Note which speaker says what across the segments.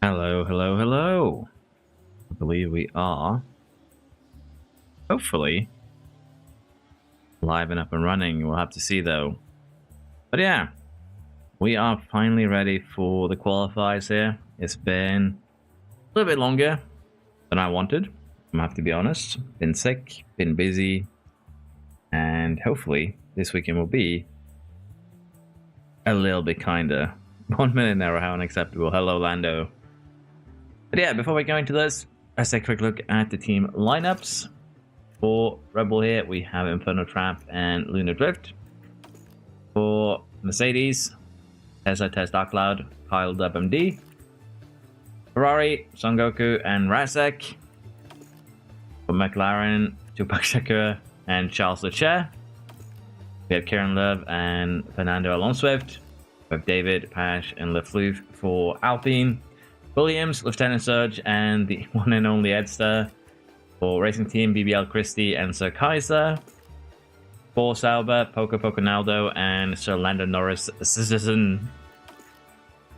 Speaker 1: Hello, hello, hello. I believe we are, hopefully, live and up and running. We'll have to see though. But yeah, we are finally ready for the qualifiers here. It's been a little bit longer than I wanted. I'm gonna have to be honest. Been sick, been busy, and hopefully this weekend will be a little bit kinder. 1 minute an hour, how unacceptable. Hello, Lando. But yeah, before we go into this, let's take a quick look at the team lineups. For Red Bull here, we have Inferno Trap and Lunar Drift. For Mercedes, Tesla Test Dark Cloud, Kyle WMD. Ferrari, Son Goku and Razek. For McLaren, Tupac Shakur and Charles Leclerc. We have Kieran Love and Fernando Alonso. We have David, Pash and Lefleuve for Alpine. Williams, Lieutenant Surge, and the one and only Edster. For Racing Team, BBL Christie and Sir Kaiser. For Sauber, Poco Poconaldo and Sir Lando Norris Citizen.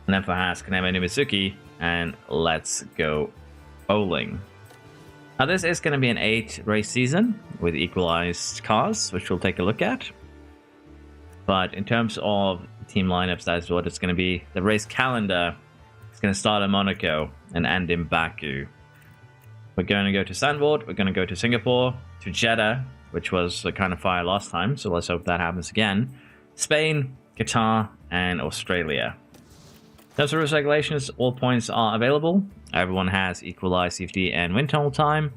Speaker 1: And then for Haas, Kaneme Mizuki and Let's Go Bowling. Now this is going to be an 8-race season with equalized cars, which we'll take a look at. But in terms of team lineups, that's what it's going to be. The race calendar is going to start in Monaco and end in Baku. We're going to go to Zandvoort, we're going to go to Singapore, to Jeddah, which was the kind of fire last time, so let's hope that happens again. Spain, Qatar, and Australia. In terms of rules regulations, all points are available. Everyone has equalized CFD and wind tunnel time.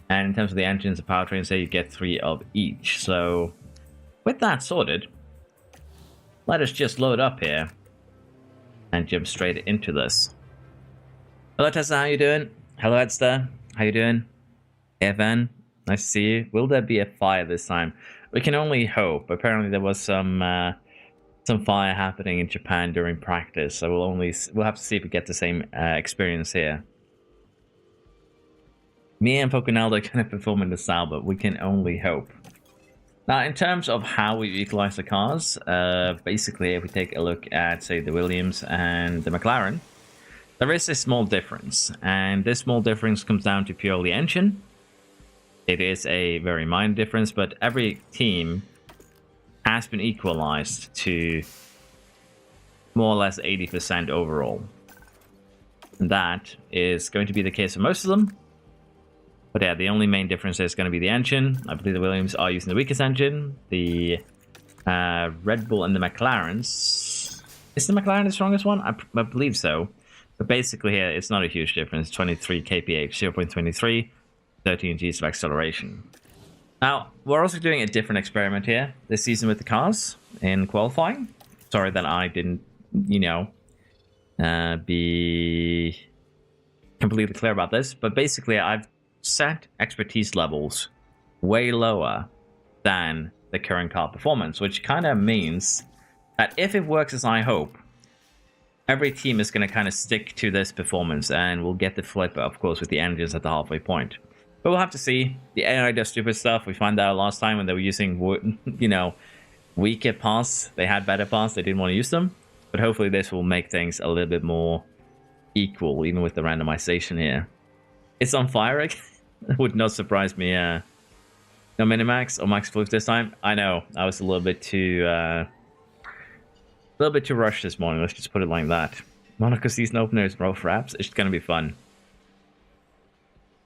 Speaker 1: And in terms of the engines and powertrains, you get 3 of each. So with that sorted, let us just load up here and jump straight into this. Hello Tessa, how you doing? Hello Edster, how you doing? Evan, nice to see you. Will there be a fire this time? We can only hope. Apparently there was some fire happening in Japan during practice, so we'll have to see if we get the same experience here. Me and Poconaldo are going to perform in the Sauber, but we can only hope. Now, in terms of how we utilize the cars, basically, if we take a look at, say, the Williams and the McLaren, there is a small difference, and this small difference comes down to purely engine. It is a very minor difference, but every team has been equalized to more or less 80% overall. And that is going to be the case for most of them. But yeah, the only main difference is going to be the engine. I believe the Williams are using the weakest engine. The Red Bull and the McLarens... Is the McLaren the strongest one? I believe so. But basically here, it's not a huge difference. 23 kph, 0.23, 13 Gs of acceleration. Now, we're also doing a different experiment here this season with the cars in qualifying. Sorry that I didn't, be completely clear about this. But basically, I've set expertise levels way lower than the current car performance, which kind of means that if it works as I hope, every team is going to kind of stick to this performance, and we'll get the flip, of course, with the engines at the halfway point. But we'll have to see. The AI does stupid stuff. We found out last time when they were using, weaker parts. They had better parts. They didn't want to use them. But hopefully this will make things a little bit more equal, even with the randomization here. It's on fire again. It would not surprise me. No Minimax or Max Flukes this time. I know. I was a little bit too rushed this morning. Let's just put it like that. Monaco season opener is rough wraps. It's going to be fun.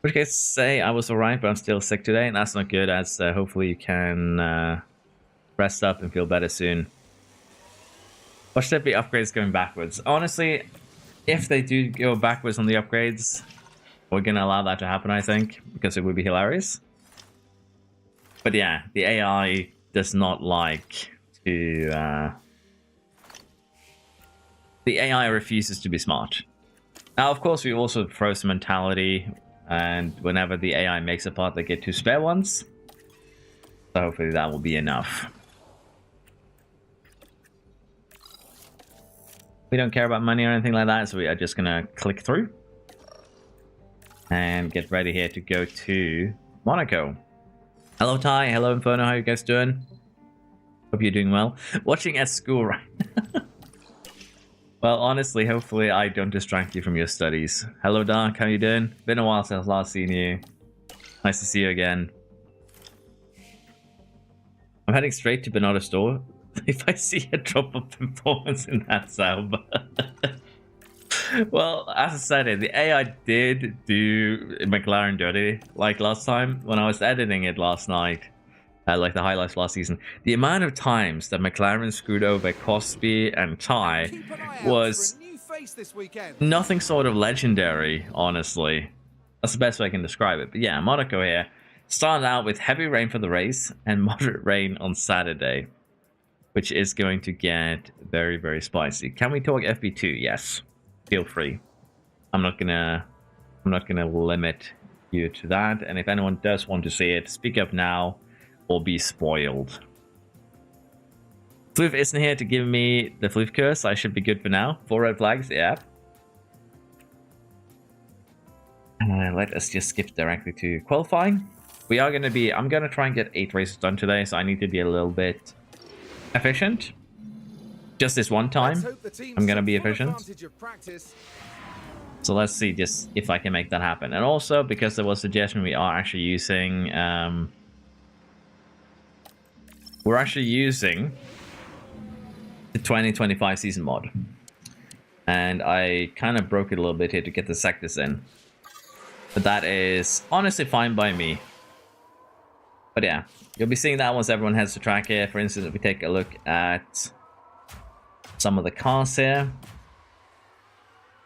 Speaker 1: Which case, say I was alright, but I'm still sick today, and that's not good, as hopefully you can rest up and feel better soon. Or should there be upgrades going backwards? Honestly, if they do go backwards on the upgrades, we're going to allow that to happen, I think, because it would be hilarious. But yeah, the AI does not like to... The AI refuses to be smart. Now, of course, we also throw some mentality, and whenever the AI makes a part, they get 2 spare ones. So hopefully that will be enough. We don't care about money or anything like that, so we are just going to click through. And get ready here to go to Monaco. Hello Ty, hello Inferno, how you guys doing? Hope you're doing well. Watching at school right Well, honestly, hopefully I don't distract you from your studies. Hello, Doc. How you doing? Been a while since last seen you. Nice to see you again. I'm heading straight to Bernardo store. If I see a drop of performance in that sub. Well, as I said, the AI did do McLaren dirty like last time when I was editing it last night. Like the highlights last season. The amount of times that McLaren screwed over Cosby and Ty was nothing sort of legendary, honestly. That's the best way I can describe it. But yeah, Monaco here started out with heavy rain for the race and moderate rain on Saturday, which is going to get very, very spicy. Can we talk FP2? Yes. Feel free. I'm not gonna limit you to that. And if anyone does want to see it, speak up now or be spoiled. Floof isn't here to give me the Floof curse. I should be good for now. 4 red flags, yeah. Let us just skip directly to qualifying. I'm gonna try and get 8 races done today, so I need to be a little bit efficient. Just this one time, I'm gonna be efficient. So let's see just if I can make that happen. And also, because there was a suggestion, we are actually using the 2025 season mod. And I kind of broke it a little bit here to get the sectors in. But that is honestly fine by me. But yeah, you'll be seeing that once everyone heads to track here. For instance, if we take a look at some of the cars here.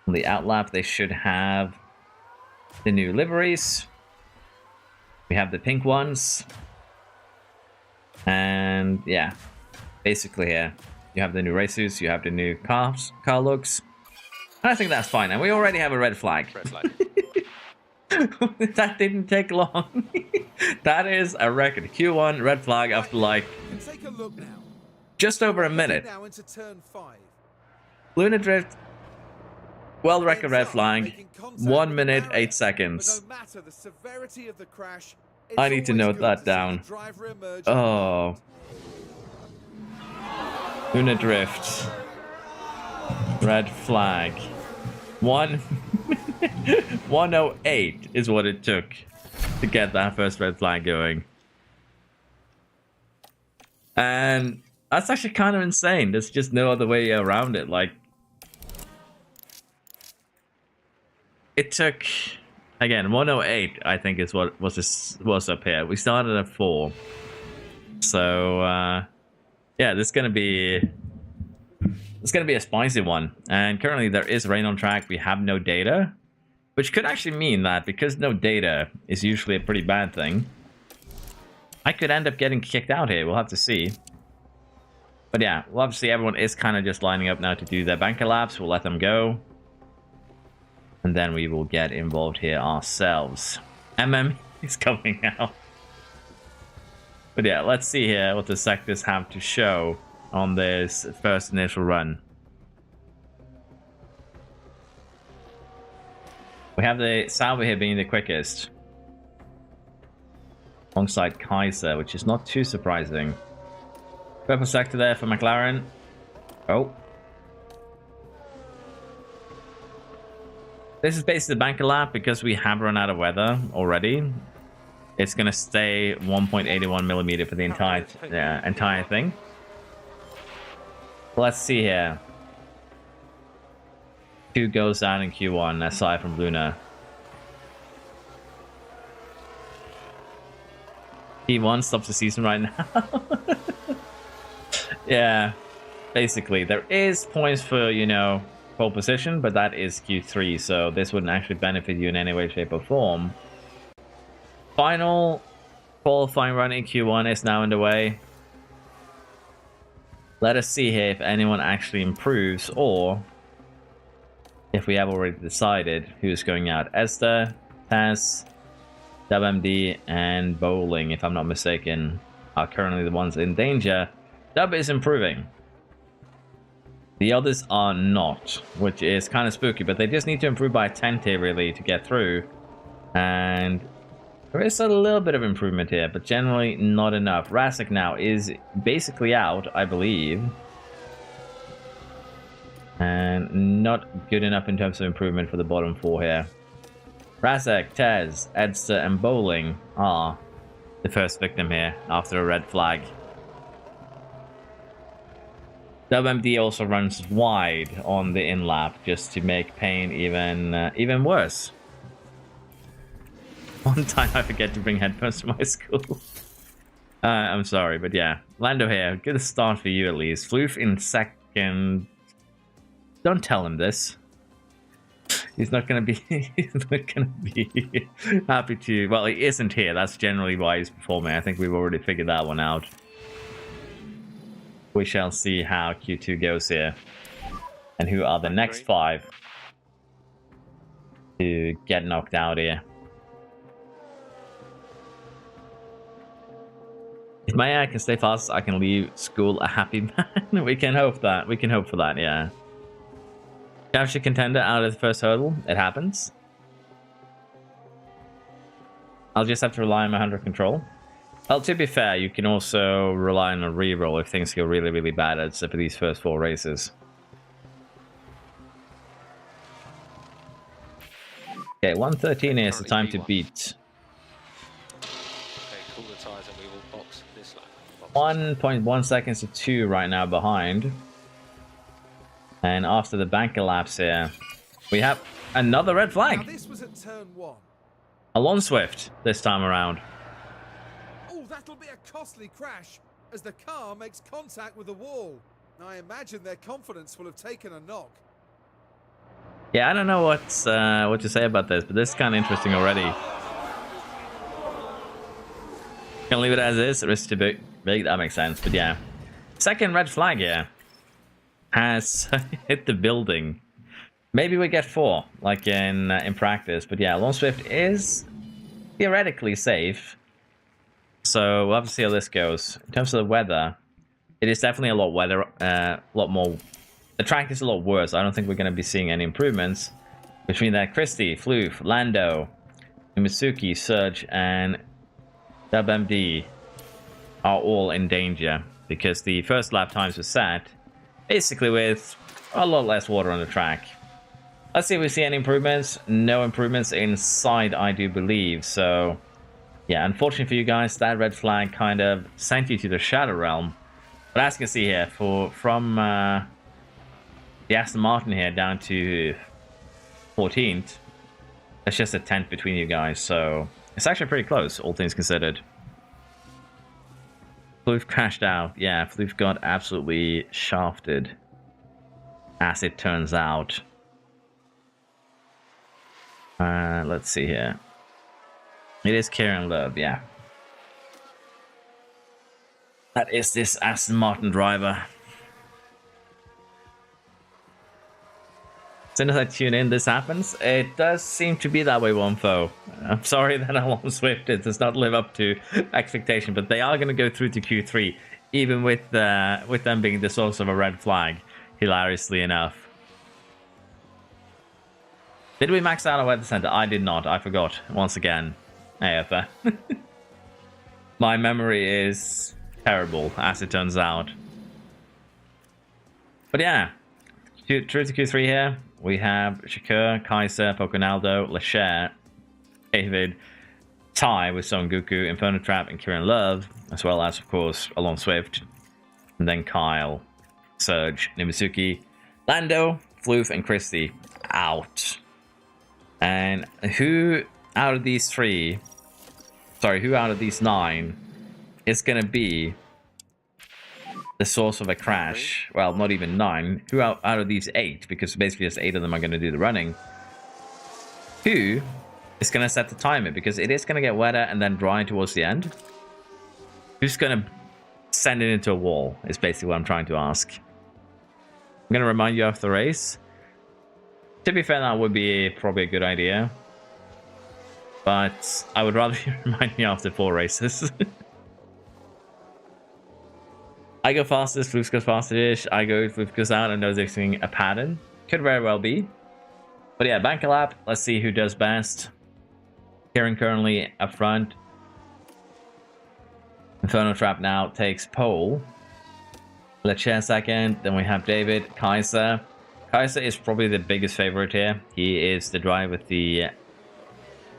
Speaker 1: On the outlap, they should have the new liveries. We have the pink ones. And yeah, basically here, you have the new race suits, you have the new car looks. And I think that's fine. And we already have a red flag.
Speaker 2: Red flag.
Speaker 1: That didn't take long. That is a record. Q1 red flag after like
Speaker 2: Take a look now.
Speaker 1: just over a minute.
Speaker 2: Now into turn 5.
Speaker 1: Luna Drift, world record red flag, 1 minute 8 seconds.
Speaker 2: No matter the severity of the crash,
Speaker 1: I need to note that down. Oh. Luna Drift. Red flag. 1:08 is what it took to get that first red flag going. And that's actually kind of insane. There's just no other way around it. Like, it took, again, 1:08 I think is what was up here. We started at 4. So yeah, this is gonna be a spicy one. And currently there is rain on track. We have no data, which could actually mean that because no data is usually a pretty bad thing, I could end up getting kicked out here. We'll have to see. But yeah, well, obviously everyone is kind of just lining up now to do their banker laps. We'll let them go. And then we will get involved here ourselves. MM is coming out. But yeah, let's see here what the sectors have to show on this first initial run. We have the Sauber here being the quickest. Alongside Kaiser, which is not too surprising. Purple sector there for McLaren. Oh. This is basically the banker lap because we have run out of weather already. It's going to stay 1.81 millimeter for the entire thing. Let's see here. Who goes down in Q1 aside from Luna? P1 stops the season right now. Yeah, basically there is points for, you know, pole position, but that is Q3, so this wouldn't actually benefit you in any way, shape, or form. Final qualifying run in Q1 is now underway. Let us see here if anyone actually improves, or if we have already decided who's going out. Esther, Taz, WMD, and Bowling, if I'm not mistaken, are currently the ones in danger. Dub is improving. The others are not, which is kind of spooky, but they just need to improve by a 10 tier really to get through. And there is a little bit of improvement here, but generally not enough. Rasik now is basically out, I believe. And not good enough in terms of improvement for the bottom 4 here. Razek, Tez, Edster, and Bowling are the first victim here after a red flag. WMD also runs wide on the in-lap just to make pain even worse. One time I forget to bring headphones to my school. I'm sorry, but yeah. Lando here, good start for you at least. Floof in second. Don't tell him this. He's not gonna be happy to. Well, he isn't here. That's generally why he's performing. I think we've already figured that one out. We shall see how Q2 goes here, and who are the next 5 to get knocked out here. If Maya can stay fast, I can leave school a happy man. We can hope that. We can hope for that. Yeah. Capture contender out of the first hurdle. It happens. I'll just have to rely on my 100 control. Well, to be fair, you can also rely on a reroll if things go really, really bad, except for these first 4 races. Okay, 113 is the time to beat. 1.1 seconds to 2 right now behind. And after the banker laps here, we have another red flag.
Speaker 2: Now this was at turn 1.
Speaker 1: Alon Swift this time around.
Speaker 2: Oh, that'll be a costly crash as the car makes contact with the wall. I imagine their confidence will have taken a knock.
Speaker 1: Yeah, I don't know what to say about this, but this is kind of interesting already. Gonna leave it as is. Risk to big. That makes sense, but yeah. Second red flag here has hit the building. Maybe we get 4, like in practice, but yeah, Alon Swift is theoretically safe. So we'll have to see how this goes. In terms of the weather, it is definitely a lot more. The track is a lot worse. I don't think we're going to be seeing any improvements. Between that, Christie, Floof, Lando, Mitsuki, Surge, and WMD are all in danger because the first lap times were set basically with a lot less water on the track. Let's see if we see any improvements. No improvements inside, I do believe. So, yeah, unfortunately for you guys, that red flag kind of sent you to the Shadow Realm. But as you can see here, from the Aston Martin here down to 14th, that's just a 10th between you guys. So, it's actually pretty close, all things considered. Floof crashed out. Yeah, Floof got absolutely shafted, as it turns out. Let's see here. It is Kieran Love, yeah. That is this Aston Martin driver. As soon as I tune in, this happens. It does seem to be that way, Wonfo. I'm sorry that Alon Swift does not live up to expectation, but they are going to go through to Q3, even with them being the source of a red flag, hilariously enough. Did we max out our weather center? I did not. I forgot. Once again. AFA. My memory is terrible, as it turns out. But yeah. Through to Q3 here. We have Shakur, Kaiser, Poconaldo, Lachère, David, Ty with Son Goku, Inferno Trap, and Kieran Love, as well as, of course, Alon Swift. And then Kyle, Surge, Nimitsuki, Lando, Floof, and Christie out. And who out of these 9 is going to be the source of a crash? Well, not even 9. Who out of these 8, because basically just 8 of them are going to do the running, who is going to set the timer? Because it is going to get wetter and then dry towards the end. Who's going to send it into a wall is basically what I'm trying to ask. I'm going to remind you of the race. To be fair, that would be probably a good idea. But I would rather you remind me after 4 races. I go fastest, Floof goes fastest. I go, Floof goes out, and noticing a pattern. Could very well be. But yeah, banker lap. Let's see who does best. Kieran currently up front. Inferno Trap now takes pole. Lachère second. Then we have David, Kaiser. Kaiser is probably the biggest favorite here. He is the driver with the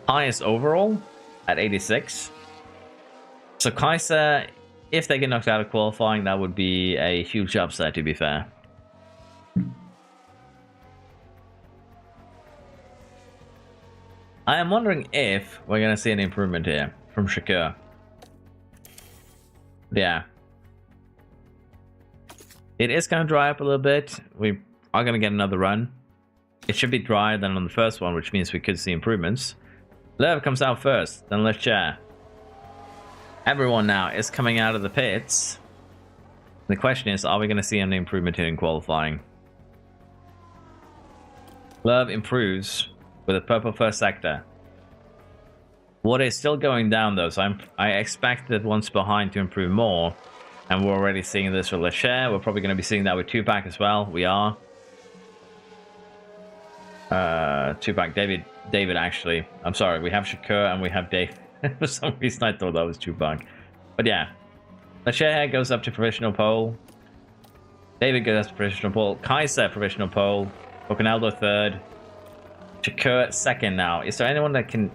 Speaker 1: highest overall at 86. So Kaiser, if they get knocked out of qualifying, that would be a huge upset, to be fair. I am wondering if we're going to see an improvement here from Shakur. Yeah. It is going to dry up a little bit. We are going to get another run. It should be drier than on the first one, which means we could see improvements. Lev comes out first, then Leclerc. Everyone now is coming out of the pits. The question is, are we going to see any improvement here in qualifying? Lev improves with a purple first sector. What is still going down though, so I expected ones behind to improve more. And we're already seeing this with Leclerc. We're probably going to be seeing that with Tupac as well. We are. Tupac, David actually. I'm sorry, we have Shakur and we have Dave. For some reason I thought that was Tupac. But yeah. Leclerc goes up to provisional pole. David goes up to provisional pole. Kaiser provisional pole. Bocanaldo third. Shakur second now. Is there anyone that can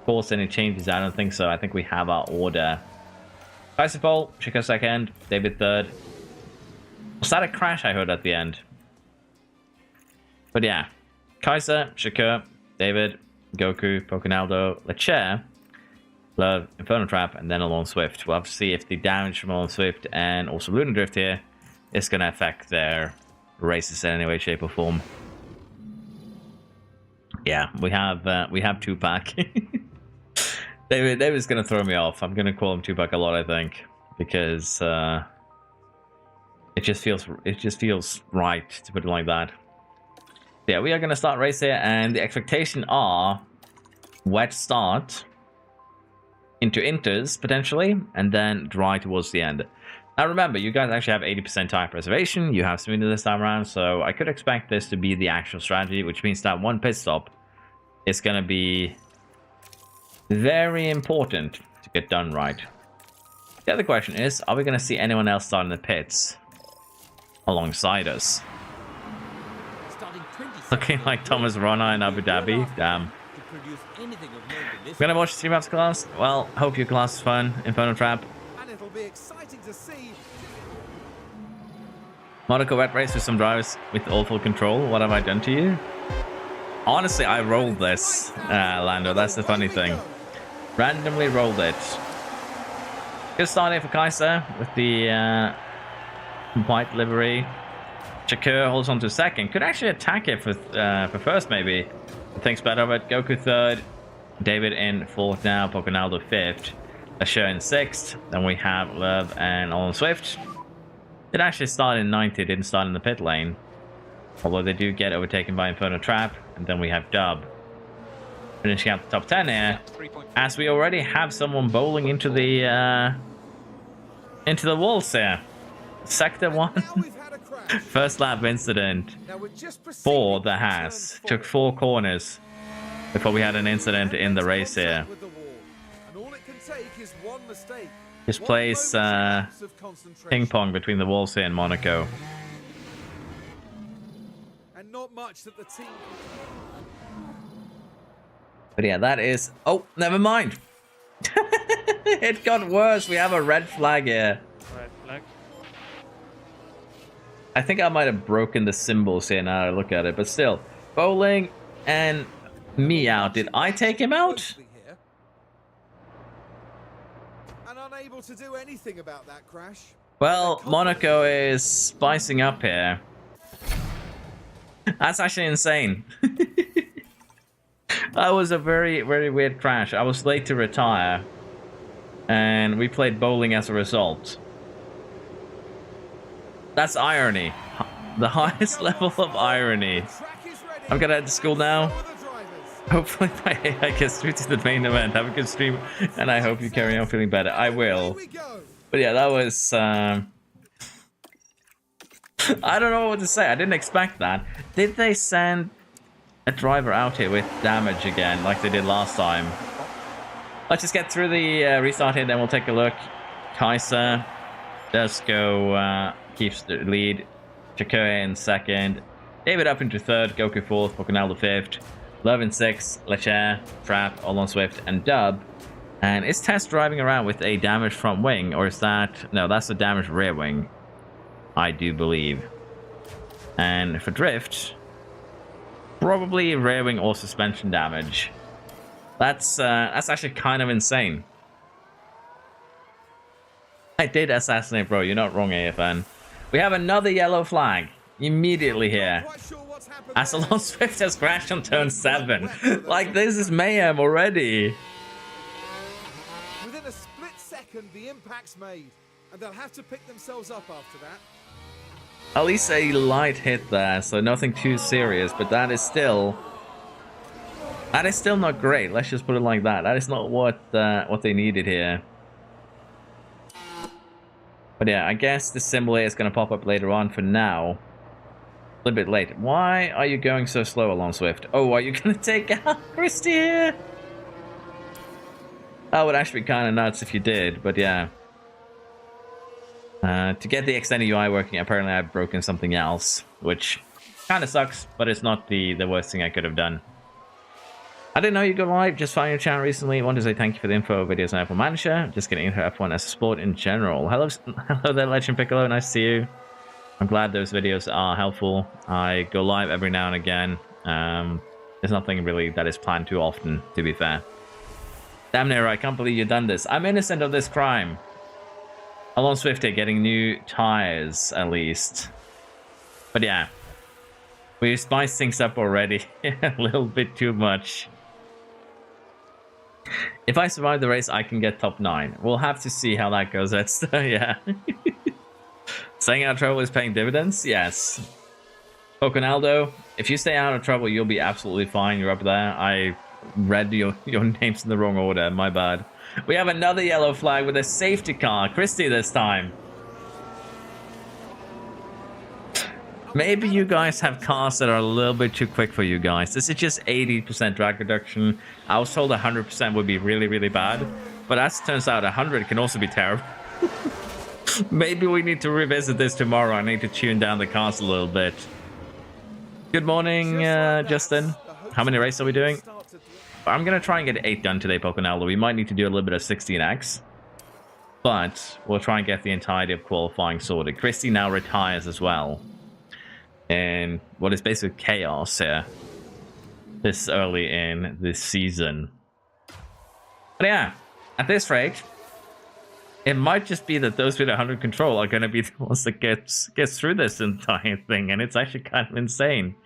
Speaker 1: force any changes? I don't think so. I think we have our order. Kaiser pole, Shakur second, David third. Was that a crash I heard at the end? But yeah. Kaiser, Shakur, David, Goku, Bocanaldo, Leclerc, Love, Inferno Trap, and then Alone Swift. We'll have to see if the damage from Alone Swift and also Lunar Drift here is going to affect their races in any way, shape, or form. Yeah, we have Tupac. David's gonna throw me off. I'm gonna call him Tupac a lot, I think, because it just feels right to put it like that. Yeah, we are gonna start race here, and the expectation are wet start into inters potentially, and then dry towards the end. Now remember, you guys actually have 80% tire preservation. You have Smoothie this time around, so I could expect this to be the actual strategy, which means that one pit stop is gonna be very important to get done right. The other question is, are we going to see anyone else start in the pits alongside us? Looking like Thomas Rona in Abu Dhabi. Damn. We're going to watch the stream after class. Well, hope your class is fun. Inferno Trap.
Speaker 2: And it'll be exciting to see.
Speaker 1: Monaco wet race with some drivers with awful control. What have I done to you? Honestly, I rolled this, Lando. That's the funny thing. Randomly rolled it. Good start here for Kaiser with the white livery. Shakur holds on to second. Could actually attack it for first, maybe. Thinks better of it. Goku third. David in fourth now. Bocanaldo fifth. Leclerc in sixth. Then we have Love and Olin Swift. It actually started in 90. Didn't start in the pit lane. Although they do get overtaken by Inferno Trap. And then we have Dub. Finishing out the top 10 here, as we already have someone bowling into the walls here. Sector 1. First lap incident for the Haas. Took 4 corners before we had an incident in the race here. Just plays ping pong between the walls here in Monaco.
Speaker 2: And not much that the team.
Speaker 1: But yeah, that is... Oh, never mind. It got worse. We have a red flag here.
Speaker 3: Red flag.
Speaker 1: I think I might have broken the symbols here now I look at it. But still, Bowling and me out. Did I take him out?
Speaker 2: And unable to do anything about that crash.
Speaker 1: Well, Monaco is spicing up here. That's actually insane. That was a very, very weird crash. I was late to retire. And we played bowling as a result. That's irony. The highest level of irony. I'm gonna head to school now. Hopefully my AI gets through to the main event. Have a good stream. And I hope you carry on feeling better. I will. But yeah, that was... I don't know what to say. I didn't expect that. Did they send a driver out here with damage again, like they did last time? Let's just get through the restart here, then we'll take a look. Kaiser does go, keeps the lead. Shakur in second. David up into third, Goku fourth, Pocanaldo fifth, Love in sixth, Lecher, Trap, All on Swift, and Dub. And is Test driving around with a damaged front wing, or is that... No, that's a damaged rear wing, I do believe. And for Drift, probably rear wing or suspension damage. That's actually kind of insane. I did assassinate, bro. You're not wrong, AFN. We have another yellow flag immediately here. As All on Swift has crashed on turn 7. Like, this is mayhem already.
Speaker 2: Within a split second, the impact's made, and they'll have to pick themselves up after that.
Speaker 1: At least a light hit there, so nothing too serious, but that is still not great. Let's just put it like that. That is not what they needed here. But yeah, I guess the simulator is going to pop up later on. For now, a little bit late. Why are you going so slow, Alon Swift? Oh, are you going to take out Christy here? That would actually be kind of nuts if you did, but yeah. To get the extended UI working, apparently I've broken something else, which kind of sucks, but it's not the worst thing I could have done. I didn't know you go live, just found your channel recently. Want to say thank you for the info, videos on F1 Manager. Just getting into F1 as a sport in general. Hello there, Legend Piccolo, nice to see you. I'm glad those videos are helpful. I go live every now and again. There's nothing really that is planned too often, to be fair. Damn Nero, I can't believe you've done this. I'm innocent of this crime. Alon Swifty getting new tires, at least. But yeah, we spiced things up already a little bit too much. If I survive the race, I can get top 9. We'll have to see how that goes. That's yeah. Staying out of trouble is paying dividends. Yes. Pocanaldo, if you stay out of trouble, you'll be absolutely fine. You're up there. I read your names in the wrong order. My bad. We have another yellow flag with a safety car. Christy this time. Maybe you guys have cars that are a little bit too quick for you guys. This is just 80% drag reduction. I was told 100% would be really, really bad. But as it turns out, 100 can also be terrible. Maybe we need to revisit this tomorrow. I need to tune down the cars a little bit. Good morning, Justin. How many races are we doing? I'm going to try and get 8 done today, Pocanaldo. We might need to do a little bit of 16x. But we'll try and get the entirety of qualifying sorted. Christy now retires as well. And what is basically chaos here. This early in this season. But yeah, at this rate, it might just be that those with 100 control are going to be the ones that gets through this entire thing. And it's actually kind of insane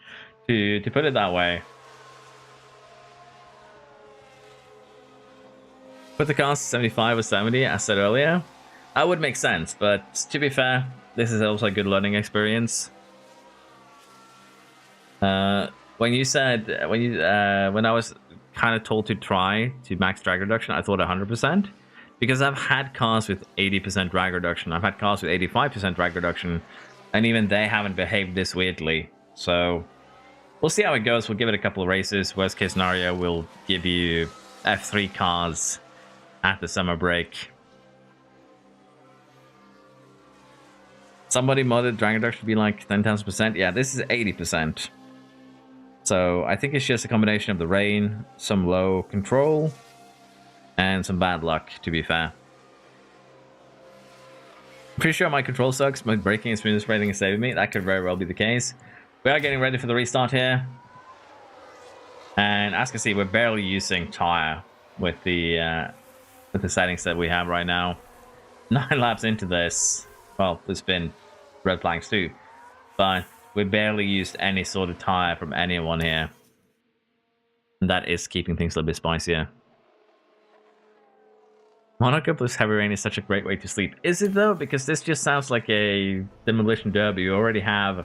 Speaker 1: to put it that way. Put the cars 75 or 70, as I said earlier. That would make sense, but to be fair, this is also a good learning experience. When I was kind of told to try to max drag reduction, I thought 100%. Because I've had cars with 80% drag reduction. I've had cars with 85% drag reduction. And even they haven't behaved this weirdly. So we'll see how it goes. We'll give it a couple of races. Worst case scenario, we'll give you F3 cars at the summer break. Somebody modded drag reduction to be like 10,000%. Yeah, this is 80%. So I think it's just a combination of the rain, some low control, and some bad luck, to be fair. I'm pretty sure my control sucks. My braking and smooth rating is saving me. That could very well be the case. We are getting ready for the restart here. And as you can see, we're barely using tire with the settings that we have right now. 9 laps into this. Well, there's been red flags too. But we barely used any sort of tire from anyone here. And that is keeping things a little bit spicier. Monaco plus heavy rain is such a great way to sleep. Is it though? Because this just sounds like a demolition derby. You already have,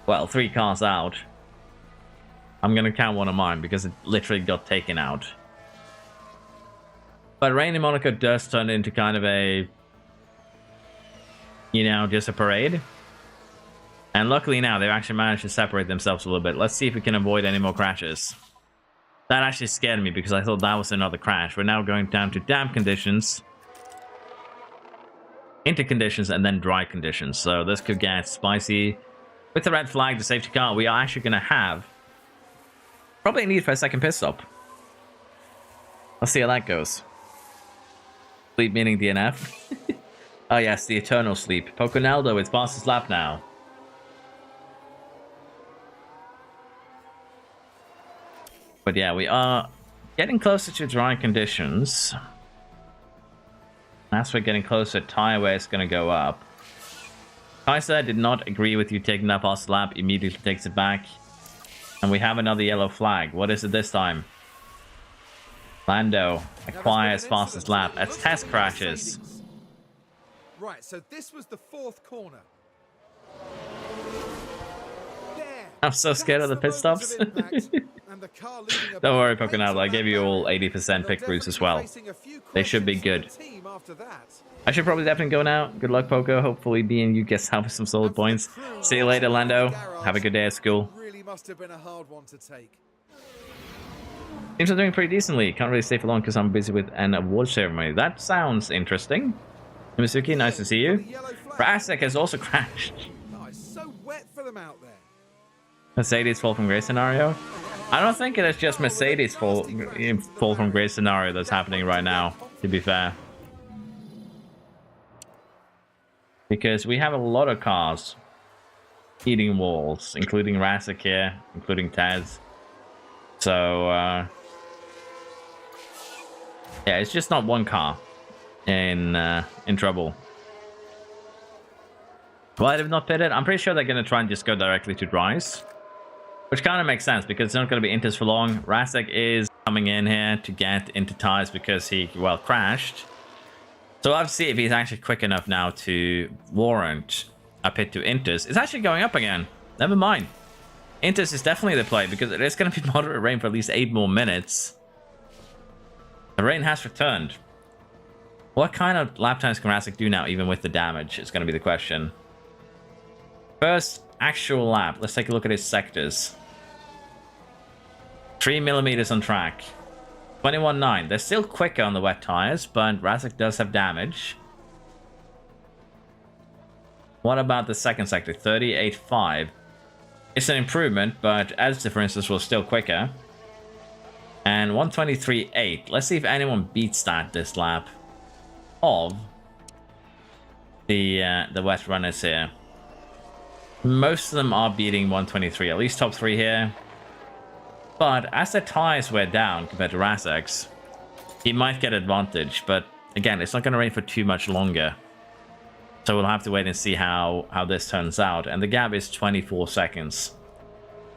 Speaker 1: well, 3 cars out. I'm going to count one of mine because it literally got taken out. But rain in Monaco does turn into kind of a, you know, just a parade. And luckily now they've actually managed to separate themselves a little bit. Let's see if we can avoid any more crashes. That actually scared me because I thought that was another crash. We're now going down to damp conditions, into conditions, and then dry conditions. So this could get spicy with the red flag, the safety car, we are actually going to have probably a need for a second pit stop. Let's see how that goes. Sleep meaning DNF. Oh yes, the eternal sleep. Poconaldo with fastest lap now. But yeah, we are getting closer to dry conditions. As we're getting closer, tire wear is going to go up. Kaiser did not agree with you taking that fast lap, immediately takes it back. And we have another yellow flag. What is it this time? Lando acquires fastest lap. That's test crashes.
Speaker 2: Right, so this was the fourth corner.
Speaker 1: I'm so scared of the pit stops. Don't worry, Poconaldo. I gave you all 80% pick routes as well. They should be good. I should probably definitely go now. Good luck, Poco. Hopefully, me and you get salvage some solid points. See you later, Lando. Have a good day at school. Seems I'm doing pretty decently. Can't really stay for long because I'm busy with an award ceremony. That sounds interesting. Misuki, nice to see you. Brasek has also crashed.
Speaker 2: Oh, it's so wet for them out there.
Speaker 1: Mercedes fall from grace scenario? I don't think it is just Mercedes fall from grace scenario that's happening right now, to be fair. Because we have a lot of cars eating walls, including Rasek here, including Taz. So, yeah, it's just not one car in trouble. Why they've not pitted? I'm pretty sure they're going to try and just go directly to dries. Which kind of makes sense because it's not going to be Inters for long. Rasek is coming in here to get into tires because he, well, crashed. So we'll have to see if he's actually quick enough now to warrant a pit to Inters. It's actually going up again. Never mind. Inters is definitely the play because it is going to be moderate rain for at least 8 more minutes. The rain has returned. What kind of lap times can Rasek do now, even with the damage? Is going to be the question. First actual lap. Let's take a look at his sectors. 3 millimeters on track. 21.9. They're still quicker on the wet tires, but Rasek does have damage. What about the second sector? 38.5. It's an improvement, but Edster, for instance, was still quicker. And 123.8. Let's see if anyone beats that this lap of the wet runners here. Most of them are beating 123, at least top 3 here. But as the tires wear down compared to Rasek's, he might get advantage. But again, it's not going to rain for too much longer. So we'll have to wait and see how this turns out. And the gap is 24 seconds.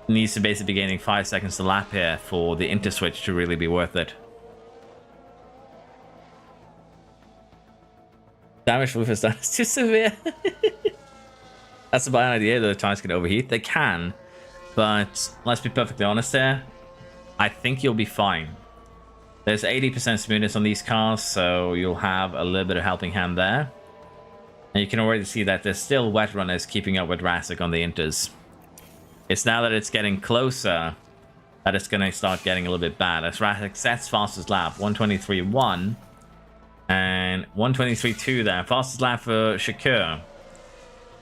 Speaker 1: It needs to basically be gaining 5 seconds a lap here for the interswitch to really be worth it. Damage roof is done. It's too severe. That's a bad idea that the tires can overheat. They can, but let's be perfectly honest here. I think you'll be fine. There's 80% smoothness on these cars, so you'll have a little bit of helping hand there. And you can already see that there's still wet runners keeping up with Rasek on the Inters. It's now that it's getting closer that it's going to start getting a little bit bad. As Rasek sets fastest lap, 123.1 and 123.2 there. Fastest lap for Shakur.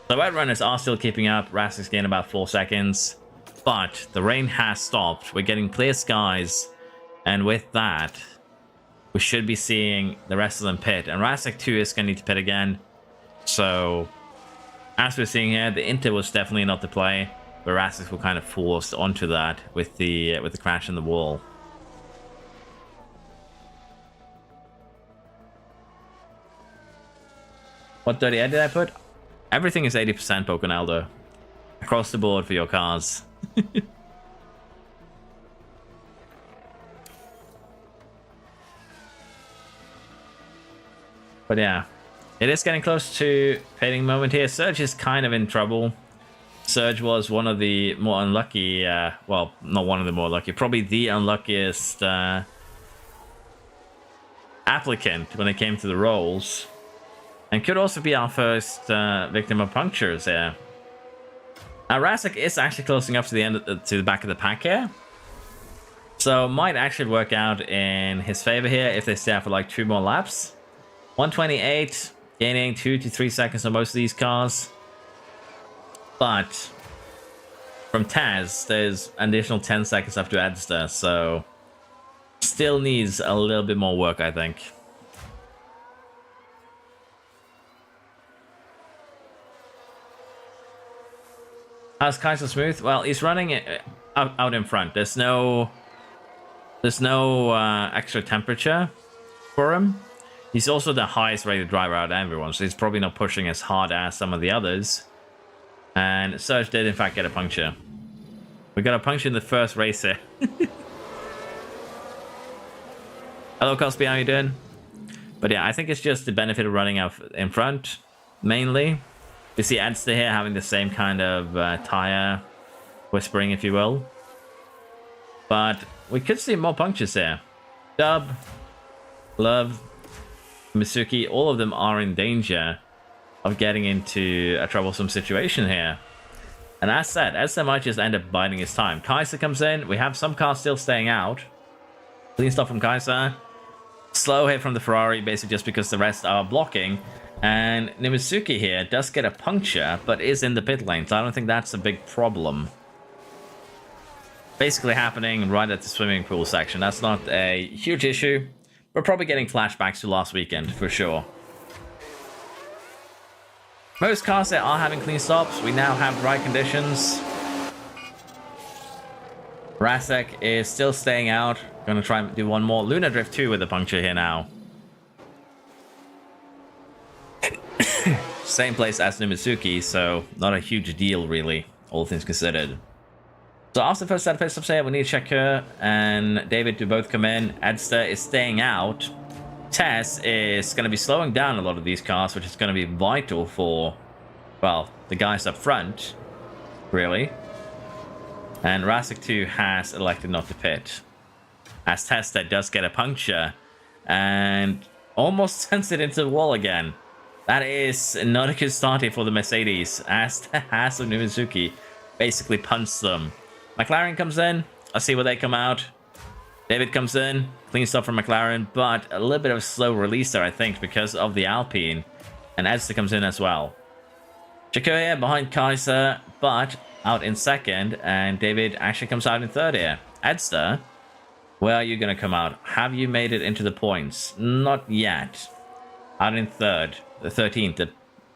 Speaker 1: The wet runners are still keeping up. Rasek's gained about 4 seconds. But the rain has stopped. We're getting clear skies. And with that, we should be seeing the rest of them pit. And Rasek 2 is going to need to pit again. So, as we're seeing here, the Inter was definitely not the play. But Rasek were kind of forced onto that with the crash in the wall. What dirty air did I put? Everything is 80% Poconaldo. Across the board for your cars. But yeah, it is getting close to pitting moment here. Surge is kind of in trouble. Surge was one of the more unlucky, well, not one of the more lucky, probably the unluckiest applicant when it came to the rolls. And could also be our first victim of punctures here. Now, Rasek is actually closing up to the end to the back of the pack here. So might actually work out in his favor here if they stay out for like 2 more laps. 128, gaining 2 to 3 seconds on most of these cars. But from Taz, there's an additional 10 seconds after Edster, so still needs a little bit more work, I think. How's Kaiser smooth? Well, he's running it out in front. There's no extra temperature for him. He's also the highest rated driver out of everyone, so he's probably not pushing as hard as some of the others. And Serge did in fact get a puncture. We got a puncture in the first race here. Hello Cosby, how you doing? But yeah, I think it's just the benefit of running out in front, mainly. You see Edster here having the same kind of tire whispering, if you will. But we could see more punctures here. Dub, Love, Mitsuki, all of them are in danger of getting into a troublesome situation here. And as said, Edster might just end up biding his time. Kaiser comes in. We have some cars still staying out. Clean stop from Kaiser. Slow hit from the Ferrari, basically just because the rest are blocking. And Nimitsuki here does get a puncture, but is in the pit lane, so I don't think that's a big problem. Basically happening right at the swimming pool section. That's not a huge issue. We're probably getting flashbacks to last weekend, for sure. Most cars there are having clean stops. We now have dry conditions. Rasek is still staying out. Gonna try and do one more. Luna Drift 2 with a puncture here now. Same place as Nimitsuki, so not a huge deal really, all things considered. So after the first set of pit stops here, we need Shakur and David to both come in. Edster is staying out. Tess is going to be slowing down a lot of these cars, which is going to be vital for, well, the guys up front, really. And Rasik 2 has elected not to pit, as Testa does get a puncture and almost sends it into the wall again. That is not a good starting for the Mercedes, as the Haas of Nimitsuki basically punched them. McLaren comes in. I'll see where they come out. David comes in. Clean stop from McLaren, but a little bit of a slow release there, I think, because of the Alpine. And Edster comes in as well. Shakur here behind Kaiser, but out in second. And David actually comes out in third here. Edster, where are you going to come out? Have you made it into the points? Not yet. Out in third. The 13th.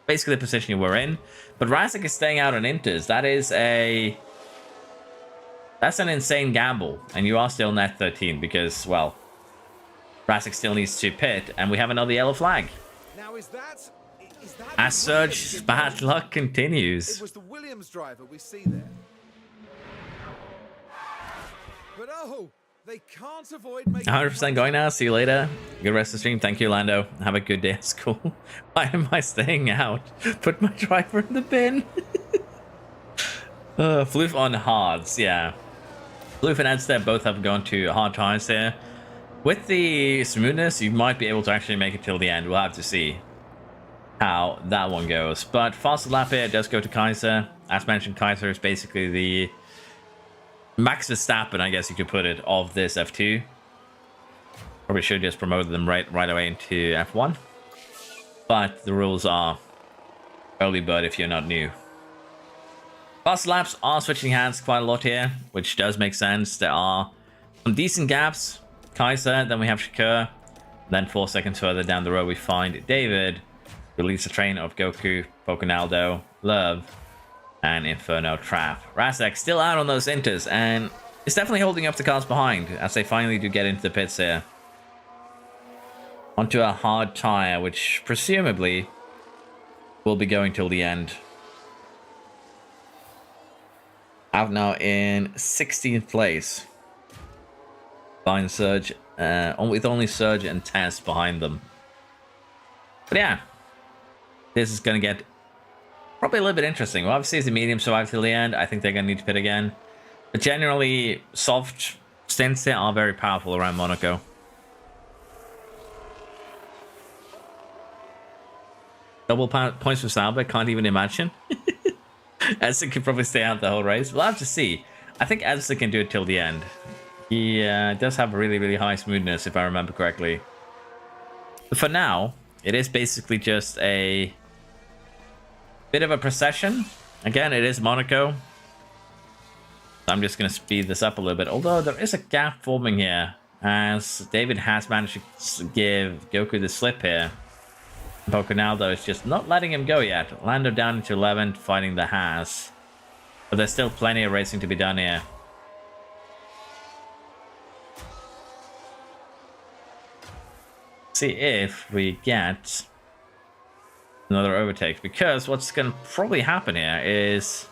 Speaker 1: Basically the position you were in. But Rasik is staying out on Inters. That's an insane gamble. And you are still net 13 because, well, Rasik still needs to pit. And we have another yellow flag.
Speaker 2: Now is that
Speaker 1: as Surge's bad luck continues.
Speaker 2: It was the Williams driver we see there. But oh, they can't avoid making
Speaker 1: 100% going now. See you later. Good rest of the stream. Thank you, Lando. Have a good day at school. Why am I staying out? Put my driver in the bin. Floof on hards, yeah. Floof and Edster both have gone to hard tires here. With the smoothness, you might be able to actually make it till the end. We'll have to see how that one goes. But faster lap here does go to Kaiser. As mentioned, Kaiser is basically the Max Verstappen, I guess you could put it, of this F2. Probably should just promote them right away into F1. But the rules are early bird if you're not new. Fast laps are switching hands quite a lot here, which does make sense. There are some decent gaps. Kaiser, then we have Shakur. Then 4 seconds further down the road we find David. Release the train of Goku, Poconaldo, Love, and Inferno Trap. Rasek still out on those inters, and it's definitely holding up the cars behind as they finally do get into the pits here. Onto a hard tire, which presumably will be going till the end. Out now in 16th place. Behind Surge, with only Surge and Tess behind them. But yeah, this is going to get probably a little bit interesting. Well, obviously, if the medium survive till the end, I think they're going to need to pit again. But generally, soft stints there are very powerful around Monaco. Double points for Sauber, can't even imagine. Edson could probably stay out the whole race. We'll have to see. I think Edson can do it till the end. He does have really, really high smoothness, if I remember correctly. But for now, it is basically just a bit of a procession. Again, it is Monaco. I'm just going to speed this up a little bit. Although there is a gap forming here, as David has managed to give Goku the slip here. Poconaldo is just not letting him go yet. Lando down into 11th, fighting the Haas. But there's still plenty of racing to be done here. See if we get another overtake. Because what's going to probably happen here is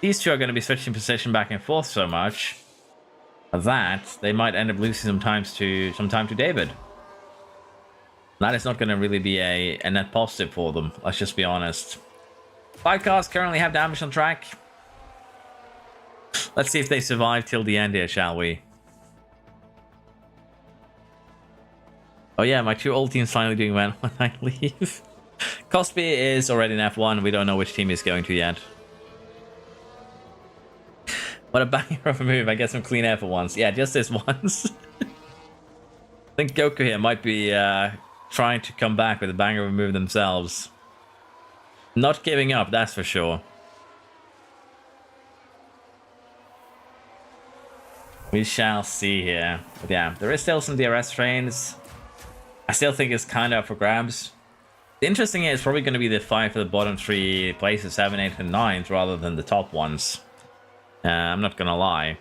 Speaker 1: these two are going to be switching position back and forth so much that they might end up losing some time to David. That is not going to really be a net positive for them. Let's just be honest. 5 cars currently have damage on track. Let's see if they survive till the end here, shall we? Oh yeah, my 2 old teams finally doing well when I leave. Cosby is already in F1. We don't know which team he's going to yet. What a banger of a move. I get some clean air for once. Yeah, just this once. I think Goku here might be trying to come back with a banger of a move themselves. Not giving up, that's for sure. We shall see here. But yeah, there is still some DRS trains. I still think it's kind of up for grabs. The interesting is probably going to be the fight for the bottom 3 places, 7, 8, and 9, rather than the top ones. I'm not going to lie.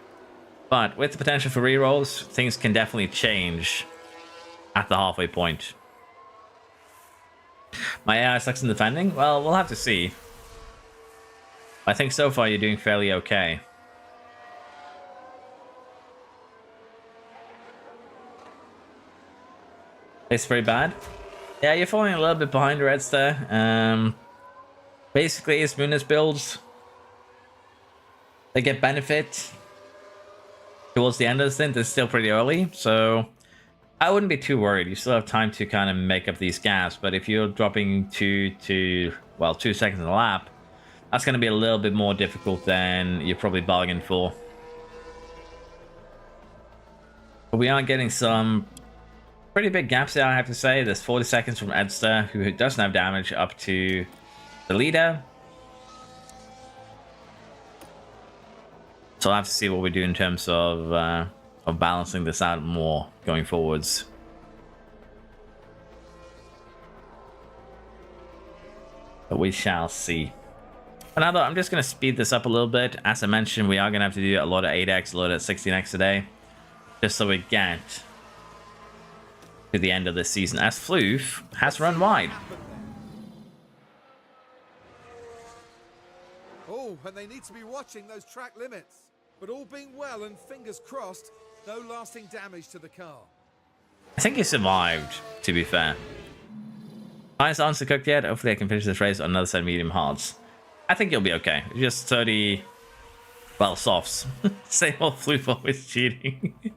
Speaker 1: But with the potential for rerolls, things can definitely change at the halfway point. My AI sucks in defending? Well, we'll have to see. I think so far you're doing fairly okay. It's very bad. Yeah, you're falling a little bit behind Reds there. Basically, it's Muna's builds. They get benefit towards the end of the stint. It's still pretty early, so I wouldn't be too worried. You still have time to kind of make up these gaps, but if you're dropping 2 seconds in a lap, that's going to be a little bit more difficult than you're probably bargained for. But we are getting some pretty big gaps there, I have to say. There's 40 seconds from Edster, who doesn't have damage, up to the leader. So I'll have to see what we do in terms of balancing this out more going forwards. But we shall see. Another, I'm just going to speed this up a little bit. As I mentioned, we are going to have to do a lot of 8x, a lot of 16x today, just so we get to the end of this season, as Floof has run wide.
Speaker 2: Oh, and they need to be watching those track limits. But all being well and fingers crossed, no lasting damage to the car.
Speaker 1: I think he survived, to be fair. Highest answer cooked yet? Hopefully I can finish this race on another set of medium hards. I think you'll be okay. Just 30, well, softs. Same old Floof always cheating. To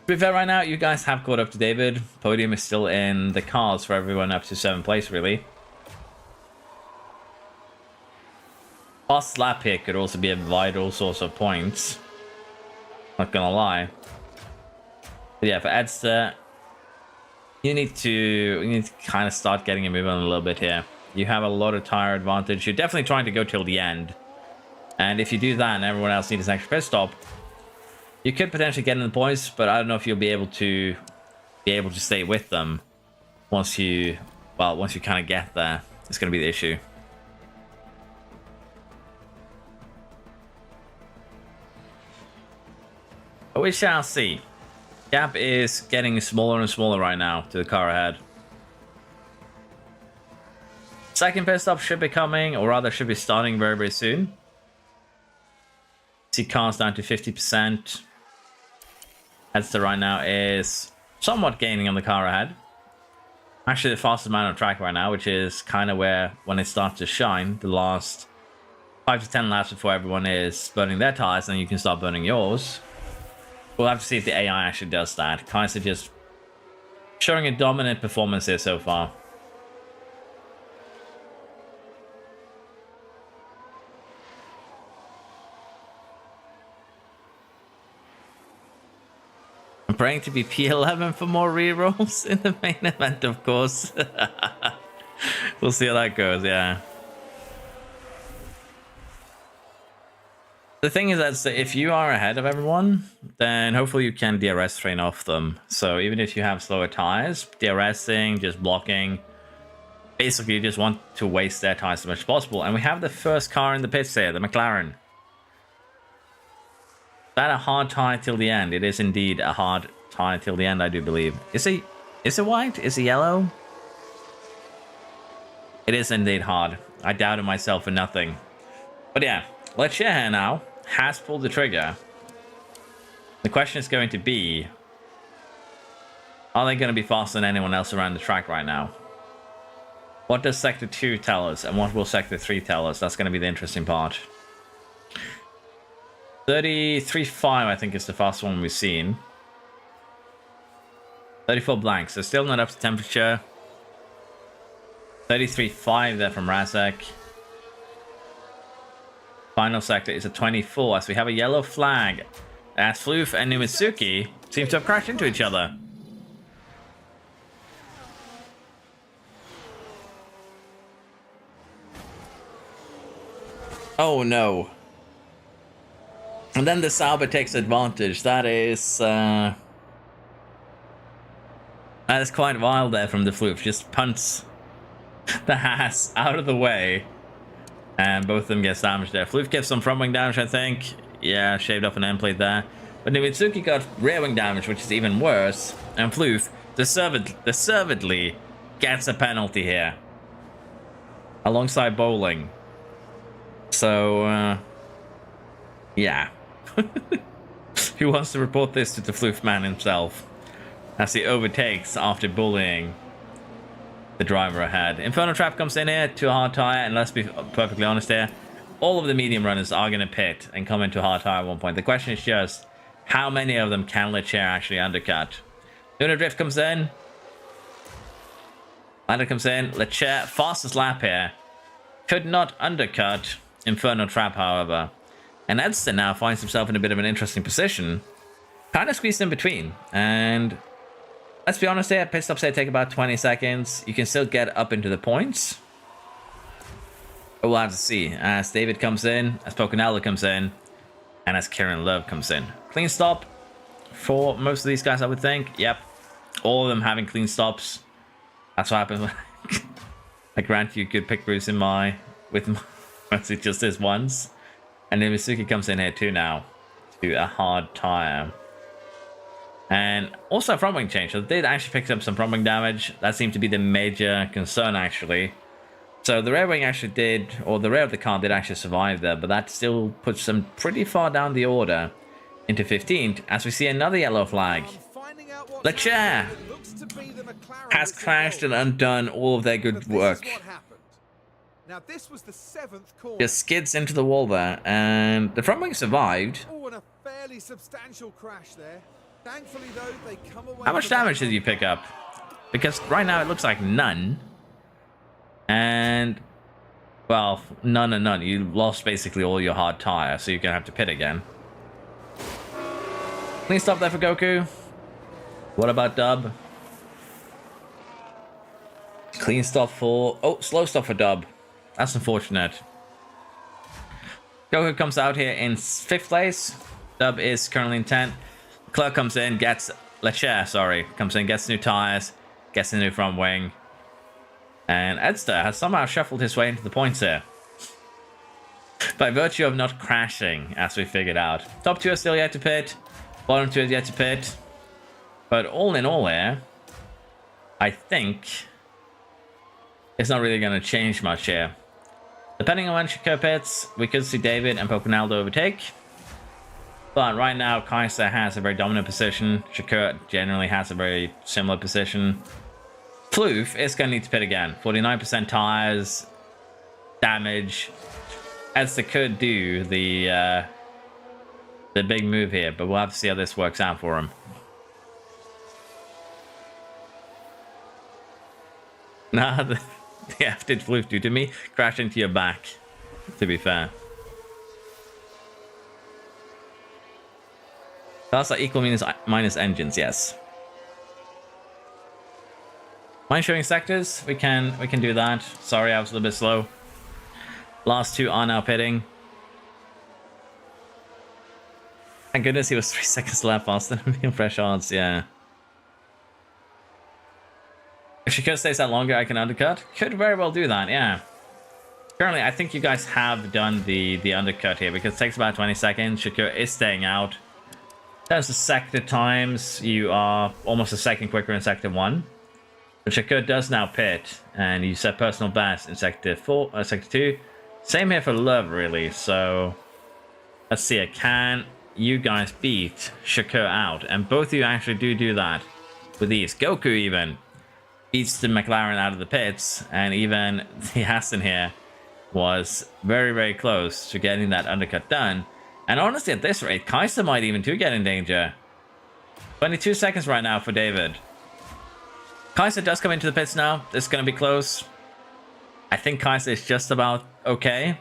Speaker 1: be fair, right now, you guys have caught up to David. Podium is still in the cards for everyone up to 7th place, really. Last lap here could also be a vital source of points. Not gonna lie. But yeah, for Edster, you need to kind of start getting a move on a little bit here. You have a lot of tire advantage. You're definitely trying to go till the end. And if you do that and everyone else needs an extra pit stop, you could potentially get in the points, but I don't know if you'll be able to stay with them once you kind of get there. It's going to be the issue. But we shall see. Gap is getting smaller and smaller right now to the car ahead. Second pit stop should be coming, or rather should be starting very, very soon. See cars down to 50%. Edster right now is somewhat gaining on the car ahead. Actually the fastest man on track right now, which is kind of where, when it starts to shine, the last 5 to 10 laps before everyone is burning their tires, and you can start burning yours. We'll have to see if the AI actually does that. Kaiser just showing a dominant performance here so far. I'm praying to be P11 for more rerolls in the main event, of course. We'll see how that goes, yeah. The thing is that if you are ahead of everyone, then hopefully you can DRS train off them. So even if you have slower tires, DRSing, just blocking, basically you just want to waste their tires as much as possible. And we have the first car in the pits here, the McLaren. Is that a hard tire till the end? It is indeed a hard tire till the end, I do believe. Is it white? Is it yellow? It is indeed hard. I doubted myself for nothing. But yeah, Jedha now has pulled the trigger. The question is going to be, are they going to be faster than anyone else around the track right now? What does Sector 2 tell us, and what will Sector 3 tell us? That's going to be the interesting part. 33.5, I think, is the fastest one we've seen. 34 blank, so still not up to temperature. 33.5 there from Razek. Final sector is a 24, as we have a yellow flag, as Floof and Numitsuki seem to have crashed into each other. Oh no. And then the Sauber takes advantage. That is quite wild there from the Floof. Just punts the Haas out of the way. And both of them gets damaged there. Floof gets some front wing damage, I think. Yeah, shaved off an end plate there. But Numitsuki got rear wing damage, which is even worse. And Floof deservedly gets a penalty here. Alongside Bowling. So, yeah. Who wants to report this to the Floof man himself? As he overtakes after bullying the driver ahead. Inferno Trap comes in here to a hard tire, and let's be perfectly honest here, all of the medium runners are going to pit and come into a hard tire at one point. The question is just, how many of them can Leclerc actually undercut? Luna Drift comes in. Landa comes in. Leclerc, fastest lap here. Could not undercut Inferno Trap, however. And Edson now finds himself in a bit of an interesting position. Kind of squeezed in between. And let's be honest here, pit stops here take about 20 seconds. You can still get up into the points. But we'll have to see. As David comes in, as Pocanello comes in, and as Kieran Love comes in. Clean stop for most of these guys, I would think. Yep. All of them having clean stops. That's what happens when I grant you good pick Bruce in my... Once it just is once. And then Misuki comes in here too now. To a hard tire. And also a front wing change. So they did actually pick up some front wing damage. That seemed to be the major concern, actually. So the rear wing actually did, or the rear of the car did actually survive there, but that still puts them pretty far down the order into 15th, as we see another yellow flag. Leclerc has crashed and undone all of their good work.
Speaker 2: Now this was the 7th corner.
Speaker 1: Just skids into the wall there, and the front wing survived.
Speaker 2: Oh, and a fairly substantial crash there. Thankfully, though, they come away.
Speaker 1: How much damage did you pick up? Because right now it looks like none. And, well, none and none. You lost basically all your hard tire, so you're going to have to pit again. Clean stop there for Goku. What about Dub? Clean stop for... Oh, slow stop for Dub. That's unfortunate. Goku comes out here in 5th place. Dub is currently in 10th. Clerk comes in, gets... Leclerc, sorry. Comes in, gets new tires. Gets a new front wing. And Edster has somehow shuffled his way into the points here. By virtue of not crashing, as we figured out. Top 2 are still yet to pit. Bottom 2 is yet to pit. But all in all here, I think it's not really going to change much here. Depending on when Shakur pits, we could see David and Pocanaldo overtake. But right now, Kaiser has a very dominant position. Shakur generally has a very similar position. Floof is going to need to pit again. 49% tires, damage. Edster could do the big move here, but we'll have to see how this works out for him. Nah, the F did Floof do to me? Crash into your back, to be fair. That's like equal minus engines, yes. Mind showing sectors? We can do that. Sorry, I was a little bit slow. Last 2 are now pitting. Thank goodness he was 3 seconds left faster than me in fresh odds, yeah. If Shakur stays that longer, I can undercut. Could very well do that, yeah. Currently, I think you guys have done the undercut here because it takes about 20 seconds. Shakur is staying out. There's the sector times. You are almost a second quicker in sector 1. But Shakur does now pit, and you set personal best in sector 2. Same here for Love, really. So let's see it. Can you guys beat Shakur out? And both of you actually do that with these. Goku even beats the McLaren out of the pits, and even the Aston here was very, very close to getting that undercut done. And honestly, at this rate, Kaiser might even too get in danger. 22 seconds right now for David. Kaiser does come into the pits now. This is going to be close. I think Kaiser is just about okay.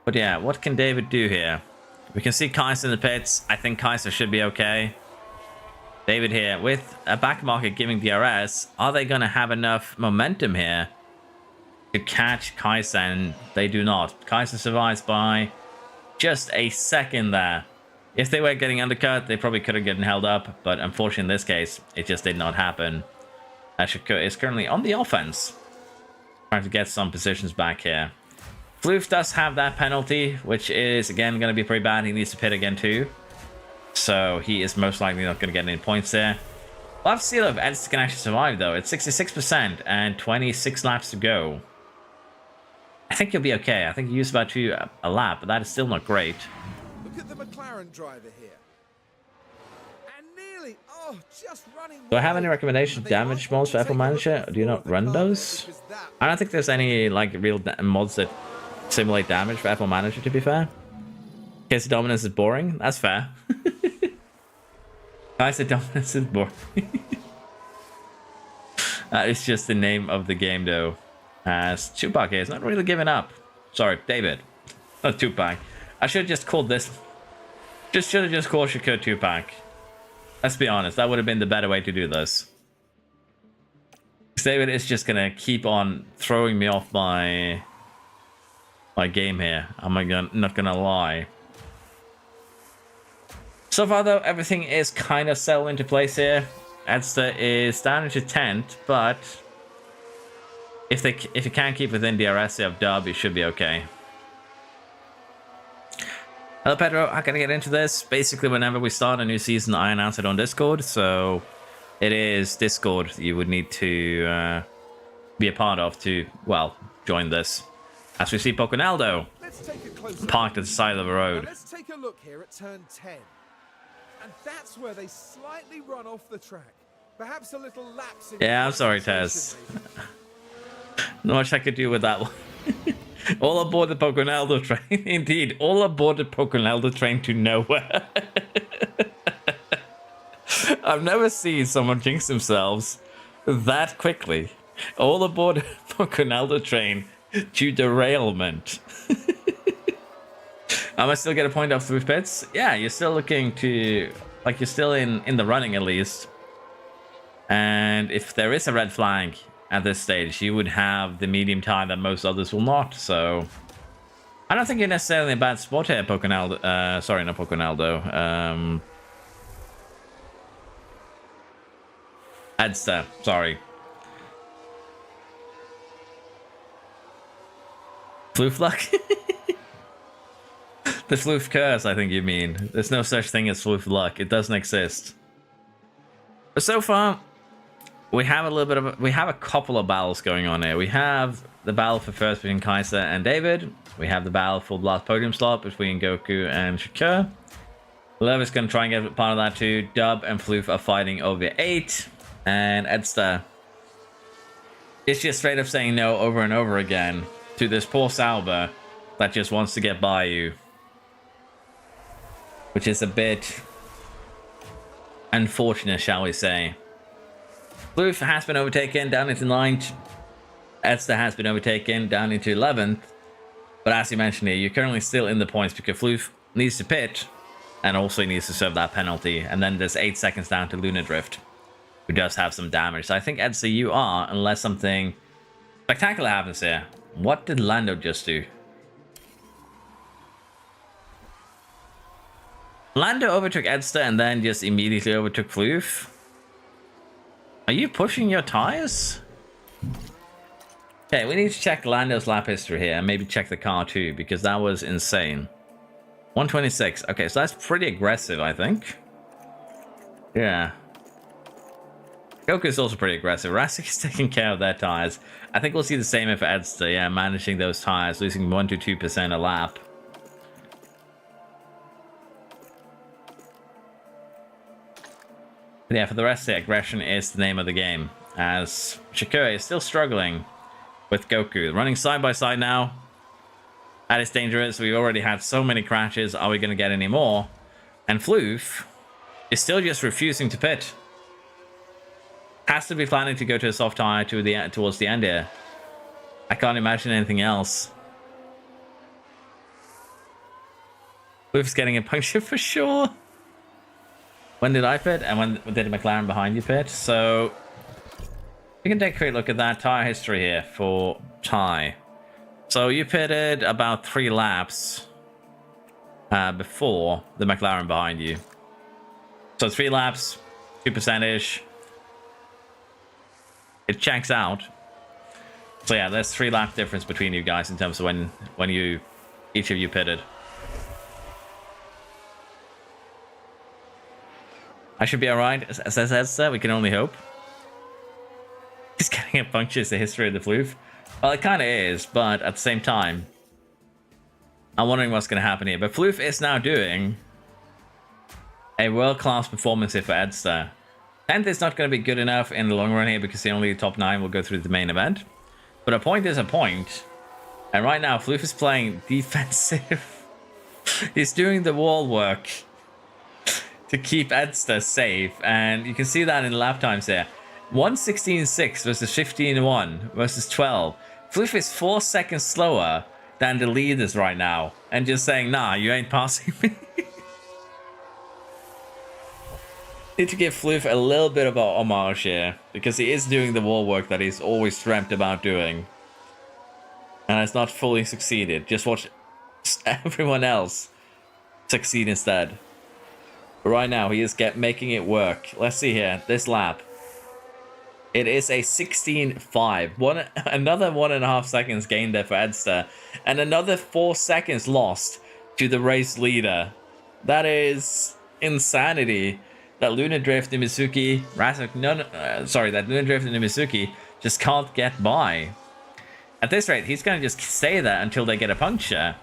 Speaker 1: But yeah, what can David do here? We can see Kaiser in the pits. I think Kaiser should be okay. David here with a back market giving DRS. Are they going to have enough momentum here to catch Kaiser? And they do not. Kaiser survives by just a second there. If they were getting undercut, they probably could have gotten held up, but unfortunately in this case, it just did not happen. Shakur is currently on the offense, trying to get some positions back here. Floof does have that penalty, which is again going to be pretty bad. He needs to pit again too, so he is most likely not going to get any points there. We'll have to see if Edson can actually survive though. It's 66% and 26 laps to go. I think he'll be okay. I think he used about 2 a lap, but that is still not great.
Speaker 2: Look at the McLaren driver here. And nearly, just running.
Speaker 1: Do I have any recommendations of damage mods for F1 Manager? Do you not run those? I don't think there's any like real mods that simulate damage for F1 Manager, to be fair. Case of Dominance is boring. That's fair. Case of Dominance is boring. That is just the name of the game, though. As Tupac is not really giving up. Sorry, David. Not Tupac. I should have just called this. Should have just called Shakur Tupac. Let's be honest. That would have been the better way to do this. David is just gonna keep on throwing me off my game here. I'm not gonna lie. So far, though, everything is kind of settled into place here. Edster is down into 10th, but if you can't keep within DRS of dub, you should be okay. Hello, Pedro. How can I get into this? Basically, whenever we start a new season, I announce it on Discord. So it is Discord that you would need to be a part of to, well, join this. As we see Poconaldo parked at the side of the road.
Speaker 2: Now let's take a look here at turn 10. And that's where they slightly run off the track. Perhaps a little lapse in.
Speaker 1: Yeah, I'm sorry, Tez. Not much I could do with that one. All aboard the Poconaldo train. Indeed, all aboard the Poconaldo train to nowhere. I've never seen someone jinx themselves that quickly. All aboard the Poconaldo train to derailment. Am I still get a point off through pits? Yeah, you're still looking to, like, you're still in the running at least. And if there is a red flag at this stage, you would have the medium time that most others will not. So I don't think you're necessarily in a bad spot here, Poconaldo. Sorry, not Poconaldo. Edster, sorry. Floof luck? The floof curse, I think you mean. There's no such thing as floof luck. It doesn't exist. But so far, we have a couple of battles going on here. We have the battle for first between Kaiser and David. We have the battle for the last podium slot between Goku and Shakur. Love is going to try and get part of that too. Dub and Floof are fighting over 8. And Edster is just straight up saying no over and over again to this poor Sauber that just wants to get by you. Which is a bit unfortunate, shall we say. Floof has been overtaken down into 9th. Edster has been overtaken down into 11th. But as you mentioned here, you're currently still in the points because Floof needs to pit and also needs to serve that penalty. And then there's 8 seconds down to Lunar Drift, who does have some damage. So I think, Edster, you are, unless something spectacular happens here. What did Lando just do? Lando overtook Edster and then just immediately overtook Floof. Are you pushing your tires? Okay, we need to check Lando's lap history here and maybe check the car too, because that was insane. 126. Okay, so that's pretty aggressive, I think. Yeah. Goku is also pretty aggressive. Rasik is taking care of their tires. I think we'll see the same if Edster, yeah, managing those tires, losing 1 to 2% a lap. But yeah, for the rest of it, aggression is the name of the game, as Shakura is still struggling with Goku. Running side by side now. That is dangerous. We've already had so many crashes. Are we going to get any more? And Floof is still just refusing to pit. Has to be planning to go to a soft tire towards the end here. I can't imagine anything else. Floof's getting a puncture for sure. When did I pit? And when did McLaren behind you pit? So we can take a quick look at that tire history here for Ty. So you pitted about 3 laps before the McLaren behind you. So 3 laps, 2%-ish. It checks out. So yeah, there's 3 lap difference between you guys in terms of when each of you pitted. I should be alright, says Edster. We can only hope. He's getting a puncture is the history of the Floof. Well, it kind of is, but at the same time, I'm wondering what's going to happen here. But Floof is now doing a world-class performance here for Edster. 10th is not going to be good enough in the long run here because the only top 9 will go through the main event. But a point is a point. And right now, Floof is playing defensive. He's doing the wall work to keep Edster safe, and you can see that in the lap times here. 1:16.6 versus 15:1 versus 12. Floof is 4 seconds slower than the leaders right now, and just saying, nah, you ain't passing me. Need to give Floof a little bit of a homage here, because he is doing the wall work that he's always dreamt about doing, and has not fully succeeded. Just watch everyone else succeed instead. But right now, he is making it work. Let's see here. This lap. It is a 16.5. Another 1.5 seconds gained there for Edster. And another 4 seconds lost to the race leader. That is insanity. That Lunar Drift and Mizuki... that Lunar Drift and Mizuki just can't get by. At this rate, he's going to just stay there until they get a puncture.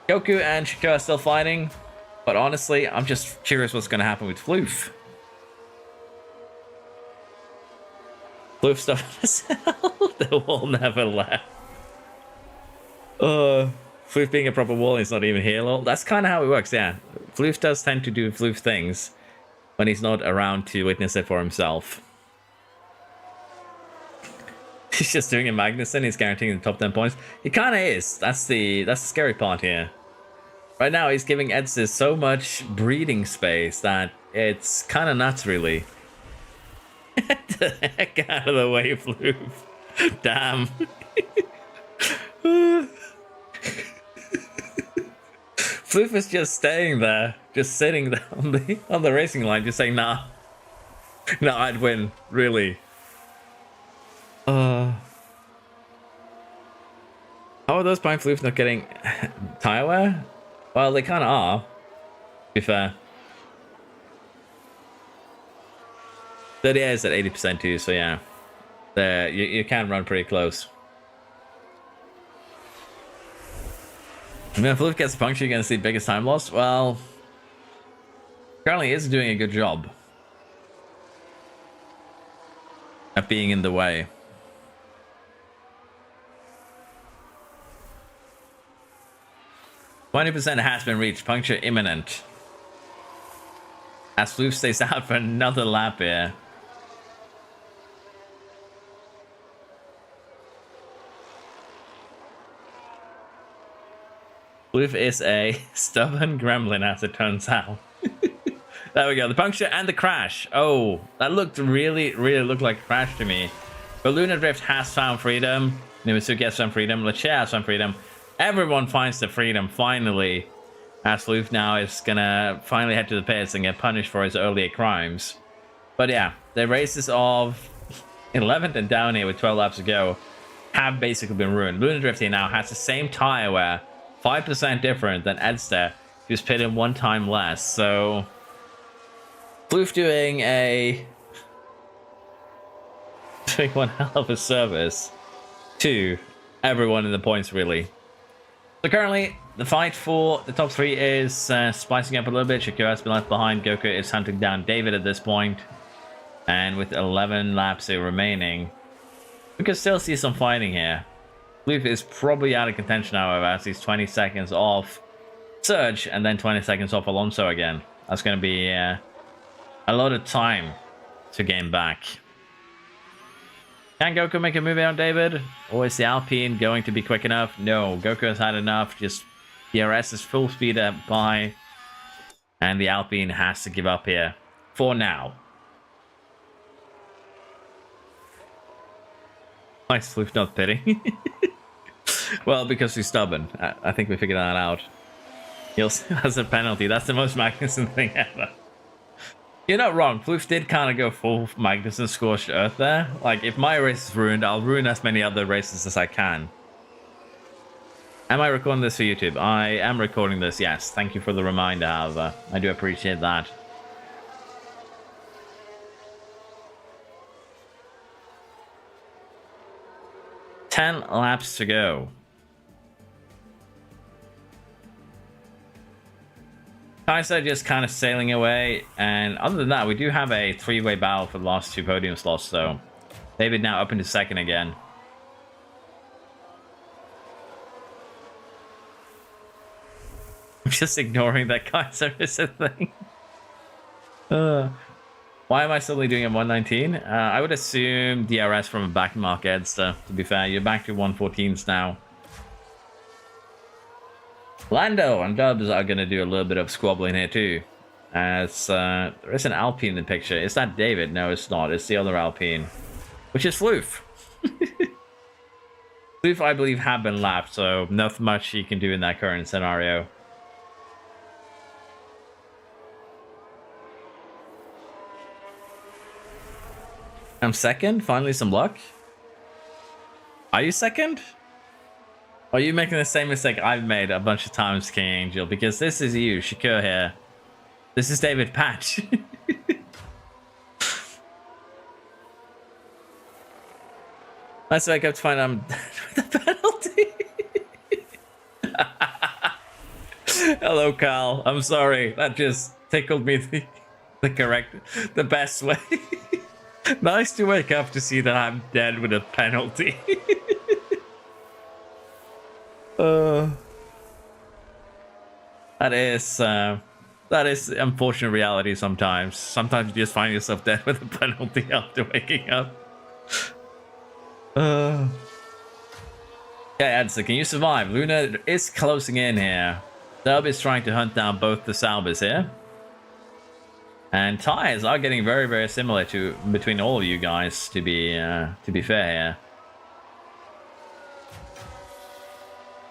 Speaker 1: Goku and Shiko are still fighting. But honestly, I'm just curious what's going to happen with Floof. Floof stuff the wall never left. Floof being a proper wall is not even here. Lol. That's kind of how it works, yeah. Floof does tend to do Floof things when he's not around to witness it for himself. He's just doing a Magnussen. He's guaranteeing the top 10 points. He kind of is. That's the scary part here. Right now, he's giving Edster so much breathing space that it's kind of nuts, really. Get the heck out of the way, Floof. Damn. Floof is just staying there, just sitting there on the racing line, just saying, nah. No, I'd win, really. How are those behind Floof not getting tire wear? Well, they kind of are, to be fair. 38 is at 80% too, so yeah. You can run pretty close. I mean, if Floof gets a puncture, you're going to see biggest time loss. Well, currently is doing a good job at being in the way. %, has been reached. Puncture imminent. As Floof stays out for another lap here. Floof is a stubborn gremlin, as it turns out. There we go. The puncture and the crash. Oh, that looked really looked like a crash to me. But Lunar Drift has found freedom. Nimitsuki has found freedom. Lachey has found freedom. Everyone finds the freedom, finally. As Floof now is gonna finally head to the pits and get punished for his earlier crimes. But yeah, the races of 11th and down here with 12 laps to go have basically been ruined. Luna Drift here now has the same tire wear, 5% different than Edster, who's pitted one time less. So Floof doing one hell of a service to everyone in the points, really. So currently, the fight for the top 3 is spicing up a little bit. Shakira has been left behind. Goku is hunting down David at this point. And with 11 laps remaining, we can still see some fighting here. Floof is probably out of contention, however, as he's 20 seconds off Surge and then 20 seconds off Alonso again. That's going to be a lot of time to gain back. Can Goku make a move on David? Or is the Alpine going to be quick enough? No, Goku has had enough. Just DRS is full speed by. And the Alpine has to give up here. For now. Nice Floof not pitting. Well, because he's stubborn. I think we figured that out. He also has a penalty. That's the most Magnussen thing ever. You're not wrong. Floof did kind of go full Magnussen scorched earth there. Like, if my race is ruined, I'll ruin as many other races as I can. Am I recording this for YouTube? I am recording this, yes. Thank you for the reminder, however. I do appreciate that. Ten laps to go. Kaiser just kind of sailing away, and other than that, we do have a 3-way battle for the last 2 podium slots, so David now up into second again. I'm just ignoring that Kaiser is a thing. Why am I suddenly doing a 119? I would assume DRS from a back mark so to be fair. You're back to 114s now. Lando and Dubs are going to do a little bit of squabbling here too. As there is an Alpine in the picture. Is that David? No, it's not. It's the other Alpine. Which is Floof. Floof, I believe, have been lapped, so not much he can do in that current scenario. I'm second? Finally some luck? Are you second? Are you making the same mistake I've made a bunch of times, King Angel? Because this is you, Shakur here. This is David Patch. Let's wake up to find I'm with the penalty. Hello, Carl. I'm sorry. That just tickled me the best way. Nice to wake up to see that I'm dead with a penalty. That is unfortunate reality sometimes. Sometimes you just find yourself dead with a penalty after waking up. Yeah, Edson, can you survive? Luna is closing in here. Dub is trying to hunt down both the Salbers here. And tires are getting very, very similar to between all of you guys, to be fair here.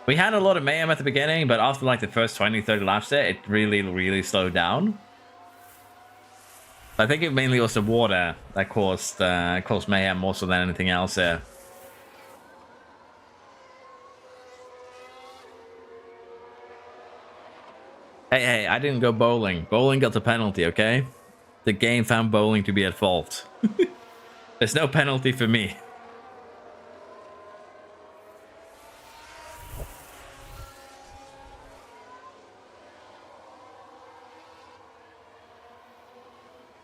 Speaker 1: We had a lot of mayhem at the beginning, but after like the first 20-30 laps there, it really slowed down. I think it mainly was the water that caused mayhem more so than anything else here. Hey, I didn't go bowling. Bowling got the penalty, okay? The game found bowling to be at fault. There's no penalty for me.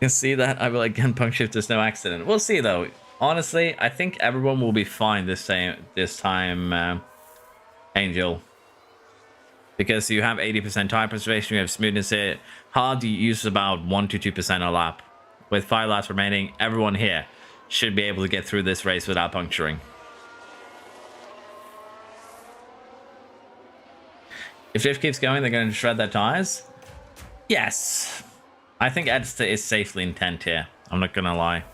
Speaker 1: You can see that I will again puncture if there's no accident. We'll see though. Honestly, I think everyone will be fine this time, Angel. Because you have 80% tire preservation, you have smoothness here. Hard uses about 1 to 2% a lap. With 5 laps remaining, everyone here should be able to get through this race without puncturing. If Drift keeps going, they're going to shred their tires? Yes. I think Edster is safely in 10th here. I'm not going to lie.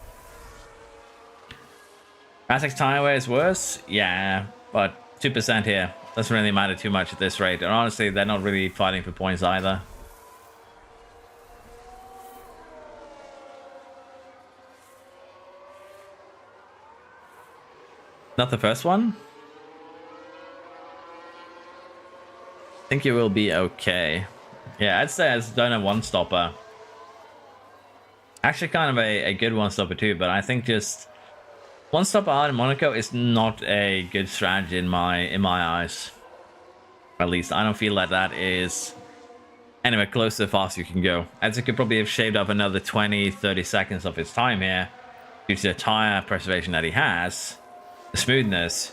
Speaker 1: Classic's tire wear is worse? Yeah, but 2% here Doesn't really matter too much at this rate. And honestly, they're not really fighting for points either. Not the first one? I think you will be okay. Yeah, I'd say it's done a one-stopper. Actually, kind of a good one-stopper too, but I think just one-stopper out in Monaco is not a good strategy in my eyes. At least, I don't feel like that is anywhere close to the fast you can go. As it could probably have shaved off another 20-30 seconds of his time here due to the tire preservation that he has, the smoothness,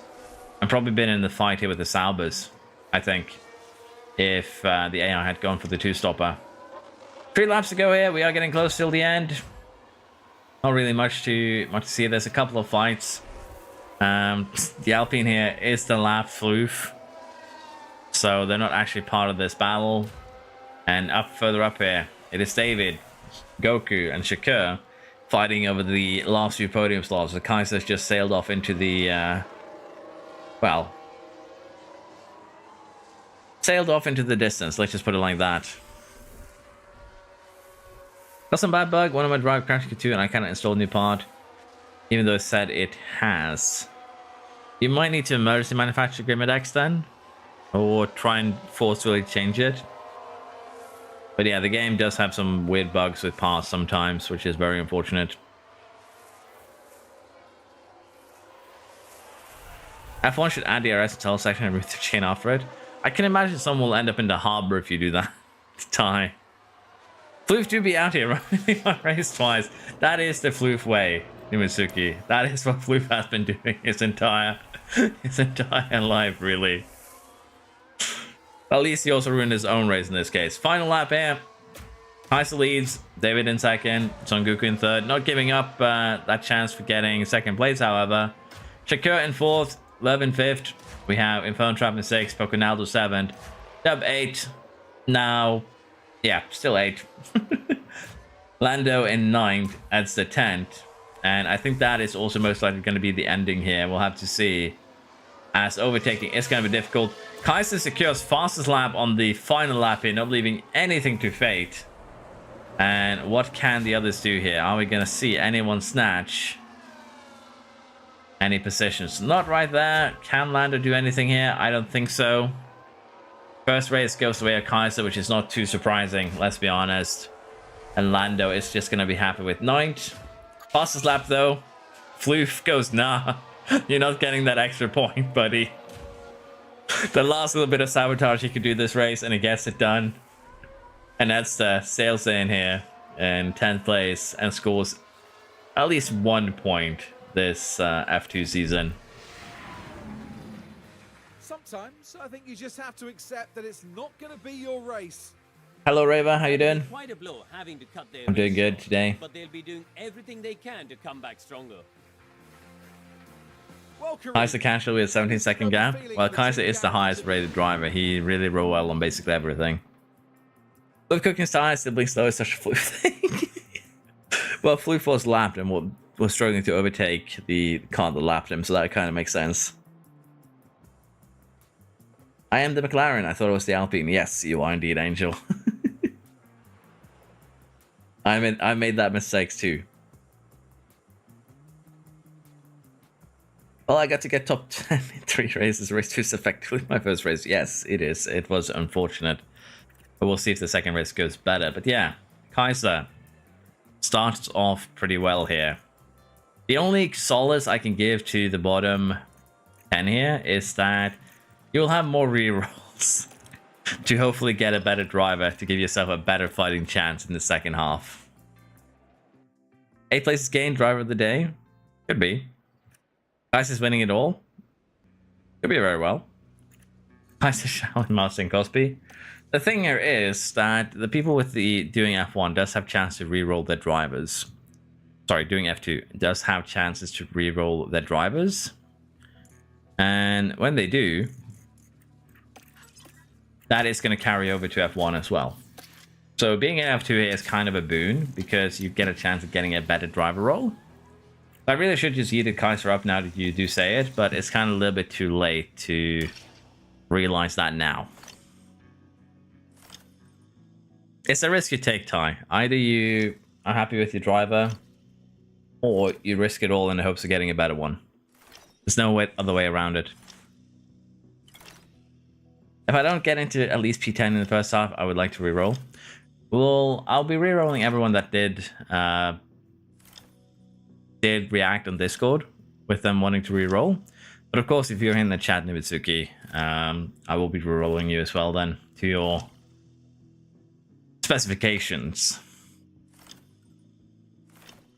Speaker 1: and probably been in the fight here with the Saubers, I think, if the AI had gone for the two-stopper. 3 laps to go here. We are getting close till the end. Not really much to see. There's a couple of fights. The Alpine here is the lap floof, so they're not actually part of this battle. And further up here, it is David, Goku, and Shakur fighting over the last few podium slots. The Kaiser's just sailed off into the sailed off into the distance. Let's just put it like that. Got some bad bug. One of my drive crashed Q2 and I cannot install a new part, even though it said it has. You might need to emergency manufacture Grimadex then, or try and forcefully change it. But yeah, the game does have some weird bugs with parts sometimes, which is very unfortunate. F1 should add DRS to section and route the chain after it. I can imagine someone will end up in the harbor if you do that. Die. Floof do be out here running my race twice. That is the Floof way, Imitsuki. That is what Floof has been doing his entire life, really. At least he also ruined his own race in this case. Final lap here. Kaiser leads, David in second, Son Goku in third. Not giving up that chance for getting second place, however. Shakur in fourth, Lev in fifth. We have Inferno Trap in sixth, Poconaldo seventh, Dub 8. Now, yeah, still 8. Lando in 9th, adds the 10th. And I think that is also most likely going to be the ending here. We'll have to see, as overtaking is going to be difficult. Kaiser secures fastest lap on the final lap here, not leaving anything to fate. And what can the others do here? Are we going to see anyone snatch any positions? Not right there. Can Lando do anything here? I don't think so. First race goes the way of Kaiser, which is not too surprising, let's be honest. And Lando is just going to be happy with 9th. Fastest lap, though. Floof goes, nah. You're not getting that extra point, buddy. The last little bit of sabotage he could do this race, and he gets it done. And that's the sails in here in 10th place and scores at least 1 point this F2 season.
Speaker 2: Sometimes I think you just have to accept that it's not going to be your race.
Speaker 1: Hello, Rava. How you doing?
Speaker 3: Quite a blow having to cut their
Speaker 1: I'm doing good today.
Speaker 3: But they'll be doing everything they can to come back stronger.
Speaker 2: Well,
Speaker 1: Kaiser casual with a 17-second gap. Well, Kaiser is the highest rated driver. He really rolled well on basically everything. Floof cooking style, still being slow is such a Floof thing. Well, Floof was lapped and was struggling to overtake the car that lapped him, so that kind of makes sense. I am the McLaren. I thought it was the Alpine. Yes, you are indeed, Angel. I made that mistake too. Well, I got to get top 10 in 3 races. Race 2 is effectively my first race. Yes, it is. It was unfortunate. But we'll see if the second race goes better. But yeah, Kaiser starts off pretty well here. The only solace I can give to the bottom 10 here is that you'll have more rerolls to hopefully get a better driver to give yourself a better fighting chance in the second half. 8 places gained, driver of the day. Could be. Kaiser's winning it all. Could be very well. Kaiser, Shaolin, Master, and Cosby. The thing here is that the people with the doing F1 does have chance to reroll their drivers. Sorry, doing F2 does have chances to reroll their drivers. And when they do, that is going to carry over to F1 as well. So being in F2 here is kind of a boon because you get a chance of getting a better driver role. I really should just yeeted Kaiser up now that you do say it, but it's kind of a little bit too late to realize that now. It's a risk you take, Ty. Either you are happy with your driver, or you risk it all in the hopes of getting a better one. There's no other way around it. If I don't get into at least P10 in the first half, I would like to reroll. I'll be rerolling everyone that did react on Discord with them wanting to reroll. But of course, if you're in the chat, Nibitsuki, I will be rerolling you as well then to your specifications.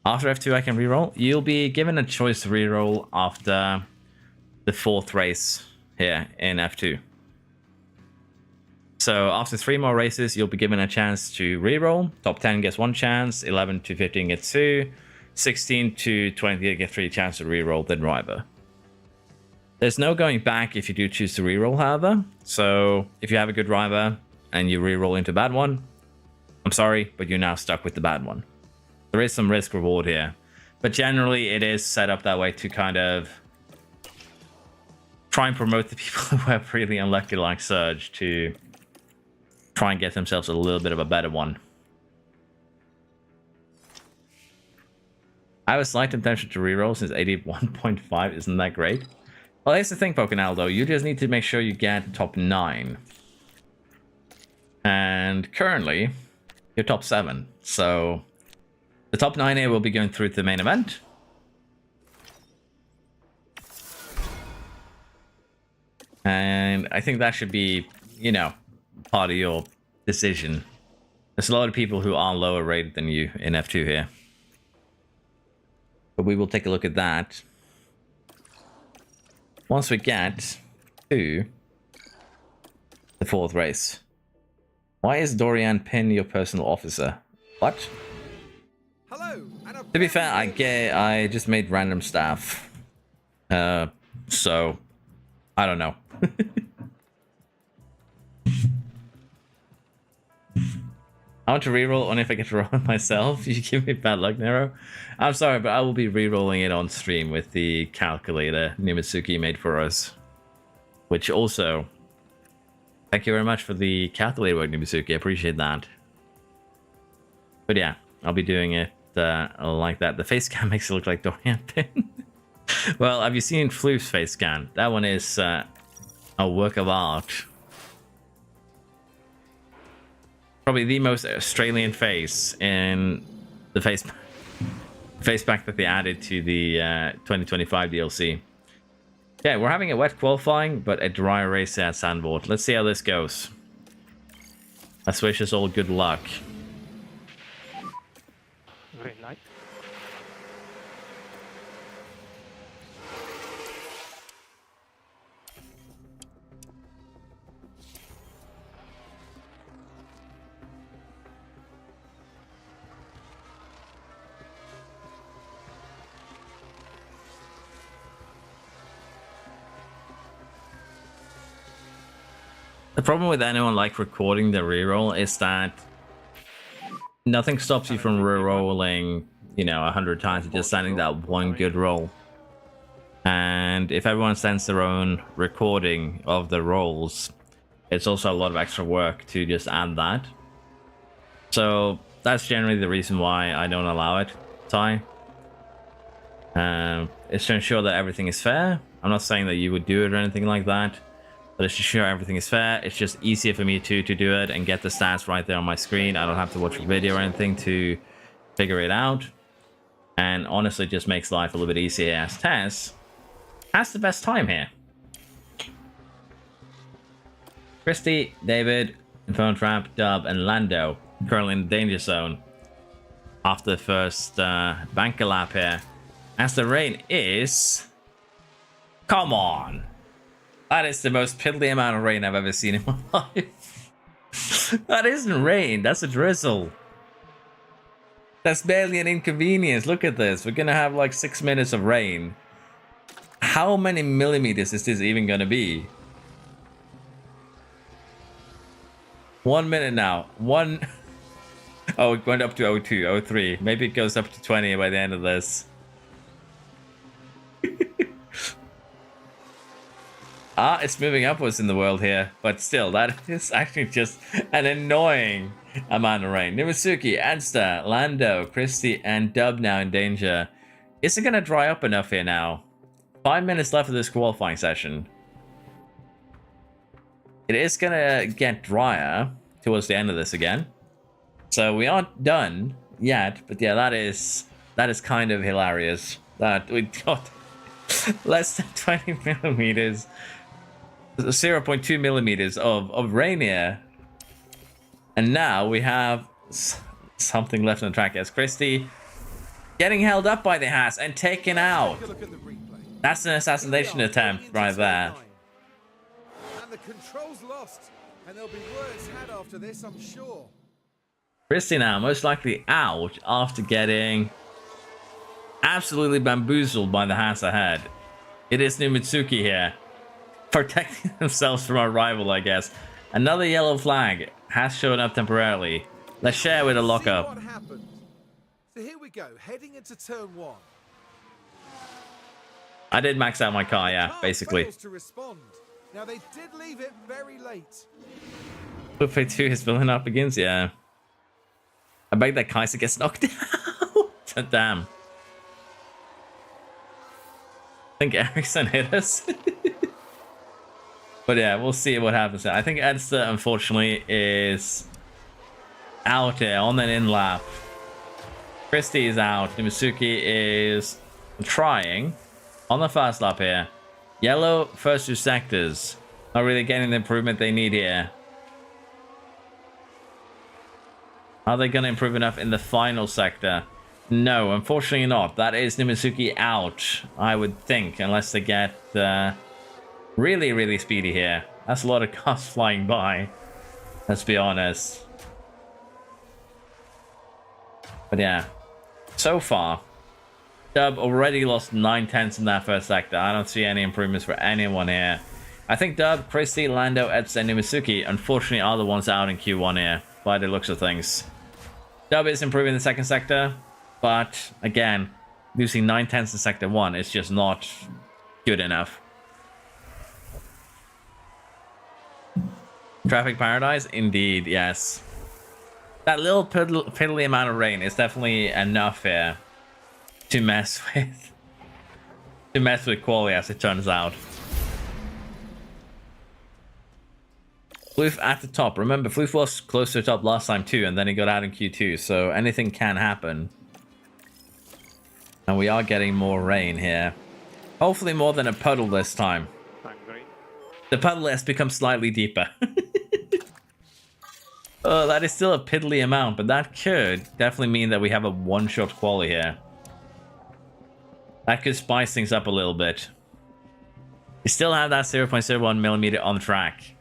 Speaker 1: After F2, I can reroll. You'll be given a choice to reroll after the 4th race here in F2. So after 3 more races, you'll be given a chance to reroll. Top 10 gets 1 chance, 11 to 15 gets 2, 16 to 20 get 3 chances to reroll the driver. There's no going back if you do choose to reroll, however. So if you have a good driver and you reroll into a bad one, I'm sorry, but you're now stuck with the bad one. There is some risk reward here, but generally it is set up that way to kind of try and promote the people who are really unlucky like Surge to try and get themselves a little bit of a better one. I have a slight temptation to reroll since 81.5 isn't that great. Well, here's the thing, Pokenaldo. You just need to make sure you get top 9. And currently, you're top 7. So the top 9 here will be going through to the main event. And I think that should be, you know, part of your decision. There's a lot of people who are lower rated than you in F2 here. But we will take a look at that once we get to the 4th race. Why is Dorian Pin your personal officer? What?
Speaker 2: Hello.
Speaker 1: To be fair, I just made random staff. So I don't know. I want to reroll only if I get to roll it myself. You give me bad luck, Nero. I'm sorry, but I will be rerolling it on stream with the calculator Nimitsuki made for us. Which also, thank you very much for the calculator work, Nimitsuki. I appreciate that. But yeah, I'll be doing it like that. The face scan makes it look like Dorian Pin. Well, have you seen Floof's face scan? That one is a work of art. Probably the most Australian face in the face pack that they added to the 2025 DLC. Yeah, we're having a wet qualifying, but a dry race at Sandboard. Let's see how this goes. Let's wish us all good luck.
Speaker 4: Very nice.
Speaker 1: The problem with anyone like recording the reroll is that nothing stops you from rerolling, you know, 100 times and just sending that one good roll. And if everyone sends their own recording of the rolls, it's also a lot of extra work to just add that. So that's generally the reason why I don't allow it, Ty. It's to ensure that everything is fair. I'm not saying that you would do it or anything like that. But it's to ensure everything is fair. It's just easier for me to do it and get the stats right there on my screen. I don't have to watch a video or anything to figure it out. And honestly, it just makes life a little bit easier as Tess has the best time here. Christy, David, Infernal Trap, Dub, and Lando currently in the danger zone after the first banker lap here. As the rain is... Come on! That is the most piddly amount of rain I've ever seen in my life. That isn't rain, that's a drizzle. That's barely an inconvenience. Look at this. We're gonna have like 6 minutes of rain. How many millimeters is this even gonna be? 1 minute now. Oh, it went up to 02, 03. Maybe it goes up to 20 by the end of this. It's moving upwards in the world here, but still, that is actually just an annoying amount of rain. Nimisuki, Adsta, Lando, Christie, and Dub now in danger. Is it going to dry up enough here now? 5 minutes left of this qualifying session. It is going to get drier towards the end of this again. So we aren't done yet, but yeah, that is kind of hilarious that we got less than 20 millimeters, 0.2 millimeters of rain here, and now we have something left on the track as Christie getting held up by the Haas and taken out. That's an assassination attempt right there.
Speaker 2: And the control's lost, and there'll be words had after this, I'm sure.
Speaker 1: Christie now most likely out after getting absolutely bamboozled by the Haas ahead. It is Nimitsuki here, protecting themselves from our rival, I guess. Another yellow flag has shown up temporarily. Let's share with a lockup.
Speaker 2: What happened? So here we go, heading into turn 1.
Speaker 1: I did max out my car, yeah, basically.
Speaker 2: Fails to respond. Now they did leave it very late.
Speaker 1: Hopefully 2 is filling up begins, yeah. I bet that Kaiser gets knocked out. Damn. I think Ericsson hit us. But yeah, we'll see what happens. I think Edster, unfortunately, is out here on an in lap. Christie is out. Nimisuki is trying on the first lap here. Yellow first 2 sectors. Not really getting the improvement they need here. Are they going to improve enough in the final sector? No, unfortunately not. That is Nimisuki out, I would think, unless they get really, really speedy here. That's a lot of cars flying by, let's be honest. But yeah, so far, Dub already lost 9/10 in that first sector. I don't see any improvements for anyone here. I think Dub, Christie, Lando, Eds, and Nimisuki, unfortunately, are the ones out in Q1 here, by the looks of things. Dub is improving the second sector, but again, losing 9/10 in sector 1 is just not good enough. Traffic paradise? Indeed, yes. That little piddly amount of rain is definitely enough here to mess with quality, as it turns out. Floof at the top. Remember, Floof was close to the top last time too, and then he got out in Q2, so anything can happen. And we are getting more rain here. Hopefully more than a puddle this time. The puddle has become slightly deeper. Oh, that is still a piddly amount, but that could definitely mean that we have a one-shot quali here. That could spice things up a little bit. We still have that 0.01 millimeter on track.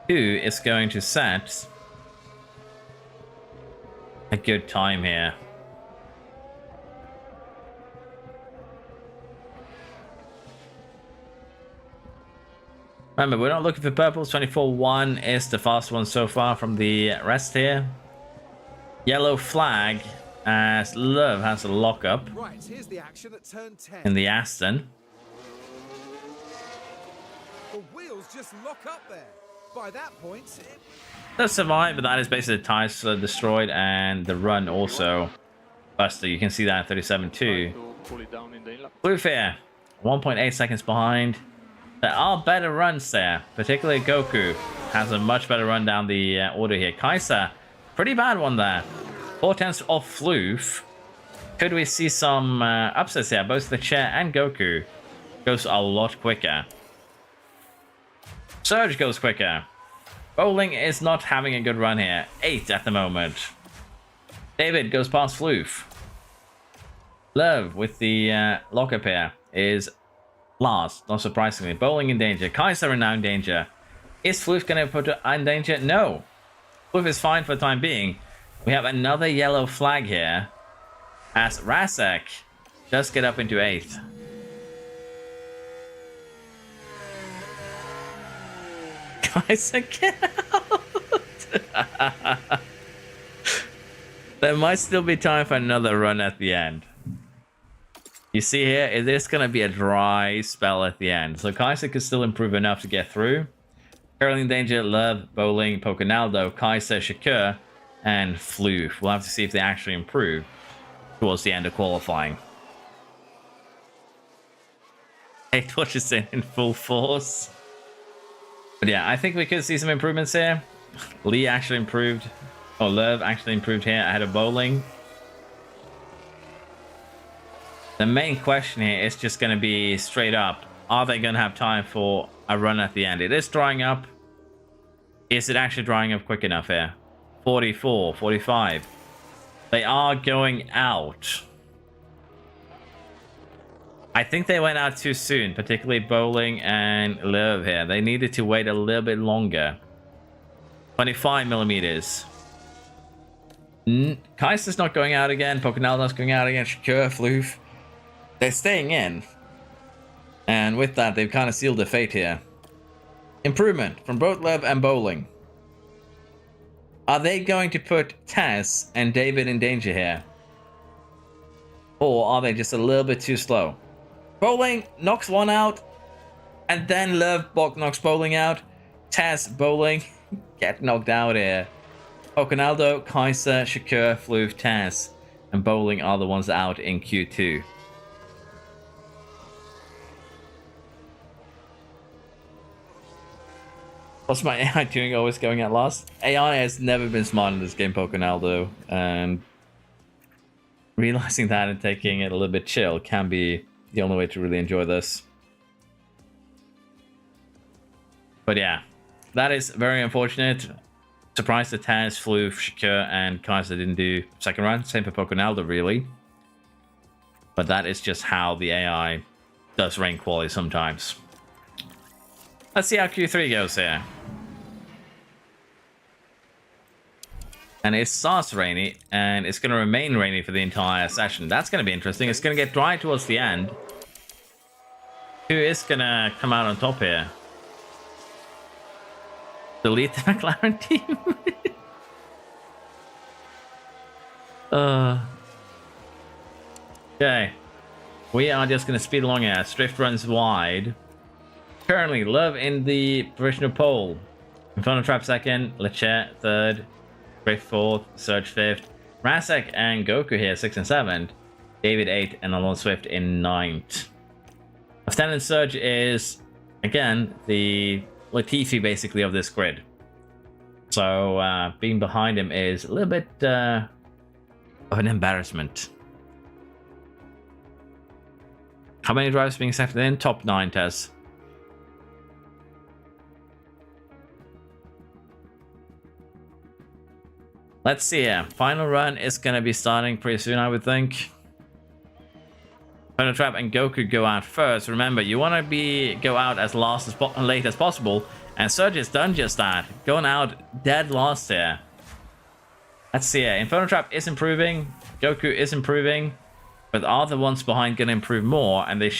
Speaker 1: 2 is going to set a good time here. Remember, we're not looking for purples. 24-1 is the fast one so far from the rest here. Yellow flag as Love has a lockup.
Speaker 2: Right, here's the action at turn 10.
Speaker 1: In the Aston.
Speaker 2: The wheels just lock up there. By that point, it...
Speaker 1: They'll survive, but that is basically the tires destroyed and the run also busted. You can see that at 37-2. Blue Fair, 1.8 seconds behind. There are better runs there, particularly Goku has a much better run down the order here. Kaiser, pretty bad one there. 4/10 off Floof. Could we see some upsets here? Both the chair and Goku goes a lot quicker. Surge goes quicker. Bowling is not having a good run here. 8 at the moment. David goes past Floof. Love with the lockup here is last, not surprisingly. Bowling in danger. Kaiser now in danger. Is Floof going to put it in danger? No. Floof is fine for the time being. We have another yellow flag here as Rasek does get up into 8th. Kaiser, get out! There might still be time for another run at the end. You see here, it is going to be a dry spell at the end. So Kaiser could still improve enough to get through. Curling Danger, Love, Bowling, Pocanaldo, Kaiser, Shakur, and Floof. We'll have to see if they actually improve towards the end of qualifying. 8 watches in full force. But yeah, I think we could see some improvements here. Lee actually improved. Or Love actually improved here ahead of Bowling. The main question here is just going to be straight up. Are they going to have time for a run at the end? It is drying up. Is it actually drying up quick enough here? 44, 45. They are going out. I think they went out too soon, particularly Bowling and Love here. They needed to wait a little bit longer. 25 millimeters. Kaiser's not going out again. Pocanaldo's going out again. Shakur, Floof. They're staying in. And with that, they've kind of sealed their fate here. Improvement from both Love and Bowling. Are they going to put Taz and David in danger here? Or are they just a little bit too slow? Bowling knocks one out. And then Love knocks Bowling out. Taz, Bowling get knocked out here. Pocanaldo, Kaiser, Shakur, Floof, Taz, and Bowling are the ones out in Q2. What's my AI doing always going at last? AI has never been smart in this game, Pocanaldo, and realizing that and taking it a little bit chill can be the only way to really enjoy this. But yeah, that is very unfortunate. Surprised that Taz, Floof, Shakur, and Kaiser didn't do second round. Same for Pocanaldo, really. But that is just how the AI does rank quality sometimes. Let's see how Q3 goes here. And it starts rainy, and it's going to remain rainy for the entire session. That's going to be interesting. It's going to get dry towards the end. Who is going to come out on top here? Delete the McLaren team? Okay. We are just going to speed along here. Strift runs wide. Currently, Love in the provisional pole. Inferno Trap second, Lecce third, Griff fourth, Surge fifth, Rasek and Goku here 6th and 7th, David 8th, and Alon Swift in 9th. Lieutenant Surge is, again, the Latifi basically of this grid. So being behind him is a little bit of an embarrassment. How many drivers being accepted in? Top 9, Tess. Let's see here. Final run is going to be starting pretty soon, I would think. Inferno Trap and Goku go out first. Remember, you want to go out as late as possible. And Surge has done just that. Going out dead last here. Let's see here. Inferno Trap is improving. Goku is improving. But are the ones behind going to improve more? And they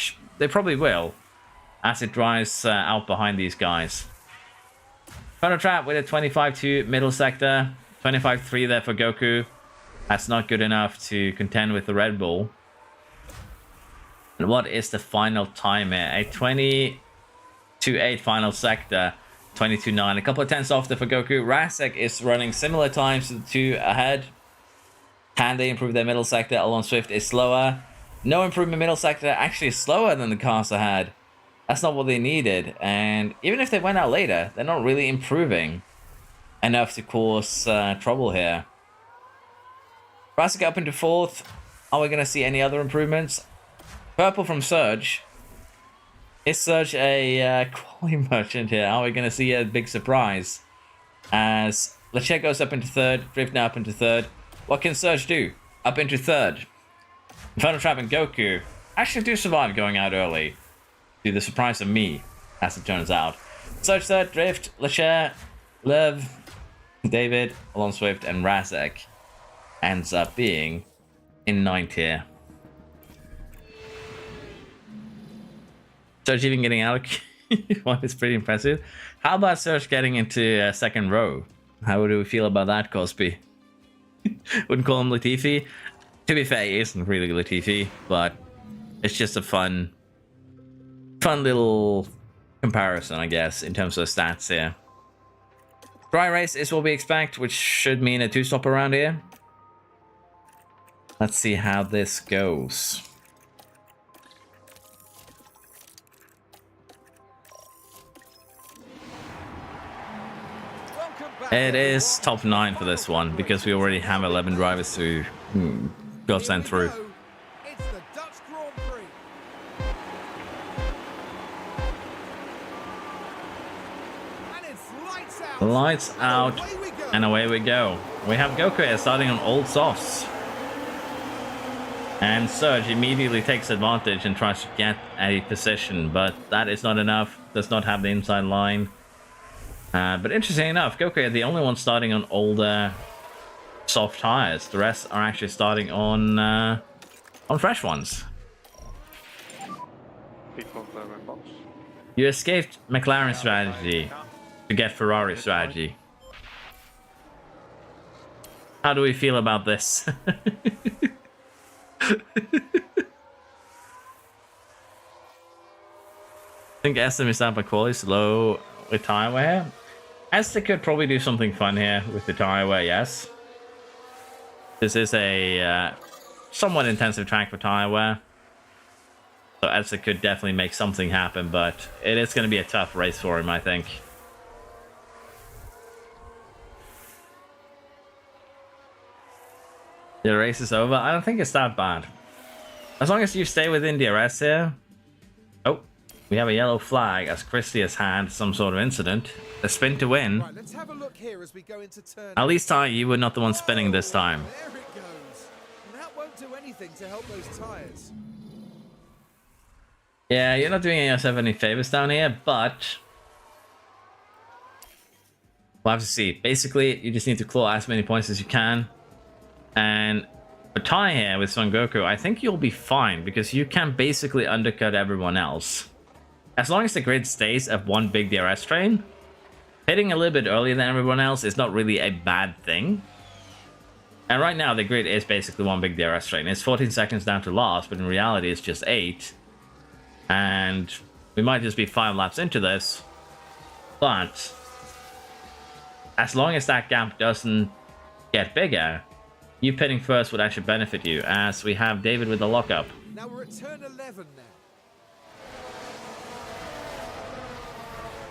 Speaker 1: probably will. As it drives out behind these guys. Inferno Trap with a 25-2 middle sector. 25-3 there for Goku. That's not good enough to contend with the Red Bull. And what is the final time here? A 22-8 final sector. 22-9. A couple of tenths off there for Goku. Rasek is running similar times to the two ahead. Can they improve their middle sector? Alon Swift is slower. No improvement middle sector. Actually slower than the cars ahead. That's not what they needed. And even if they went out later, they're not really improving enough to cause trouble here. Rasek up into 4th. Are we going to see any other improvements? Purple from Surge. Is Surge a quality merchant here? Are we going to see a big surprise? As Lecce goes up into 3rd, Drift now up into 3rd. What can Surge do? Up into 3rd. Inferno Trap and Goku actually do survive going out early. To the surprise of me, as it turns out. Surge 3rd, Drift, Lecce, Lev, David, Alon Swift, and Rasek ends up being in 9th here. Surge even getting out of one is pretty impressive. How about Surge getting into 2nd row? How do we feel about that, Cosby? Wouldn't call him Latifi. To be fair, he isn't really Latifi, but it's just a fun little comparison, I guess, in terms of stats here. Dry race is what we expect, which should mean a 2-stop around here. Let's see how this goes. It is top 9 for this one because we already have 11 drivers who got sent through.
Speaker 2: It's the Dutch Grand Prix. And it's lights out.
Speaker 1: And away we go. We have Goku here starting on old softs. And Surge immediately takes advantage and tries to get a position, but that is not enough. Does not have the inside line. But interesting enough, Goku is the only one starting on older soft tires. The rest are actually starting on fresh ones. You escaped McLaren strategy to get Ferrari strategy. How do we feel about this? I think SM is out by quality, slow with tire wear. Esther could probably do something fun here with the tire wear, yes. This is a somewhat intensive track for tire wear. So Esther could definitely make something happen, but it is going to be a tough race for him, I think. The race is over. I don't think it's that bad. As long as you stay within DRS here. Oh, we have a yellow flag as Christie has had some sort of incident. A spin to win.
Speaker 2: Right, let's have a look here as we go into turn.
Speaker 1: At least, Ty, you were not the one spinning this time.
Speaker 2: There it goes. And that won't do anything to help those tires.
Speaker 1: Yeah, you're not doing yourself any favors down here, but we'll have to see. Basically, you just need to claw as many points as you can. And for Ty here with Son Goku, I think you'll be fine because you can basically undercut everyone else. As long as the grid stays at one big DRS train, hitting a little bit earlier than everyone else is not really a bad thing. And right now, the grid is basically one big DRS train. It's 14 seconds down to last, but in reality, it's just 8. And we might just be 5 laps into this. But as long as that gap doesn't get bigger, you pitting first would actually benefit you, as we have David with the lockup.
Speaker 2: Now we're at turn 11 now.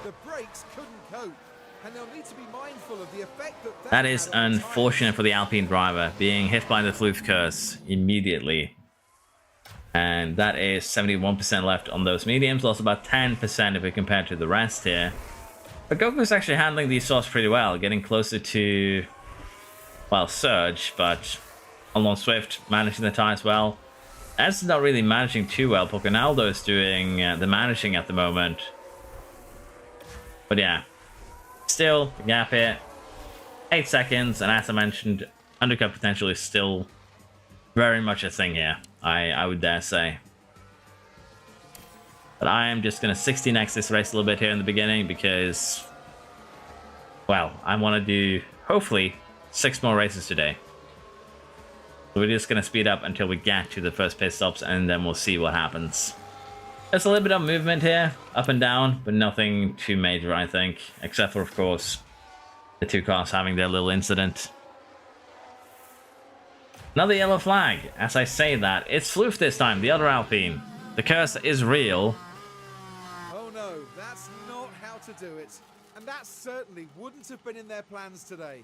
Speaker 2: The brakes couldn't cope, and they'll need to be mindful of the effect that
Speaker 1: is
Speaker 2: had on the
Speaker 1: unfortunate
Speaker 2: tires.
Speaker 1: for the Alpine driver, being hit by the Floof curse immediately. And that is 71% left on those mediums, lost about 10% if we compare to the rest here. But Goku's actually handling these softs pretty well, getting closer to, well, Surge, but Alon Swift managing the tires well. Ed's not really managing too well. Poconaldo is doing the managing at the moment. But yeah, still, the gap here, 8 seconds, and as I mentioned, undercut potential is still very much a thing here, I would dare say. But I am just going to 60x this race a little bit here in the beginning because, well, I want to do, hopefully, 6 more races today. So we're just going to speed up until we get to the first pit stops, and then we'll see what happens. There's a little bit of movement here, up and down, but nothing too major, I think. Except for, of course, the 2 cars having their little incident. Another yellow flag. As I say that, it's Floof this time, the other Alpine. The curse is real.
Speaker 2: Oh no, that's not how to do it. And that certainly wouldn't have been in their plans today.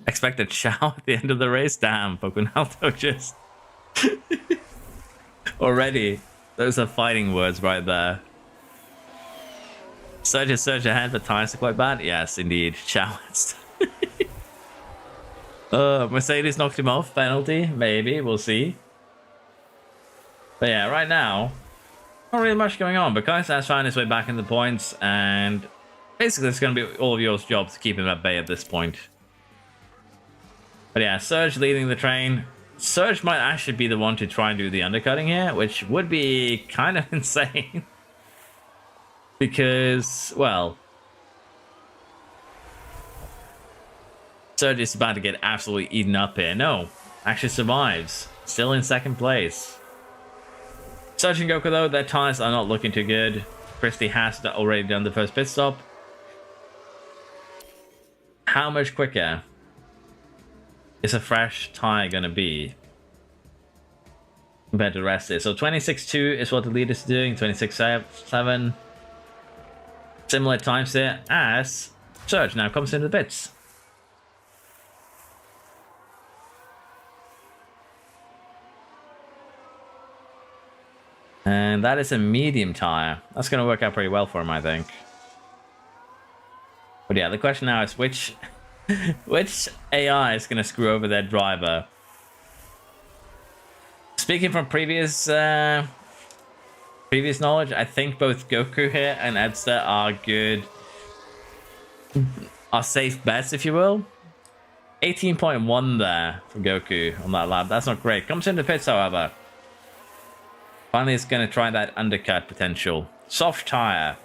Speaker 1: Expected chow at the end of the race. Damn, Poconaldo just already. Those are fighting words right there. Surge ahead, but tires are quite bad. Yes, indeed. Chow. Mercedes knocked him off. Penalty, maybe. We'll see. But yeah, right now, not really much going on. But Kaiser has found his way back in the points, and basically it's going to be all of yours job to keep him at bay at this point. But yeah, Surge leading the train. Surge might actually be the one to try and do the undercutting here, which would be kind of insane. Because, well, Serge is about to get absolutely eaten up here. No, actually survives. Still in second place. Serge and Goku, though, their tires are not looking too good. Christie has already done the first pit stop. How much quicker is a fresh tire going to be compared to the rest of it? So 26.2 is what the lead is doing. 26.7. Similar times here as Serge now comes into the pits. And that is a medium tire. That's going to work out pretty well for him, I think. But yeah, the question now is which AI is going to screw over their driver? Speaking from previous knowledge, I think both Goku here and Edster are safe bets, if you will. 18.1 there for Goku on that lap. That's not great. Comes into pits, however. Finally, it's going to try that undercut potential. Soft tire.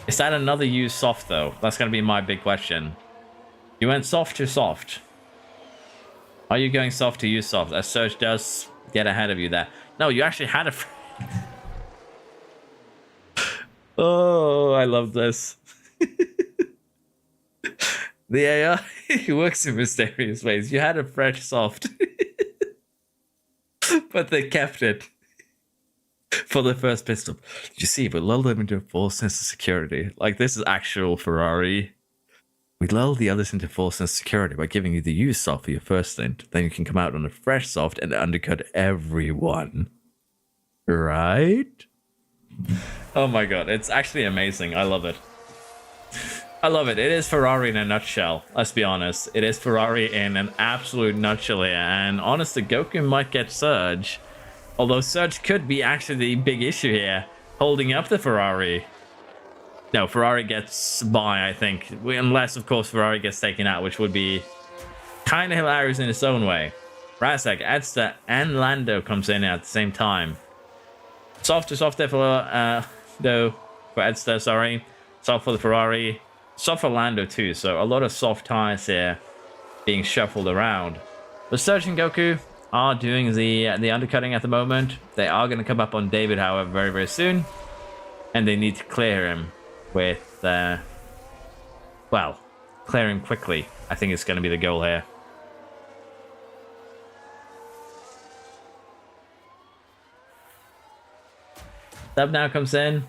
Speaker 1: Is that another used soft, though? That's going to be my big question. You went soft to soft. Are you going soft to use soft? As Surge does get ahead of you there. No, you actually had a... Oh, I love this. The AI works in mysterious ways. You had a fresh soft. But they kept it for the first pit stop. You see, we lulled them into a false sense of security. Like, this is actual Ferrari. We lull the others into false sense of security by giving you the used soft for your first stint. Then you can come out on a fresh soft and undercut everyone. Right? Oh my god, it's actually amazing. I love it. I love it. It is Ferrari in a nutshell. Let's be honest. It is Ferrari in an absolute nutshell here. And honestly, Goku might get Surge. Although Surge could be actually the big issue here, holding up the Ferrari. No, Ferrari gets by, I think. Unless, of course, Ferrari gets taken out, which would be kind of hilarious in its own way. Razak, Edster, and Lando comes in at the same time. Soft to soft there for Edster, sorry. Soft for the Ferrari. Soft for Lando too, so a lot of soft tires here being shuffled around. But Surge and Goku are doing the undercutting at the moment. They are going to come up on David, however, very, very soon. And they need to clear him with, well, clear him quickly. I think it's going to be the goal here. Sub now comes in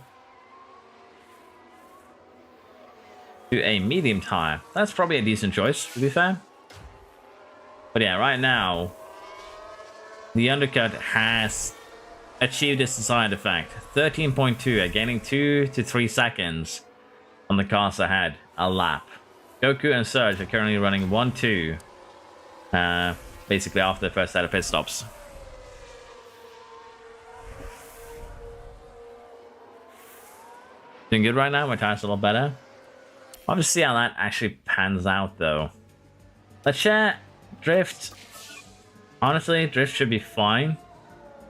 Speaker 1: to a medium tire. That's probably a decent choice, to be fair. But yeah, right now, the undercut has achieved its desired effect. 13.2, gaining 2 to 3 seconds on the cars ahead, a lap. Goku and Surge are currently running 1-2, basically after the first set of pit stops. Doing good right now, my tire's a lot better. I'll just see how that actually pans out, though. Let's share Drift. Honestly, Drift should be fine.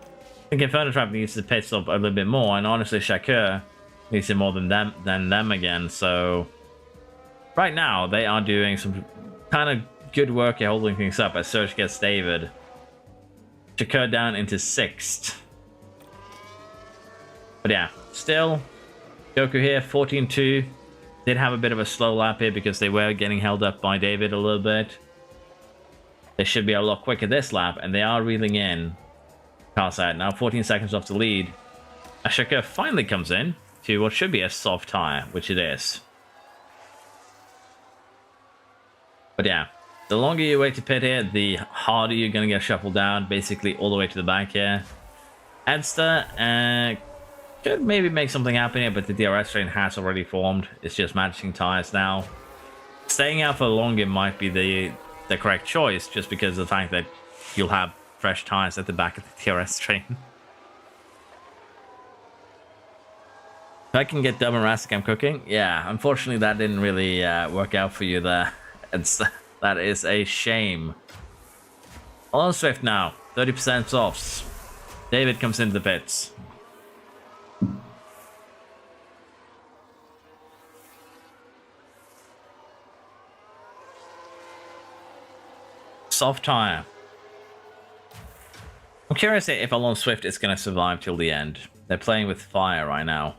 Speaker 1: I think Inferno Trap needs to pit stop a little bit more, and honestly, Shakur needs it more than them again. So right now, they are doing some kind of good work at holding things up as Surge gets David. Shakur down into 6th. But yeah, still, Goku here, 14-2. Did have a bit of a slow lap here because they were getting held up by David a little bit. They should be a lot quicker this lap, and they are reeling in. Carside now 14 seconds off the lead. Ashika finally comes in to what should be a soft tire, which it is. But yeah, the longer you wait to pit here, the harder you're going to get shuffled down, basically all the way to the back here. Edster could maybe make something happen here, but the DRS train has already formed. It's just matching tires now. Staying out for longer might be the correct choice, just because of the fact that you'll have fresh tires at the back of the DRS train. If I can get Dub and Rastic, I'm cooking. Yeah, unfortunately that didn't really work out for you there. That is a shame. On Swift now, 30% softs. David comes into the pits. soft tire. I'm curious if Alon Swift is going to survive till the end. They're playing with fire right now.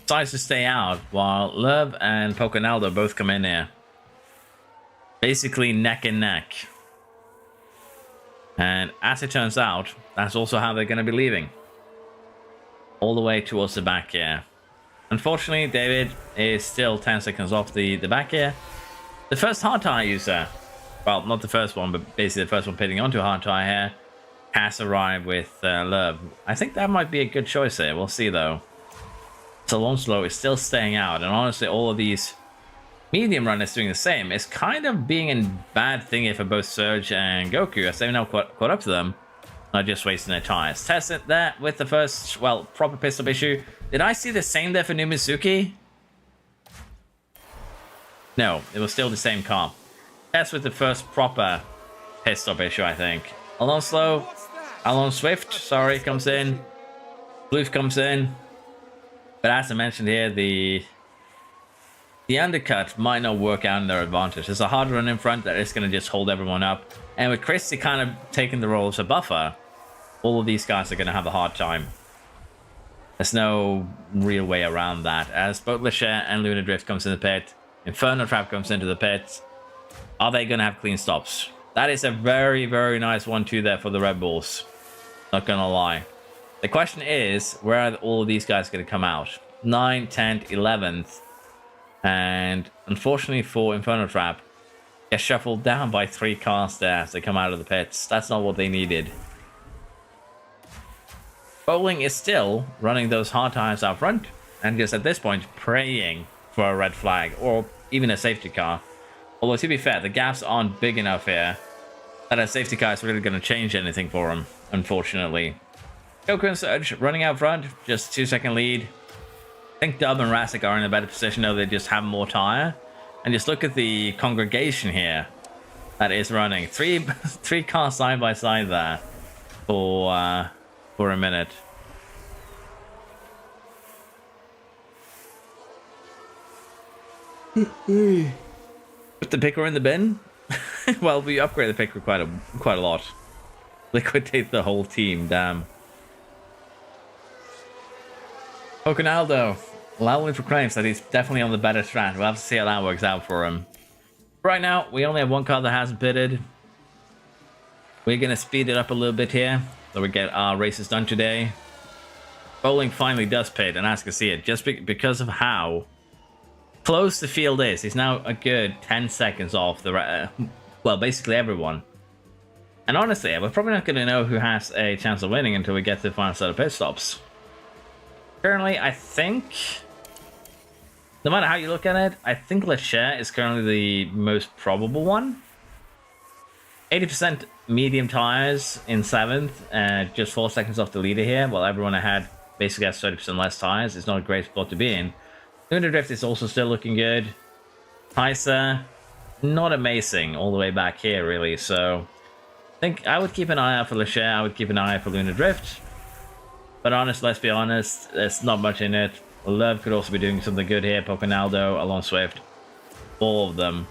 Speaker 1: Decides to stay out while Love and Poconaldo both come in here. Basically neck and neck. And as it turns out, that's also how they're going to be leaving. All the way towards the back here. Unfortunately, David is still 10 seconds off the back here. The first hard tire user, well, not the first one, but basically the first one pitting onto a hard tire here, has arrived with Love. I think that might be a good choice here. We'll see, though. So Alonso is still staying out, and honestly, all of these medium runners doing the same. It's kind of being a bad thing here for both Surge and Goku, as they've now caught up to them. Not just wasting their tires. Test it there with the first, well, proper pit stop issue. Did I see the same there for Numizuki? No, it was still the same car. Test with the first proper pit stop issue, I think. Alonso, Alon Swift, sorry, comes in. Bluth comes in. But as I mentioned here, the undercut might not work out in their advantage. There's a hard run in front that is going to just hold everyone up. And with Christie kind of taking the role as a buffer, all of these guys are going to have a hard time. There's no real way around that. As both Lecher and Luna Drift comes in the pit, Inferno Trap comes into the pit. Are they going to have clean stops? That is a very, very nice 1-2 there for the Red Bulls. Not going to lie. The question is, where are all of these guys going to come out? 9th, 10th, 11th. And unfortunately for Inferno Trap, get shuffled down by 3 cars there as they come out of the pits. That's not what they needed. Bowling is still running those hard tires out front, and just at this point praying for a red flag or even a safety car. Although to be fair, the gaps aren't big enough here that a safety car is really going to change anything for them, unfortunately. Goku and Surge running out front, just 2-second lead. I think Dub and Rasik are in a better position, though they just have more tire. And just look at the congregation here that is running. Three cars side by side there for a minute. Put the picker in the bin? Well, we upgrade the picker quite a lot. Liquidate the whole team, damn. Poconaldo loudly proclaims that he's definitely on the better strat. We'll have to see how that works out for him. Right now, we only have one car that hasn't pitted. We're going to speed it up a little bit here, so we get our races done today. Bowling finally does pit, and as you can see it, just because of how close the field is. He's now a good 10 seconds off the well, basically everyone. And honestly, we're probably not going to know who has a chance of winning until we get to the final set of pit stops. Currently, I think, no matter how you look at it, I think Lecher is currently the most probable one. 80% medium tires in 7th, just 4 seconds off the leader here, while everyone ahead basically has 30% less tires. It's not a great spot to be in. Lunar Drift is also still looking good. Kaiser, not amazing all the way back here, really. So I think I would keep an eye out for Lecher. I would keep an eye out for Lunar Drift. But honest, let's be honest, there's not much in it. Love could also be doing something good here. Poconaldo, Alon Swift, all of them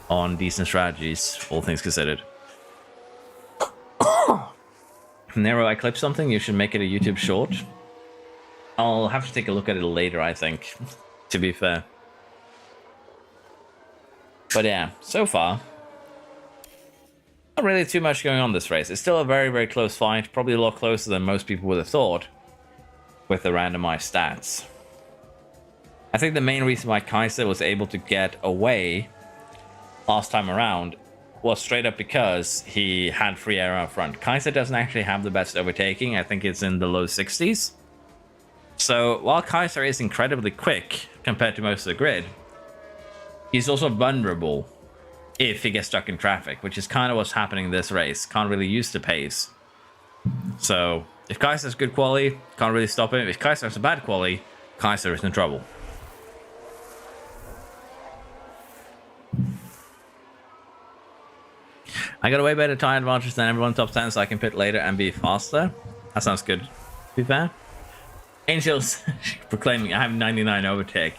Speaker 1: on decent strategies, all things considered. Nero, I clipped something. You should make it a YouTube short. I'll have to take a look at it later, I think, to be fair. But yeah, so far, not really too much going on this race. It's still a very, very close fight. Probably a lot closer than most people would have thought with the randomized stats. I think the main reason why Kaiser was able to get away last time around was straight up because he had free air out front. Kaiser doesn't actually have the best overtaking. I think it's in the low 60s. So while Kaiser is incredibly quick compared to most of the grid, he's also vulnerable if he gets stuck in traffic, which is kind of what's happening in this race. Can't really use the pace. So if Kaiser's good quality, can't really stop him. If Kaiser has a bad quality, Kaiser is in trouble. I got a way better tire advantage than everyone top 10, so I can pit later and be faster. That sounds good, to be fair. Angels proclaiming I have 99 overtake.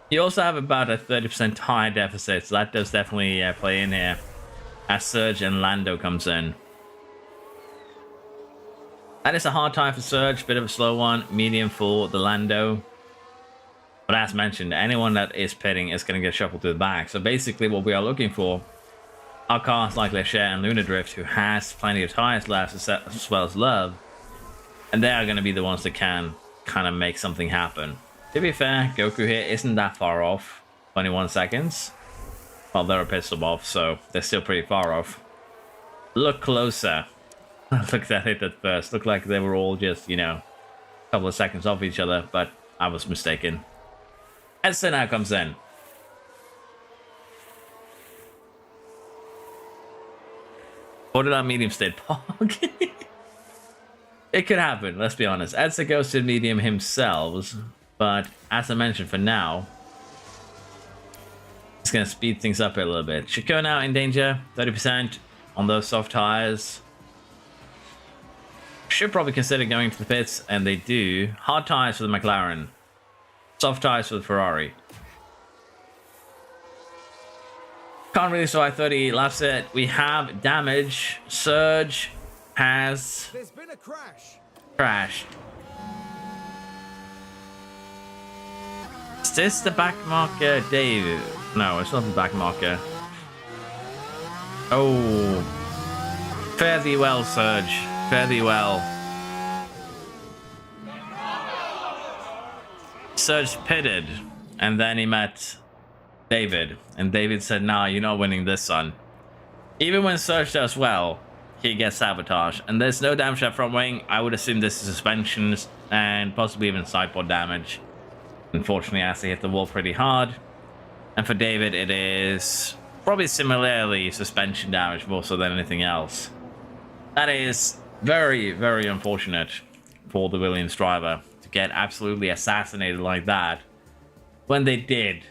Speaker 1: You also have about a 30% tire deficit, so that does definitely play in here as Surge and Lando comes in. That is a hard tire for Surge, bit of a slow one, medium for the Lando. But as mentioned, anyone that is pitting is going to get shuffled to the back. So basically what we are looking for are cars like Lecher and Lunar Drift, who has plenty of tires left as well as Love. And they are going to be the ones that can kind of make something happen. To be fair, Goku here isn't that far off. 21 seconds. Well, they're a pit stop off, so they're still pretty far off. Look closer. Look at it at first. Looked like they were all just, you know, a couple of seconds off each other, but I was mistaken. Edson now comes in. Or did our medium state park? It could happen, let's be honest. Edson goes to medium himself, but as I mentioned, for now, it's going to speed things up a little bit. Chico now in danger, 30% on those soft tires. Should probably consider going to the pits, and they do. Hard tires for the McLaren. Soft tires for the Ferrari. Can't really survive 30 laps yet. We have damage. Surge has...
Speaker 2: There's been a crash.
Speaker 1: crashed. Is this the back marker, Dave? No, it's not the back marker. Oh. Fare thee well, Surge. Fare thee well. Surge pitted, and then he met David, and David said, nah, you're not winning this, son. Even when Surge does well, he gets sabotaged, and there's no damage at front wing. I would assume this is suspensions and possibly even sidepod damage. Unfortunately, as he hit the wall pretty hard. And for David, it is probably similarly suspension damage more so than anything else. That is very, very unfortunate for the Williams driver to get absolutely assassinated like that when they did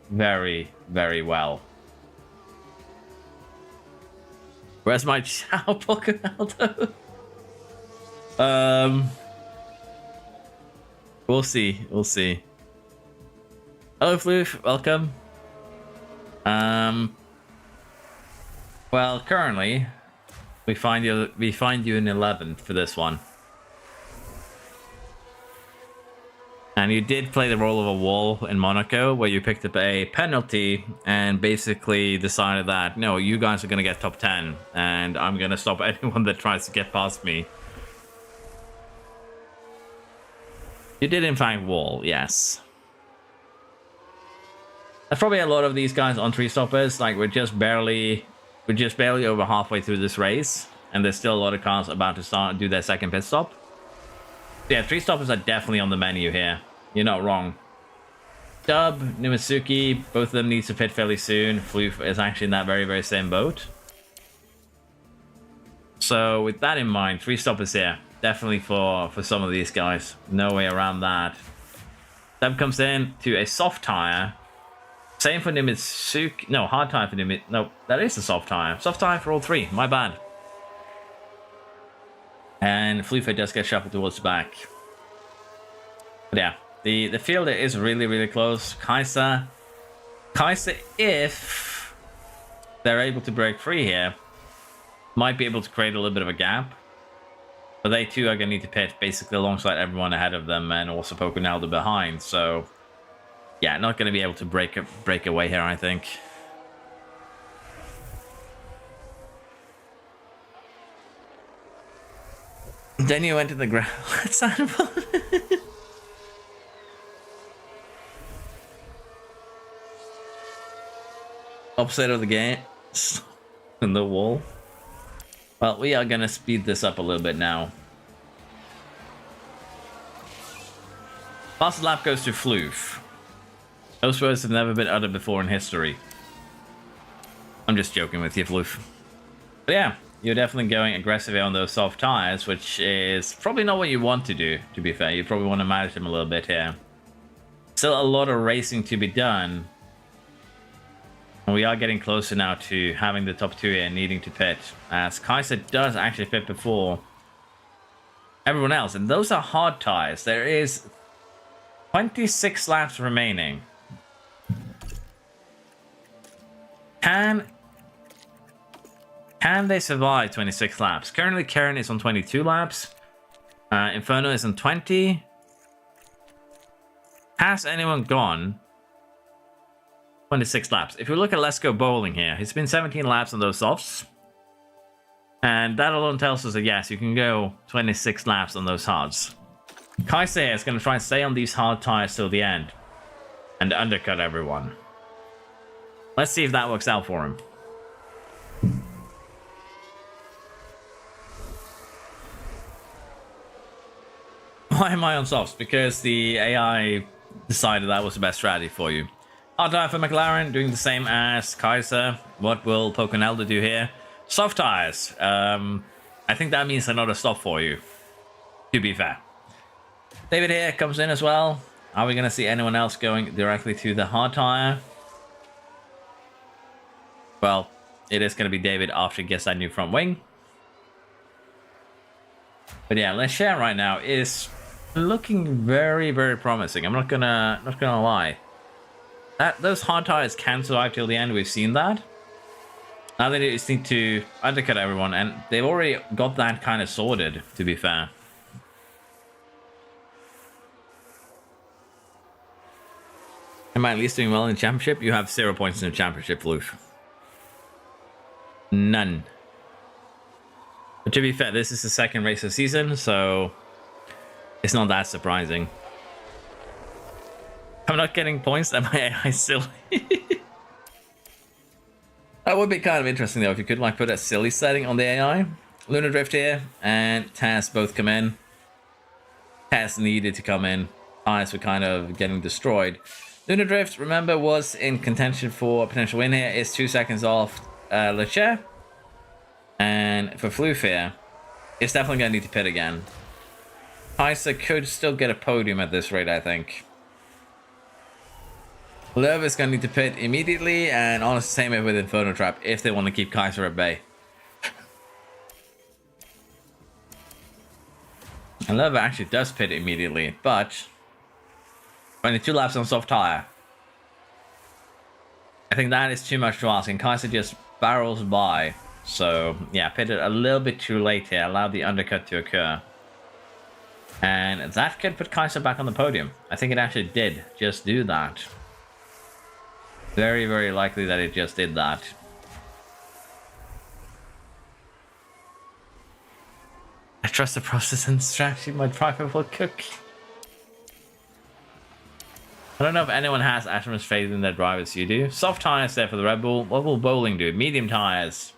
Speaker 1: very, very well. Where's my Ciao Pocanaldo? We'll see. We'll see. Hello, Floof. Welcome. Well, currently, we find you in 11th for this one. And you did play the role of a wall in Monaco, where you picked up a penalty and basically decided that, no, you guys are going to get top 10, and I'm going to stop anyone that tries to get past me. You did, in fact, wall, yes. There's probably a lot of these guys on 3-stoppers, like we're just barely over halfway through this race, and there's still a lot of cars about to do their second pit stop. Yeah, 3-stoppers are definitely on the menu here. You're not wrong. Dub, Nimitsuki, both of them need to pit fairly soon. Floof is actually in that very, very same boat. So with that in mind, 3-stoppers here. Definitely for some of these guys. No way around that. Dub comes in to a soft tire. Same for Nimitsuki. No, hard tire for Nimitsuki. No, that is a soft tire. Soft tire for all three. My bad. And Floof does get shuffled towards the back. But yeah, the field is really, really close. Kaiser, if they're able to break free here, might be able to create a little bit of a gap. But they too are going to need to pit basically alongside everyone ahead of them and also Pocanaldo behind. So yeah, not going to be able to break away here, I think. Then you went to the ground. Let's Opposite of the game. In the wall. Well, we are going to speed this up a little bit now. Last lap goes to Floof. Those words have never been uttered before in history. I'm just joking with you, Floof. But yeah, you're definitely going aggressively on those soft tires, which is probably not what you want to do, to be fair. You probably want to manage them a little bit here. Still a lot of racing to be done. And we are getting closer now to having the top two here needing to pit, as Kaiser does actually pit before everyone else. And those are hard tires. There is 26 laps remaining. Can they survive 26 laps? Currently, Karen is on 22 laps. Inferno is on 20. Has anyone gone 26 laps? If you look at Let's Go Bowling here, it's been 17 laps on those softs. And that alone tells us that yes, you can go 26 laps on those hards. Kaiser here is going to try and stay on these hard tires till the end and undercut everyone. Let's see if that works out for him. Why am I on softs? Because the AI decided that was the best strategy for you. Hard tire for McLaren, doing the same as Kaiser. What will Pocanelda do here? Soft tires. I think that means another stop for you, to be fair. David here comes in as well. Are we going to see anyone else going directly to the hard tire? Well, it is going to be David after he gets that new front wing. But yeah, Leclerc right now is looking very, very promising. I'm not gonna lie. Those hard tires can survive till the end. We've seen that. Now they just need to undercut everyone, and they've already got that kind of sorted, to be fair. Am I at least doing well in the championship? You have 0 points in the championship, Floof. None. But to be fair, this is the second race of the season, so it's not that surprising. I'm not getting points. Am I AI silly? That would be kind of interesting though if you could like put a silly setting on the AI. Lunar Drift here and Taz both come in. Taz needed to come in. Tires were kind of getting destroyed. Lunar Drift, remember, was in contention for a potential win here. It's 2 seconds off Leclerc. And for Floof here, it's definitely going to need to pit again. Kaiser could still get a podium at this rate, I think. Love is going to need to pit immediately, and honestly, same with Inferno Trap if they want to keep Kaiser at bay. And Love actually does pit immediately, but 22 laps on soft tire. I think that is too much to ask, and Kaiser just barrels by. So yeah, pitted a little bit too late here, allowed the undercut to occur. And that could put Kaiser back on the podium. I think it actually did just do that. Very, very likely that it just did that. I trust the process and strategy my driver will cook. I don't know if anyone has as much faith in their drivers you do. Soft tires there for the Red Bull. What will Bowling do? Medium tires.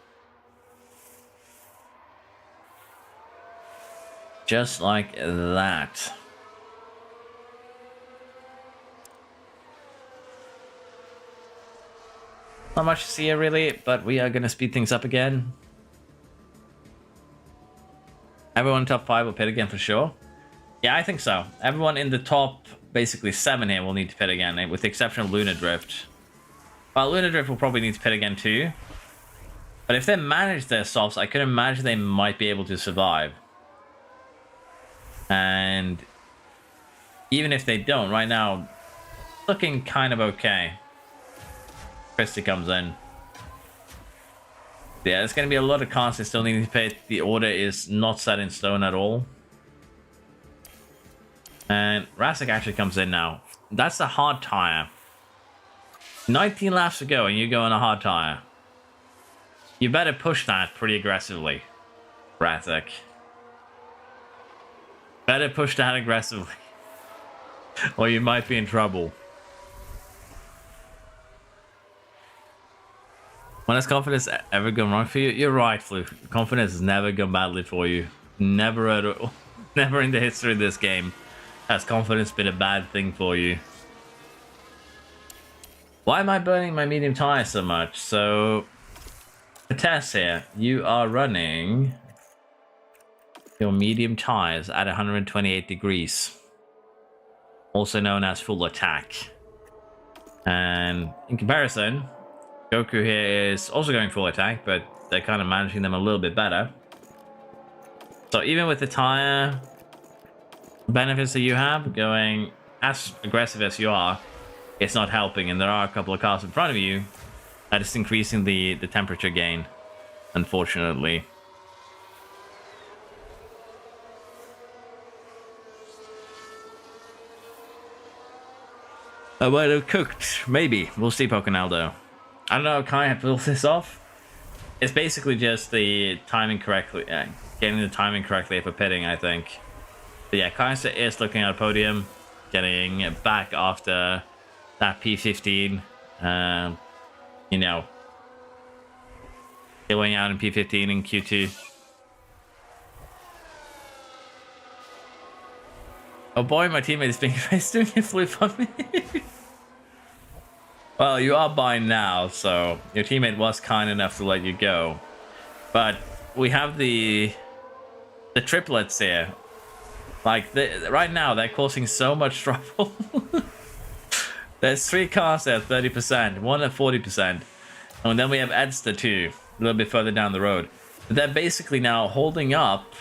Speaker 1: Just like that. Not much to see here really, but we are going to speed things up again. Everyone in top 5 will pit again for sure. Yeah, I think so. Everyone in the top basically 7 here will need to pit again, with the exception of Lunar Drift. Well, Lunar Drift will probably need to pit again too. But if they manage their softs, I could imagine they might be able to survive. And even if they don't, right now, looking kind of okay. Christie comes in. Yeah, there's going to be a lot of cars that still need to pit. The order is not set in stone at all. And Rasik actually comes in now. That's a hard tire. 19 laps to go and you go on a hard tire. You better push that pretty aggressively, Rasik. Better push that aggressively. Or you might be in trouble. When has confidence ever gone wrong for you? You're right, Flu. Confidence has never gone badly for you. Never at all. Never in the history of this game has confidence been a bad thing for you. Why am I burning my medium tire so much? So, the test here. You are running your medium tires at 128 degrees. Also known as full attack. And in comparison, Goku here is also going full attack, but they're kind of managing them a little bit better. So even with the tire benefits that you have, going as aggressive as you are, it's not helping. And there are a couple of cars in front of you That is increasing the temperature gain, unfortunately. I might have cooked. Maybe. We'll see, Poconaldo. I don't know how Kai pulls this off. It's basically just the timing correctly, getting the timing correctly for pitting, I think. But yeah, Kaiser is looking at a podium, getting back after that P15. You know, going out in P15 in Q2. Oh boy, my teammate is being doing a flip on me. Well, you are buying now, so your teammate was kind enough to let you go. But we have the triplets here. Like, right now, they're causing so much trouble. There's 3 cars there at 30%, one at 40%. And then we have Edster too, a little bit further down the road. But they're basically now holding up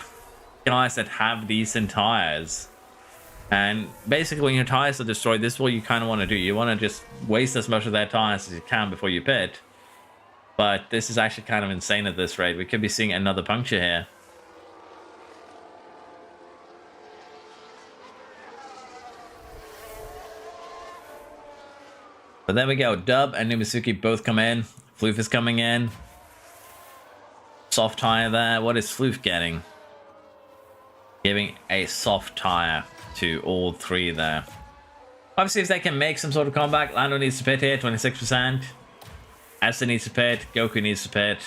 Speaker 1: guys that have decent tires. And basically, when your tires are destroyed, this is what you kind of want to do. You want to just waste as much of their tires as you can before you pit. But this is actually kind of insane at this rate. We could be seeing another puncture here. But there we go. Dub and Numisuki both come in. Floof is coming in. Soft tire there. What is Floof getting? Giving a soft tire to all 3 there. Obviously, if they can make some sort of comeback, Lando needs to pit here, 26%. Esther needs to pit. Goku needs to pit.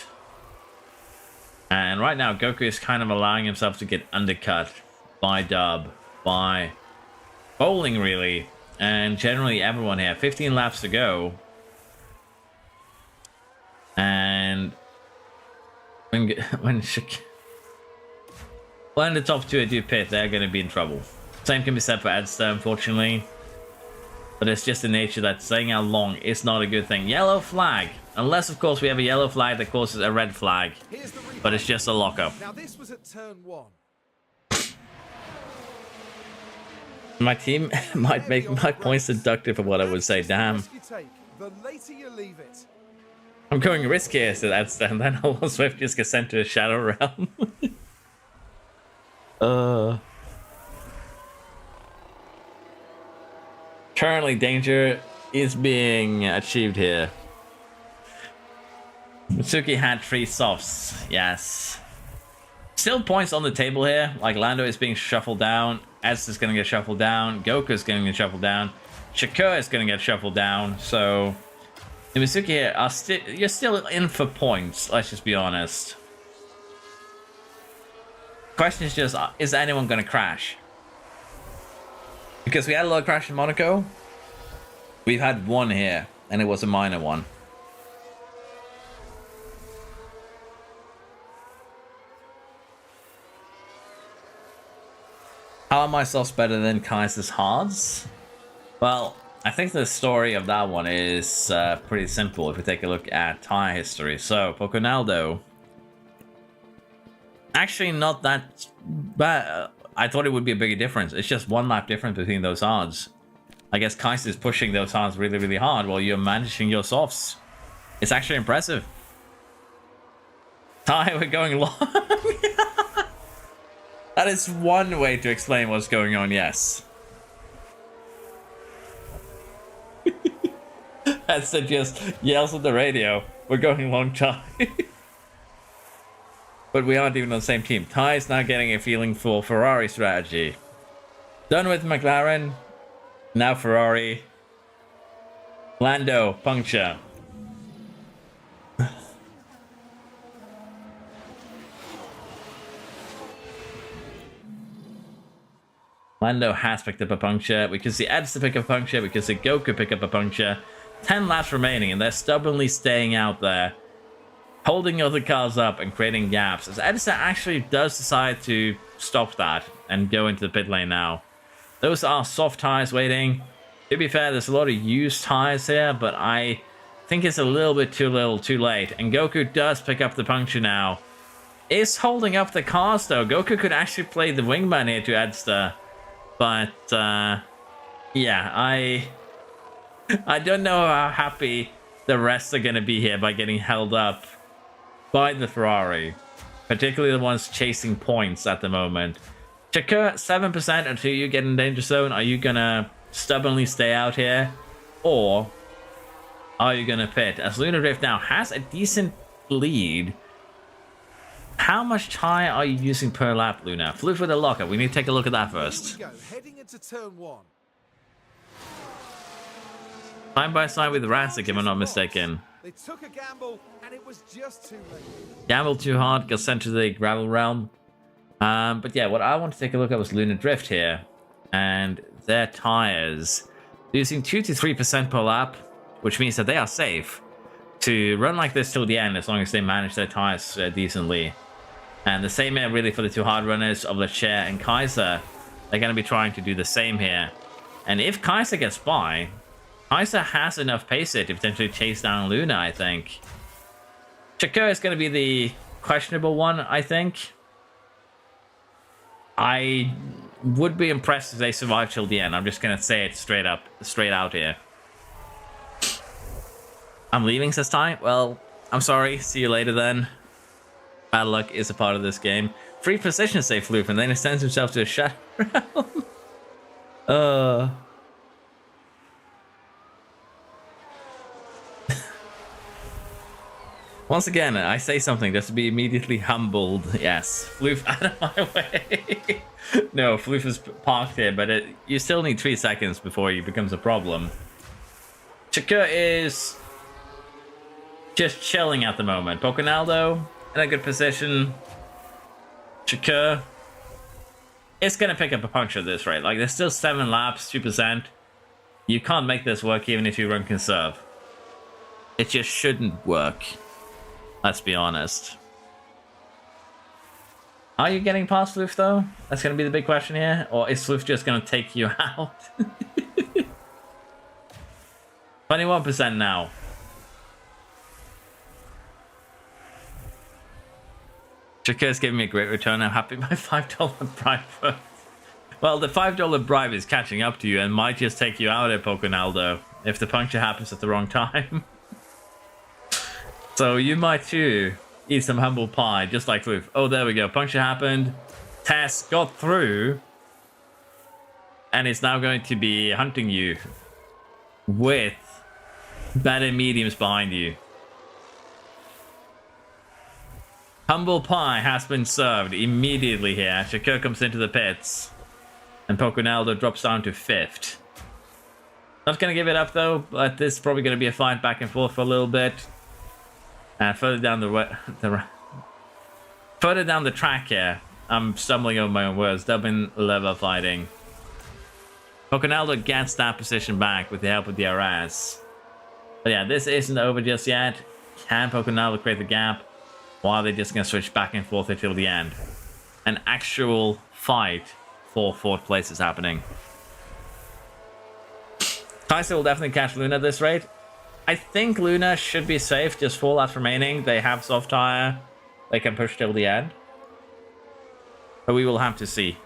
Speaker 1: And right now, Goku is kind of allowing himself to get undercut by Dub, by Bowling, really, and generally everyone here. 15 laps to go. And when the top 2 do pit, they're going to be in trouble. Same can be said for Edster, unfortunately. But it's just the nature that staying out long is not a good thing. Yellow flag. Unless, of course, we have a yellow flag that causes a red flag. But it's just a lockup.
Speaker 2: Now this was at turn 1.
Speaker 1: My team might make my points deductive for what I would say. Damn.
Speaker 2: The later you leave it.
Speaker 1: I'm going riskier, said Edster, and then all Swift just gets sent to a Shadow Realm. Currently, danger is being achieved here. Mitsuki had 3 softs, yes. Still points on the table here. Like, Lando is being shuffled down. Ez is going to get shuffled down. Goku is going to get shuffled down. Shakur is going to get shuffled down. So, the Mitsuki here, you're still in for points, let's just be honest. Question is just, is anyone going to crash? Because we had a lot of crash in Monaco. We've had 1 here, and it was a minor one. How are my softs better than Kaiser's hards? Well, I think the story of that one is pretty simple if we take a look at tire history. So, Poconaldo, actually not that bad. I thought it would be a bigger difference. It's just 1 lap difference between those hards. I guess Kaiser is pushing those hards really, really hard while you're managing your softs. It's actually impressive. Ty, we're going long. That is one way to explain what's going on, yes. That's just yells at the radio. We're going long, Ty. But we aren't even on the same team. Ty is now getting a feeling for Ferrari strategy. Done with McLaren. Now Ferrari. Lando, puncture. Lando has picked up a puncture. We can see Eds to pick up a puncture. We can see Goku pick up a puncture. 10 laps remaining, and they're stubbornly staying out there, holding other cars up and creating gaps. As Edison actually does decide to stop that and go into the pit lane now. Those are soft tires waiting. To be fair, there's a lot of used tires here, but I think it's a little bit too little, too late. And Goku does pick up the puncture now. Is holding up the cars, though. Goku could actually play the wingman here to Edster. But, yeah, I don't know how happy the rest are going to be here by getting held up by the Ferrari, particularly the ones chasing points at the moment. Shakur, 7% until you get in danger zone. Are you going to stubbornly stay out here, or are you going to pit? As Lunar Drift now has a decent lead. How much tire are you using per lap, Luna? Floof with a locker. We need to take a look at that first.
Speaker 2: Here we go, heading into turn 1.
Speaker 1: Side by side with Rasik, if I'm not mistaken.
Speaker 2: They took a gamble, and it was just too late.
Speaker 1: Gamble too hard, got sent to the gravel realm. But yeah, what I want to take a look at was Lunar Drift here, and their tires losing 2 to 3% per lap, which means that they are safe to run like this till the end as long as they manage their tires decently. And the same here really for the two hard runners of Lecher and Kaiser. They're going to be trying to do the same here. And if Kaiser gets by, Kaiser has enough pace here to potentially chase down Luna, I think. Shakur is going to be the questionable one, I think. I would be impressed if they survive till the end. I'm just going to say it straight out here. I'm leaving, says Ty. Well, I'm sorry. See you later then. Bad luck is a part of this game. Free position save Floof, and then he sends himself to a shadow realm. Once again, I say something just to be immediately humbled. Yes, Floof out of my way. No, Floof is parked here, but you still need 3 seconds before he becomes a problem. Shakur is just chilling at the moment. Poconaldo in a good position. Shakur is going to pick up a puncture at this rate. Like, there's still 7 laps, 2%. You can't make this work even if you run conserve. It just shouldn't work. Let's be honest. Are you getting past Floof, though? That's going to be the big question here. Or is Floof just going to take you out? 21% now. Shakur's giving me a great return. I'm happy my $5 bribe. Well, the $5 bribe is catching up to you and might just take you out at Poconaldo if the puncture happens at the wrong time. So you might too eat some humble pie, just like Floof. Oh, there we go. Puncture happened. Tess got through. And it's now going to be hunting you with better mediums behind you. Humble pie has been served immediately here. Shakur comes into the pits. And Poconaldo drops down to 5th. Not going to give it up though, but this is probably going to be a fight back and forth for a little bit. And further down further down the track here, I'm stumbling over my own words. Dubbing lever fighting. Poconaldo gets that position back with the help of the RS. But yeah, this isn't over just yet. Can Poconaldo create the gap? Or are they just going to switch back and forth until the end? An actual fight for 4th place is happening. Kaiser will definitely catch Luna at this rate. I think Luna should be safe, just 4 laps remaining. They have soft tire. They can push till the end. But we will have to see.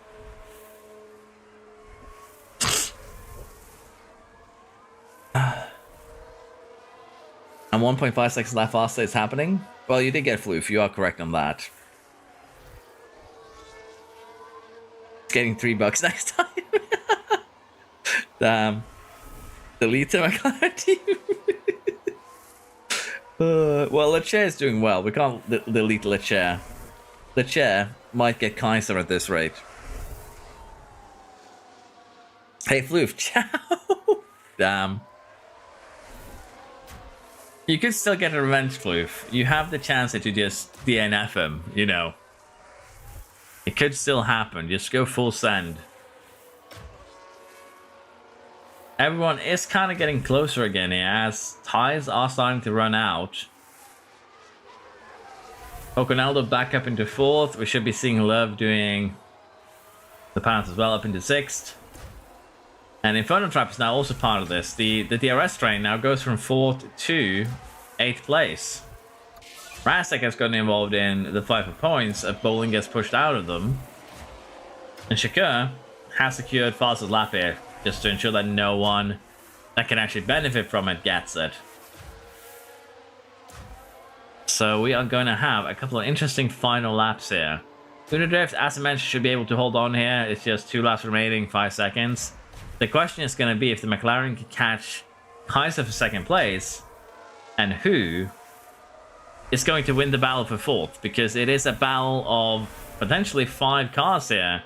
Speaker 1: And 1.5 seconds left faster is happening. Well, you did get Floof. You are correct on that. Getting $3 next time. Damn. Delete my clarity. Well, Lecher is doing well. We can't delete Lecher. Lecher might get Kaiser at this rate. Hey, Floof, ciao. Damn. You could still get a revenge, Floof. You have the chance to just DNF him, you know. It could still happen. Just go full send. Everyone is kind of getting closer again here as tires are starting to run out. Poconaldo back up into 4th. We should be seeing Love doing the pass as well up into 6th. And Inferno Trap is now also part of this. The DRS train now goes from 4th to 8th place. Rasek has gotten involved in the fight for points if Bowling gets pushed out of them. And Shakur has secured fastest lap here, just to ensure that no one that can actually benefit from it gets it. So we are going to have a couple of interesting final laps here. Drift, as I mentioned, should be able to hold on here. It's just 2 laps remaining, 5 seconds. The question is going to be if the McLaren can catch Kaiser for second place, and who is going to win the battle for fourth, because it is a battle of potentially 5 cars here.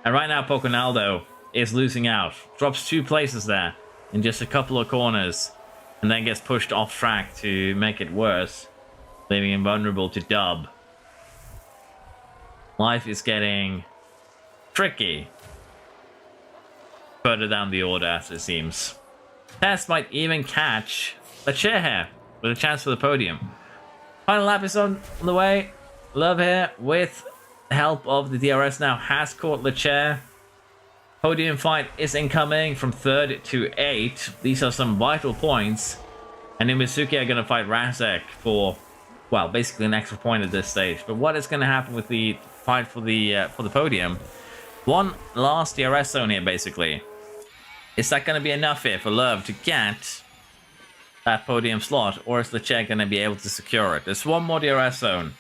Speaker 1: And right now, Poconaldo is losing out. Drops 2 places there in just a couple of corners, and then gets pushed off track to make it worse, leaving him vulnerable to dub. Life is getting tricky further down the order, as it seems. Tess might even catch Leclerc here with a chance for the podium. Final lap is on the way. Love here, with the help of the DRS now, has caught Leclerc. Podium fight is incoming from 3rd to 8th. These are some vital points. And Mizuki are going to fight Razek for, well, basically an extra point at this stage. But what is going to happen with the fight for the podium? One last DRS zone here, basically. Is that going to be enough here for Love to get that podium slot, or is Leclerc going to be able to secure it? There's one more DRS zone.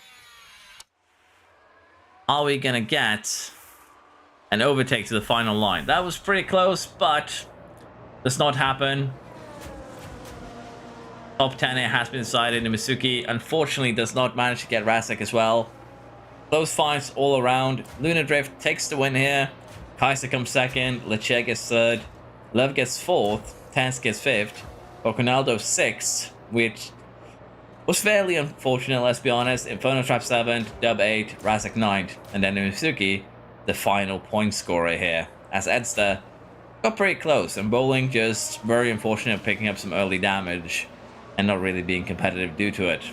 Speaker 1: Are we going to get an overtake to the final line? That was pretty close, but does not happen. Top 10 here has been decided. Mizuki unfortunately does not manage to get Razek as well. Close fights all around. Lunar Drift takes the win here. Kaiser comes second. Leclerc gets third. Love gets fourth. Tans gets fifth. Poconaldo 6th, which was fairly unfortunate, let's be honest. Inferno Trap 7th, Dub 8, Razek 9th, and then Mizuki, the final point scorer here, as Edster got pretty close, and Bowling just very unfortunate picking up some early damage and not really being competitive due to it.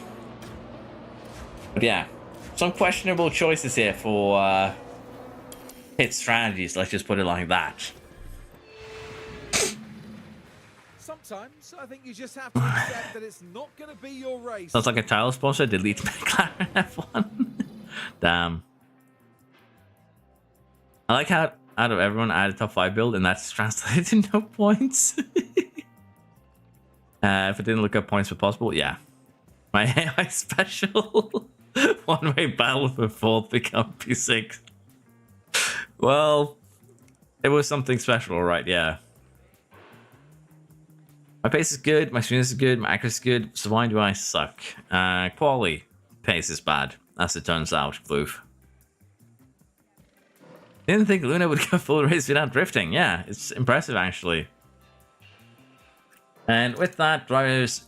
Speaker 1: But yeah, some questionable choices here for pit strategies, let's just put it like that.
Speaker 2: Sometimes I think you just have to accept that it's not going to be your race.
Speaker 1: Sounds like a title sponsor. Delete McLaren F1. Damn. I like how out of everyone I had a top 5 build, and that's translated to no points. If I didn't look up points for possible, yeah. My AI special. One-way battle for 4th, become P6. Well, it was something special, right? Yeah. My pace is good, my speed is good, my accuracy is good, so why do I suck? Quali pace is bad, as it turns out, Bloof. Didn't think Luna would go full race without drifting. Yeah, it's impressive, actually. And with that, Drivers'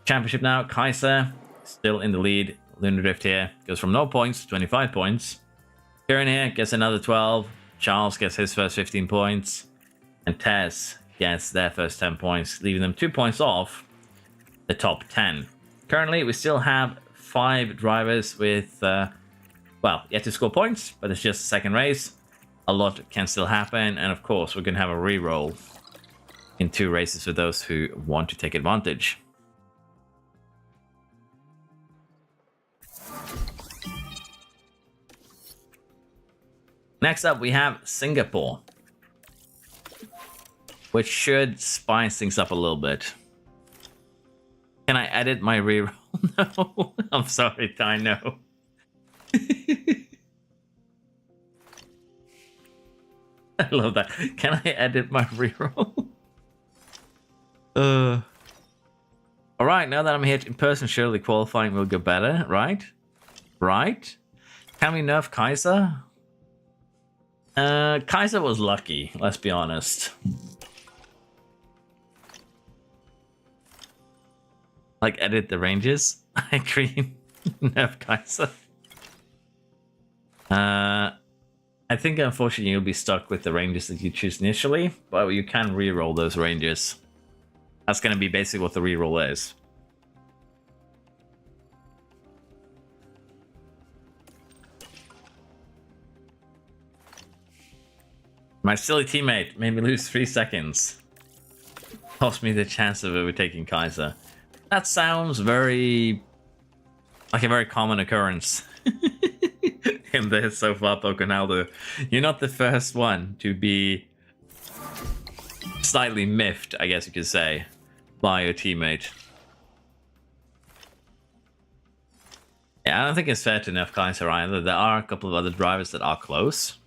Speaker 1: Championship now. Kaiser still in the lead. Luna Drift here goes from 0 points to 25 points. Kieran here gets another 12. Charles gets his first 15 points. And Tez gets their first 10 points, leaving them 2 points off the top 10. Currently, we still have 5 drivers with, well, yet to score points, but it's just a second race. A lot can still happen, and of course, we're going to have a re-roll in 2 races for those who want to take advantage. Next up, we have Singapore, which should spice things up a little bit. Can I edit my reroll? No, I'm sorry, I know. I love that. Can I edit my reroll? Alright, now that I'm here in person, surely qualifying will go better, right? Right? Can we nerf Kaiser? Kaiser was lucky, let's be honest. Like, edit the ranges. I agree. Nerf Kaiser. I think unfortunately you'll be stuck with the ranges that you choose initially, but you can re-roll those ranges. That's going to be basically what the re-roll is. My silly teammate made me lose 3 seconds. Cost me the chance of overtaking Kaiser. That sounds very... like a very common occurrence. In this so far, Poconaldo. You're not the first one to be slightly miffed, I guess you could say, by your teammate. Yeah, I don't think it's fair to nerf Kaiser either. There are a couple of other drivers that are close.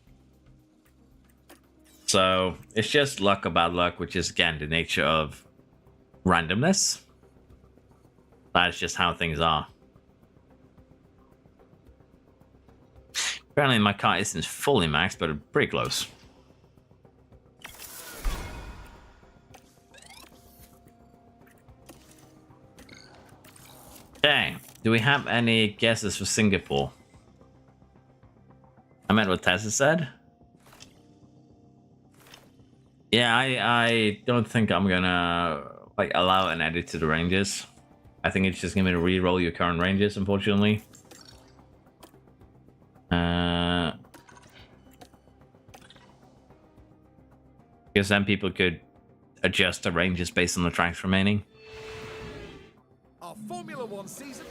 Speaker 1: So it's just luck or bad luck, which is, again, the nature of randomness. That's just how things are. Apparently my car isn't fully maxed, but pretty close. Okay, do we have any guesses for Singapore? I meant what Tessa said. Yeah, I don't think I'm gonna like allow an edit to the ranges. I think it's just gonna re-roll your current ranges, unfortunately. Because then people could adjust the ranges based on the tracks remaining.
Speaker 2: Our Formula One season.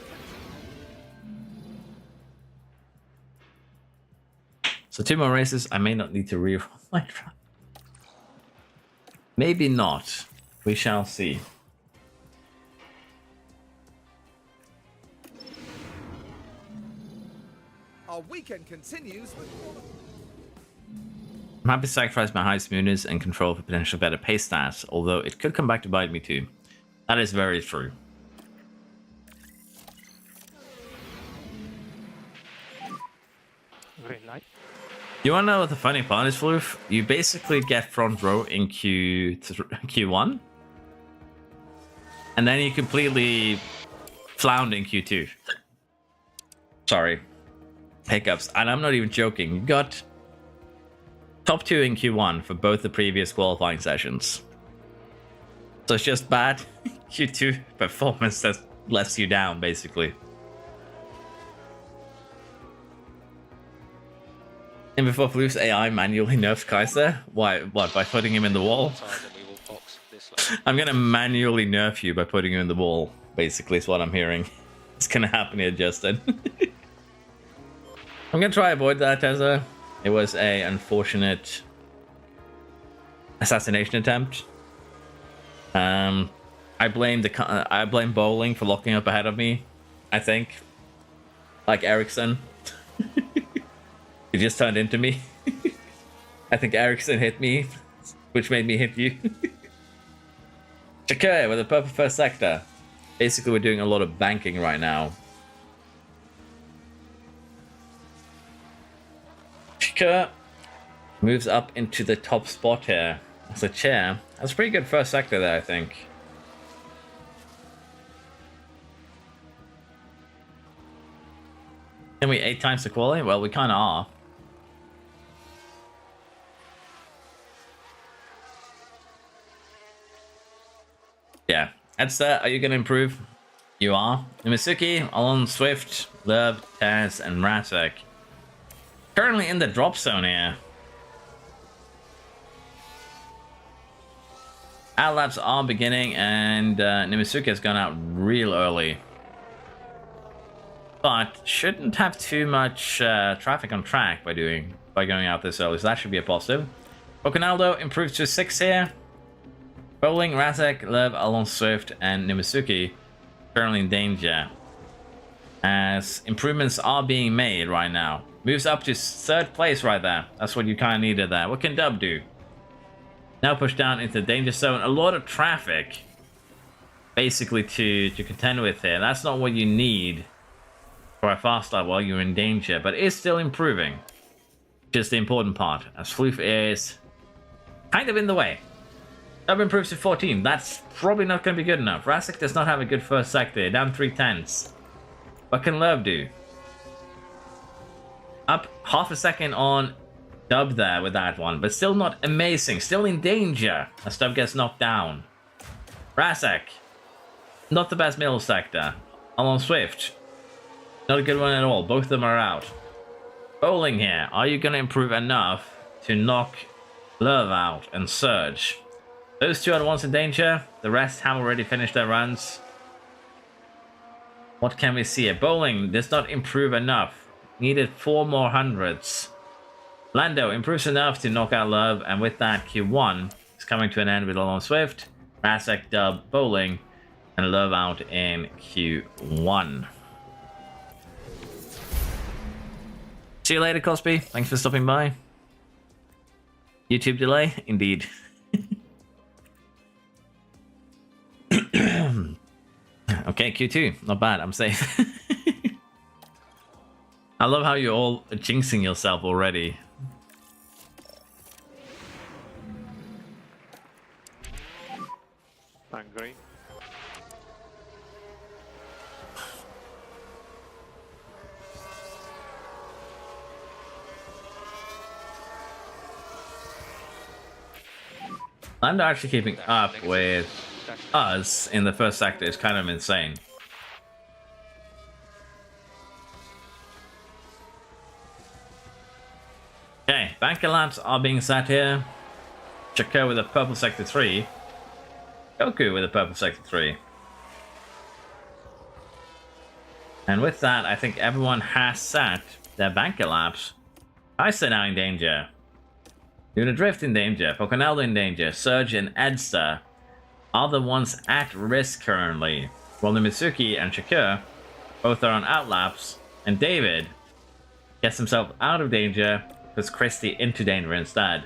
Speaker 1: So 2 more races, I may not need to re-roll my track. Maybe not. We shall see.
Speaker 2: Our weekend continues with
Speaker 1: I'm happy to sacrifice my high smoothness and control for potential better pace stats, although it could come back to bite me too. That is very true.
Speaker 4: Very nice.
Speaker 1: You wanna know what the funny part is, Floof? You basically get front row in Q1, and then you completely flounder in Q2. Sorry. Hiccups. And I'm not even joking. You got top 2 in Q1 for both the previous qualifying sessions. So it's just bad Q2 performance that lets you down, basically. And before Floof's AI manually nerfs Kaiser? Why? What? By putting him in the wall? I'm gonna manually nerf you by putting you in the wall, basically, is what I'm hearing. It's gonna happen here, Justin. I'm gonna try avoid that, Tessa. It was a unfortunate assassination attempt. I blame Bowling for locking up ahead of me, I think. Like Ericsson. He just turned into me. I think Ericsson hit me, which made me hit you. Chakir with a purple first sector. Basically, we're doing a lot of banking right now. Chakir moves up into the top spot here as a chair. That's a pretty good first sector there, I think. Can we 8 times the quality? Well, we kind of are. Yeah. Edster, are you going to improve? You are. Nimisuki, Alon Swift, Love, Taz, and Rasek. Currently in the drop zone here. Our laps are beginning, and Nimisuki has gone out real early. But shouldn't have too much traffic on track by going out this early, so that should be a positive. Okonaldo improves to 6 here. Bowling, Razek, Lev, Alon Swift, and Nimisuki currently in danger, as improvements are being made right now. Moves up to 3rd place right there. That's what you kind of needed there. What can Dub do? Now push down into the danger zone. A lot of traffic, basically, to contend with here. That's not what you need for a fast lap while you're in danger, but it is still improving. Just the important part, as Floof is kind of in the way. Dub improves to 14. That's probably not going to be good enough. Rasek does not have a good first sector. Down 3/10. What can Love do? Up half a second on Dub there with that one, but still not amazing. Still in danger as Dub gets knocked down. Rasek, not the best middle sector. Alon Swift, not a good one at all. Both of them are out. Bowling here. Are you going to improve enough to knock Love out and Surge? Those 2 are the ones in danger. The rest have already finished their runs. What can we see here? Bowling does not improve enough. Needed 4 more hundreds. Lando improves enough to knock out Love, and with that, Q1 is coming to an end with Alon Swift, Rasek, Dub, Bowling, and Love out in Q1. See you later, Cosby. Thanks for stopping by. YouTube delay? Indeed. Okay, Q2. Not bad. I'm safe. I love how you're all jinxing yourself already.
Speaker 4: Angry.
Speaker 1: Lando actually keeping up with us in the first sector is kind of insane. Okay, banker laps are being set here. Chako with a purple sector 3. Goku with a purple sector 3. And with that, I think everyone has set their banker laps. Kaiser now in danger. Luna Drift in danger, Poconaldo in danger, Surge and Edster are the ones at risk currently, while Mitsuki and Shakur both are on outlaps, and David gets himself out of danger, puts Christie into danger instead.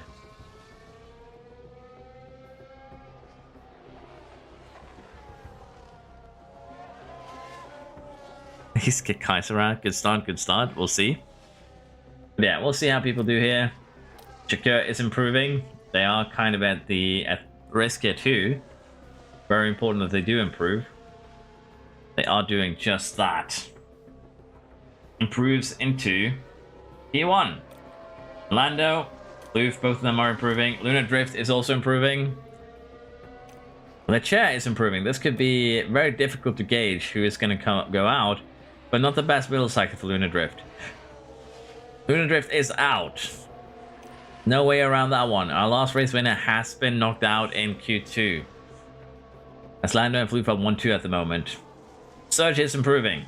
Speaker 1: He's kicked Kaiser out, good start, we'll see. But yeah, we'll see how people do here. Shakur is improving. They are kind of at risk here too. Very important that they do improve. They are doing just that. Improves into Q1. Lando, Loof, both of them are improving. Luna Drift is also improving. The chair is improving. This could be very difficult to gauge who is going to go out, but not the best middle cycle for Luna Drift. Luna Drift is out. No way around that one. Our last race winner has been knocked out in Q2. As Lando and Floof are 1-2 at the moment. Surge is improving.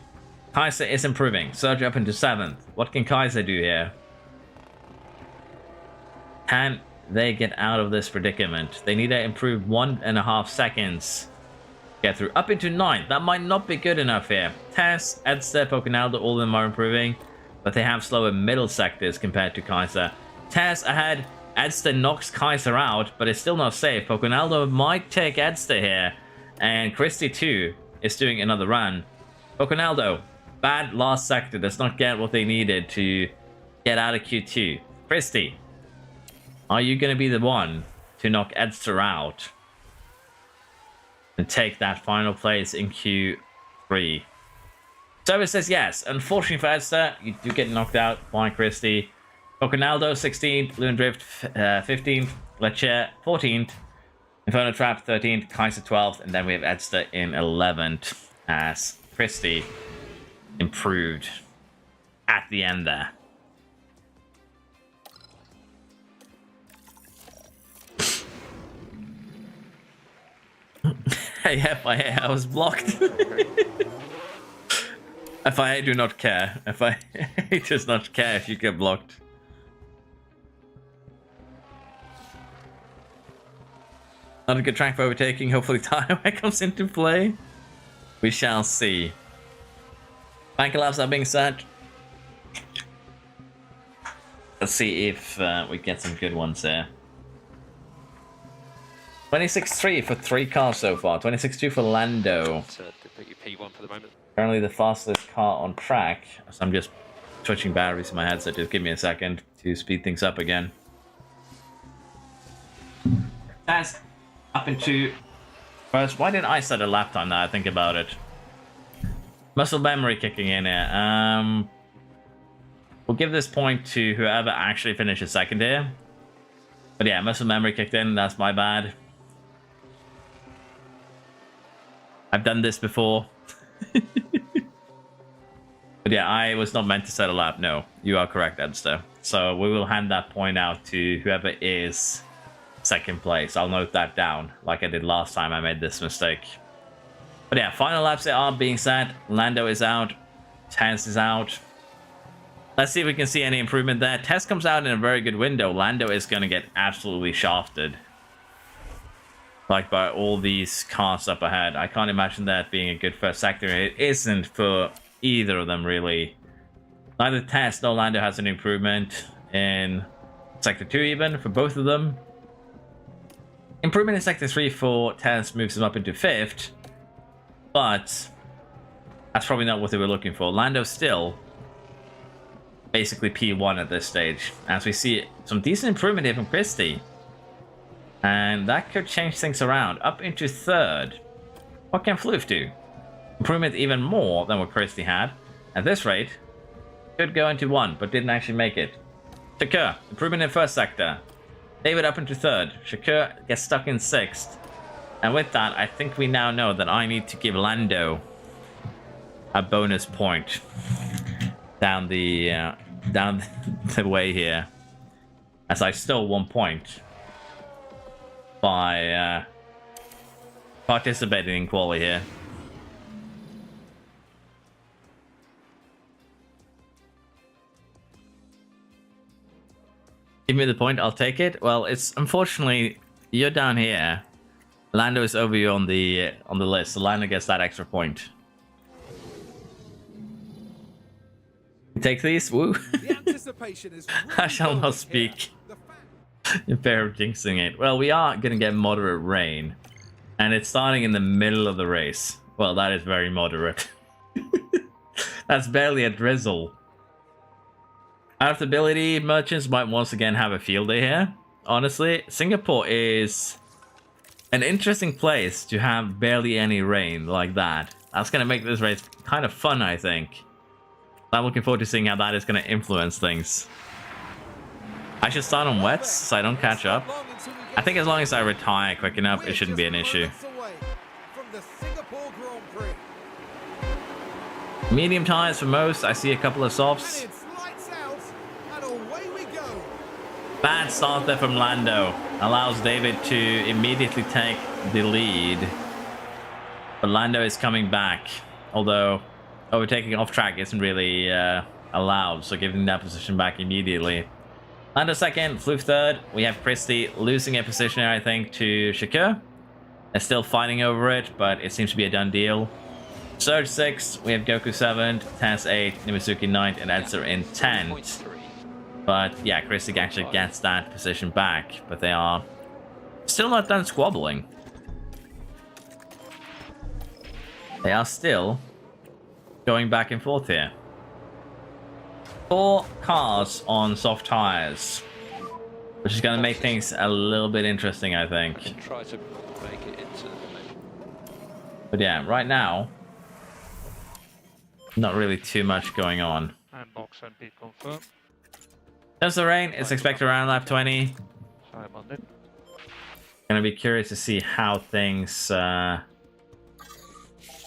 Speaker 1: Kaiser is improving. Surge up into 7th. What can Kaiser do here? Can they get out of this predicament? They need to improve 1.5 seconds. Get through. Up into 9th. That might not be good enough here. Tess, Edster, Poconaldo, all of them are improving. But they have slower middle sectors compared to Kaiser. Tess ahead. Edster knocks Kaiser out, but it's still not safe. Poconaldo might take Edster here. And Christie too is doing another run. Poconaldo, bad last sector. Does not get what they needed to get out of Q2. Christie, are you going to be the one to knock Edster out and take that final place in Q3? Service says yes. Unfortunately for Edster, you do get knocked out by Christie. Poconaldo 16th, Luna Drift 15th, Lecher 14th, Inferno Trap 13th, Kaiser 12th, and then we have Edster in 11th as Christie improved at the end there. Hey, FIA, I was blocked. FIA do not care. FIA does not care if you get blocked. Not a good track for overtaking. Hopefully Tyreware comes into play. We shall see. Banker laps are being set. Let's see if we get some good ones here. 26.3 for 3 cars so far. 26.2 for Lando.
Speaker 4: To put your P1 for the moment.
Speaker 1: Currently the fastest car on track. So I'm just switching batteries in my headset. Just give me a second to speed things up again. Taz up into first. Why didn't I set a lap time now I think about it? Muscle memory kicking in here. We'll give this point to whoever actually finishes second here. But yeah, muscle memory kicked in. That's my bad. I've done this before. But yeah, I was not meant to set a lap. No, you are correct, Edster. So we will hand that point out to whoever is second place. I'll note that down like I did last time I made this mistake. But yeah, final laps are being set. Lando is out. Tess is out. Let's see if we can see any improvement there. Tess comes out in a very good window. Lando is going to get absolutely shafted. Like by all these cars up ahead. I can't imagine that being a good first sector. It isn't for either of them really. Neither Tess nor Lando has an improvement in Sector 2 even, for both of them. Improvement in Sector 3 for Tess moves him up into 5th, but that's probably not what they were looking for. Lando still basically P1 at this stage, as we see some decent improvement here from Christie. And that could change things around. Up into 3rd. What can Floof do? Improvement even more than what Christie had. At this rate, could go into 1, but didn't actually make it. Shakur, improvement in 1st sector. David up into 3rd. Shakur gets stuck in 6th. And with that, I think we now know that I need to give Lando a bonus point down the way here, as I stole 1 point by participating in quali here. Give me the point, I'll take it. Well, it's unfortunately you're down here. Lando is over you on the list, so Lando gets that extra point. Take these, woo.
Speaker 2: The anticipation is really
Speaker 1: I shall not
Speaker 2: building
Speaker 1: speak.
Speaker 2: here. The fact
Speaker 1: In fear of jinxing it. Well, we are going to get moderate rain. And it's starting in the middle of the race. Well, that is very moderate. That's barely a drizzle. Adaptability merchants might once again have a field day here. Honestly, Singapore is an interesting place to have barely any rain like that. That's going to make this race kind of fun, I think. I'm looking forward to seeing how that is going to influence things. I should start on wets so I don't catch up. I think as long as I retire quick enough, it shouldn't be an issue.
Speaker 2: from the Singapore Grand Prix.
Speaker 1: Medium tires for most. I see a couple of softs.
Speaker 2: And it's lights out, and away we go.
Speaker 1: Bad start there from Lando. Allows David to immediately take the lead. But Lando is coming back. Although overtaking off track isn't really allowed, so giving that position back immediately. Lando 2nd, Floof 3rd. We have Christie losing a position, I think, to Shakur. They're still fighting over it, but it seems to be a done deal. Surge 6th, we have Goku 7th, Taz 8th, Nimisuki 9th, and Edzer in 10th. But yeah, Christie actually gets that position back, but they are still not done squabbling. They are still going back and forth here. 4 cars on soft tires, which is going to make things a little bit interesting, I think.
Speaker 4: Try to make it into the middle.
Speaker 1: But yeah, right now, not really too much going on.
Speaker 5: And box and be confirmed.
Speaker 1: There's the rain. It's expected around lap 20.
Speaker 5: Sorry about that.
Speaker 1: Gonna be curious to see how things turn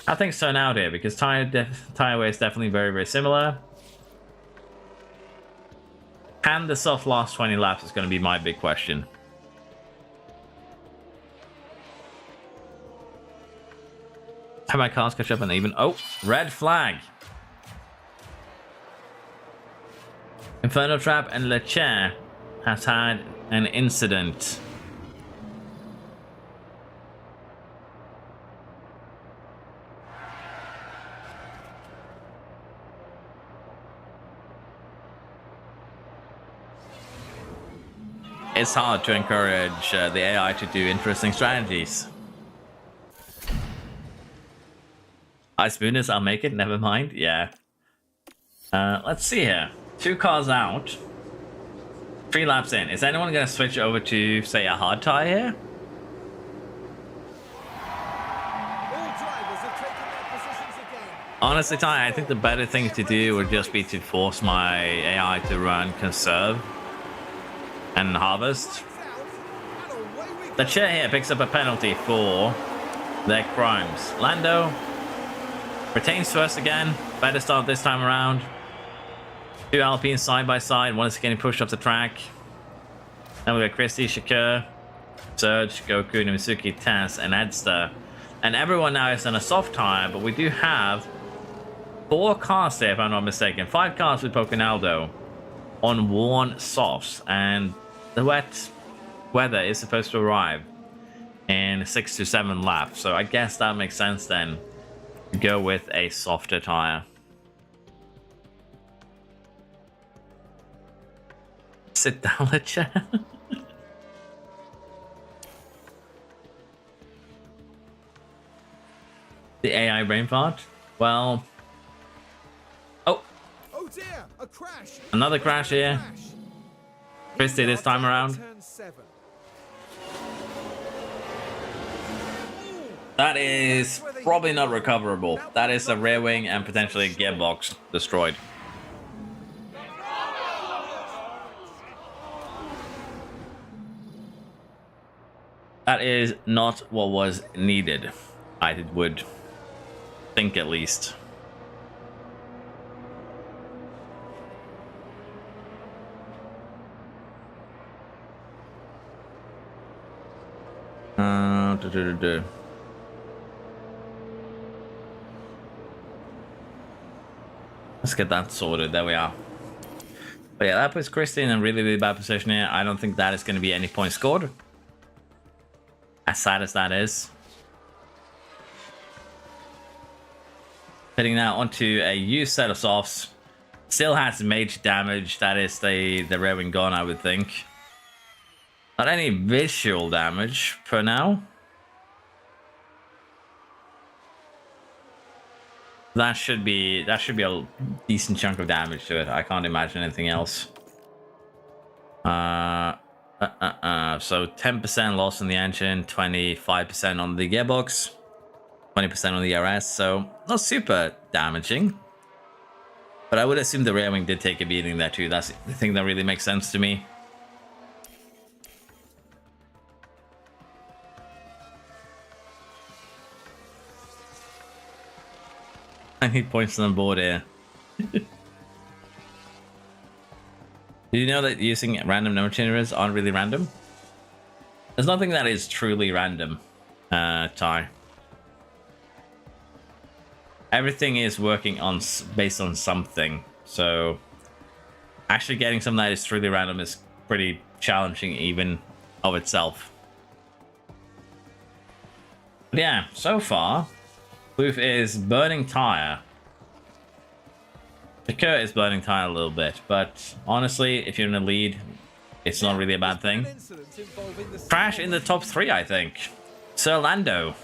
Speaker 1: out here, because tire weight is definitely very, very similar. Can the soft last 20 laps is going to be my big question. Have my cars catch up and even... Oh, red flag. Inferno Trap and Lecher has had an incident. It's hard to encourage the AI to do interesting strategies. I spooners, I'll make it, never mind. Yeah. Let's see here. 2 cars out. 3 laps in. Is anyone going to switch over to, say, a hard tire here?
Speaker 2: All drivers have taken their positions again.
Speaker 1: Honestly, Ty, I think the better thing to do would just be to force my AI to run conserve and harvest. The chair here picks up a penalty for their crimes. Lando retains first again. Better start this time around. 2 Alpines side by side. One is getting pushed off the track. Then we got Christie, Shakur, Surge, Goku, Nimisuki, Taz, and Edster. And everyone now is on a soft tire, but we do have 4 cars there, if I'm not mistaken. 5 cars with Pocanaldo on worn softs, and the wet weather is supposed to arrive in 6 to 7 laps, so I guess that makes sense then to go with a softer tire. Sit down, the chair. The AI brain fart? Well... Oh!
Speaker 2: Oh dear, a crash.
Speaker 1: Another crash here.
Speaker 2: Crash.
Speaker 1: Christie this time around.
Speaker 2: Turn 7.
Speaker 1: That is probably not recoverable. That is a rear wing and potentially a gearbox destroyed. That is not what was needed. I would think, at least. Let's get that sorted. There we are. But yeah, that puts Christie in a really, really bad position here. I don't think that is going to be any points scored. As sad as that is. Heading now onto a used set of softs. Still has major damage. That is the rear wing gone, I would think. Not any visual damage for now. That should be a decent chunk of damage to it. I can't imagine anything else. So 10% loss on the engine, 25% on the gearbox, 20% on the RS. So not super damaging. But I would assume the rear wing did take a beating there too. That's the thing that really makes sense to me. I need points on the board here. Did you know that using random number generators aren't really random? There's nothing that is truly random, Ty. Everything is working on based on something. So actually getting something that is truly random is pretty challenging even of itself. But yeah, so far, Floof is burning tire. Shakur is burning tire a little bit, but honestly, if you're in the lead, it's not really a bad thing. Crash in the top 3, I think. Sir Lando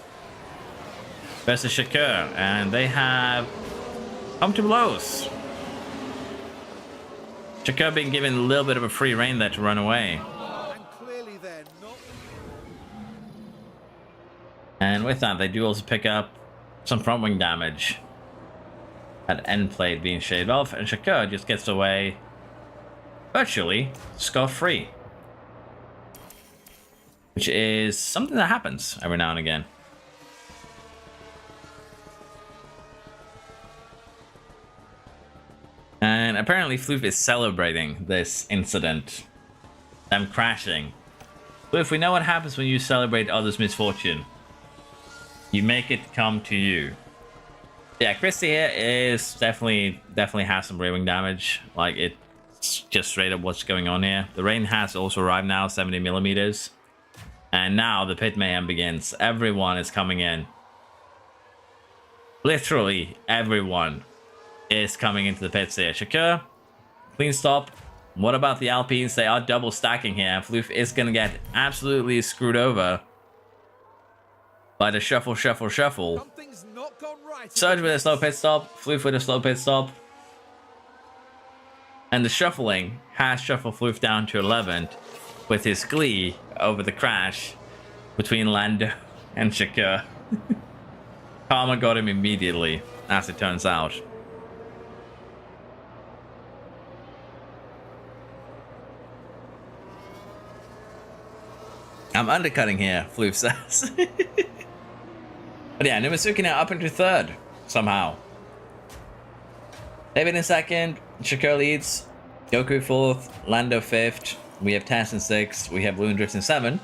Speaker 1: versus Shakur, and they have come to blows. Shakur being given a little bit of a free rein there to run away.
Speaker 2: And clearly they're not.
Speaker 1: And with that, they do also pick up some front wing damage. That end plate being shaved off, and Shakur just gets away virtually scot-free. Which is something that happens every now and again. And apparently Floof is celebrating this incident. Them crashing. Floof, we know what happens when you celebrate others' misfortune. You make it come to you. Yeah, Christie here is definitely has some rear wing damage. Like, it's just straight up what's going on here. The rain has also arrived now, 70 millimeters. And now the pit mayhem begins. Everyone is coming in. Literally everyone is coming into the pits here. Shakur, clean stop. What about the Alpines? They are double stacking here. Floof is going to get absolutely screwed over by the shuffle.
Speaker 2: Something's not gone right.
Speaker 1: Surge with a slow pit stop. Floof with a slow pit stop. And the shuffling has shuffled Floof down to 11th with his glee over the crash between Lando and Shakur. Karma got him immediately, as it turns out. I'm undercutting here, Floof says. But yeah, Numazuki now up into 3rd, somehow. David in 2nd, Shakur leads, Goku 4th, Lando 5th, we have Tess in 6th, we have Loondrift in 7th.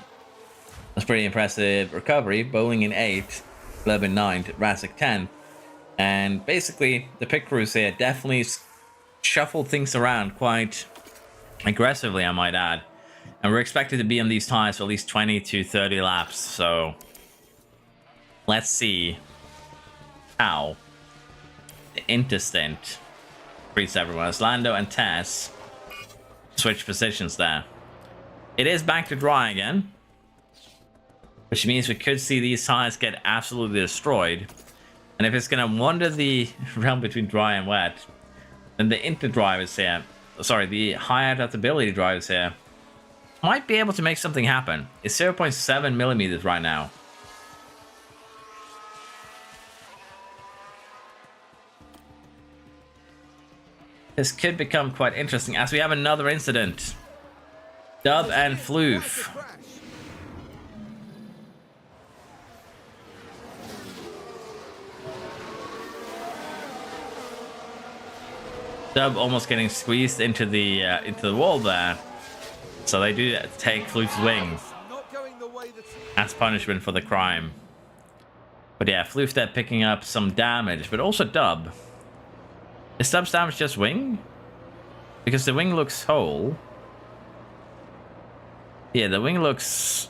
Speaker 1: That's pretty impressive recovery. Bowling in 8th, Gleb in 9th, Razik 10th. And basically, the pit crews here definitely shuffled things around quite aggressively, I might add. And we're expected to be on these tires for at least 20 to 30 laps, so let's see how the interstint treats everyone. As Lando and Tess switch positions there. It is back to dry again, which means we could see these tires get absolutely destroyed. And if it's going to wander the realm between dry and wet, then the inter drivers here, sorry, the high adaptability drivers here, might be able to make something happen. It's 0.7 millimeters right now. This could become quite interesting as we have another incident. Dub and Floof. Dub almost getting squeezed into the wall there. So they do take Floof's wing as punishment for the crime. But yeah, Floof there picking up some damage, but also Dub. Is Dub's damage just wing? Because the wing looks whole. Yeah, the wing looks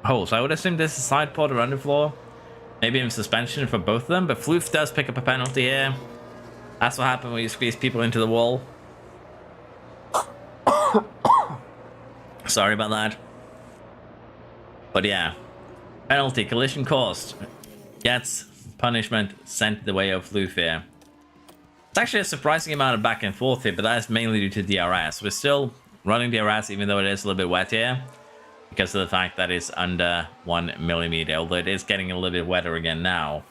Speaker 1: whole. So I would assume this is side pod or underfloor. Maybe even suspension for both of them. But Floof does pick up a penalty here. That's what happened when you squeeze people into the wall. Sorry about that. But yeah. Penalty, collision caused. Gets punishment sent the way of Floof here. It's actually a surprising amount of back and forth here, but that is mainly due to DRS. We're still running DRS even though it is a little bit wet here, because of the fact that it's under 1 millimeter, although it is getting a little bit wetter again now.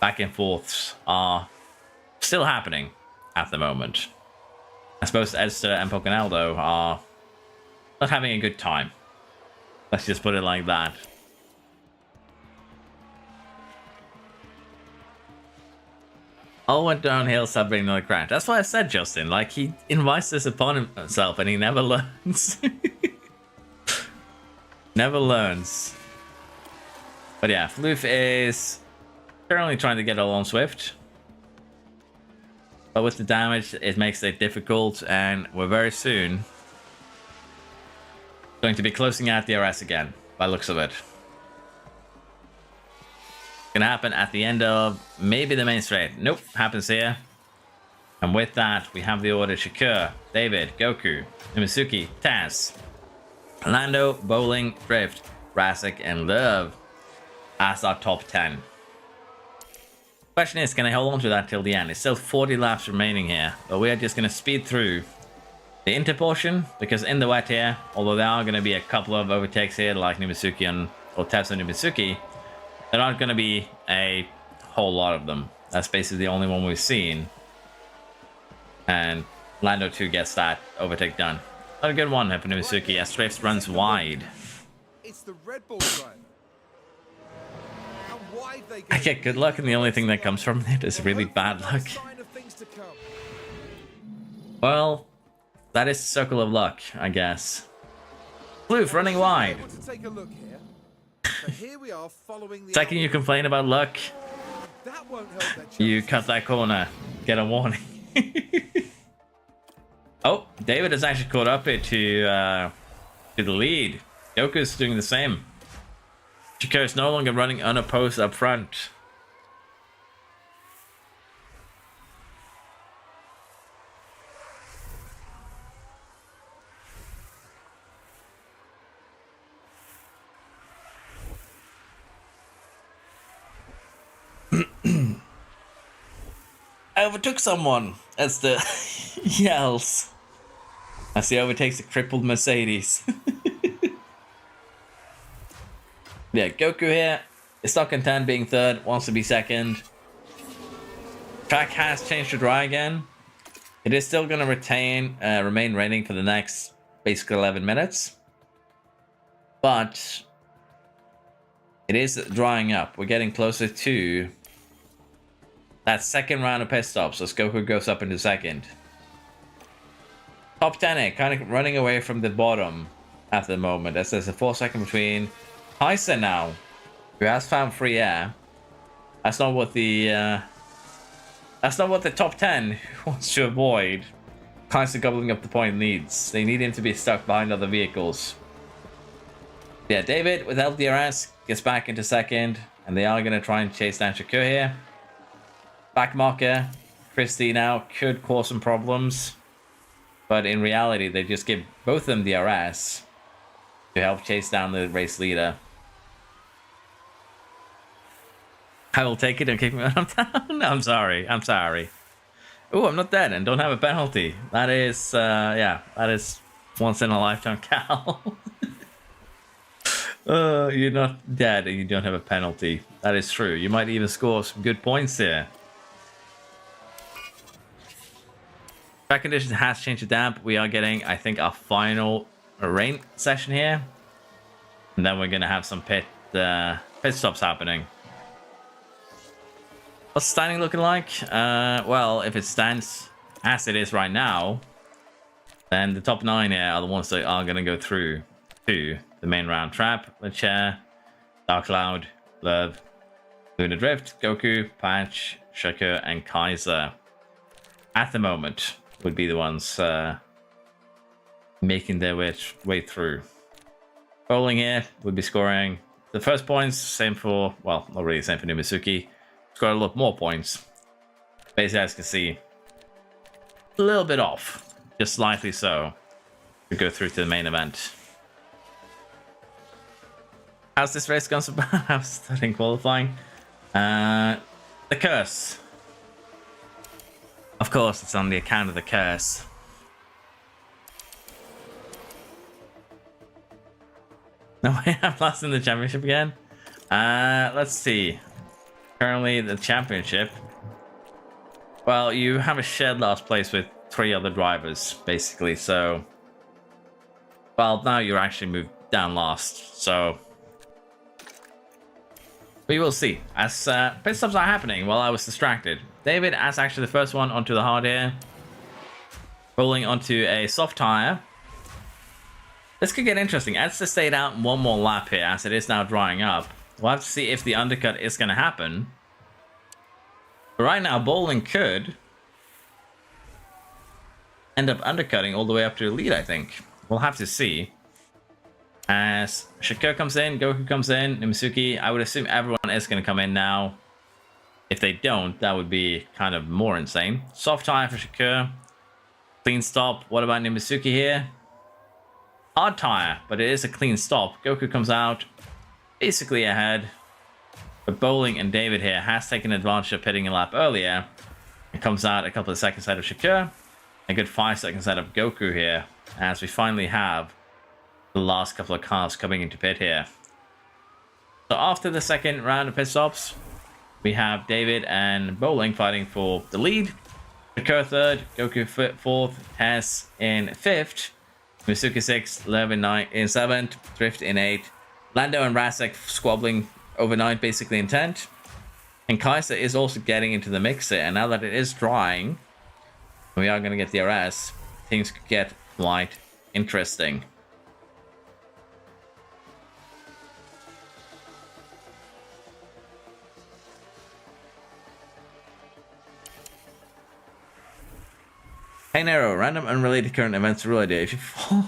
Speaker 1: Back and forths are still happening at the moment. I suppose Edster and Pocanaldo are not having a good time. Let's just put it like that. All went downhill, suffering another crash. That's what I said, Justin. Like, he invites this upon himself and he never learns. Never learns. But yeah, Floof is currently trying to get along Swift. But with the damage, it makes it difficult, and we're very soon going to be closing out the DRS again, by looks of it. Gonna happen at the end of maybe the main straight. Nope, happens here. And with that, we have the order Shakur, David, Goku, Nimisuki, Taz, Lando, Bowling, Drift, Rasik, and Love as our top 10. Question is, can I hold on to that till the end? It's still 40 laps remaining here, but we are just gonna speed through the inter portion, because in the wet here, although there are gonna be a couple of overtakes here, like Nimisuki or Taz and Nimisuki, there aren't going to be a whole lot of them. That's basically the only one we've seen. And Lando 2 gets that overtake done. Not a good one for Nimisuki as Drift runs wide.
Speaker 2: It's the Red Bull driver. How wide they
Speaker 1: I get good luck, and the only thing that comes from it is really bad luck. Well, that is the circle of luck, I guess. Floof running wide.
Speaker 2: Take a look here. But here we are following the
Speaker 1: Second you complain about luck,
Speaker 2: that won't help their
Speaker 1: you
Speaker 2: chances.
Speaker 1: cut that corner, get a warning. Oh, David has actually caught up here to the lead. Goku's doing the same. Shakur is no longer running unopposed up front. I overtook someone as the yells as he overtakes a crippled Mercedes. Yeah, Goku here is stuck in 10, being third, wants to be second. Track has changed to dry again. It is still going to remain raining for the next basically 11 minutes. But it is drying up. We're getting closer to that second round of pit stops as Goku goes up into second. Top 10 kind of running away from the bottom at the moment, as there's a 4-second between Tyson now, who has found free air. That's not what the top 10 wants to avoid. Tyson gobbling up the point needs. They need him to be stuck behind other vehicles. Yeah, David with LDRS gets back into second, and they are going to try and chase down Shakur here. Back marker, Christie now could cause some problems. But in reality, they just give both of them DRS to help chase down the race leader. I will take it and kick me when I'm down. No, I'm sorry. I'm sorry. Oh, I'm not dead and don't have a penalty. That is, yeah, that is once in a lifetime, Cal. You're not dead and you don't have a penalty. That is true. You might even score some good points here. Track conditions has changed to damp. We are getting, I think, our final rain session here. And then we're going to have some pit stops happening. What's standing looking like? Well, if it stands as it is right now, then the top 9 here are the ones that are going to go through to the main round. Trap, the Chair, Dark Cloud, Love, Lunar Drift, Goku, Patch, Shakur, and Kaiser. At the moment, would be the ones making their way through. Bowling here would be scoring the first points. Same for, well, not really same for Nimisuki. Scored a lot more points. Basically, as you can see, a little bit off, just slightly so, to go through to the main event. How's this race gone so bad? How's starting qualifying? The curse. Of course, it's on the account of the curse. No way, I'm lost in the championship again. Let's see. Currently, the championship. Well, you have a shared last place with 3 other drivers, basically. So, well, now you're actually moved down last. So, we will see as pit stops are happening while I was distracted. David as actually the first one onto the hard air, rolling onto a soft tire. This could get interesting. As they stayed out one more lap here, as it is now drying up. We'll have to see if the undercut is going to happen. But right now, Bowling could end up undercutting all the way up to the lead, I think. We'll have to see. As Shakur comes in, Goku comes in, Nimisuki, I would assume everyone is going to come in now. If they don't, that would be kind of more insane. Soft tire for Shakur. Clean stop. What about Nimisuki here? Hard tire, but it is a clean stop. Goku comes out basically ahead. But Bowling and David here has taken advantage of pitting a lap earlier. It comes out a couple of seconds ahead of Shakur. A good 5 seconds ahead of Goku here. As we finally have the last couple of cars coming into pit here. So after the second round of pit stops, we have David and Bowling fighting for the lead. Shakur 3rd, Goku 4th, Tess in 5th, Misuki 6th, Lev in 7th, Drift in 8th, Lando and Rasek squabbling over 9th basically in 10th. And Kaiser is also getting into the mix here, and now that it is drying, we are going to get DRS, things could get quite interesting. Hey Nero, random unrelated current events rule idea. If you fall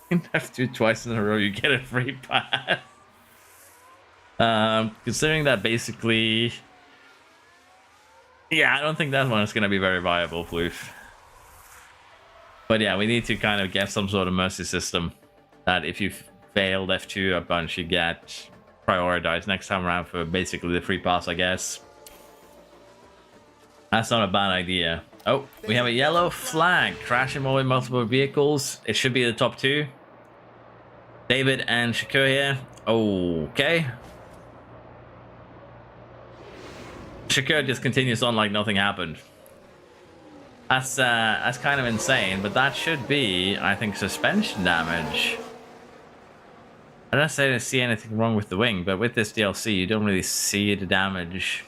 Speaker 1: in F2 twice in a row, you get a free pass. Considering that basically... Yeah, I don't think that one is going to be very viable, Floof. But yeah, we need to kind of get some sort of mercy system. That if you failed F2 a bunch, you get prioritized next time around for basically the free pass, I guess. That's not a bad idea. Oh, we have a yellow flag. Crashing with multiple vehicles. It should be the top 2. David and Shakur here. Okay. Shakur just continues on like nothing happened. That's kind of insane, but that should be, I think, suspension damage. I don't say to see anything wrong with the wing, but with this DLC, you don't really see the damage.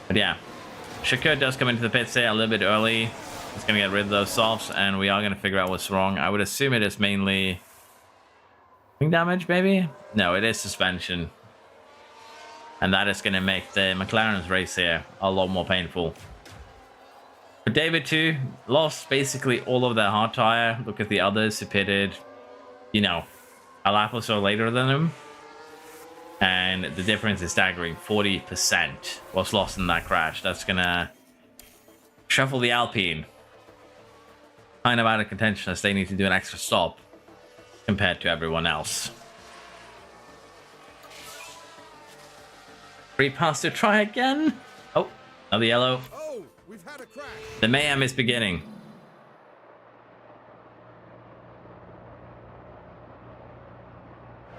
Speaker 1: But yeah. Shakur does come into the pits here a little bit early. He's going to get rid of those softs, and we are going to figure out what's wrong. I would assume it is mainly wing damage, maybe? No, it is suspension. And that is going to make the McLaren's race here a lot more painful. For David too, lost basically all of their hard tire. Look at the others who pitted, you know, a lap or so later than him. And the difference is staggering. 40% was lost in that crash. That's gonna shuffle the Alpine. kind of out of contention as they need to do an extra stop compared to everyone else. Free pass to try again. Oh, another yellow.
Speaker 2: Oh, we've had a crash.
Speaker 1: The mayhem is beginning.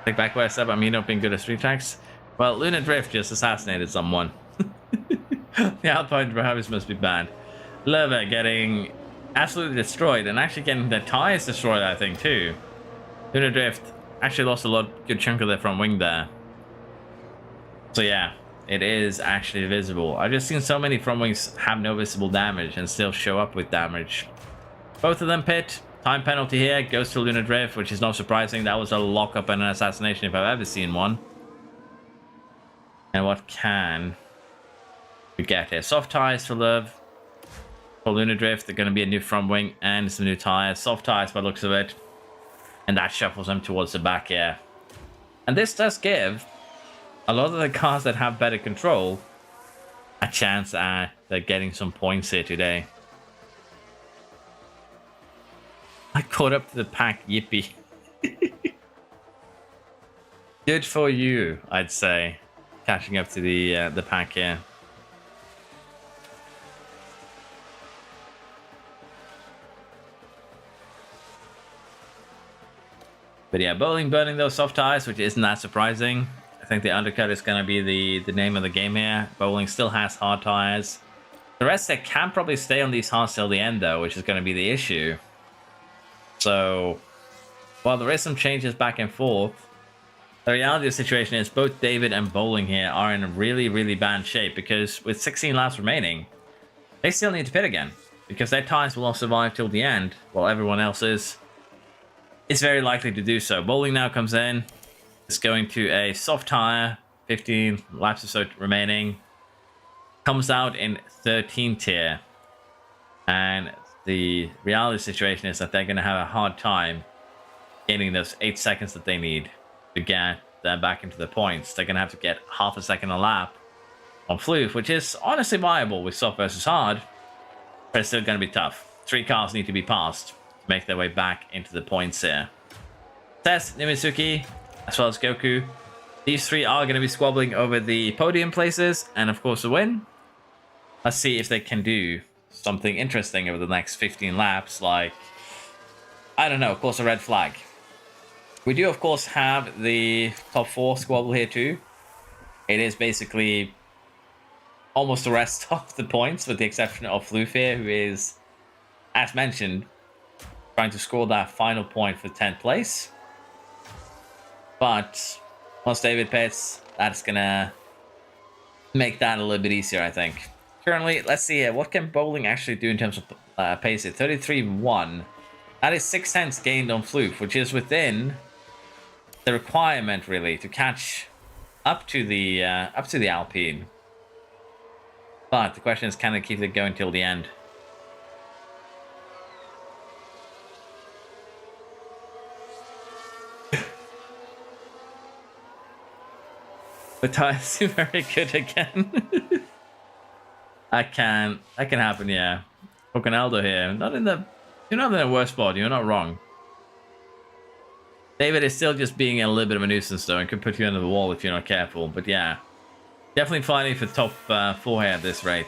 Speaker 1: Take back what I said about me not being good at street tracks. Well, Lunar Drift just assassinated someone. The Alpine drivers must be bad. Leva getting absolutely destroyed and actually getting their tires destroyed, I think, too. Lunar Drift actually lost a good chunk of their front wing there. So yeah, it is actually visible. I've just seen so many front wings have no visible damage and still show up with damage. Both of them pit. Time penalty here goes to Lunar Drift, which is not surprising. That was a lockup and an assassination if I've ever seen one. And what can we get here? Soft tires for Love. For Lunar Drift, they're going to be a new front wing and some new tires. Soft tires by the looks of it. And that shuffles them towards the back here. And this does give a lot of the cars that have better control a chance at getting some points here today. I caught up to the pack, yippee. Good for you, I'd say. Catching up to the pack here. But yeah, Bowling burning those soft tires, which isn't that surprising. I think the undercut is going to be the name of the game here. Bowling still has hard tires. The rest, they can probably stay on these hards till the end, though, which is going to be the issue. So, while there is some changes back and forth, the reality of the situation is both David and Bowling here are in really, really bad shape because with 16 laps remaining, they still need to pit again because their tires will not survive till the end while everyone else is very likely to do so. Bowling now comes in. It's going to a soft tire, 15 laps or so remaining. Comes out in 13th here. And the reality situation is that they're going to have a hard time gaining those 8 seconds that they need to get them back into the points. They're going to have to get half a second a lap on Floof, which is honestly viable with soft versus hard, but it's still going to be tough. 3 cars need to be passed to make their way back into the points here. Tess, Nimizuki, as well as Goku. These 3 are going to be squabbling over the podium places and, of course, the win. Let's see if they can do something interesting over the next 15 laps, like, I don't know, of course, a red flag. We do, of course, have the top 4 squabble here too. It is basically almost the rest of the points, with the exception of Floof here, who is, as mentioned, trying to score that final point for 10th place. But once David pits, that's gonna make that a little bit easier, I think. Currently, let's see here. What can Bowling actually do in terms of pace here? 33.1. That is 6/10 gained on Floof, which is within the requirement, really, to catch up to the Alpine. But the question is, can they keep it going till the end? The tires seem very good again. That can happen, yeah. Pocanaldo here, you're not in the worst spot. You're not wrong. David is still just being a little bit of a nuisance, though, and could put you under the wall if you're not careful. But yeah, definitely fighting for top 4 here at this rate.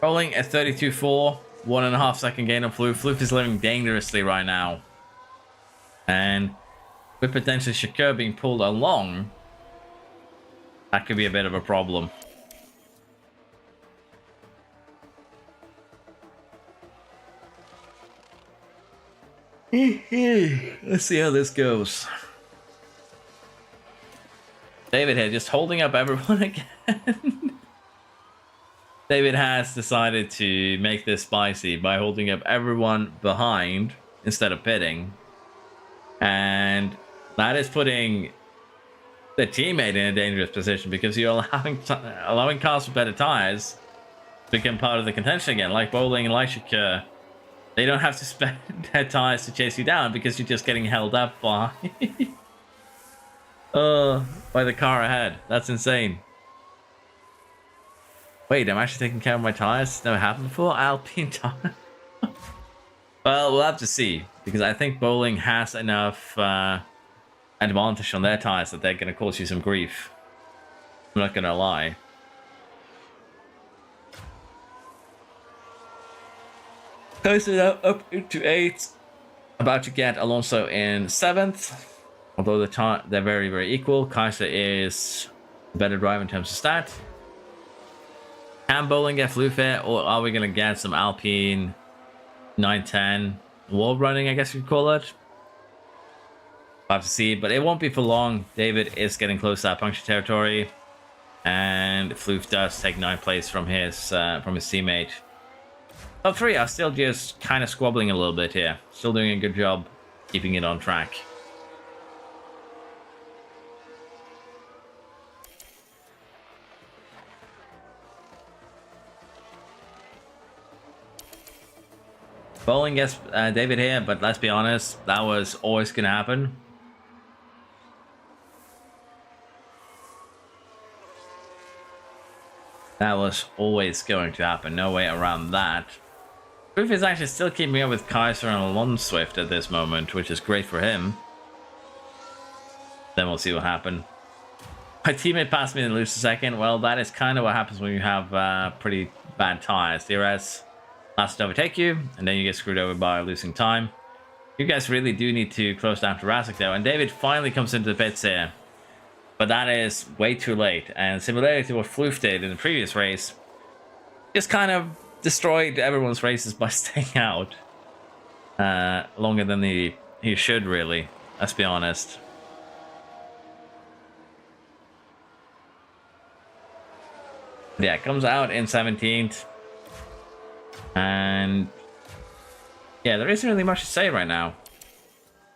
Speaker 1: Rolling at 32.4, 1.5 second gain on Floof. Floof is living dangerously right now, and with potentially Shakur being pulled along, that could be a bit of a problem. Let's see how this goes. David here just holding up everyone again. David has decided to make this spicy by holding up everyone behind instead of pitting. And that is putting the teammate in a dangerous position because you're allowing cars with better tires to become part of the contention again, like Bowling and like Shakur. They don't have to spend their tires to chase you down because you're just getting held up by by the car ahead. That's insane. Wait, I'm actually taking care of my tires? Never happened before? Alpine tire? Well, we'll have to see. Because I think Bowling has enough advantage on their tires that they're going to cause you some grief. I'm not going to lie. Closer now up into 8th. About to get Alonso in 7th. Although they're very, very equal. Kaiser is a better driver in terms of stat. Can Bowling get Floof here? Or are we going to get some Alpine 910 wall running, I guess you'd call it? We'll have to see. But it won't be for long. David is getting close to that puncture territory. And Floof does take 9th place from his teammate. Top 3 are still just kind of squabbling a little bit here. Still doing a good job keeping it on track. Bowling gets David here, but let's be honest, that was always going to happen. That was always going to happen. No way around that. Proof is actually still keeping up with Kaiser and Alon Swift at this moment, which is great for him. Then we'll see what happens. My teammate passed me and lose a second. Well, that is kind of what happens when you have pretty bad tires. DRS last to overtake you, and then you get screwed over by losing time. You guys really do need to close down to Razak though, and David finally comes into the pits here. But that is way too late, and similarly to what Floof did in the previous race, just kind of destroyed everyone's races by staying out longer than he should, really. Let's be honest. Yeah, it comes out in 17th. And yeah, there isn't really much to say right now.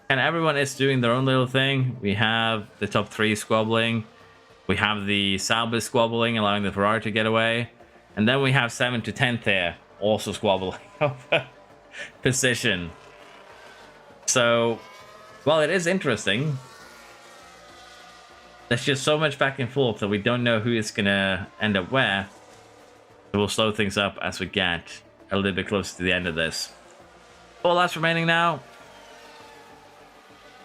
Speaker 1: And everyone is doing their own little thing. We have the top 3 squabbling. We have the Sauber squabbling, allowing the Ferrari to get away. And then we have 7th to 10th here, also squabbling over position. So, well, it is interesting. There's just so much back and forth that we don't know who is going to end up where. So we'll slow things up as we get a little bit closer to the end of this. 4 laps remaining now.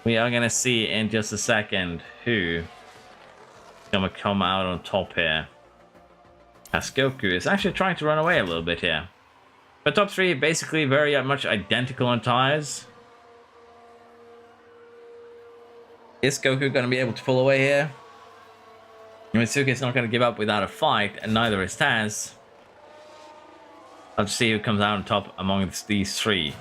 Speaker 1: We are going to see in just a second who is going to come out on top here. As Goku is actually trying to run away a little bit here. But top 3 basically very much identical on tires. Is Goku going to be able to pull away here? Mitsuki is not going to give up without a fight, and neither is Taz. Let's see who comes out on top among these 3.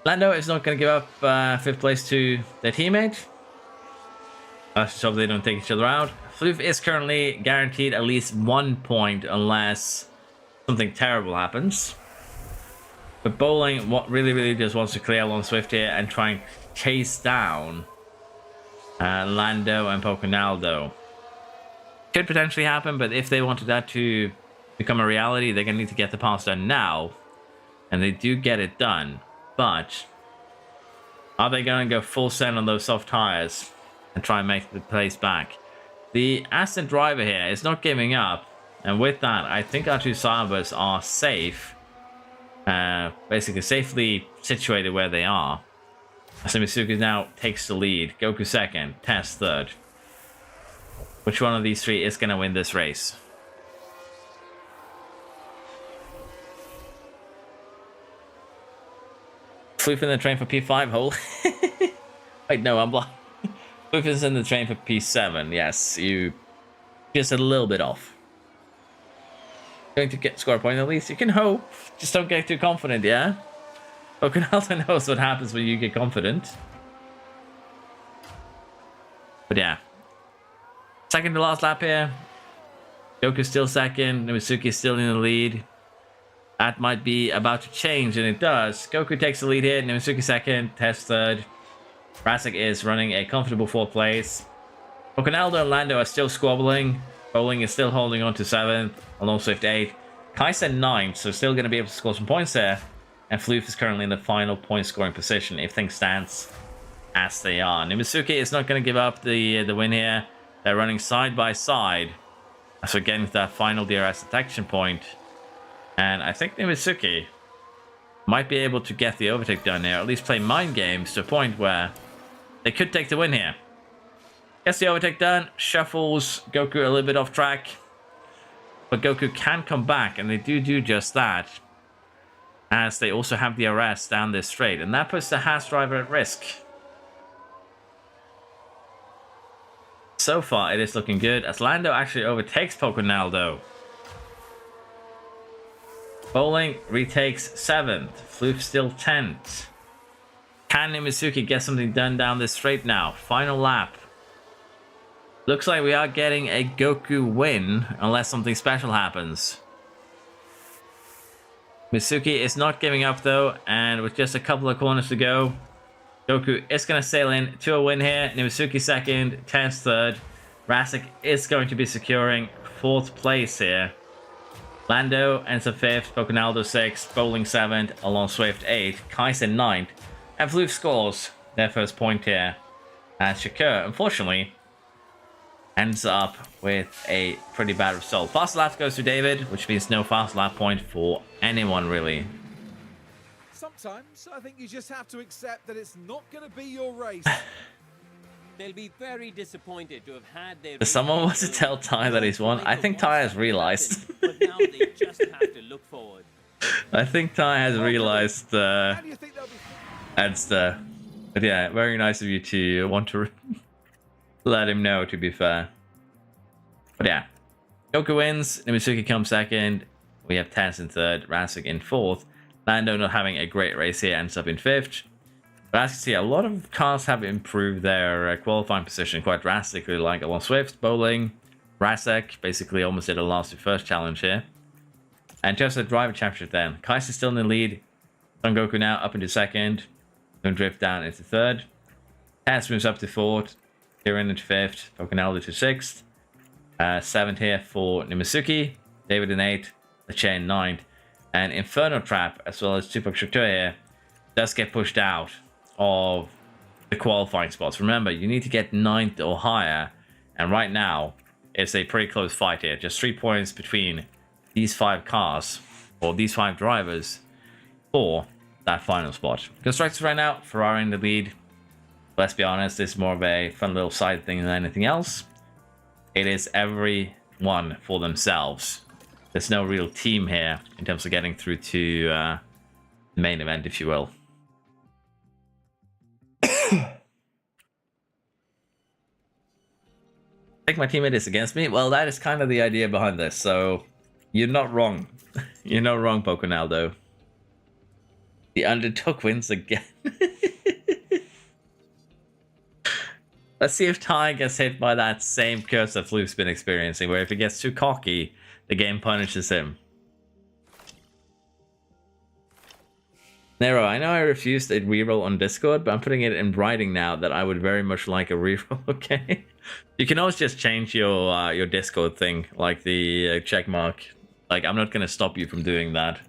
Speaker 1: Lando is not going to give up 5th place to their teammate. Let's just hope they don't take each other out. Floof is currently guaranteed at least 1 point unless something terrible happens. But Bowling really just wants to clear along Swift here and try and chase down Lando and Poconaldo. Could potentially happen, but if they wanted that to become a reality, they're going to need to get the pass done now. And they do get it done. But are they going to go full send on those soft tires and try and make the place back? The Aston driver here is not giving up. And with that, I think our 2 Saubers are safe. Basically safely situated where they are. Mitsuki now takes the lead. Goku 2nd, Tess 3rd. Which one of these 3 is going to win this race? Floof in the train for P5 hole. Wait, no, I'm blind. Floof is in the train for P7. Yes, you just a little bit off. Going to score a point at least. You can hope. Just don't get too confident, yeah? Poconaldo knows what happens when you get confident. But yeah. 2nd to last lap here. Goku's still 2nd. Mitsuki is still in the lead. That might be about to change, and it does. Goku takes the lead here. Mitsuki 2nd. Test 3rd. Razak is running a comfortable 4th place. Poconaldo and Lando are still squabbling. Bowling is still holding on to 7th. Along Swift 8th. Kaiser 9th, so still going to be able to score some points there. And Floof is currently in the final point scoring position if things stand as they are. Mitsuki is not going to give up the win here. They're running side by side. as we're getting to that final DRS detection point. And I think Nimisuki might be able to get the overtake done here, or at least play mind games to a point where they could take the win here. Gets the overtake done, shuffles Goku a little bit off track, but Goku can come back, and they do just that, as they also have the arrest down this straight, and that puts the Haas driver at risk. So far, it is looking good, as Lando actually overtakes Poconaldo. Bowling retakes 7th, Floof still 10th. Can Nimisuki get something done down this straight now? Final lap. Looks like we are getting a Goku win, unless something special happens. Misuki is not giving up though, and with just a couple of corners to go, Goku is going to sail in to a win here. Nimisuki second, Tens third. Rasik is going to be securing 4th place here. Lando ends up 5th, Poconaldo 6th, Bowling 7th, Alon Swift 8th, Kaisen 9th, and Floof scores their first point here. And Shakur, unfortunately, ends up with a pretty bad result. Fast lap goes to David, which means no fast lap point for anyone, really.
Speaker 2: Sometimes I think you just have to accept that it's not going to be your race.
Speaker 3: They'll be very disappointed to have had their...
Speaker 1: Does someone want to tell Ty that he's won? I think Ty has realized.
Speaker 3: But now they just have to look forward.
Speaker 1: I think Ty has realized
Speaker 2: How do you think they'll be...
Speaker 1: and stuff. But yeah, very nice of you to want to let him know, to be fair. But yeah, Goku wins, Nimisuki comes second, we have Tens in third, Rasik in 4th. Lando not having a great race here, ends up in 5th. But as you see, a lot of cars have improved their qualifying position quite drastically, like Alon Swift, Bowling, Rasek, basically almost did a last to first challenge here. And just a driver championship then. Kai's still in the lead. Son Goku now up into 2nd. Don't drift down into 3rd. Tens moves up to 4th. Kirin into 5th. Poconaldo to 6th. 7th here for Nimisuki. David in 8th. Leche in 9th. And Inferno Trap, as well as Tupac Shakur here, does get pushed out of the qualifying spots. Remember, you need to get 9th or higher. And right now, it's a pretty close fight here. Just 3 points between these 5 cars, or these 5 drivers, for that final spot. Constructors right now, Ferrari in the lead. Let's be honest, this is more of a fun little side thing than anything else. It is everyone for themselves. There's no real team here in terms of getting through to the main event, if you will. I think my teammate is against me. Well, that is kind of the idea behind this, so you're not wrong. You're not wrong, Poconaldo. The underdog wins again. Let's see if Ty gets hit by that same curse that Floof's been experiencing, where if he gets too cocky, the game punishes him. Nero, I know I refused a reroll on Discord, but I'm putting it in writing now that I would very much like a reroll, okay? You can always just change your Discord thing, like the check mark. Like, I'm not going to stop you from doing that.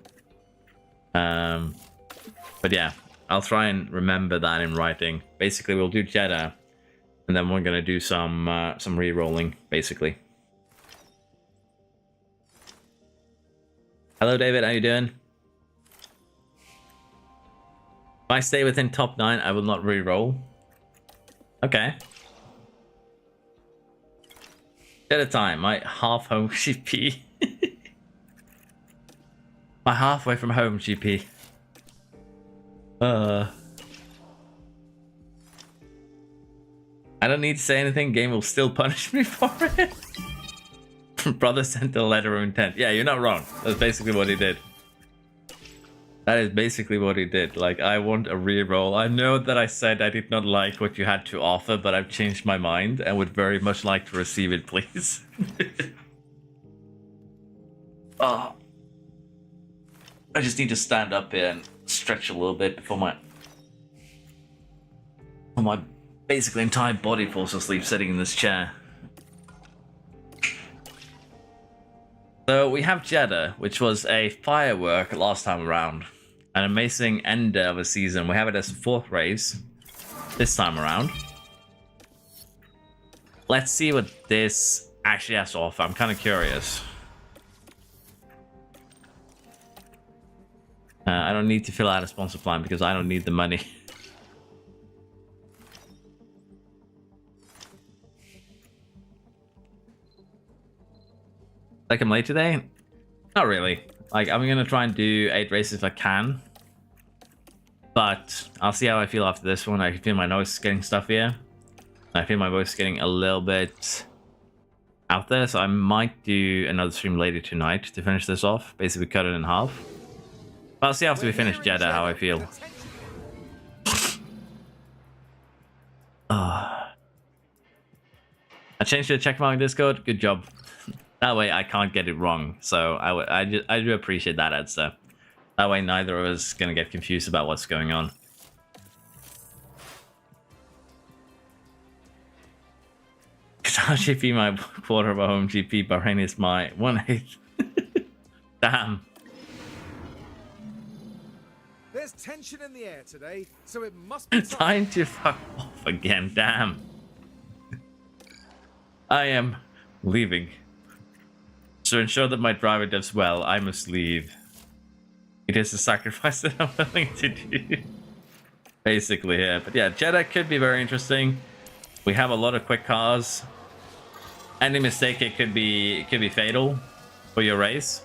Speaker 1: But yeah, I'll try and remember that in writing. Basically, we'll do Jedha, and then we're going to do some re-rolling, basically. Hello, David. How you doing? If I stay within top 9, I will not re-roll. Okay. At a time, my half home GP. My halfway from home GP. I don't need to say anything. Game will still punish me for it. Brother sent a letter of intent. Yeah, you're not wrong. That's basically what he did. That is basically what he did. Like, I want a reroll. I know that I said I did not like what you had to offer, but I've changed my mind and would very much like to receive it, please. Oh. I just need to stand up here and stretch a little bit before my basically entire body falls asleep sitting in this chair. So we have Jedha, which was a firework last time around. An amazing end of a season. We have it as 4th race this time around. Let's see what this actually has to offer? I'm kind of curious. I don't need to fill out a sponsor plan because I don't need the money. Like I'm late today? Not really. Like I'm gonna try and do 8 races if I can. But I'll see how I feel after this one. I can feel my nose getting stuffier. I feel my voice getting a little bit out there, so I might do another stream later tonight to finish this off. Basically cut it in half. But I'll see after we finish Jedha how I feel. I changed to the check mark Discord. Good job. That way I can't get it wrong. So I do appreciate that, Edster. That way neither of us gonna get confused about what's going on. Qatar GP my quarter of a home GP. Bahrain is my 1/8. Damn.
Speaker 2: There's tension in the air today, so it must be
Speaker 1: Time to fuck off again. Damn. I am leaving. To ensure that my driver does well, I must leave. It is a sacrifice that I'm willing to do. Basically, yeah. But yeah, Jedha could be very interesting. We have a lot of quick cars. Any mistake, it could be fatal for your race.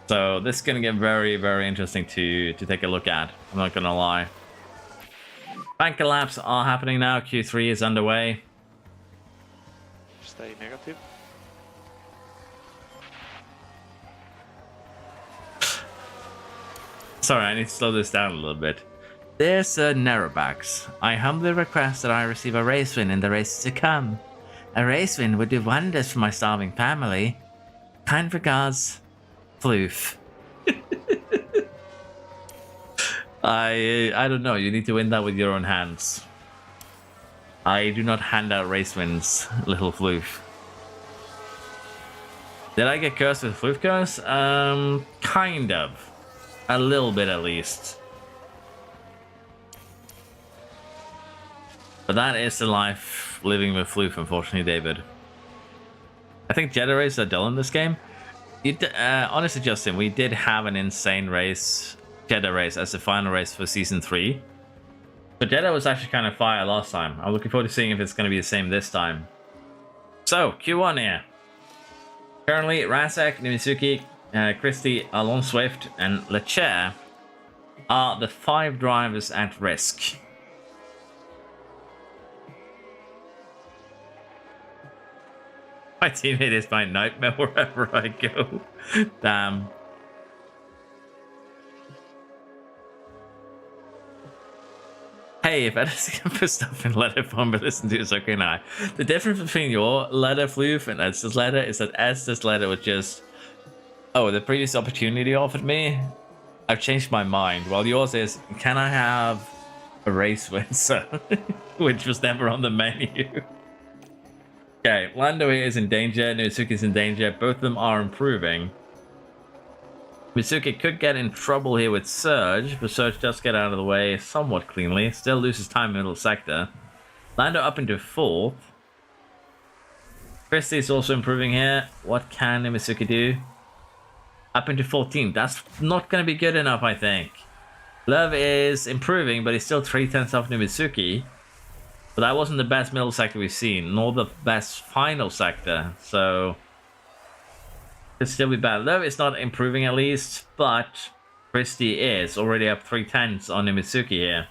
Speaker 1: So this is gonna get very, very interesting to take a look at. I'm not gonna lie. Banker laps are happening now. Q3 is underway.
Speaker 5: Stay negative.
Speaker 1: Sorry, I need to slow this down a little bit. Dear Sir Narrowbacks, I humbly request that I receive a race win in the races to come. A race win would do wonders for my starving family. Kind regards, Floof. I don't know, you need to win that with your own hands. I do not hand out race wins, little Floof. Did I get cursed with Floof curse? Kind of. A little bit at least. But that is the life living with Floof, unfortunately, David. I think Jedha races are dull in this game. Honestly, Justin, we did have an insane race, Jedha race, as the final race for Season 3. But Jedha was actually kind of fire last time. I'm looking forward to seeing if it's going to be the same this time. So, Q1 here. Currently, Rasek, Nimizuki, Christie, Alon Swift, and Lecher are the 5 drivers at risk. My teammate is my nightmare wherever I go. Damn. Hey, if Edison can put stuff in letter form but listen to it's okay now. The difference between your letter Floof and Ed's letter is that Ed's letter was just, oh, the previous opportunity offered me, I've changed my mind. While yours is, can I have a race win, sir? Which was never on the menu. Okay, Lando is in danger, Mitsuki's in danger, both of them are improving. Mitsuki could get in trouble here with Surge, but Surge does get out of the way somewhat cleanly, still loses time in the middle sector. Lando up into 4th. Christie's also improving here. What can Mitsuki do? Up into 14th, that's not going to be good enough, I think. Love is improving, but he's still 3/10 off Mitsuki. But that wasn't the best middle sector we've seen, nor the best final sector, so could still be bad. Love is not improving at least, but Christie is already up 3/10 on Mitsuki here.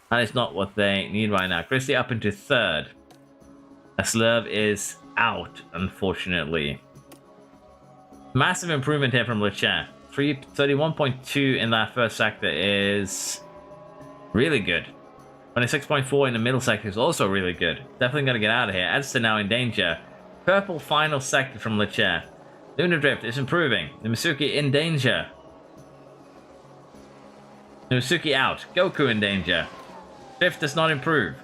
Speaker 1: That is not what they need right now. Christie up into 3rd. As Love is out, unfortunately. Massive improvement here from Lecher. 31.2 in that first sector is really good. 26.4 in the middle sector is also really good. Definitely going to get out of here. Edson now in danger. Purple final sector from Lecher. Lunar Drift is improving. Nimisuki in danger. Nimisuki out. Goku in danger. Drift does not improve.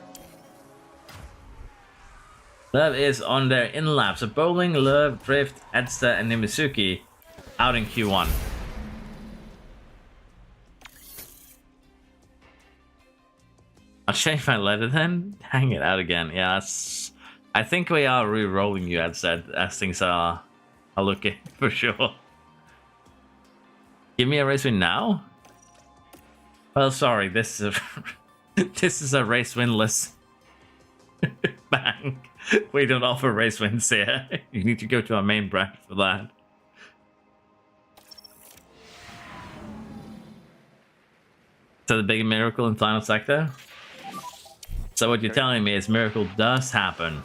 Speaker 1: Love is on their in lap. So Bowling, Love, Drift, Edsta, and Nimisuki out in Q1. I'll change my letter then. Hang it out again. Yeah, that's I think we are re-rolling, you had said, as things are looking, for sure. Give me a race win now? Well, sorry, this is a, this is a race winless bank. We don't offer race wins here. You need to go to our main branch for that. So the big miracle in final sector? So what you're telling me is miracle does happen.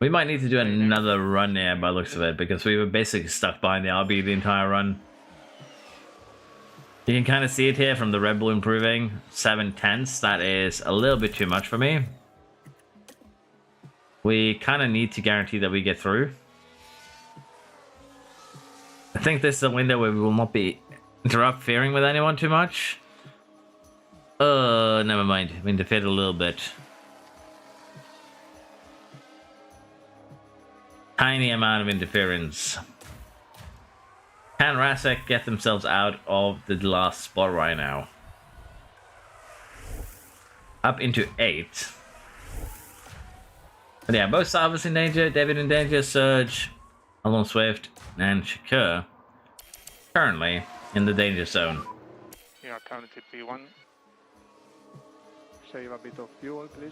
Speaker 1: We might need to do another run here by the looks of it, because we were basically stuck behind the RB the entire run. You can kind of see it here from the Red Bull improving. 7/10. That is a little bit too much for me. We kind of need to guarantee that we get through. I think this is a window where we will not be interfering with anyone too much. Never mind. We interfered a little bit. Tiny amount of interference. Can Rasek get themselves out of the last spot right now? Up into 8. But yeah, both Salvas in danger, David in danger, Surge, Alon Swift, and Shakur currently in the danger zone.
Speaker 5: Yeah, counted P1. Save a bit of fuel, please.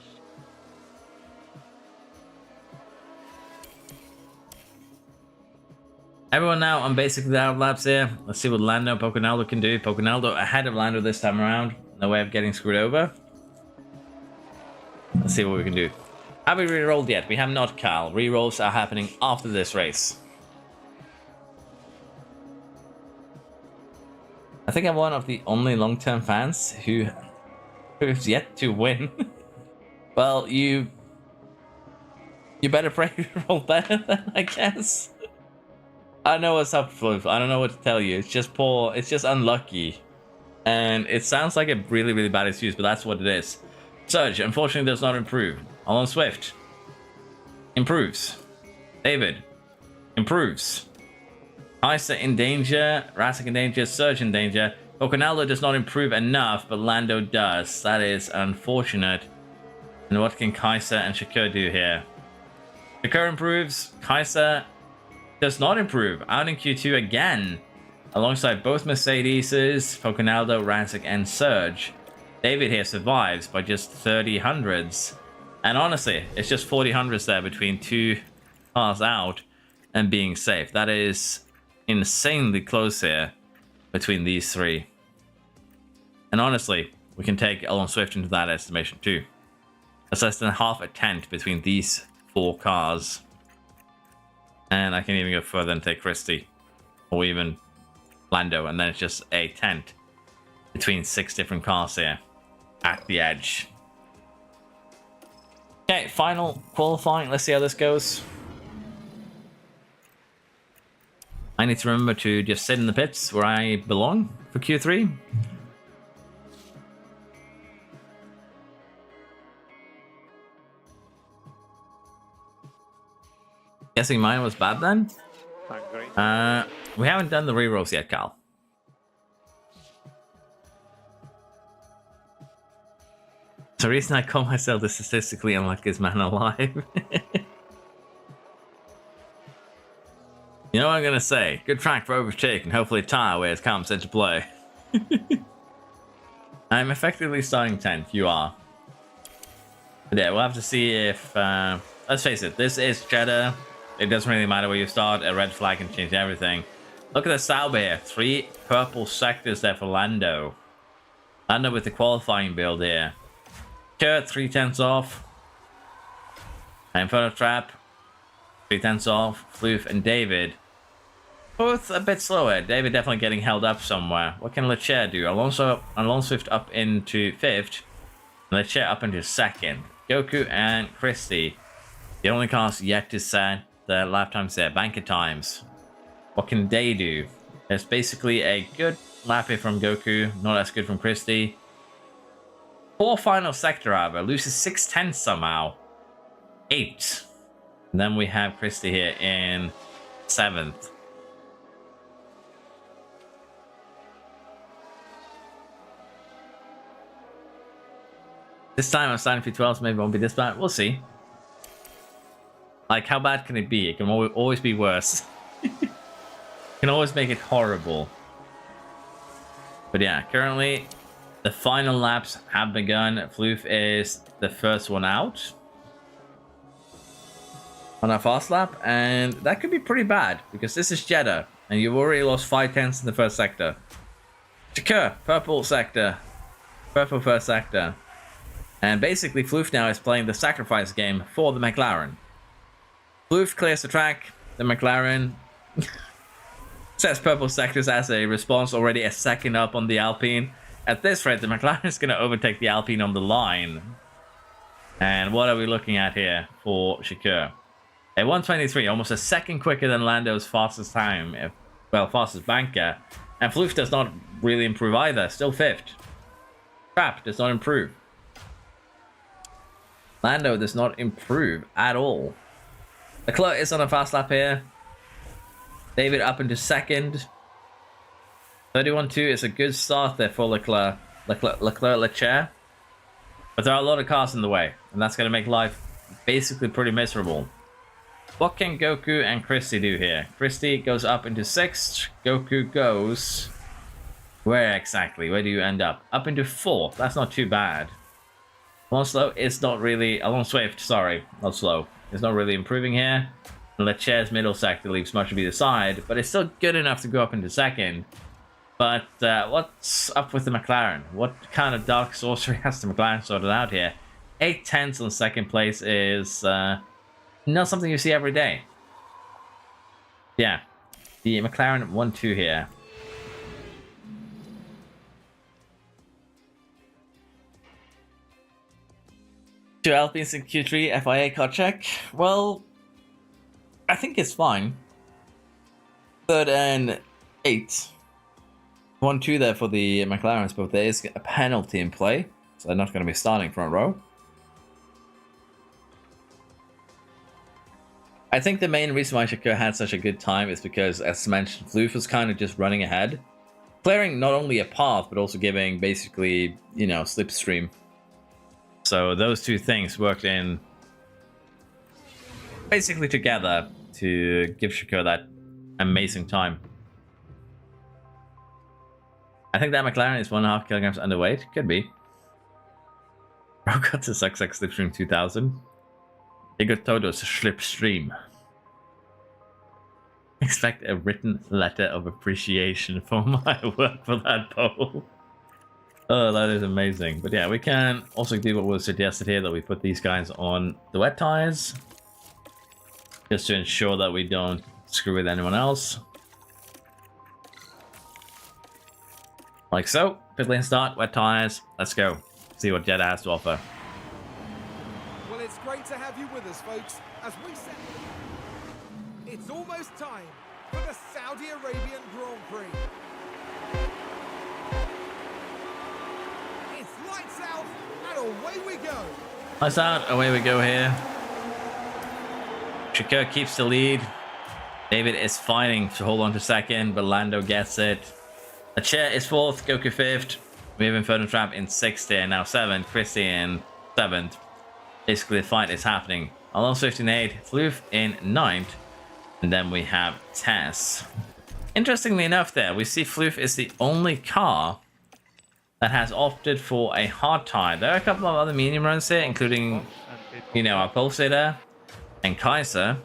Speaker 1: Everyone now on basically out of laps here. Let's see what Lando and Poconaldo can do. Poconaldo ahead of Lando this time around. No way of getting screwed over. Let's see what we can do. Have we re-rolled yet? We have not, Carl. Re-rolls are happening after this race. I think I'm one of the only long-term fans who's yet to win. Well, you better pray you roll better then, I guess. I know what's up, Floof. I don't know what to tell you. It's just poor. It's just unlucky. And it sounds like a really, really bad excuse, but that's what it is. Surge, unfortunately, does not improve. Alon Swift improves. David improves. Isa in danger. Rasek in danger. Surge in danger. Poconaldo does not improve enough, but Lando does. That is unfortunate. And what can Kaiser and Shakur do here? Shakur improves. Kaiser does not improve. Out in Q2 again. Alongside both Mercedeses, Poconaldo, Rasek, and Surge. David here survives by just 30 hundreds. And honestly, it's just 40 hundreds there between two cars out and being safe. That is insanely close here between these three. And honestly, we can take Alon Swift into that estimation too. That's less than half a tenth between these 4 cars. And I can even go further and take Christie. Or even Lando. And then it's just a tenth between 6 different cars here at the edge. Okay, final qualifying. Let's see how this goes. I need to remember to just sit in the pits where I belong for Q3. Guessing mine was bad then? We haven't done the rerolls yet, Carl. The reason I call myself the statistically unluckiest man alive. You know what I'm gonna say? Good track for overtake and hopefully tire where it comes into play. I'm effectively starting 10th. You are. But yeah, we'll have to see if... let's face it, this is Jedha. It doesn't really matter where you start. A red flag can change everything. Look at the Sauber here. 3 purple sectors there for Lando. Lando with the qualifying build here. Kurt, 3/10 off. Inferno Trap, 3/10 off. Floof and David. Both a bit slower. David definitely getting held up somewhere. What can Leclerc do? Alon Swift up into 5th. Leclerc up into 2nd. Goku and Christie. The only cars yet to set the lap times there. Banker times. What can they do? There's basically a good lap here from Goku. Not as good from Christie. 4 final sector, however. Loses 6/10 somehow. 8. And then we have Christie here in 7th. This time I'm starting P12, so maybe it won't be this bad. We'll see. Like, how bad can it be? It can always be worse. Can always make it horrible. But yeah, currently the final laps have begun. Floof is the first one out on our fast lap, and that could be pretty bad because this is Jedha, and you've already lost 5/10 in the first sector. Shakur, purple sector, purple first sector, and basically Floof now is playing the sacrifice game for the McLaren. Floof clears the track, the McLaren sets purple sectors as a response, already a second up on the Alpine. At this rate, the McLaren is going to overtake the Alpine on the line. And what are we looking at here for Shakur? A 123, almost a second quicker than Lando's fastest time, well, fastest banker. And Floof does not really improve either, still 5th. Crap, does not improve. Lando does not improve at all. Leclerc is on a fast lap here. David up into 2nd. 31-2 is a good start there for Leclerc. Leclerc. But there are a lot of cars in the way, and that's going to make life basically pretty miserable. What can Goku and Christie do here? Christie goes up into 6th. Goku goes... Where exactly? Where do you end up? Up into 4th. That's not too bad. Alonso is not really... Alon Swift, sorry. Not slow. It's not really improving here. Leclerc's middle sector leaves much to be desired, but it's still good enough to go up into 2nd. But what's up with the McLaren? What kind of dark sorcery has the McLaren sorted out here? 8/10 on 2nd place is not something you see every day. Yeah, the McLaren 1-2 here. Two Alpines in Q3 FIA car check. Well, I think it's fine. 3rd and 8th. 1-2 there for the McLarens, but there is a penalty in play, so they're not going to be starting front row. I think the main reason why Shakur had such a good time is because, as mentioned, Floof was kind of just running ahead, clearing not only a path, but also giving basically, you know, slipstream. So those two things worked in basically together to give Shakur that amazing time. I think that McLaren is 1.5 kilograms underweight. Could be. Bro got to success slipstream 2000. Igor Todos slipstream. Expect a written letter of appreciation for my work for that poll. Oh, that is amazing. But yeah, we can also do what was suggested here, that we put these guys on the wet tires, just to ensure that we don't screw with anyone else. Like so. Pit lane start, wet tires. Let's go. See what Jedha has to offer.
Speaker 2: Well, it's great to have you with us, folks, as we set... It's almost time for the Saudi Arabian Grand Prix. It's lights out, and away we go.
Speaker 1: Lights out, away we go here. Shakur keeps the lead. David is fighting to hold on to 2nd, but Lando gets it. The chair is 4th, Goku 5th. We have Inferno Trap in 6th here, now 7th. Christie in 7th. Basically, the fight is happening. Alonso 15 8th, Floof in 9th. And then we have Tess. Interestingly enough there, we see Floof is the only car that has opted for a hard tire. There are a couple of other medium runs here, including, you know, our Pulsator and Kaiser.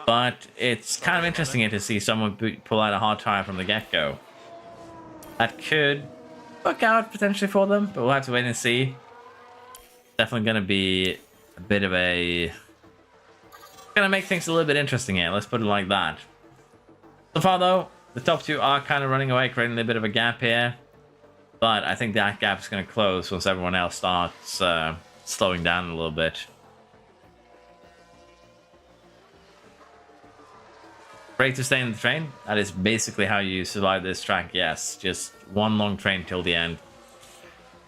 Speaker 1: But it's kind of interesting here to see someone pull out a hard tire from the get-go. That could work out potentially for them, but we'll have to wait and see. Definitely going to be a bit of a... Going to make things a little bit interesting here, let's put it like that. So far though, the top two are kind of running away, creating a bit of a gap here. But I think that gap is going to close once everyone else starts slowing down a little bit. Break to stay in the train. That is basically how you survive this track, yes. Just one long train till the end.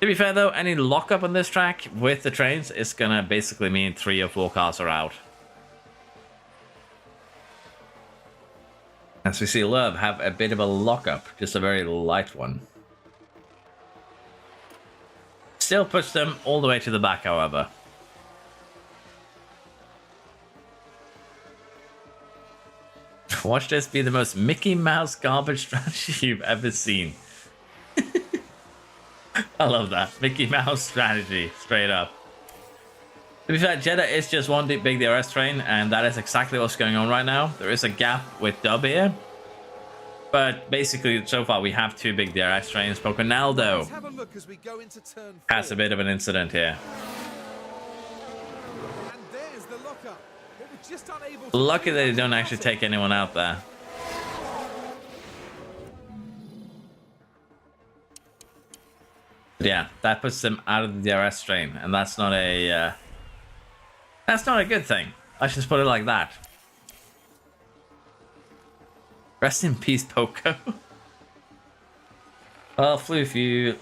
Speaker 1: To be fair though, any lockup on this track with the trains is going to basically mean 3 or 4 cars are out. As we see Love have a bit of a lockup, just a very light one. still puts them all the way to the back, however. Watch this be the most Mickey Mouse garbage strategy you've ever seen. I love that. Mickey Mouse strategy, straight up. To be fair, Jedha is just one big DRS train, and that is exactly what's going on right now. There is a gap with Dub here. But basically, so far, we have two big DRS trains. But Ronaldo has a bit of an incident here.
Speaker 2: And there's the lockup. But we're just unable to
Speaker 1: Lucky they don't actually take anyone out there. But yeah, that puts them out of the DRS train, and that's not a good thing. Let's just put it like that. Rest in peace, Poco. Well, Floof, you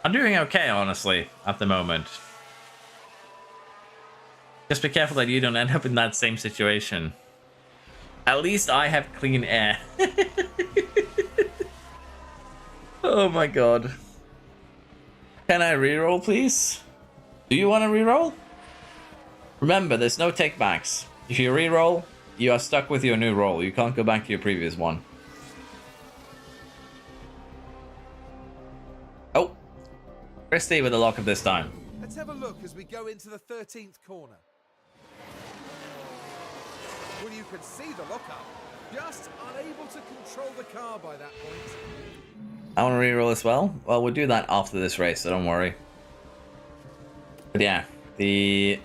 Speaker 1: are doing okay, honestly, at the moment. Just be careful that you don't end up in that same situation. At least I have clean air. Oh my god. Can I reroll, please? Do you want to reroll? Remember, there's no takebacks. If you reroll, you are stuck with your new roll. You can't go back to your previous one. Oh. Christie with the lockup this time.
Speaker 2: Let's have a look as we go into the 13th corner. Well, you can see the lockup. Just unable to control the car by that point.
Speaker 1: I want to reroll as well. Well, we'll do that after this race, so don't worry. But yeah, the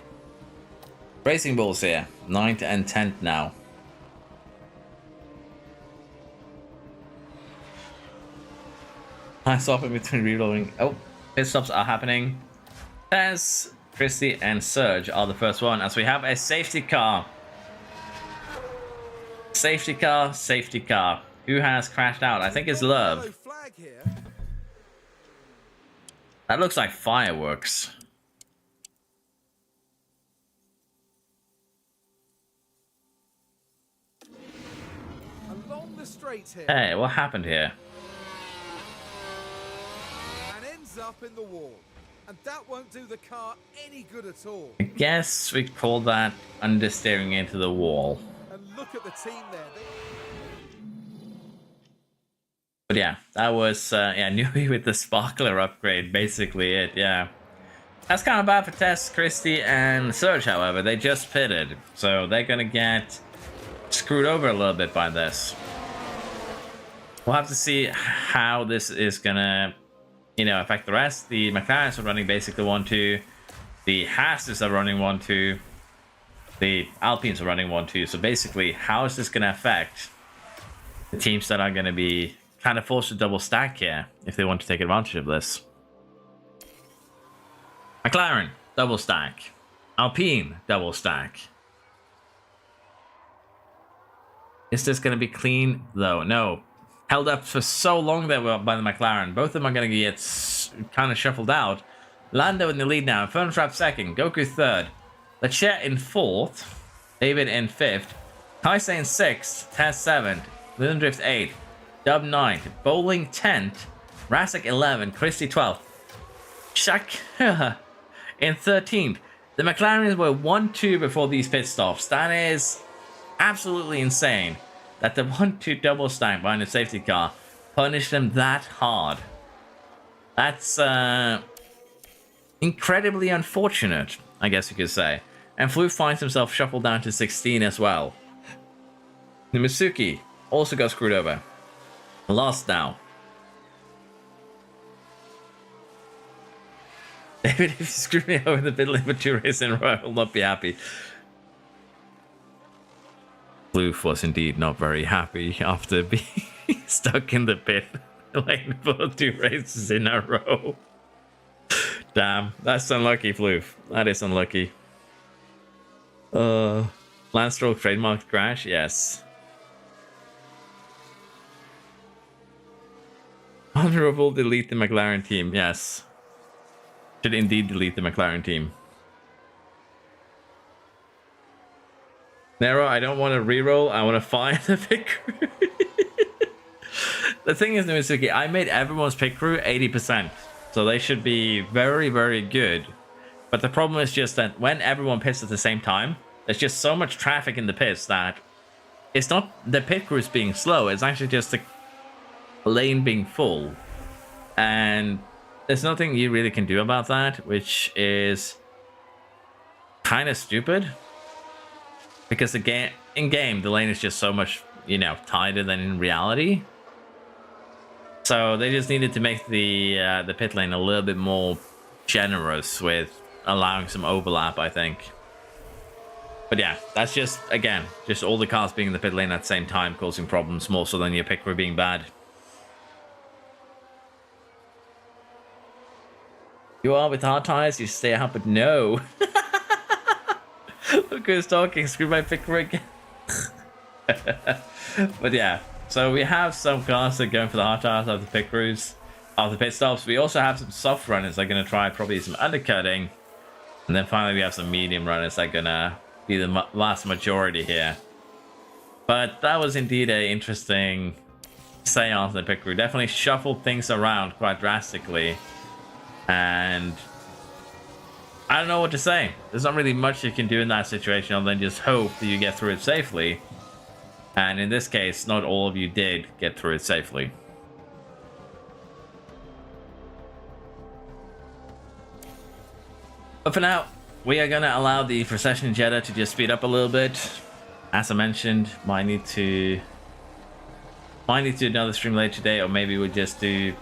Speaker 1: Racing Bulls here, 9th and 10th now. I swap in between rerolling. Oh, pit stops are happening. Tez, Christie, and Serge are the first one, as we have a safety car. Safety car, safety car. Who has crashed out? I think it's Love. That looks like fireworks.
Speaker 2: Along the straight here.
Speaker 1: Hey, what happened here?
Speaker 2: And ends up in the wall. And that won't do the car any good at all.
Speaker 1: I guess we call that understeering into the wall.
Speaker 2: And look at the team there.
Speaker 1: But yeah, that was yeah, Newey with the sparkler upgrade, basically it, yeah. That's kind of bad for Tess, Christie, and Serge, however. They just pitted, so they're going to get screwed over a little bit by this. We'll have to see how this is going to, you know, affect the rest. The McLarens are running basically 1-2. The Haas's are running 1-2. The Alpines are running 1-2. So basically, how is this going to affect the teams that are going to be kind of forced to double stack here if they want to take advantage of this? McLaren, double stack. Alpine, double stack. Is this going to be clean, though? No. Held up for so long there by the McLaren. Both of them are going to get kind of shuffled out. Lando in the lead now. Ferntrap second. Goku third. Leclerc in fourth. David in fifth. Kaisa in sixth. Tess seventh. Lindrift eighth. Dub 9th, Bowling 10th, Rasek 11th, Christie 12th, Shak in 13th. The McLarens were 1-2 before these pit stops. That is absolutely insane that the 1-2 double stack behind the safety car punished them that hard. That's incredibly unfortunate, I guess you could say. And Floof finds himself shuffled down to 16 as well. The Mitsuki also got screwed over. Lost now. David, if you screw me over in the middle of a 2 races in a row, I will not be happy. Floof was indeed not very happy after being stuck in the pit lane for 2 races in a row. Damn, that's unlucky, Floof. That is unlucky. Lance Stroll trademark crash? Yes. Honorable delete the McLaren team. Yes. Should indeed delete the McLaren team. Nero, I don't want to reroll. I want to fire the pick crew. The thing is, Mitsuki, I made everyone's pick crew 80%. So they should be very, very good. But the problem is just that when everyone pits at the same time, there's just so much traffic in the pits that it's not the pit crews being slow. It's actually just the lane being full. And there's nothing you really can do about that, which is kind of stupid. Because the in-game, the lane is just so much, you know, tighter than in reality. So they just needed to make the pit lane a little bit more generous with allowing some overlap, I think. But yeah, that's just, again, just all the cars being in the pit lane at the same time causing problems more so than your pit crew being bad. You are with hard tires, you stay up, but no. Look who's talking, screw my pit crew again. But yeah, so we have some cars that are going for the hard tires of the pit crews, of the pit stops. We also have some soft runners that are going to try probably some undercutting. And then finally we have some medium runners that are going to be the vast majority here. But that was indeed an interesting seance in the pit crew. Definitely shuffled things around quite drastically. And I don't know what to say. There's not really much you can do in that situation other than just hope that you get through it safely. And in this case, not all of you did get through it safely. But for now, we are going to allow the procession Jedha to just speed up a little bit. As I mentioned, might need to do another stream later today, or maybe we'll just do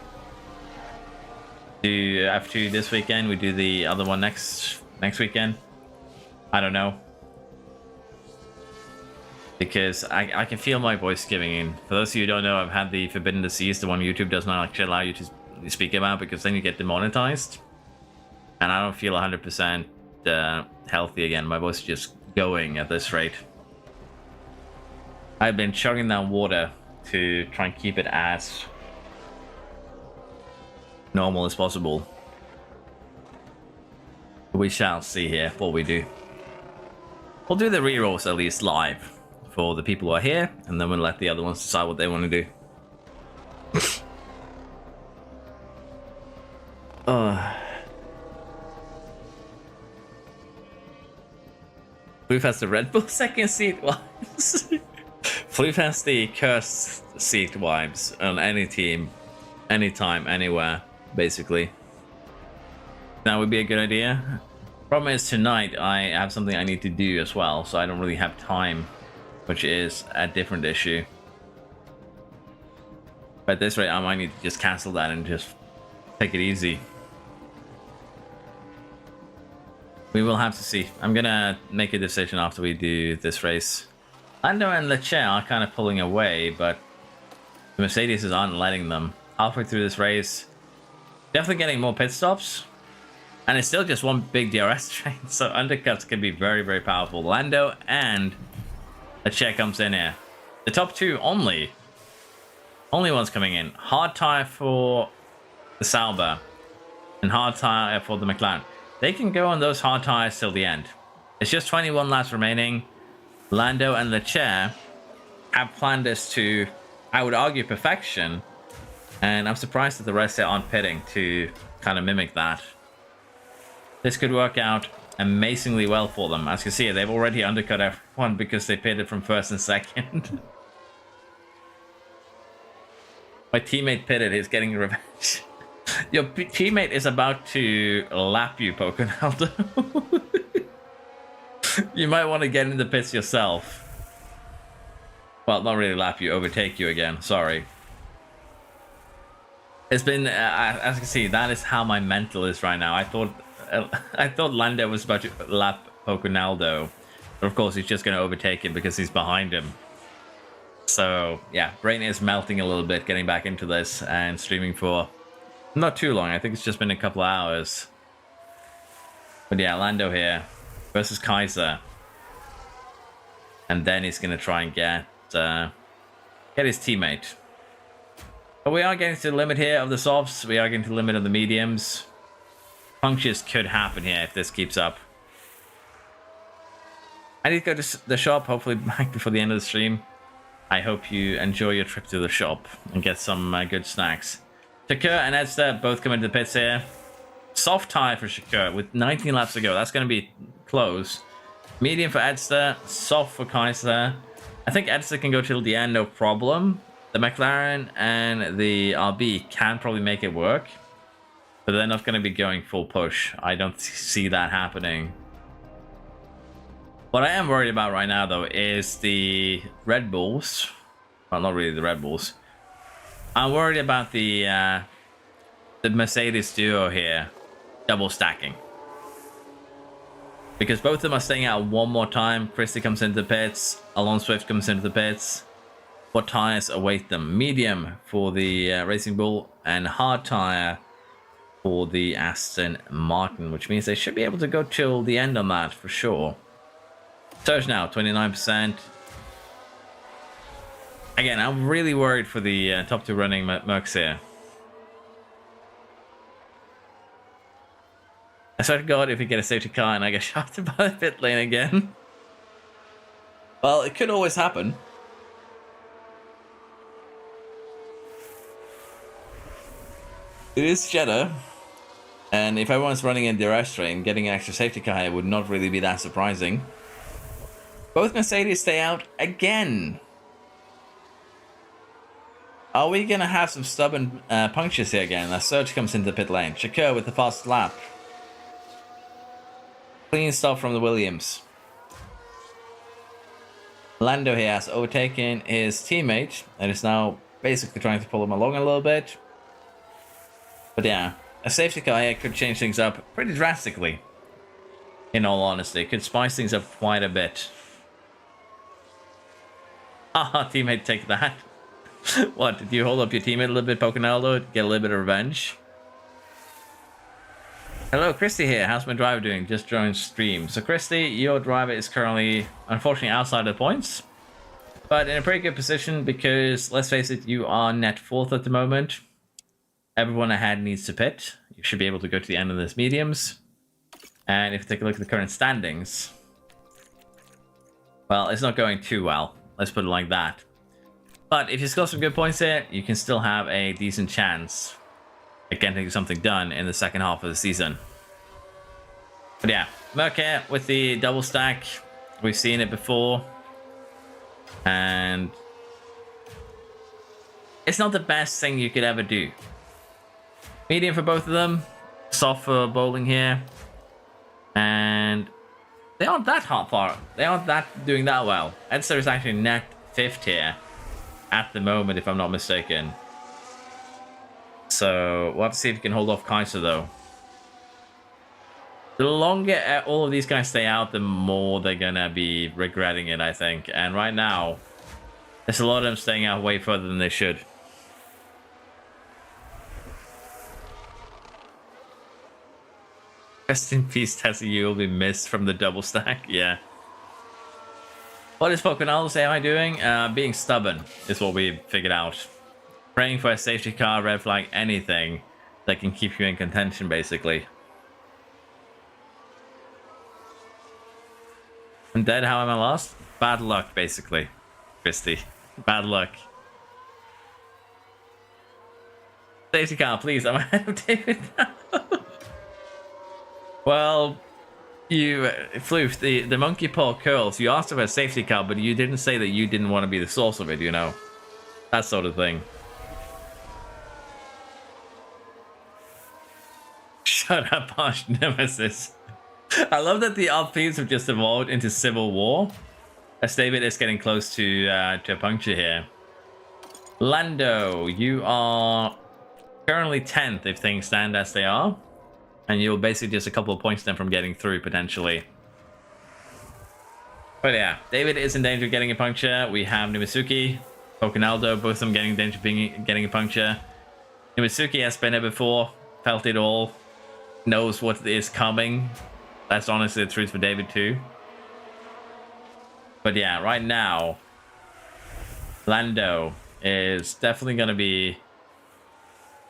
Speaker 1: F2 this weekend. We do the other one next weekend. I don't know. Because I can feel my voice giving in. For those of you who don't know, I've had the Forbidden Disease, the one YouTube does not actually allow you to speak about, because then you get demonetized. And I don't feel 100% healthy again. My voice is just going at this rate. I've been chugging down water to try and keep it as normal as possible. We shall see here what we do. We'll do the rerolls at least live for the people who are here, and then we'll let the other ones decide what they want to do. Floof has the Red Bull second seat vibes. Floof has the cursed seat vibes on any team, anytime, anywhere, basically. That would be a good idea. Problem is, tonight I have something I need to do as well, so I don't really have time, which is a different issue. But at this rate, I might need to just cancel that and just take it easy. We will have to see. I'm gonna make a decision after we do this race. Lando and Leclerc are kind of pulling away, but the Mercedes aren't letting them. Halfway through this race, definitely getting more pit stops. And it's still just one big DRS train, so undercuts can be very, very powerful. Lando and Leclerc comes in here. The top two only ones coming in. Hard tire for the Sauber and hard tire for the McLaren. They can go on those hard tires till the end. It's just 21 laps remaining. Lando and Leclerc have planned this to, I would argue, perfection. And I'm surprised that the rest aren't pitting to kind of mimic that. This could work out amazingly well for them. As you can see, they've already undercut everyone because they pitted from first and second. My teammate pitted, he's getting revenge. Your teammate is about to lap you, Poconaldo. You might want to get in the pits yourself. Well, not really lap you, overtake you again. Sorry. It's been, as you can see, that is how my mental is right now. I thought Lando was about to lap Poconaldo, but of course he's just going to overtake him because he's behind him. So yeah, brain is melting a little bit, getting back into this and streaming for not too long. I think it's just been a couple of hours. But yeah, Lando here versus Kaiser, and then he's going to try and get his teammate. But we are getting to the limit here of the softs. We are getting to the limit of the mediums. Punctures could happen here if this keeps up. I need to go to the shop, hopefully back before the end of the stream. I hope you enjoy your trip to the shop and get some good snacks. Shakur and Edster both come into the pits here. Soft tire for Shakur with 19 laps to go. That's going to be close. Medium for Edster, soft for Kaiser. I think Edster can go till the end, no problem. The McLaren and the RB can probably make it work, but they're not going to be going full push. I don't see that happening. What I am worried about right now, though, is the Red Bulls. Well, not really the Red Bulls. I'm worried about the Mercedes duo here, double stacking. Because both of them are staying out one more time. Christie comes into the pits. Alonso Swift comes into the pits. What tires await them? Medium for the Racing Bull and hard tire for the Aston Martin, which means they should be able to go till the end on that for sure. Surge now, 29%. Again, I'm really worried for the top two running Mercs here. I swear to God, if we get a safety car and I get shafted by the pit lane again. Well, it could always happen. It is Jedha. And if everyone's running in DRS train, getting an extra safety car here would not really be that surprising. Both Mercedes stay out again. Are we going to have some stubborn punctures here again? As Serge comes into the pit lane. Shakur with the fast lap. Clean stop from the Williams. Lando here has overtaken his teammate and is now basically trying to pull him along a little bit. But yeah, a safety car here could change things up pretty drastically. In all honesty, it could spice things up quite a bit. Haha, teammate, take that. What, did you hold up your teammate a little bit, Pocanaldo, get a little bit of revenge? Hello, Christy here. How's my driver doing? Just joined stream. So, Christy, your driver is currently, unfortunately, outside of the points. But in a pretty good position because, let's face it, you are net 4th at the moment. Everyone ahead needs to pit. You should be able to go to the end of this mediums. And if you take a look at the current standings, well, it's not going too well. Let's put it like that. But if you score some good points here, you can still have a decent chance at getting something done in the second half of the season. But yeah, Merc here with the double stack. We've seen it before. And it's not the best thing you could ever do. Medium for both of them. Soft for bowling here. And they aren't that far. They aren't doing that well. Edster is actually net 5th here at the moment, if I'm not mistaken. So we'll have to see if we can hold off Kaiser, though. The longer all of these guys stay out, the more they're gonna be regretting it, I think. And right now, there's a lot of them staying out way further than they should. Rest in peace, Tessie. You will be missed from the double stack. Yeah. What is Pocanaldo say? Am I doing? Being stubborn is what we figured out. Praying for a safety car, red flag, anything that can keep you in contention, basically. I'm dead. How am I lost? Bad luck, basically. Christy. Bad luck. Safety car, please. I'm ahead of David now. Well, you, Floof, the monkey paw curls. You asked for a safety car, but you didn't say that you didn't want to be the source of it, you know. That sort of thing. Shut up, harsh nemesis. I love that the RPs have just evolved into civil war. As David is getting close to a puncture here. Lando, you are currently 10th if things stand as they are. And you're basically just a couple of points then from getting through, potentially. But yeah, David is in danger of getting a puncture. We have Nimisuki, Pocanaldo, both of them getting in danger of getting a puncture. Nimisuki has been here before, felt it all, knows what is coming. That's honestly the truth for David too. But yeah, right now, Lando is definitely going to be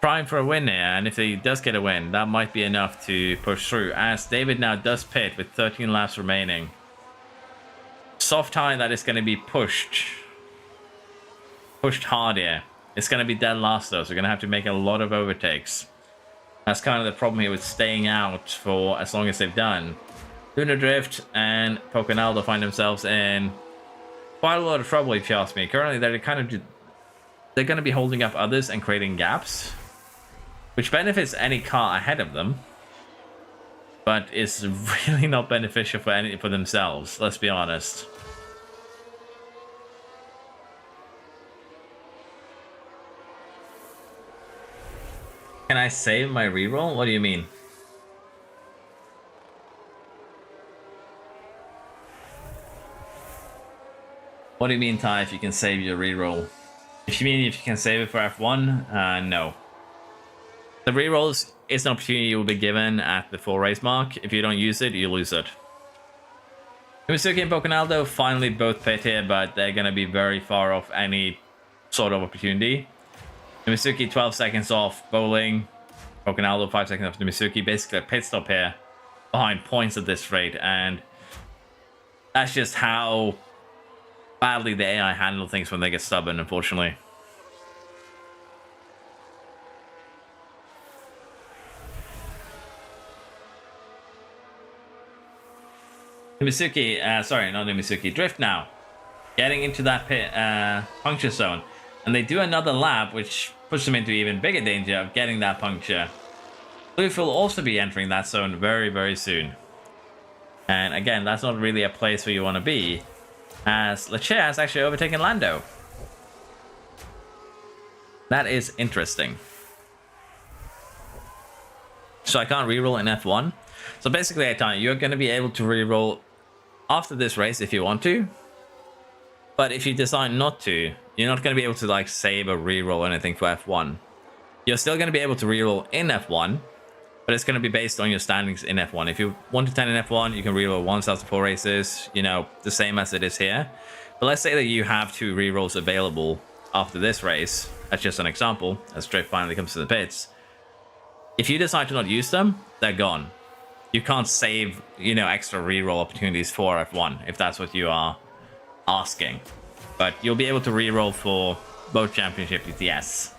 Speaker 1: trying for a win here, and if he does get a win, that might be enough to push through, as David now does pit with 13 laps remaining. Soft tire that is going to be pushed hard here. It's going to be dead last though, so we're going to have to make a lot of overtakes. That's kind of the problem here with staying out for as long as they've done. Luna Drift and Pocanaldo find themselves in quite a lot of trouble, if you ask me. Currently, they're going to be holding up others and creating gaps, which benefits any car ahead of them, but is really not beneficial for themselves. Let's be honest. Can I save my reroll? What do you mean? What do you mean, Ty, if you can save your reroll? If you mean if you can save it for F1, no. The rerolls is an opportunity you will be given at the 4 race mark. If you don't use it, you lose it. Misuki and Pocanaldo finally both pit here, but they're going to be very far off any sort of opportunity. Misuki 12 seconds off bowling. Pocanaldo 5 seconds off Misuki. Basically a pit stop here behind points at this rate, and that's just how badly the AI handle things when they get stubborn, unfortunately. Misuki, sorry, not Misuki, Drift now. Getting into that pit, puncture zone. And they do another lap, which puts them into even bigger danger of getting that puncture. Floof will also be entering that zone very, very soon. And again, that's not really a place where you want to be, as Leclerc has actually overtaken Lando. That is interesting. So I can't reroll in F1. So basically, I tell you, you're going to be able to reroll after this race if you want to. But if you decide not to, you're not going to be able to like save or reroll or anything for F1. You're still going to be able to reroll in F1, but it's going to be based on your standings in F1. If you want to 10 in F1, you can reroll once after 4 races, you know, the same as it is here. But let's say that you have 2 rerolls available after this race. That's just an example, as Drift finally comes to the pits. If you decide to not use them, they're gone. You can't save, you know, extra reroll opportunities for F1, if that's what you are asking. But you'll be able to reroll for both championships, yes.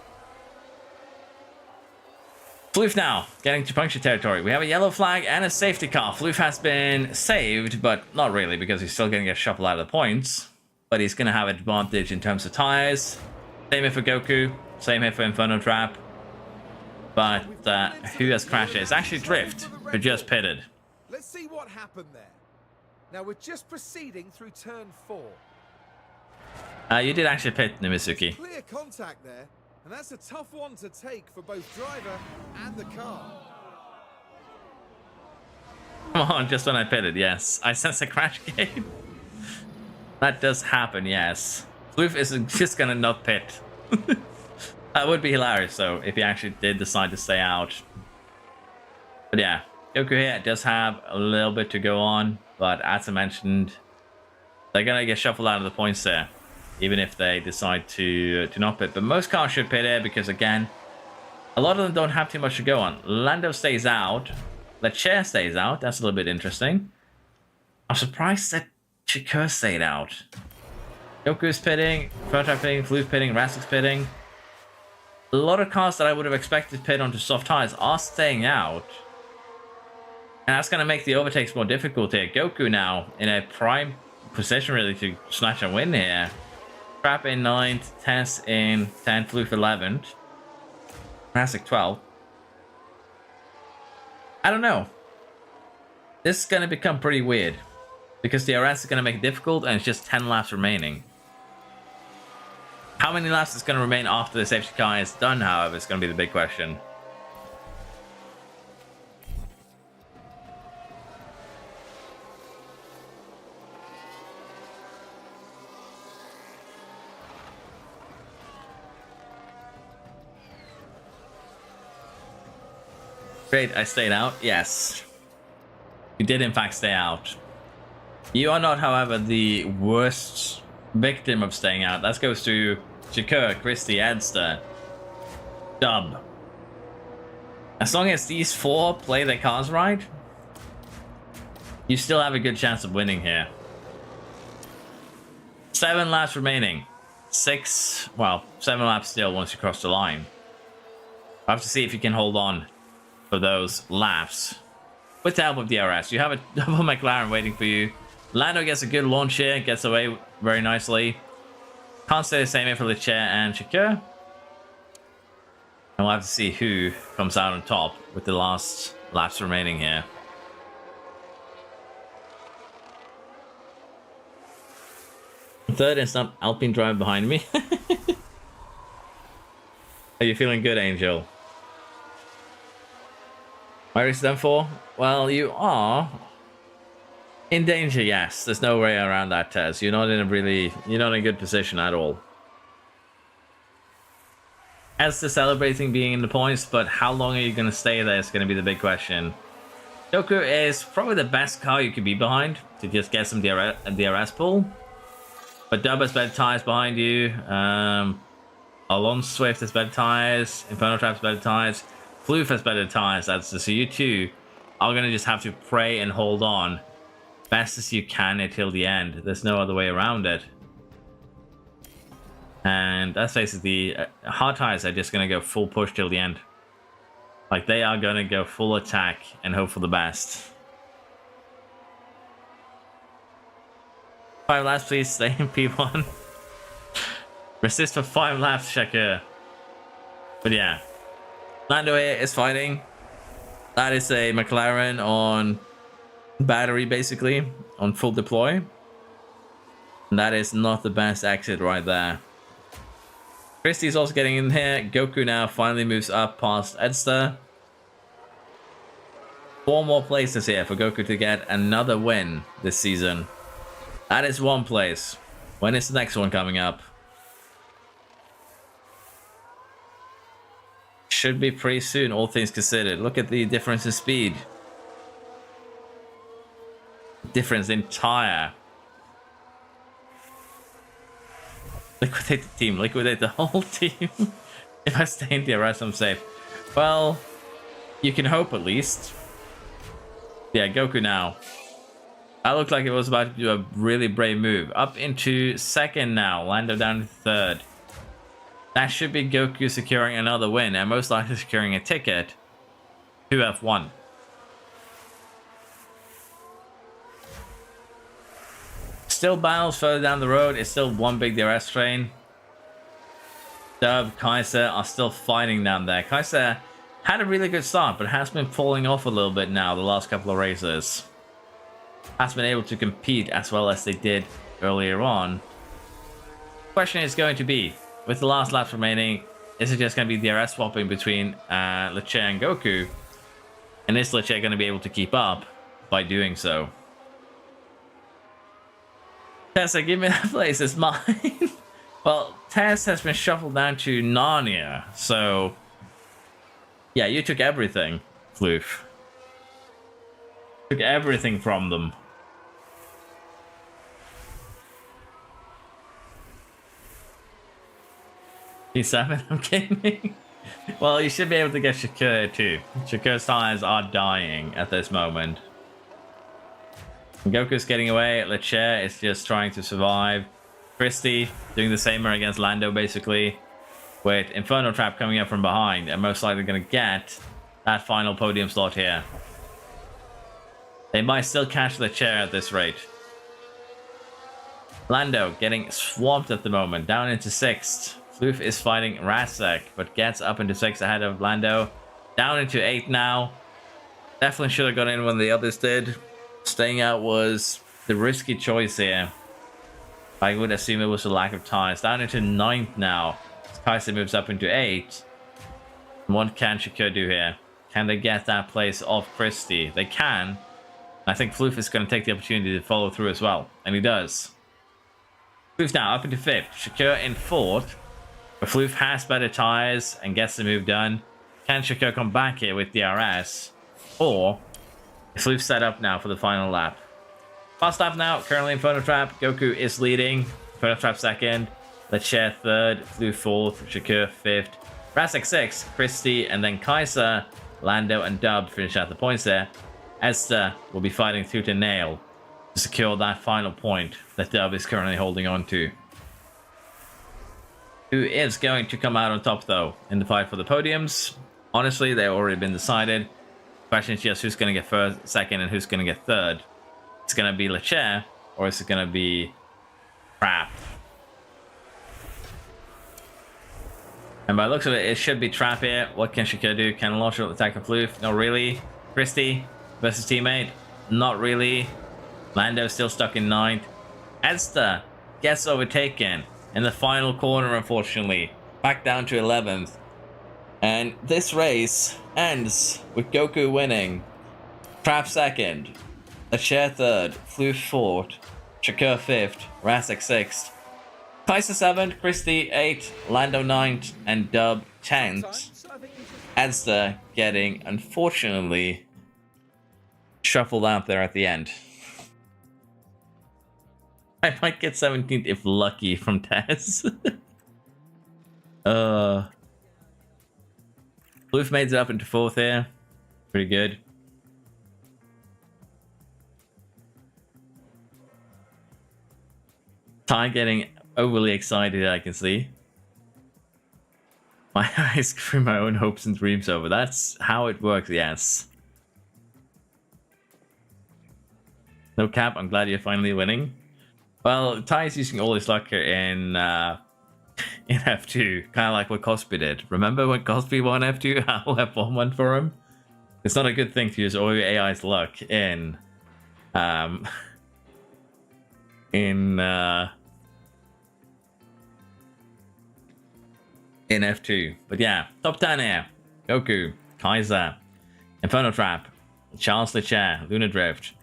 Speaker 1: Floof now, getting to puncture territory. We have a yellow flag and a safety car. Floof has been saved, but not really, because he's still going to get shuffled out of the points. But he's going to have advantage in terms of tires. Same here for Goku, same here for Inferno Trap. But who has crashed? It's actually Drift, who just pitted.
Speaker 2: Let's see what happened there. Now we're just proceeding through turn 4.
Speaker 1: You did actually pit, Nimisuki.
Speaker 2: Clear contact there, and that's a tough one to take for both driver and the car.
Speaker 1: Come on, just when I pitted, yes. I sense a crash game. That does happen, yes. Floof is just gonna not pit. That would be hilarious, though, if he actually did decide to stay out. But yeah, Goku here does have a little bit to go on, but as I mentioned, they're gonna get shuffled out of the points there, even if they decide to not pit. But most cars should pit here because, again, a lot of them don't have too much to go on. Lando stays out. Leclerc stays out. That's a little bit interesting. I'm surprised that Chikur stayed out. Goku's pitting, Prototype pitting, Floof pitting, Rasik's pitting. A lot of cars that I would have expected pit onto soft tires are staying out. And that's going to make the overtakes more difficult here. Goku now in a prime position really to snatch a win here. Trap in 9th, Tess in 10th, Floof 11th. Rasik 12th. I don't know. This is going to become pretty weird, because the DRS is going to make it difficult and it's just 10 laps remaining. How many laps is going to remain after the safety car is done, however, is going to be the big question. Great, I stayed out. Yes. You did in fact stay out. You are not, however, the worst victim of staying out. That goes to Chikur, Christie, Edster, Dub. As long as these 4 play their cards right, you still have a good chance of winning here. 7 laps remaining. 7 laps still once you cross the line. I have to see if you can hold on for those laps. With the help of DRS, you have a double McLaren waiting for you. Lando gets a good launch here, gets away very nicely. Can't say the same here for Leclerc and Chicane. And we'll have to see who comes out on top with the last laps remaining here. Third, it's not Alpine driving behind me. Are you feeling good, Angel? Where is them for? Well, you are in danger, yes. There's no way around that, Tez. You're not in a good position at all. As to celebrating being in the points, but how long are you going to stay there is going to be the big question. Goku is probably the best car you could be behind to just get some DRS pull. But Dub has better tires behind you. Alonso Swift has better tires. Inferno Trap has better tires. Floof has better tires. So you two are going to just have to pray and hold on best as you can until the end. There's no other way around it. And let's face it, the hard tires are just going to go full push till the end. Like, they are going to go full attack and hope for the best. 5 laps, please. Stay in P1. Resist for 5 laps, Shakir. But yeah. Lando here is fighting. That is a McLaren on battery, basically. On full deploy. And that is not the best exit right there. Christie's also getting in here. Goku now finally moves up past Edster. 4 more places here for Goku to get another win this season. That is 1 place. When is the next one coming up? Should be pretty soon, all things considered. Look at the difference in speed. Difference in tire. Liquidate the team. Liquidate the whole team. If I stay in DRS, I'm safe. Well, you can hope at least. Yeah, Goku now. That looked like it was about to do a really brave move. Up into 2nd now. Lando down to 3rd. That should be Goku securing another win and most likely securing a ticket to F1. Still battles further down the road. It's still one big DRS train. Dub, Kaiser are still fighting down there. Kaiser had a really good start, but has been falling off a little bit now the last couple of races. Has been able to compete as well as they did earlier on. Question is going to be, with the last laps remaining, is it just going to be DRS swapping between Leclerc and Goku? And is Leclerc going to be able to keep up by doing so? Tessa, give me that place, it's mine. Well, Tess has been shuffled down to Narnia, so yeah, you took everything, Floof. Took everything from them. P7, I'm kidding. Well, you should be able to get Shakir too. Shakir's tires are dying at this moment. Goku's getting away. Leclerc is just trying to survive. Christie doing the same against Lando, basically. With Inferno Trap coming up from behind and most likely going to get that final podium slot here. They might still catch Leclerc at this rate. Lando getting swamped at the moment, down into 6th. Floof is fighting Rasek, but gets up into 6th ahead of Lando. Down into 8th now. Definitely should have got in when the others did. Staying out was the risky choice here. I would assume it was a lack of tires. Down into 9th now. Kaiser moves up into 8th. What can Shakir do here? Can they get that place off Christie? They can. I think Floof is going to take the opportunity to follow through as well. And he does. Floof now up into 5th. Shakir in 4th. But Floof has better tires and gets the move done. Can Shakir come back here with DRS? Or is Floof set up now for the final lap? Fast lap now. Currently Inferno Trap. Goku is leading. Inferno Trap 2nd. Leclerc 3rd. Floof 4th. Shakir 5th. Rasek 6th. Christie and then Kaiser, Lando and Dub finish out the points there. Esther will be fighting tooth and nail to secure that final point that Dub is currently holding on to. Who is going to come out on top, though, in the fight for the podiums? Honestly, they've already been decided. Question is just who's going to get first, second, and who's going to get third. It's going to be Leclerc, or is it going to be Trapp? And by the looks of it, it should be Trapp here. What can Shakir do? Can launch an attack of Floof? Not really. Christie versus teammate? Not really. Lando still stuck in 9th. Edster gets overtaken in the final corner, unfortunately. Back down to 11th. And this race ends with Goku winning. Trapp 2nd. Leclerc 3rd. Floof 4th. Shakir 5th. Rasek 6th. Kaiser 7th. Christie 8th. Lando 9th. And Dub 10th. Edster getting, unfortunately, shuffled out there at the end. I might get 17th if lucky from Taz. Floof made it up into 4th here. Pretty good. Ty getting overly excited, I can see. My eyes screw my own hopes and dreams over. That's how it works, yes. No cap, I'm glad you're finally winning. Well, Ty is using all his luck here in F2, kind of like what Cosby did. Remember when Cosby won F2, how F1 went for him? It's not a good thing to use all your AI's luck in F2. But yeah, top 10 here. Goku, Kaiser, Inferno Trap, Charles Leclerc, Lunar Drift,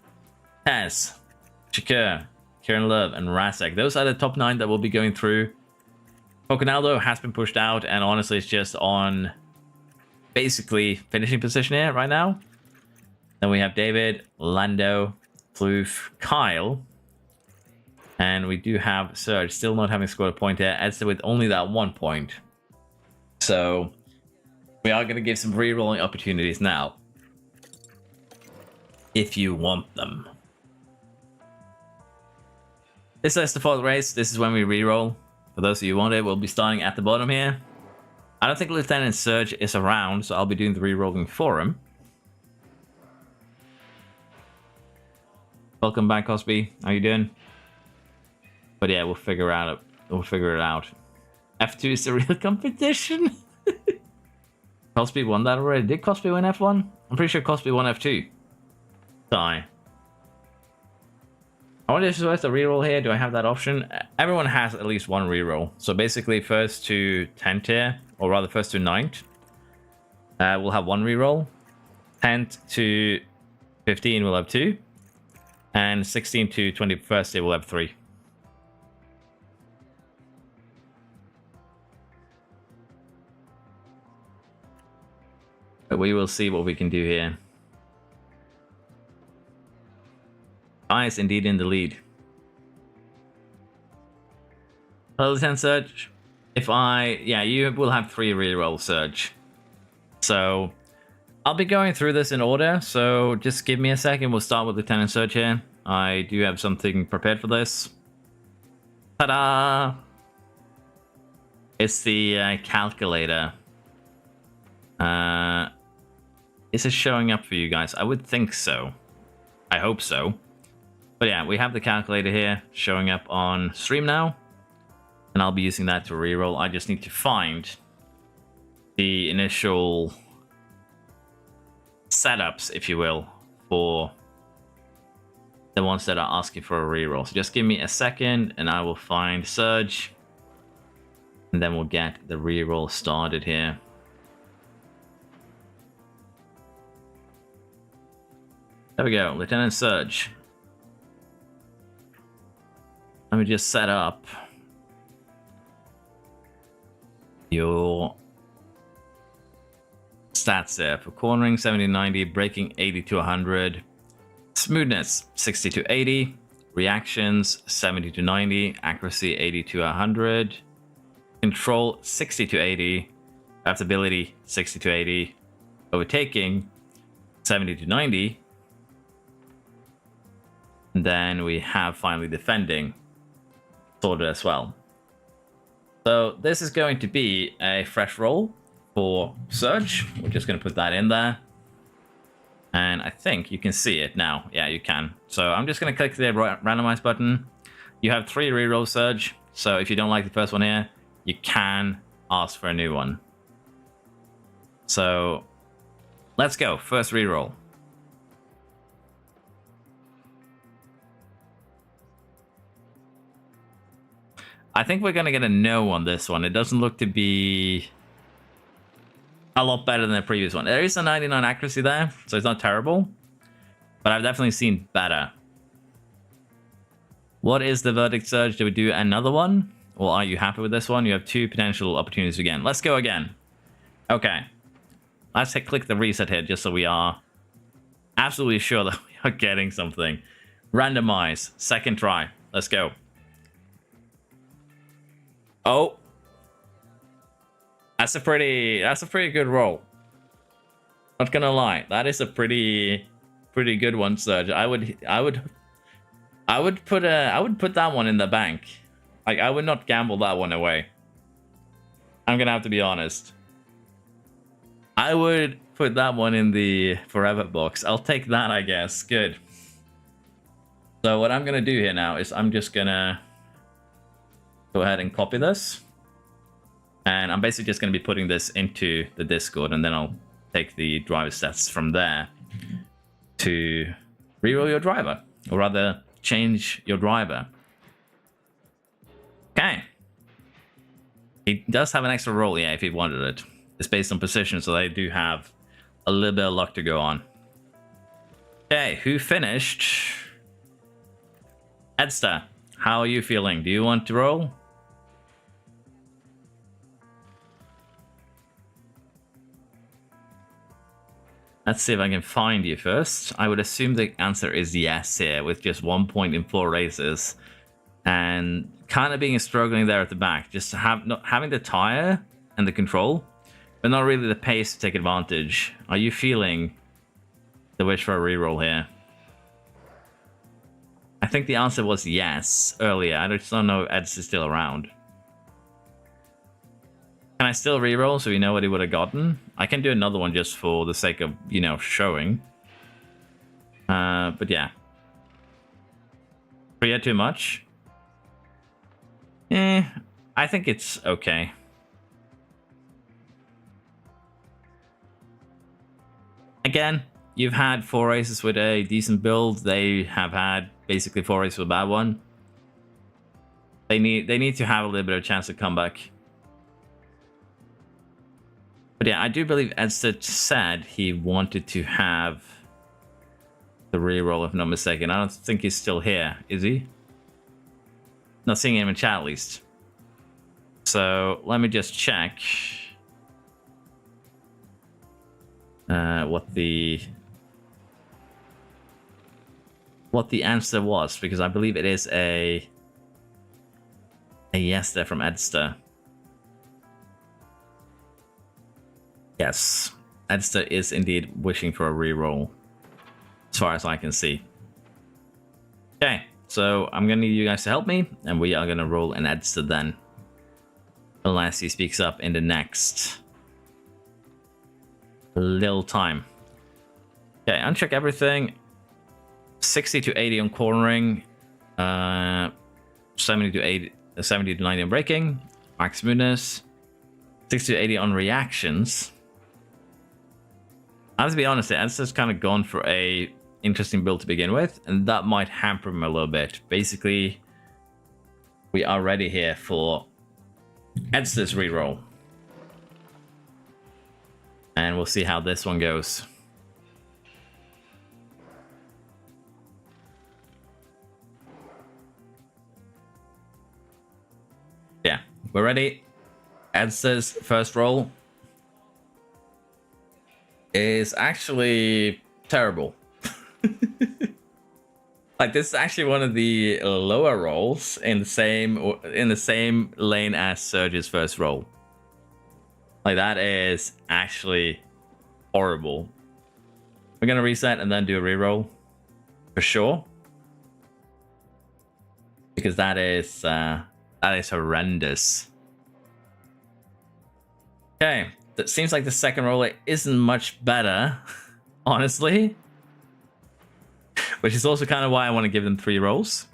Speaker 1: Tess, Shakir, Kieran Love, and Rasek. Those are the top 9 that will be going through. Pocanaldo has been pushed out, and honestly, it's just on basically finishing position here right now. Then we have David, Lando, Floof, Kyle, and we do have Serge still not having scored a point here. Edson with only that 1 point. So we are going to give some re-rolling opportunities now, if you want them. This is the 4th race. This is when we re-roll. For those of you who want it, we'll be starting at the bottom here. I don't think Lieutenant Surge is around, so I'll be doing the re-rolling for him. Welcome back, Cosby. How you doing? But yeah, we'll figure it out. F2 is the real competition. Cosby won that already. Did Cosby win F1? I'm pretty sure Cosby won F2. Die. I wonder if it's worth a reroll here. Do I have that option? Everyone has at least one reroll. So basically, first to 10th tier, or rather first to 9th, we'll have one reroll. 10th to 15 we'll have 2. And 16 to 21st tier we'll have 3. But we will see what we can do here. I is indeed in the lead. Hello, Lieutenant Surge. Yeah, you will have 3 reroll, Surge. So I'll be going through this in order. So just give me a second. We'll start with Lieutenant Surge here. I do have something prepared for this. Ta-da! It's the calculator. Is it showing up for you guys? I would think so. I hope so. But yeah, we have the calculator here showing up on stream now. And I'll be using that to reroll. I just need to find the initial setups, if you will, for the ones that are asking for a reroll. So just give me a second and I will find Surge. And then we'll get the reroll started here. There we go, Lieutenant Surge. Let me just set up your stats there. For cornering, 70-90, braking, 80 to 100, smoothness, 60 to 80, reactions, 70 to 90, accuracy, 80 to 100, control, 60 to 80, adaptability, 60 to 80, overtaking, 70 to 90, and then we have finally defending sorted as well. So this is going to be a fresh roll for Surge. We're just going to put that in there. And I think you can see it now. Yeah, you can. So I'm just going to click the randomize button. You have 3 reroll Surge. So if you don't like the first one here, you can ask for a new one. So let's go. First reroll. I think we're going to get a no on this one. It doesn't look to be a lot better than the previous one. There is a 99 accuracy there, so it's not terrible. But I've definitely seen better. What is the verdict, Surge? Do we do another one? Or are you happy with this one? You have 2 potential opportunities again. Let's go again. Okay. Let's click the reset here just so we are absolutely sure that we are getting something. Randomize. Second try. Let's go. Oh. That's a pretty good roll. Not gonna lie. That is a pretty good one, Surge. I would put that one in the bank. Like, I would not gamble that one away. I'm gonna have to be honest. I would put that one in the forever box. I'll take that, I guess. Good. So what I'm gonna do here now is I'm just gonna go ahead and copy this. And I'm basically just gonna be putting this into the Discord, and then I'll take the driver stats from there to reroll your driver, or rather change your driver. Okay. He does have an extra roll, yeah, if he wanted it. It's based on position, so they do have a little bit of luck to go on. Okay, who finished? Edster, how are you feeling? Do you want to roll? Let's see if I can find you first. I would assume the answer is yes here, with just 1 point in 4 races. And kind of being struggling there at the back. Just not having the tire and the control, but not really the pace to take advantage. Are you feeling the wish for a reroll here? I think the answer was yes earlier. I just don't know if Ed's is still around. Can I still reroll so we know what he would have gotten? I can do another one just for the sake of, you know, showing. But yeah. 3 too much? I think it's okay. Again, you've had 4 races with a decent build. They have had basically 4 races with a bad one. They need to have a little bit of a chance to come back. But yeah, I do believe Edstead said he wanted to have the reroll, if I'm not mistaken. I don't think he's still here, is he? Not seeing him in chat, at least. So let me just check what the answer was, because I believe it is a yes there from Edster. Yes, Edster is indeed wishing for a reroll, as far as I can see. Okay, so I'm gonna need you guys to help me, and we are gonna roll an Edster then, unless he speaks up in the next little time. Okay, uncheck everything. 60 to 80 on cornering, 70 to 90 on braking, max smoothness, 60 to 80 on reactions. I have to be honest, Edster's kind of gone for a interesting build to begin with, and that might hamper him a little bit. Basically, we are ready here for Edster's reroll, and we'll see how this one goes. Yeah, we're ready. Edster's first roll is actually terrible. Like, this is actually one of the lower rolls in the same lane as Surge's first roll. Like, that is actually horrible. We're gonna reset and then do a reroll for sure, because that is horrendous. Okay, that seems like the second roller isn't much better, honestly. Which is also kind of why I want to give them 3 rolls.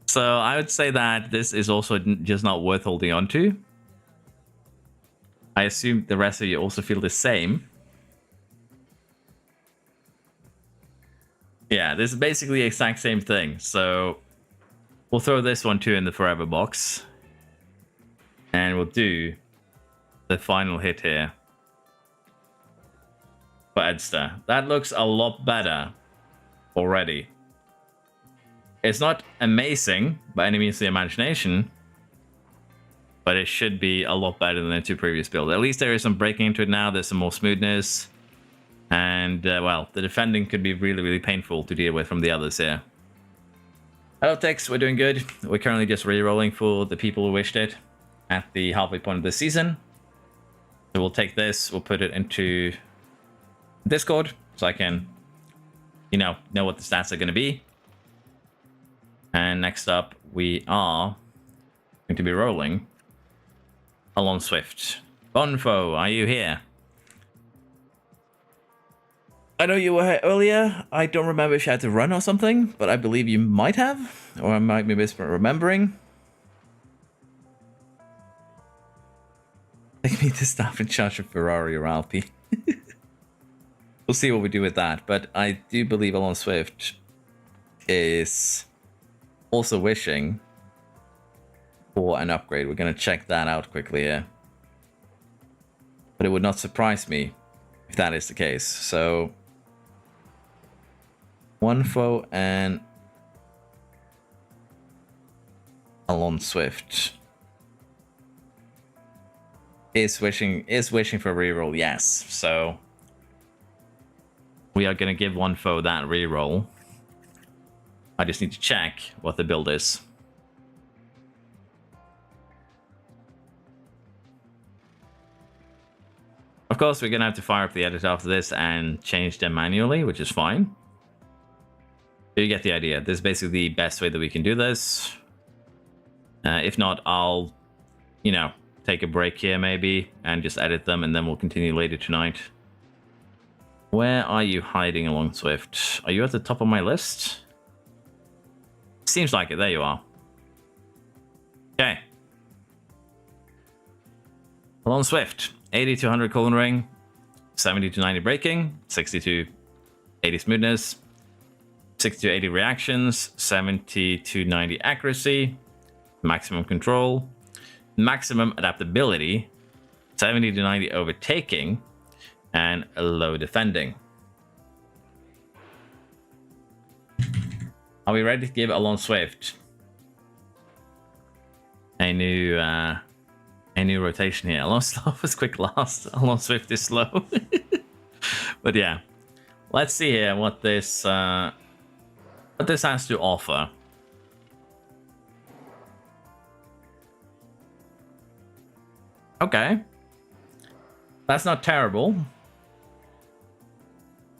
Speaker 1: So I would say that this is also just not worth holding on to. I assume the rest of you also feel the same. Yeah, this is basically the exact same thing. So we'll throw this one too in the forever box. And we'll do the final hit here for Edster. That looks a lot better already. It's not amazing by any means of the imagination, but it should be a lot better than the 2 previous builds. At least there is some breaking into it now. There's some more smoothness. And, well, the defending could be really, really painful to deal with from the others here. Hello, Tex. We're doing good. We're currently just re-rolling for the people who wished it at the halfway point of the season. So we'll take this. We'll put it into Discord so I can, you know what the stats are going to be. And next up, we are going to be rolling Alon Swift. Bonfo, are you here? I know you were here earlier. I don't remember if you had to run or something, but I believe you might have, or I might be misremembering. Take me to staff in charge of Ferrari or Alpi. We'll see what we do with that, but I do believe Alon Swift is also wishing for an upgrade. We're going to check that out quickly here. But it would not surprise me if that is the case. So, Bonfo and Alon Swift is wishing for a reroll. Yes. So we are going to give Bonfo that reroll. I just need to check what the build is. Of course, we're going to have to fire up the editor after this and change them manually, which is fine. But you get the idea. This is basically the best way that we can do this. If not, I'll, take a break here maybe and just edit them, and then we'll continue later tonight. Where are you hiding Alon Swift? Are you at the top of my list? Seems like it. There you are. Okay. Alon Swift. 80 to 100 colon ring. 70 to 90 braking. 60 to 80 smoothness. 60 to 80 reactions. 70 to 90 accuracy. Maximum control. Maximum adaptability. 70 to 90 overtaking. And low defending. Are we ready to give Alon Swift a new rotation here? Alon Slow was quick last. Alon Swift is slow. But yeah, let's see here what this has to offer. Okay, that's not terrible.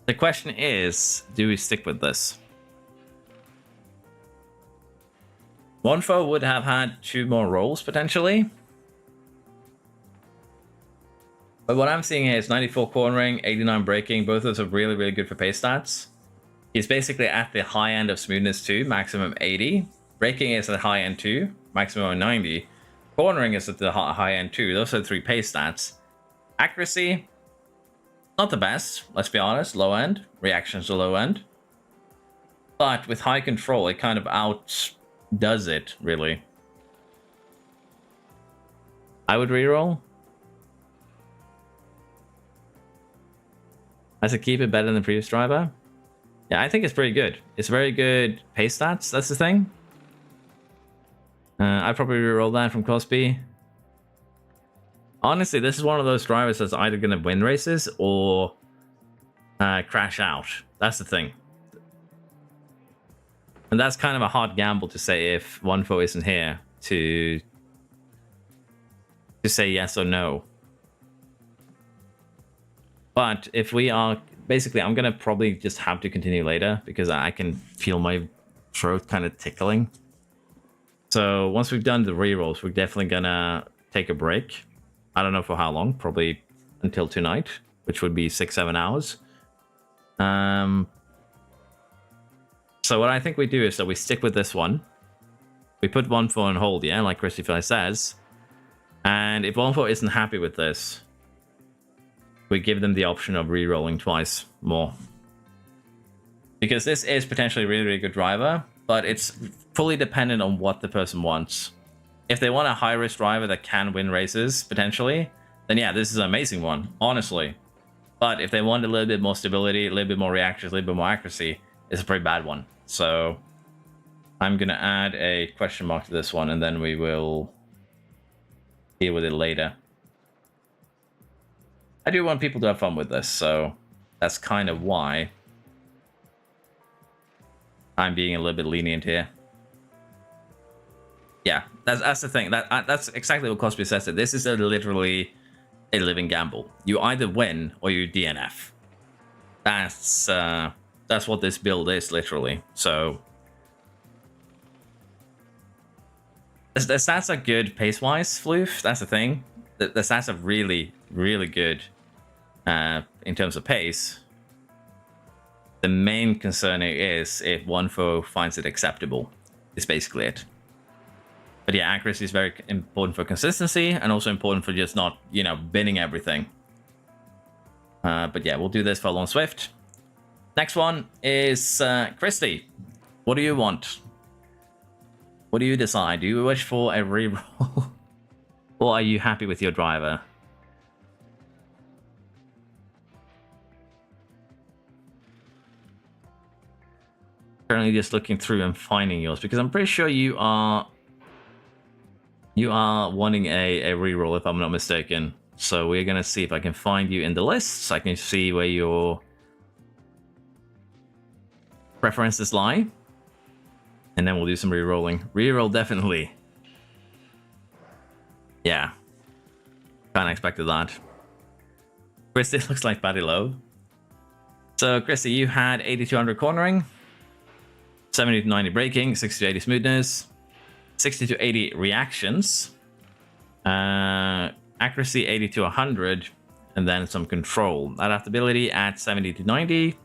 Speaker 1: The question is, do we stick with this? Bonfo would have had 2 more rolls, potentially. But what I'm seeing here is 94 cornering, 89 braking. Both of those are really, really good for pace stats. He's basically at the high end of smoothness too, maximum 80. Braking is at high end too, maximum 90. Cornering is at the high end too. Those are the 3 pace stats. Accuracy, not the best, let's be honest. Low end. Reactions are low end. But with high control, it kind of outdoes it, really. I would reroll. As a keep it better than the previous driver. Yeah, I think it's pretty good. It's very good pace stats, that's the thing. I'd probably reroll that from Cosby. Honestly, this is one of those drivers that's either going to win races or crash out. That's the thing. And that's kind of a hard gamble to say if Bonfo isn't here to say yes or no. But if we are... Basically, I'm going to probably just have to continue later because I can feel my throat kind of tickling. So once we've done the rerolls, we're definitely going to take a break. I don't know for how long, probably until tonight, which would be 6-7 hours. So what I think we do is that we stick with this one. We put 1-4 on hold, yeah, like Christopher says. And if 1-4 isn't happy with this, we give them the option of re-rolling twice more. Because this is potentially a really, really good driver, but it's fully dependent on what the person wants. If they want a high-risk driver that can win races, potentially, then yeah, this is an amazing one, honestly. But if they want a little bit more stability, a little bit more reactions, a little bit more accuracy, it's a pretty bad one. So I'm going to add a question mark to this one, and then we will deal with it later. I do want people to have fun with this, so that's kind of why I'm being a little bit lenient here. Yeah, that's the thing. That's exactly what Cosby says. This is literally a living gamble. You either win or you DNF. That's what this build is, literally. So the stats are good pace-wise, Floof. That's the thing. The stats are really, really good in terms of pace. The main concern is if 1-4 finds it acceptable. Is basically it. But yeah, accuracy is very important for consistency and also important for just not, you know, binning everything. But yeah, we'll do this for Long Swift. Next one is Christy. What do you want? What do you decide? Do you wish for a reroll? Or are you happy with your driver? Currently just looking through and finding yours, because I'm pretty sure you are wanting a reroll, if I'm not mistaken. So we're going to see if I can find you in the list, so I can see where your preferences lie. And then we'll do some rerolling. Reroll, definitely. Yeah. Kind of expected that. Christy looks like Paddy Lowe. So, Christy, you had 8200 cornering, 70 to 90 braking, 60 to 80 smoothness, 60 to 80 reactions, accuracy 80 to 100, and then some control. Adaptability at 70 to 90,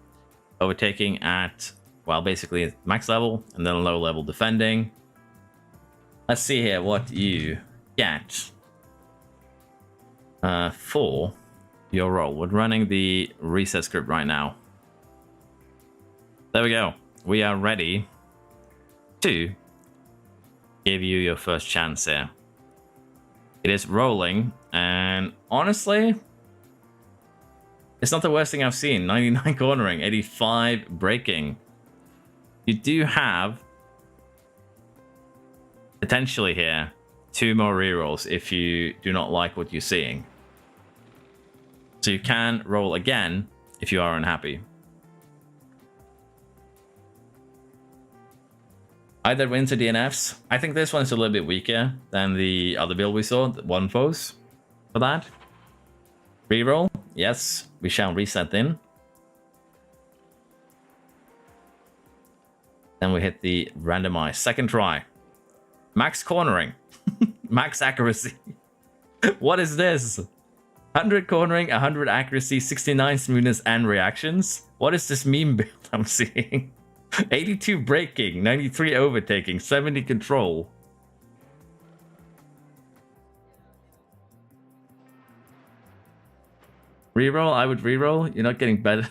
Speaker 1: overtaking at, well, basically max level, and then low level defending. Let's see here what you get for your role. We're running the reset script right now. There we go. We are ready to give you your first chance here. It is rolling, and honestly, it's not the worst thing I've seen. 99 cornering, 85 braking. You do have potentially here 2 more rerolls if you do not like what you're seeing. So you can roll again if you are unhappy. Either wins or DNFs. I think this one's a little bit weaker than the other build we saw, the 1-4s for that. Reroll, yes, we shall reset then. Then we hit the randomize. Second try. Max cornering. Max accuracy. What is this? 100 cornering, 100 accuracy, 69 smoothness and reactions. What is this meme build I'm seeing? 82 braking, 93 overtaking, 70 control. Reroll? I would reroll. You're not getting better.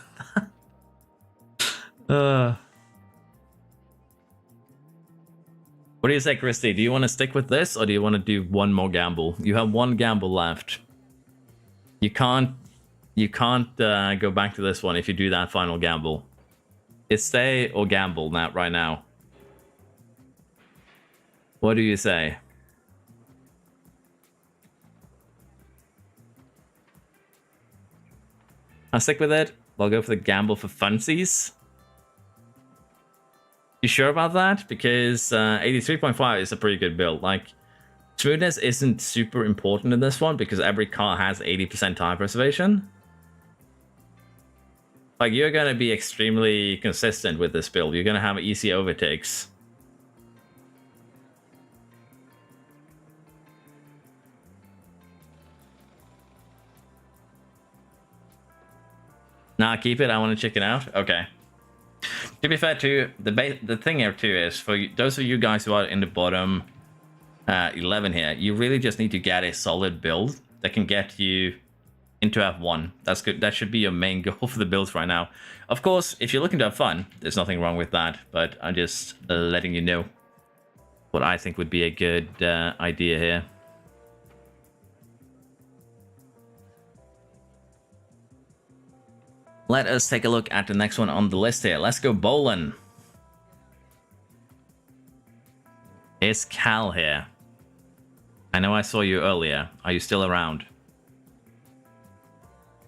Speaker 1: What do you say, Christy? Do you want to stick with this, or do you want to do one more gamble? You have one gamble left. You can't go back to this one if you do that final gamble. It's stay or gamble now, right now. What do you say? I'll stick with it. I'll go for the gamble for funsies. You sure about that? Because 83.5 is a pretty good build. Like, smoothness isn't super important in this one because every car has 80% tire preservation. Like, you're going to be extremely consistent with this build. You're going to have easy overtakes. Nah, keep it. I want to check it out. Okay. To be fair, too, the thing here too is for those of you guys who are in the bottom 11 here, you really just need to get a solid build that can get you into F1. That's good. That should be your main goal for the builds right now. Of course, if you're looking to have fun, there's nothing wrong with that. But I'm just letting you know what I think would be a good idea here. Let us take a look at the next one on the list here. Let's go bowling. Is Cal here? I know I saw you earlier. Are you still around?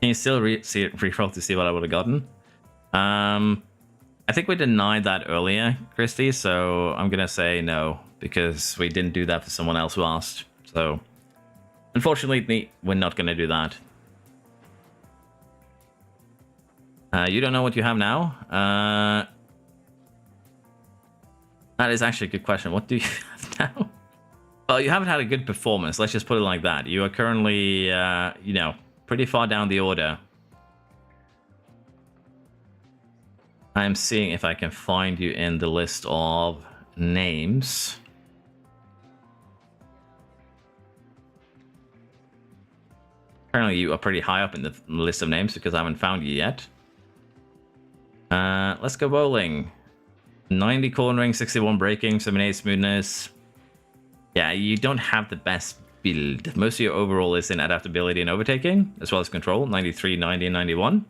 Speaker 1: Can you still re-roll to see what I would have gotten? I think we denied that earlier, Christy, so I'm gonna say no, because we didn't do that for someone else who asked. So, unfortunately, we're not gonna do that. You don't know what you have now? That is actually a good question. What do you have now? Well, you haven't had a good performance. Let's just put it like that. You are currently, you know, pretty far down the order. I'm seeing if I can find you in the list of names. Apparently you are pretty high up in the list of names because I haven't found you yet. Let's go bowling. 90 cornering, 61 braking, 78 smoothness. Yeah, you don't have the best build. Most of your overall is in adaptability and overtaking, as well as control, 93, 90, and 91.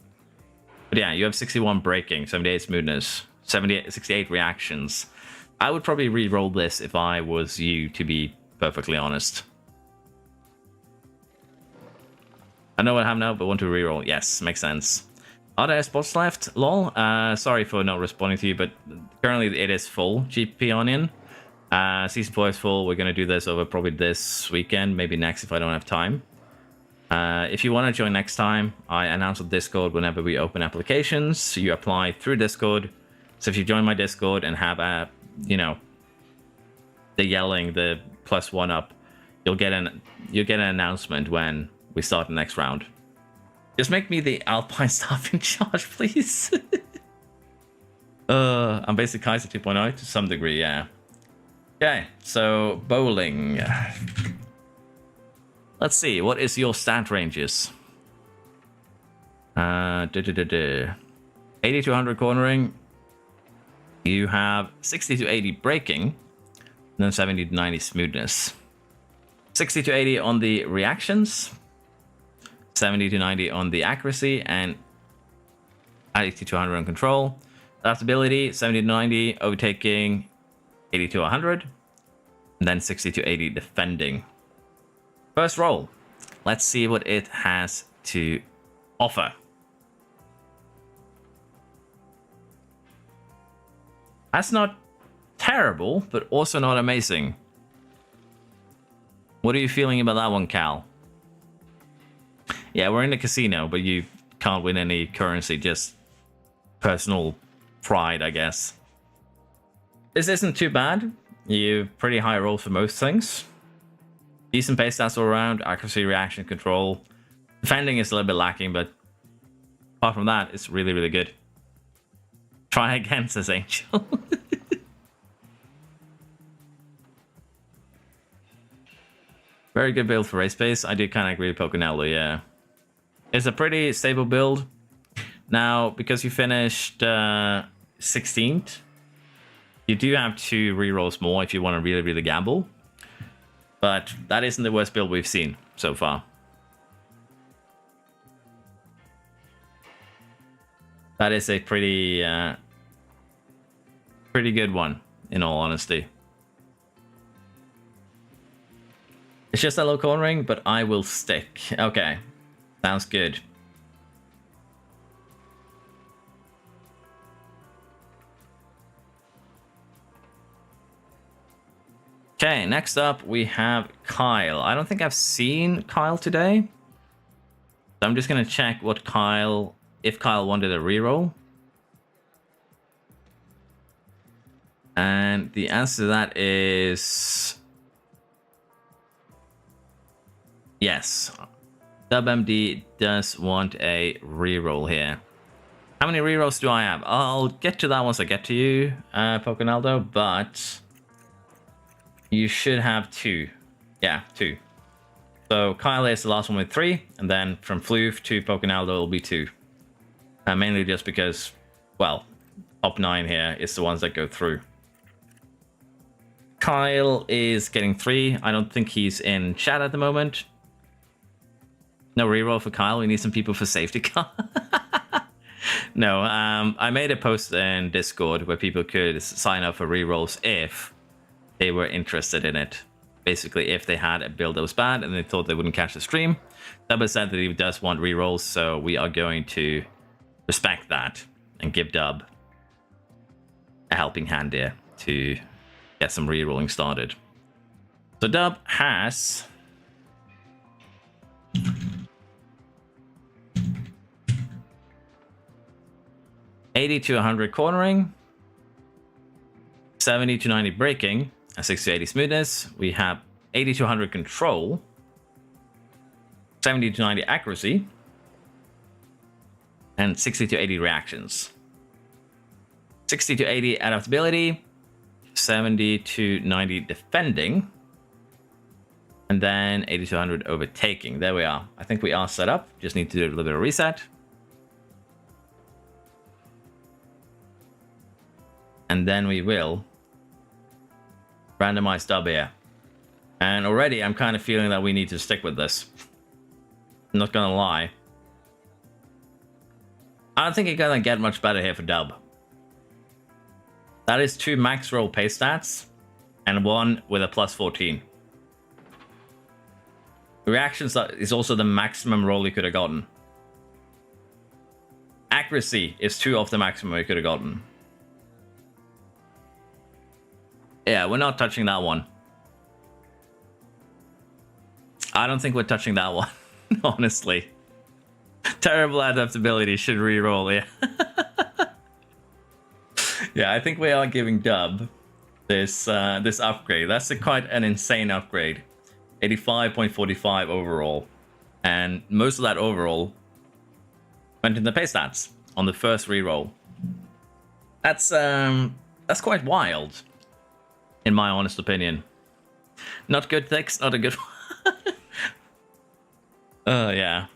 Speaker 1: But yeah, you have 61 braking, 78 smoothness, 68 reactions. I would probably re-roll this if I was you, to be perfectly honest. I know what I have now, but want to re-roll. Yes, makes sense. Are there spots left? Lol. Sorry for not responding to you, but currently it is full. GP on in. Season 4 is full. We're going to do this over probably this weekend, maybe next if I don't have time. If you want to join next time, I announce on Discord whenever we open applications. You apply through Discord. So if you join my Discord and have a, you know, the yelling, the +1 up, you'll get an announcement when we start the next round. Just make me the Alpine staff in charge, please. I'm basically Kaiser 2.0 to some degree, yeah. Okay, so bowling. Let's see, what is your stat ranges? 80 to 100 cornering. You have 60 to 80 braking, and then 70 to 90 smoothness. 60 to 80 on the reactions, 70 to 90 on the accuracy, and 80 to 100 on control. Adaptability, 70 to 90, overtaking, 80 to 100, and then 60 to 80 defending. First roll. Let's see what it has to offer. That's not terrible, but also not amazing. What are you feeling about that one, Cal? Yeah, we're in the casino, but you can't win any currency, just personal pride, I guess. This isn't too bad. You've pretty high rolls for most things. Decent pace stats all around, accuracy, reaction, control. Defending is a little bit lacking, but apart from that, it's really, really good. Try again, says Angel. Very good build for race pace. I do kind of agree with Pocanello, yeah. It's a pretty stable build. Now, because you finished 16th, you do have 2 rerolls more if you want to really, really gamble. But that isn't the worst build we've seen so far. That is a pretty good one, in all honesty. It's just a low cornering, but I will stick. Okay, sounds good. Okay, next up we have Kyle. I don't think I've seen Kyle today. So I'm just gonna check what Kyle, if Kyle wanted a reroll. And the answer to that is yes. WebMD does want a reroll here. How many rerolls do I have? I'll get to that once I get to you, Poconaldo, but you should have 2. Yeah, 2. So Kyle is the last one with 3, and then from Floof to Poconaldo will be 2. Mainly just because, well, top 9 here is the ones that go through. Kyle is getting 3. I don't think he's in chat at the moment. No reroll for Kyle. We need some people for safety car. No, I made a post in Discord where people could sign up for rerolls if they were interested in it. Basically, if they had a build that was bad and they thought they wouldn't catch the stream. Dubba said that he does want rerolls, so we are going to respect that and give Dub a helping hand here to get some rerolling started. So Dub has 80 to 100 cornering, 70 to 90 braking, and 60 to 80 smoothness. We have 80 to 100 control, 70 to 90 accuracy, and 60 to 80 reactions. 60 to 80 adaptability, 70 to 90 defending, and then 80 to 100 overtaking. There we are. I think we are set up. Just need to do a little bit of reset. And then we will randomize Dub here. And already I'm kind of feeling that we need to stick with this. I'm not gonna lie. I don't think it's gonna get much better here for Dub. That is 2 max roll pace stats and 1 with a plus 14. Reactions is also the maximum roll he could have gotten. Accuracy is 2 off the maximum he could have gotten. Yeah, we're not touching that one. I don't think we're touching that one, honestly. Terrible adaptability should re-roll, yeah. Yeah, I think we are giving Dub this this upgrade. That's quite an insane upgrade. 85.45 overall. And most of that overall went in the pace stats on the first re-roll. That's quite wild. In my honest opinion. Not good, Thix. Not a good one. Yeah.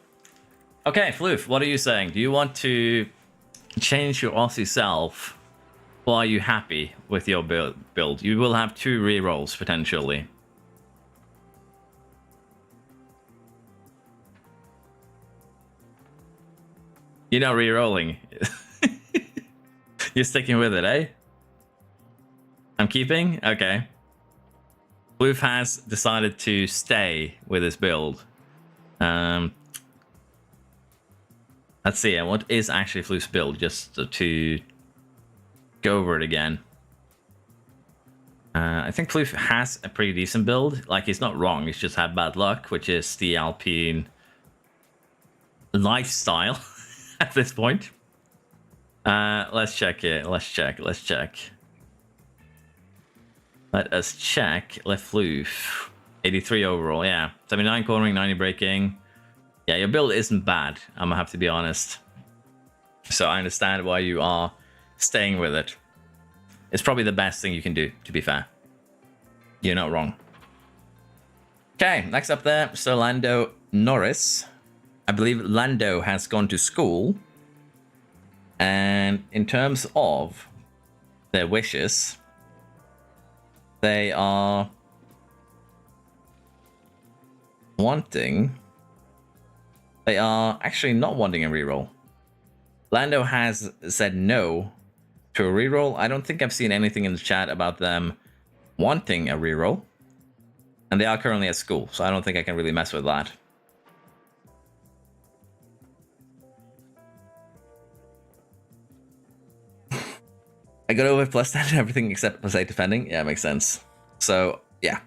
Speaker 1: Okay, Floof, what are you saying? Do you want to change your Aussie self? Or are you happy with your build? You will have 2 rerolls, potentially. You're not rerolling. You're sticking with it, eh? I'm keeping? Okay. Floof has decided to stay with his build. Let's see, what is actually Floof's build? Just to go over it again. I think Floof has a pretty decent build. Like, he's not wrong, he's just had bad luck, which is the Alpine lifestyle at this point. Let's check it. Let's check. Let us check. Left Floof. 83 overall, yeah. 79 cornering, 90 braking. Yeah, your build isn't bad, I'm gonna have to be honest. So I understand why you are staying with it. It's probably the best thing you can do, to be fair. You're not wrong. Okay, next up there, Sir Lando Norris. I believe Lando has gone to school. And in terms of their wishes, they are wanting... They are actually not wanting a reroll. Lando has said no to a reroll. I don't think I've seen anything in the chat about them wanting a reroll. And they are currently at school, so I don't think I can really mess with that. I got over plus 10 and everything except plus 8 defending. Yeah, makes sense. So, yeah.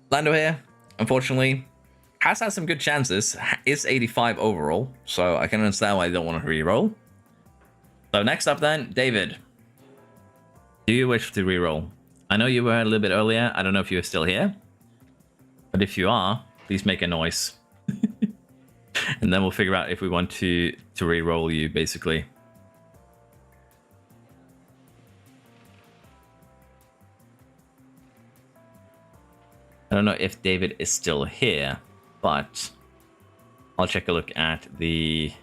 Speaker 1: Lando here, unfortunately, has had some good chances. Is 85 overall, so I can understand why they don't want to reroll. So next up then, David. Do you wish to reroll? I know you were a little bit earlier. I don't know if you're still here. But if you are, please make a noise. And then we'll figure out if we want to reroll you, basically. don't know if David is still here, but I'll check a look at the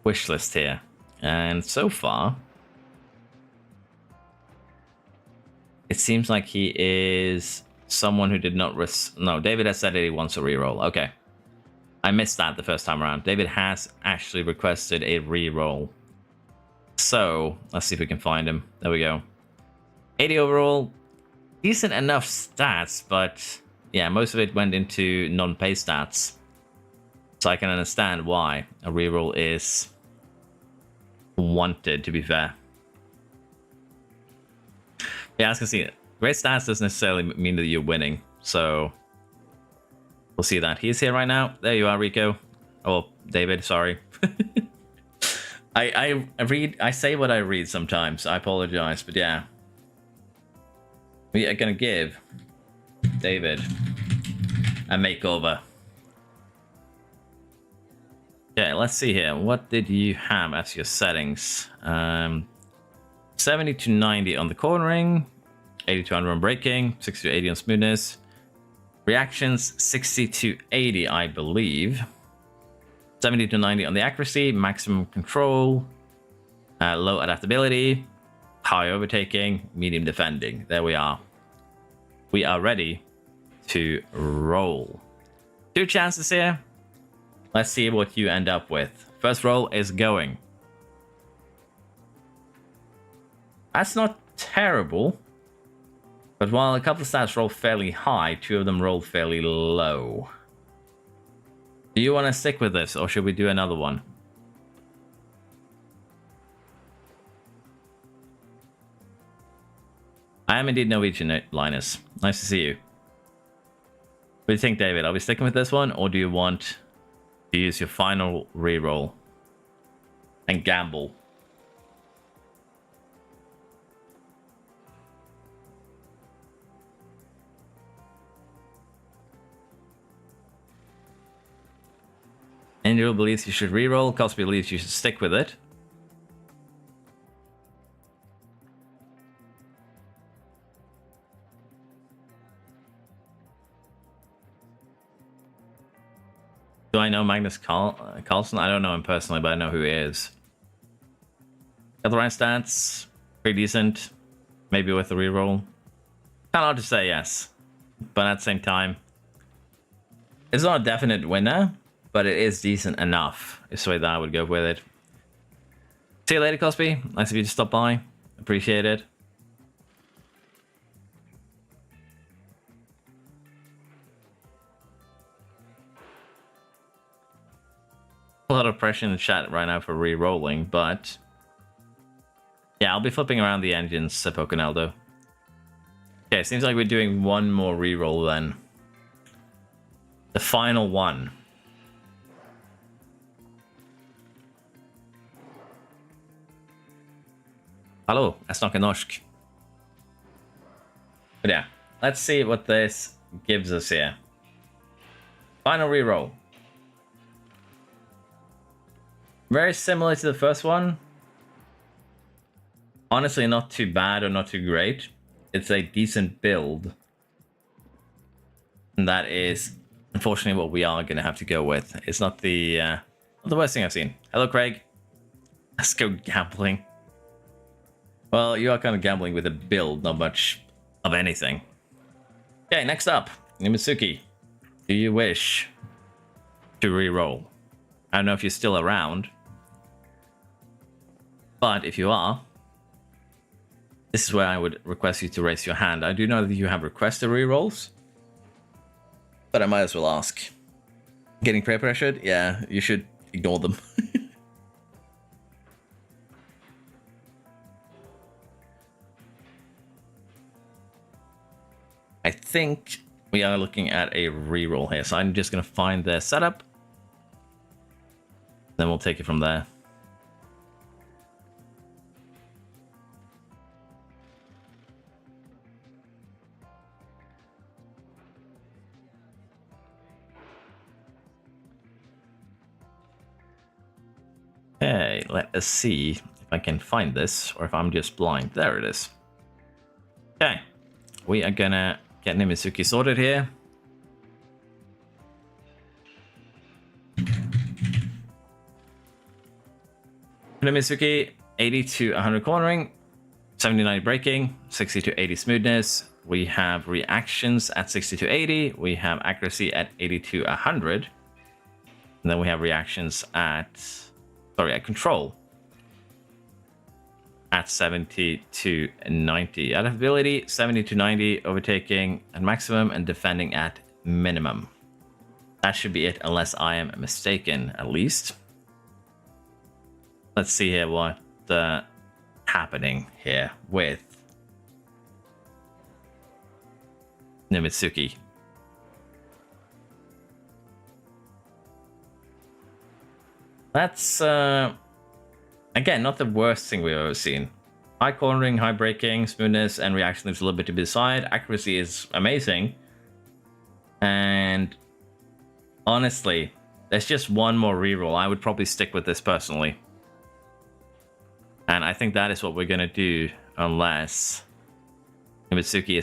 Speaker 1: wish list here. And so far, it seems like he is someone who did not no, David has said that he wants a reroll. Okay. I missed that the first time around. David has actually requested a reroll. So, let's see if we can find him. There we go. 80 overall. Decent enough stats, but yeah, most of it went into non-pay stats. So I can understand why a reroll is wanted, to be fair. Yeah, as you can see, great stats doesn't necessarily mean that you're winning. So we'll see that. He's here right now. There you are, Rico. Oh, David, sorry. I say what I read sometimes. I apologize, but yeah. We are gonna give David a makeover. Okay, let's see here. What did you have as your settings? 70 to 90 on the cornering, 80 to 100 on braking, 60 to 80 on smoothness. Reactions 60 to 80, I believe. 70 to 90 on the accuracy, maximum control, low adaptability, high overtaking, medium defending. There we are. We are ready to roll. 2 chances here. Let's see what you end up with. First roll is going. That's not terrible. But while a couple of stats roll fairly high, 2 of them roll fairly low. Do you want to stick with this, or should we do another one? I am indeed Norwegian, Linus. Nice to see you. What do you think, David? Are we sticking with this one, or do you want to use your final reroll and gamble? Andrew believes you should reroll. Cosby believes you should stick with it. Do I know Magnus Carlsen? I don't know him personally, but I know who he is. Got the right stats. Pretty decent. Maybe with a reroll. Kind of hard to say yes. But at the same time, it's not a definite winner, but it is decent enough. Is the way that I would go with it. See you later, Cosby. Nice of you to stop by. Appreciate it. A lot of pressure in the chat right now for re-rolling, but yeah, I'll be flipping around the engines, Poconaldo. Okay, seems like we're doing one more re-roll then. The final one. Hallo, jeg snakker norsk. But yeah, let's see what this gives us here. Final re-roll. Very similar to the first one. Honestly, not too bad or not too great. It's a decent build. And that is, unfortunately, what we are going to have to go with. It's not the worst thing I've seen. Hello, Craig. Let's go gambling. Well, you are kind of gambling with a build, not much of anything. Okay, next up, Nimitsuki. Do you wish to re-roll? I don't know if you're still around. But if you are, this is where I would request you to raise your hand. I do know that you have requested re-rolls, but I might as well ask. Getting peer pressured? Yeah, you should ignore them. I think we are looking at a re-roll here, so I'm just going to find their setup. Then we'll take it from there. Okay, let us see if I can find this or if I'm just blind. There it is. Okay, we are gonna getting Mitsuki sorted here. Mitsuki, 80 to 100 cornering, 70-90 braking, 60 to 80 smoothness. We have reactions at 60 to 80. We have accuracy at 80 to 100. And then we have reactions at control at 70 to 90. Adaptability, 70 to 90, overtaking at maximum and defending at minimum. That should be it, unless I am mistaken, at least. Let's see here what happening here with Mitsuki. That's again not the worst thing we've ever seen. High cornering, high braking, smoothness, and reaction leaves a little bit to be desired. Accuracy is amazing, and honestly, there's just one more reroll. I would probably stick with this personally. And I think that is what we're going to do, unless Mitsuki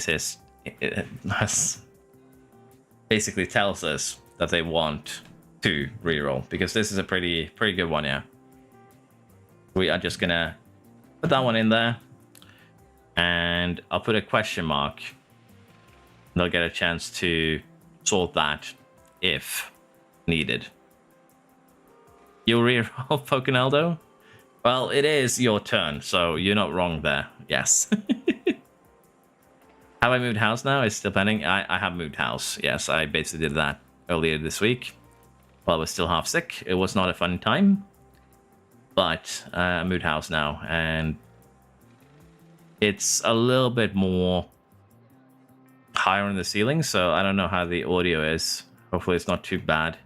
Speaker 1: basically tells us that they want to reroll, because this is a pretty good one, yeah. We are just going to put that one in there, and I'll put a question mark. They'll get a chance to sort that if needed. You'll reroll Pocanaldo? Well, it is your turn, so you're not wrong there. Yes. Have I moved house now? It's still pending. I have moved house. Yes, I basically did that earlier this week while I was still half sick. It was not a fun time, but I moved house now, and it's a little bit more higher in the ceiling, so I don't know how the audio is. Hopefully it's not too bad.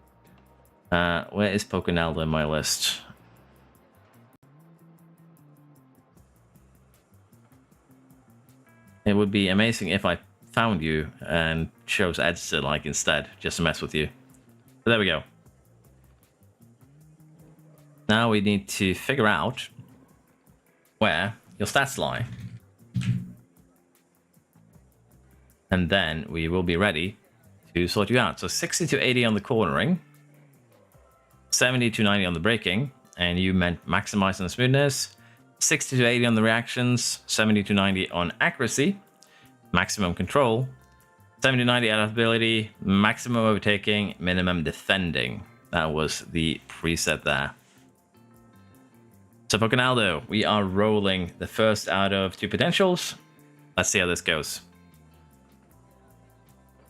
Speaker 1: Where is Pocanaldo in my list? It would be amazing if I found you and chose Edster like instead, just to mess with you. But there we go. Now we need to figure out where your stats lie. And then we will be ready to sort you out. So 60 to 80 on the cornering, 70 to 90 on the braking, and you meant maximizing the smoothness. 60 to 80 on the reactions, 70 to 90 on accuracy, maximum control, 70 to 90 adaptability, maximum overtaking, minimum defending. That was the preset there. So Pocanaldo, we are rolling the first out of 2 potentials. Let's see how this goes.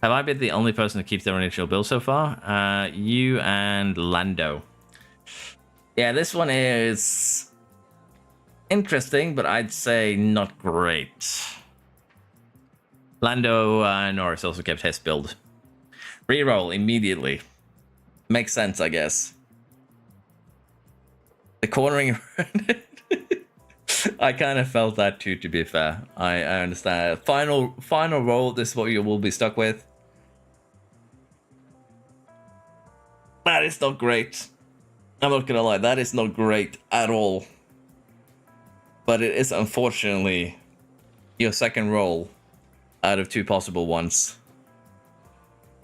Speaker 1: Have I been the only person to keep their initial build so far? You and Lando. Yeah, this one is interesting, but I'd say not great. Lando Norris also kept his build. Reroll immediately. Makes sense, I guess. The cornering... I kind of felt that too, to be fair. I understand. Final roll, this is what you will be stuck with. That is not great. I'm not gonna lie, that is not great at all. But it is unfortunately your second roll out of 2 possible ones.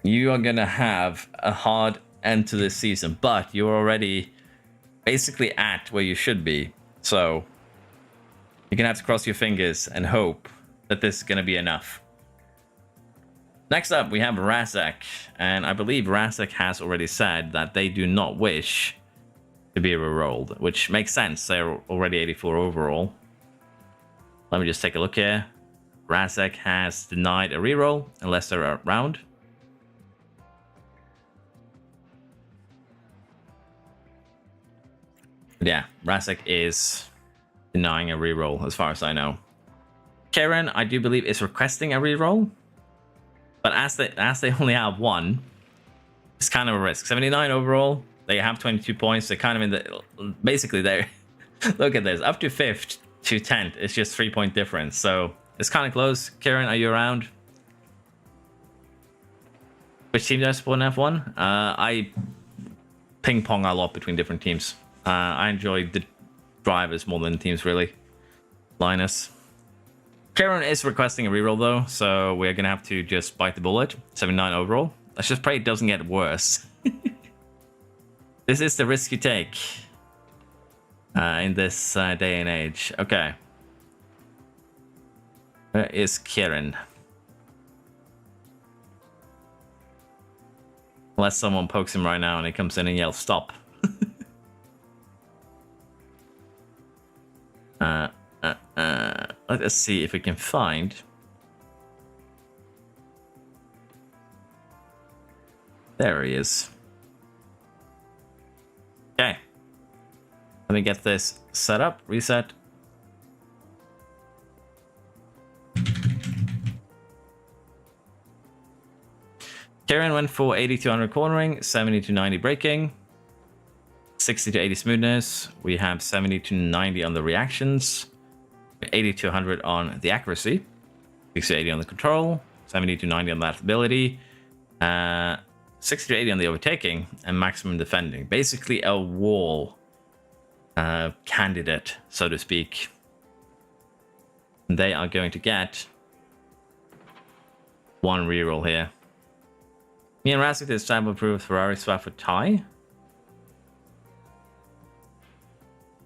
Speaker 1: You are gonna have a hard end to this season, but you're already basically at where you should be. So you're gonna have to cross your fingers and hope that this is gonna be enough. Next up, we have Razak, and I believe Razak has already said that they do not wish to be rerolled, which makes sense. They're already 84 overall. Let me just take a look here. Razak has denied a reroll unless they're around. Yeah, Razak is denying a reroll as far as I know. Karen, I do believe, is requesting a reroll, but as they only have one, it's kind of a risk. 79 overall. They have 22 points. They're kind of in the... Basically, they're... Look at this. Up to 5th to 10th. It's just 3-point difference. So it's kind of close. Kieran, are you around? Which team do I support in F1? I ping pong a lot between different teams. I enjoy the drivers more than the teams, really. Linus. Karen is requesting a reroll though, so we're gonna have to just bite the bullet. 79 overall. Let's just pray it doesn't get worse. This is the risk you take in this day and age. Okay. Where is Kieran? Unless someone pokes him right now and he comes in and yells, stop. Let's see if we can find... There he is. Okay. Let me get this set up, reset. Kieran went for 80 to 100 cornering, 70 to 90 braking, 60 to 80 smoothness. We have 70 to 90 on the reactions, 80 to 100 on the accuracy, 60 to 80 on the control, 70 to 90 on the adaptability, 60 to 80 on the overtaking, and maximum defending. Basically a wall candidate, so to speak. And they are going to get one reroll here. Me and Razik this time will prove Ferrari swap for Ty.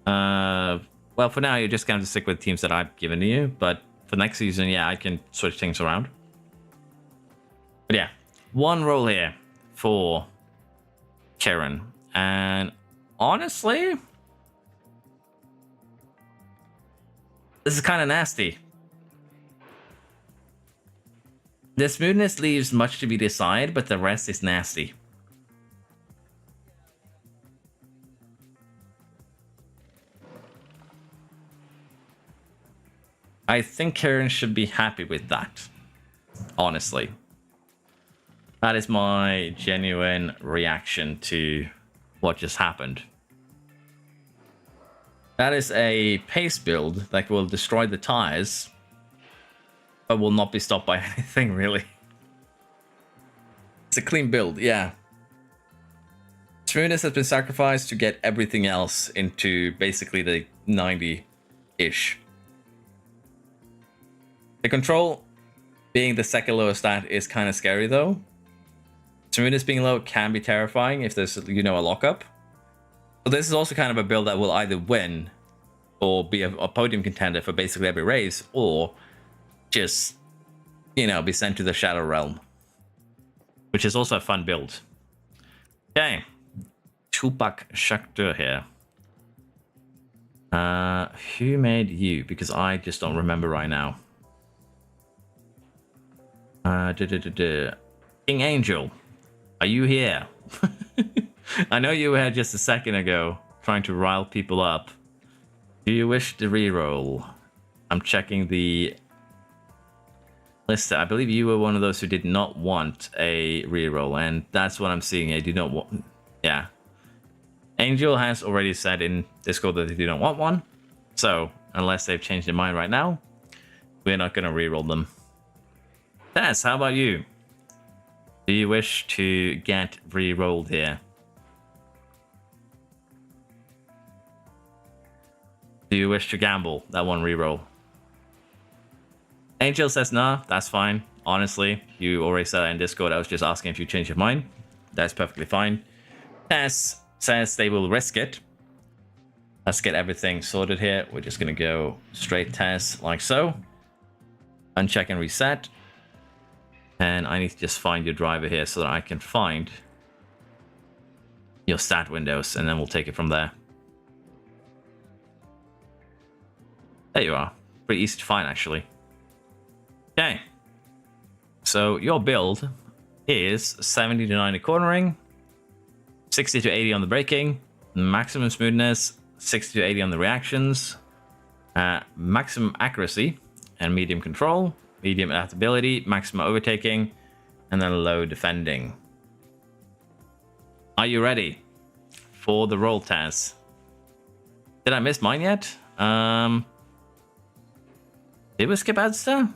Speaker 1: Well, for now, you're just going to stick with teams that I've given to you. But for next season, yeah, I can switch things around. But yeah, one roll here for Karen. And honestly, this is kind of nasty. The smoothness leaves much to be desired, but the rest is nasty. I think Karen should be happy with that. Honestly. That is my genuine reaction to what just happened. That is a pace build that will destroy the tires, but will not be stopped by anything, really. It's a clean build, yeah. Smoothness has been sacrificed to get everything else into basically the 90-ish. The control being the second lowest stat is kind of scary, though. Smoothness being low can be terrifying if there's, you know, a lockup. But this is also kind of a build that will either win or be a podium contender for basically every race, or just, you know, be sent to the Shadow Realm, which is also a fun build. Okay, Tupac Shakhtar here. Who made you? Because I just don't remember right now. King Angel, are you here? I know you were here just a second ago trying to rile people up. Do you wish to reroll? I'm checking the list. I believe you were one of those who did not want a reroll, and that's what I'm seeing. I do not want. Yeah, Angel has already said in Discord that they do not want one. So unless they've changed their mind right now, we're not going to reroll them. Tess, how about you? Do you wish to get re-rolled here? Do you wish to gamble that one re-roll? Angel says nah, that's fine. Honestly, you already said that in Discord. I was just asking if you changed your mind. That's perfectly fine. Tess says they will risk it. Let's get everything sorted here. We're just going to go straight Tess like so. Uncheck and reset. And I need to just find your driver here so that I can find your stat windows, and then we'll take it from there. There you are. Pretty easy to find, actually. Okay. So your build is 70 to 90 cornering, 60 to 80 on the braking, maximum smoothness, 60 to 80 on the reactions, maximum accuracy and medium control, medium adaptability, maximum overtaking, and then low defending. Are you ready for the roll, Taz? Did I miss mine yet? Did we skip Adster?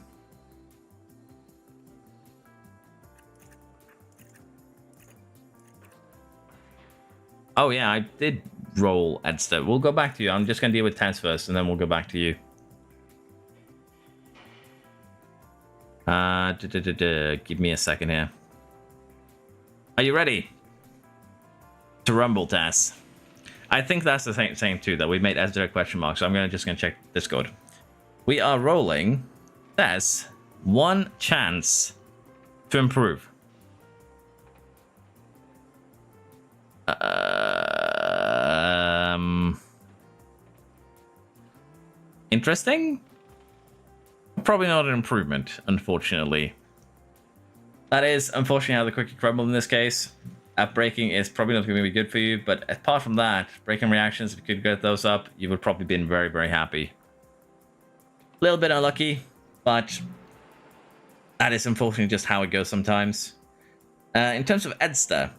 Speaker 1: Oh yeah, I did roll Adster. We'll go back to you. I'm just going to deal with Taz first, and then we'll go back to you. Give me a second here. Are you ready to rumble, Taz? I think that's the same too, though. We made as a question mark, so I'm just gonna check Discord. We are rolling. Taz, one chance to improve. Interesting. Probably not an improvement, unfortunately. That is, unfortunately, how the cookie crumbled in this case. Braking is probably not going to be good for you, but apart from that, braking reactions, if you could get those up, you would probably been very, very happy. A little bit unlucky, but that is unfortunately just how it goes sometimes. In terms of Edster,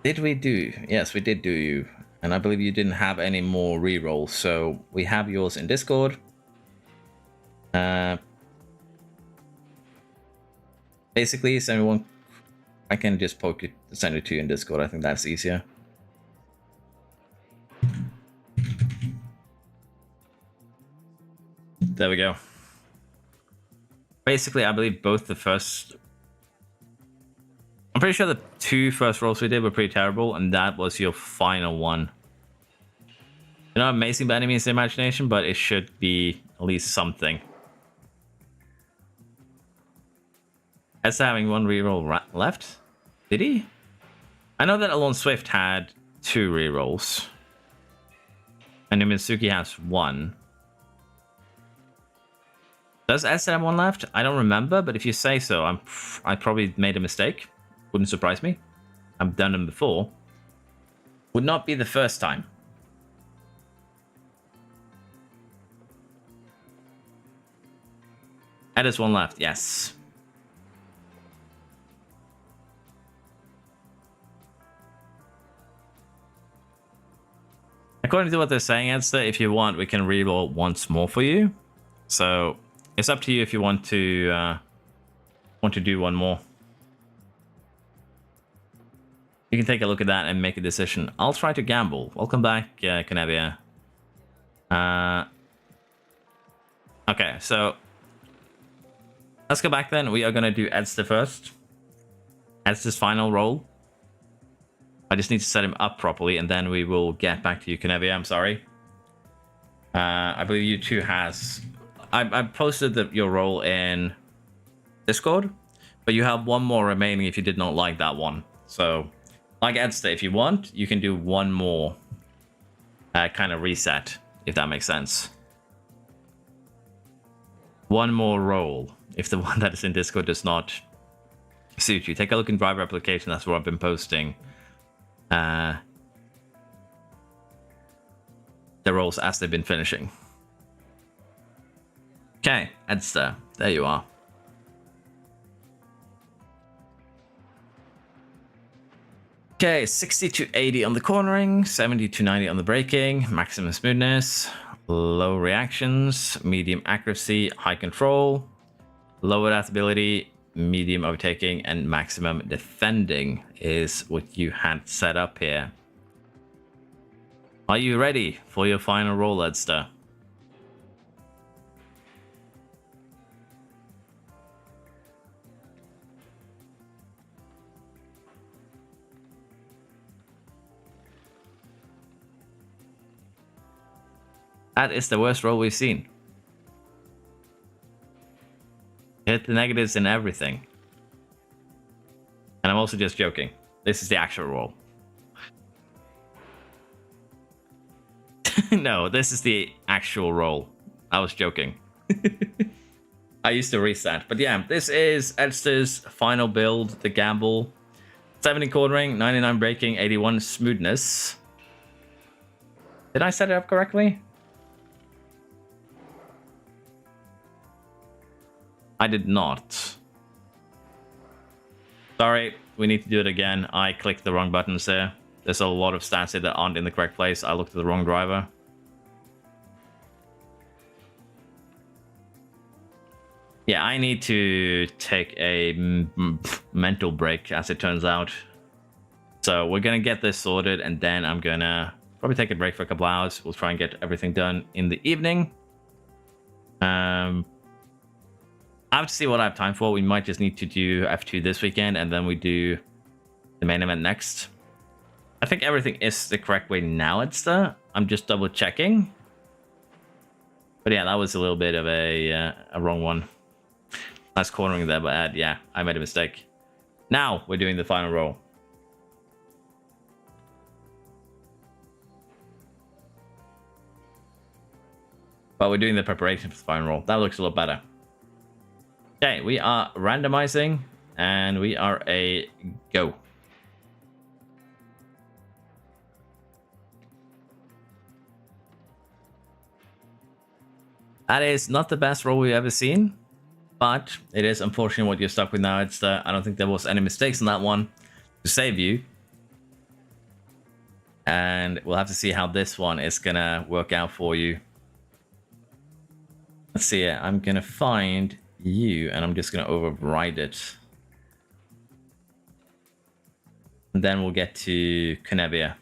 Speaker 1: did we do? Yes, we did do you. And I believe you didn't have any more rerolls, so we have yours in Discord. Basically, send I can just send it to you in Discord. I think that's easier. There we go. Basically, I believe both the first... I'm pretty sure the two first rolls we did were pretty terrible, and that was your final one. You're not amazing by any means in imagination, but it should be at least something. As having one reroll left? Did he? I know that Alon Swift had 2 rerolls. And Umitsuki has 1. Does Esther have 1 left? I don't remember, but if you say so, I probably made a mistake. Wouldn't surprise me. I've done them before. Would not be the first time. Ed has 1 left, yes. According to what they're saying, Edster, if you want, we can reroll once more for you. So it's up to you if you want to do one more. You can take a look at that and make a decision. I'll try to gamble. Welcome back, Canavia. Okay, so let's go back then. We are going to do Edster first. Edster's final roll. I just need to set him up properly, and then we will get back to you, Canavia. I'm sorry. I believe you two has... I posted your role in Discord, but you have 1 more remaining if you did not like that one. So, like Edster, if you want, you can do 1 more kind of reset, if that makes sense. 1 more role, if the one that is in Discord does not suit you. Take a look in driver application, that's where I've been posting the roles as they've been finishing. Okay, Edster, there you are. Okay, 60 to 80 on the cornering, 70 to 90 on the braking, maximum smoothness, low reactions, medium accuracy, high control, low adaptability, medium overtaking, and maximum defending is what you had set up here. Are you ready for your final roll, Edster? That is the worst roll we've seen. Hit the negatives in everything. And I'm also just joking. This is the actual roll. No, this is the actual roll. I was joking. I used to reset. But yeah, this is Edster's final build, the gamble. 70 cornering, 99 braking, 81 smoothness. Did I set it up correctly? I did not. Sorry, we need to do it again. I clicked the wrong buttons there. There's a lot of stats here that aren't in the correct place. I looked at the wrong driver. Yeah, I need to take a mental break, as it turns out. So we're going to get this sorted, and then I'm going to probably take a break for a couple hours. We'll try and get everything done in the evening. I have to see what I have time for. We might just need to do F2 this weekend, and then we do the main event next. I think everything is the correct way now, I'm just double checking. But yeah, that was a little bit of a wrong one. Nice cornering there, but yeah, I made a mistake. Now we're doing the final roll. But we're doing the preparation for the final roll. That looks a lot better. Okay, we are randomizing, and we are a go. That is not the best roll we've ever seen, but it is unfortunately what you're stuck with now. I don't think there was any mistakes in that one to save you. And we'll have to see how this one is gonna work out for you. Let's see it. I'm gonna find you, and I'm just gonna override it. And then we'll get to Canevia.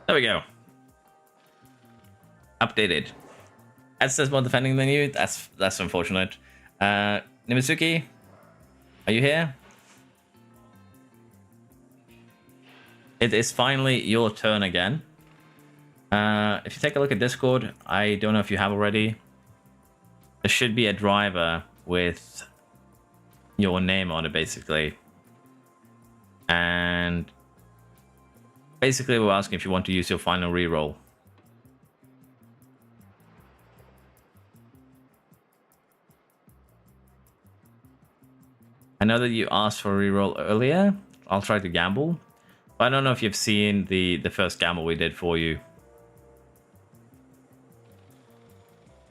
Speaker 1: There we go. Updated. Ed says more defending than you. That's unfortunate. Nimitsuki, are you here? It is finally your turn again. If you take a look at Discord, I don't know if you have already. There should be a driver with your name on it, basically. And basically, we're asking if you want to use your final reroll. I know that you asked for a reroll earlier. I'll try to gamble. But I don't know if you've seen the first gamble we did for you.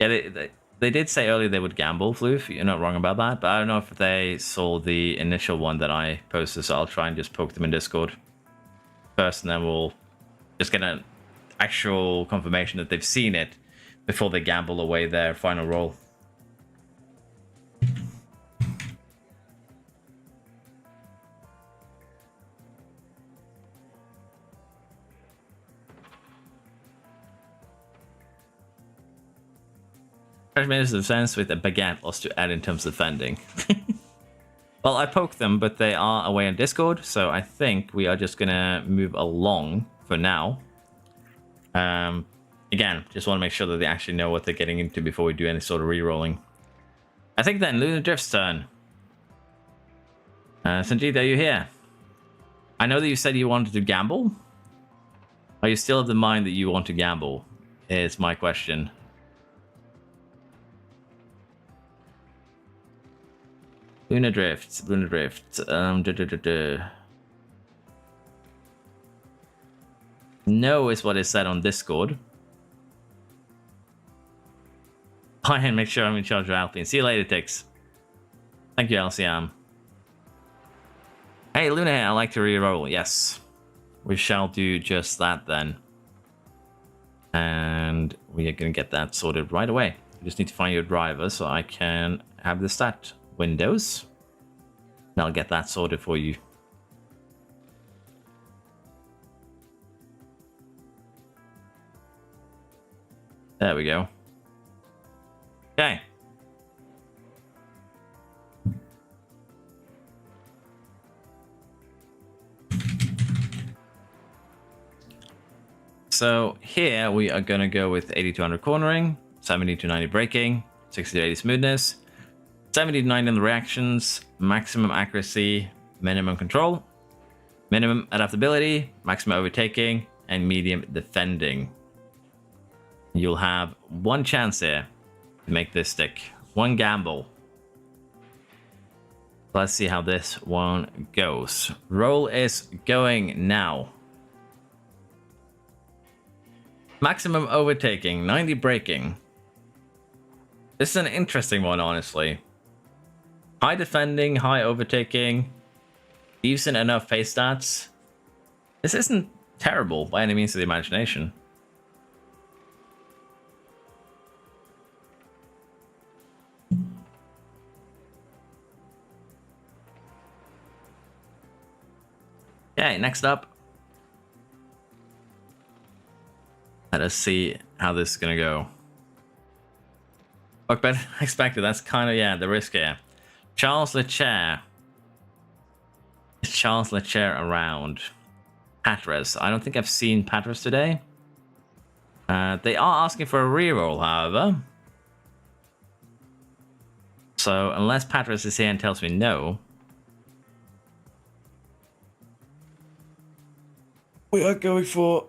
Speaker 1: Yeah, they did say earlier they would gamble, Floof. You're not wrong about that. But I don't know if they saw the initial one that I posted, so I'll try and just poke them in Discord first, and then we'll just get an actual confirmation that they've seen it before they gamble away their final roll. Minutes of sense with a baguette lost to add in terms of defending. Well, I poked them, but they are away on Discord, so I think we are just gonna move along for now. Again, just want to make sure that they actually know what they're getting into before we do any sort of re-rolling. I think then Lunar Drift's turn. Sanjeev, are you here? I know that you said you wanted to gamble. Are you still of the mind that you want to gamble? Is my question. Lunar Drift. No is what is said on Discord. Bye and make sure I'm in charge of Alpine. See you later, Tix. Thank you, LCM. Hey, Luna, I like to reroll. Yes. We shall do just that then. And we are going to get that sorted right away. You just need to find your driver so I can have the stat windows. And I'll get that sorted for you. There we go. Okay. So here we are going to go with 80 to 100 cornering, 70 to 90 braking, 60 to 80 smoothness, 70 to 90 in the reactions, maximum accuracy, minimum control, minimum adaptability, maximum overtaking, and medium defending. You'll have one chance here to make this stick. One gamble. Let's see how this one goes. Roll is going now. Maximum overtaking, 90 braking. This is an interesting one, honestly. High defending, high overtaking, decent enough pace stats. This isn't terrible by any means of the imagination. Okay, next up. Let us see how this is going to go. Look, better than expected. That's kind of, yeah, the risk here. Charles Leclerc. Is Charles Leclerc around? Patras. I don't think I've seen Patras today. They are asking for a reroll, however. So, unless Patras is here and tells me no, we are going for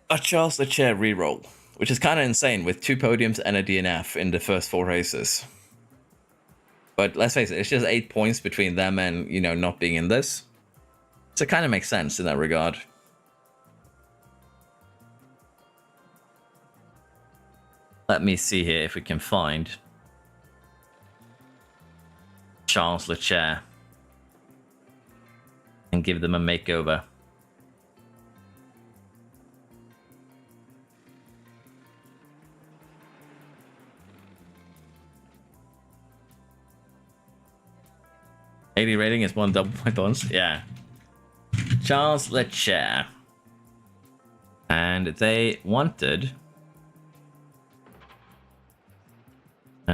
Speaker 1: a Charles Leclerc reroll, which is kind of insane with 2 podiums and a DNF in the first 4 races. But let's face it, it's just 8 points between them and, you know, not being in this. So it kind of makes sense in that regard. Let me see here if we can find Charles Leclerc and give them a makeover. Rating is 1 double point bonus. Yeah. Charles Leclerc. And they wanted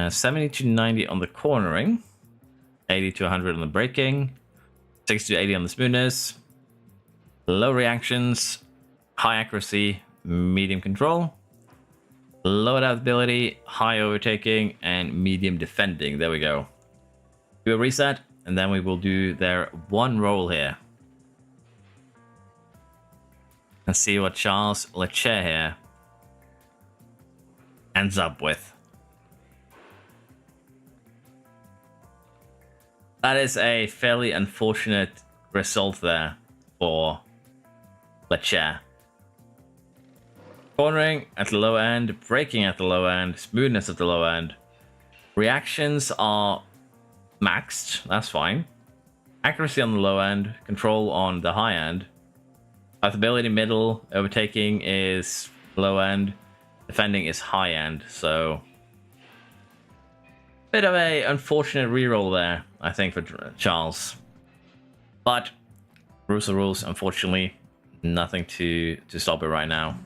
Speaker 1: 70 to 90 on the cornering, 80 to 100 on the braking, 60 to 80 on the smoothness, low reactions, high accuracy, medium control, low adaptability, high overtaking, and medium defending. There we go. Do a reset, and then we will do their 1 roll here. And see what Charles Leclerc here ends up with. That is a fairly unfortunate result there for Leclerc. Cornering at the low end, braking at the low end, smoothness at the low end. Reactions are maxed, that's fine. Accuracy on the low end, control on the high end. Adaptability middle, overtaking is low end, defending is high end, so bit of a unfortunate reroll there, I think, for Charles. But rules are rules, unfortunately. Nothing to stop it right now.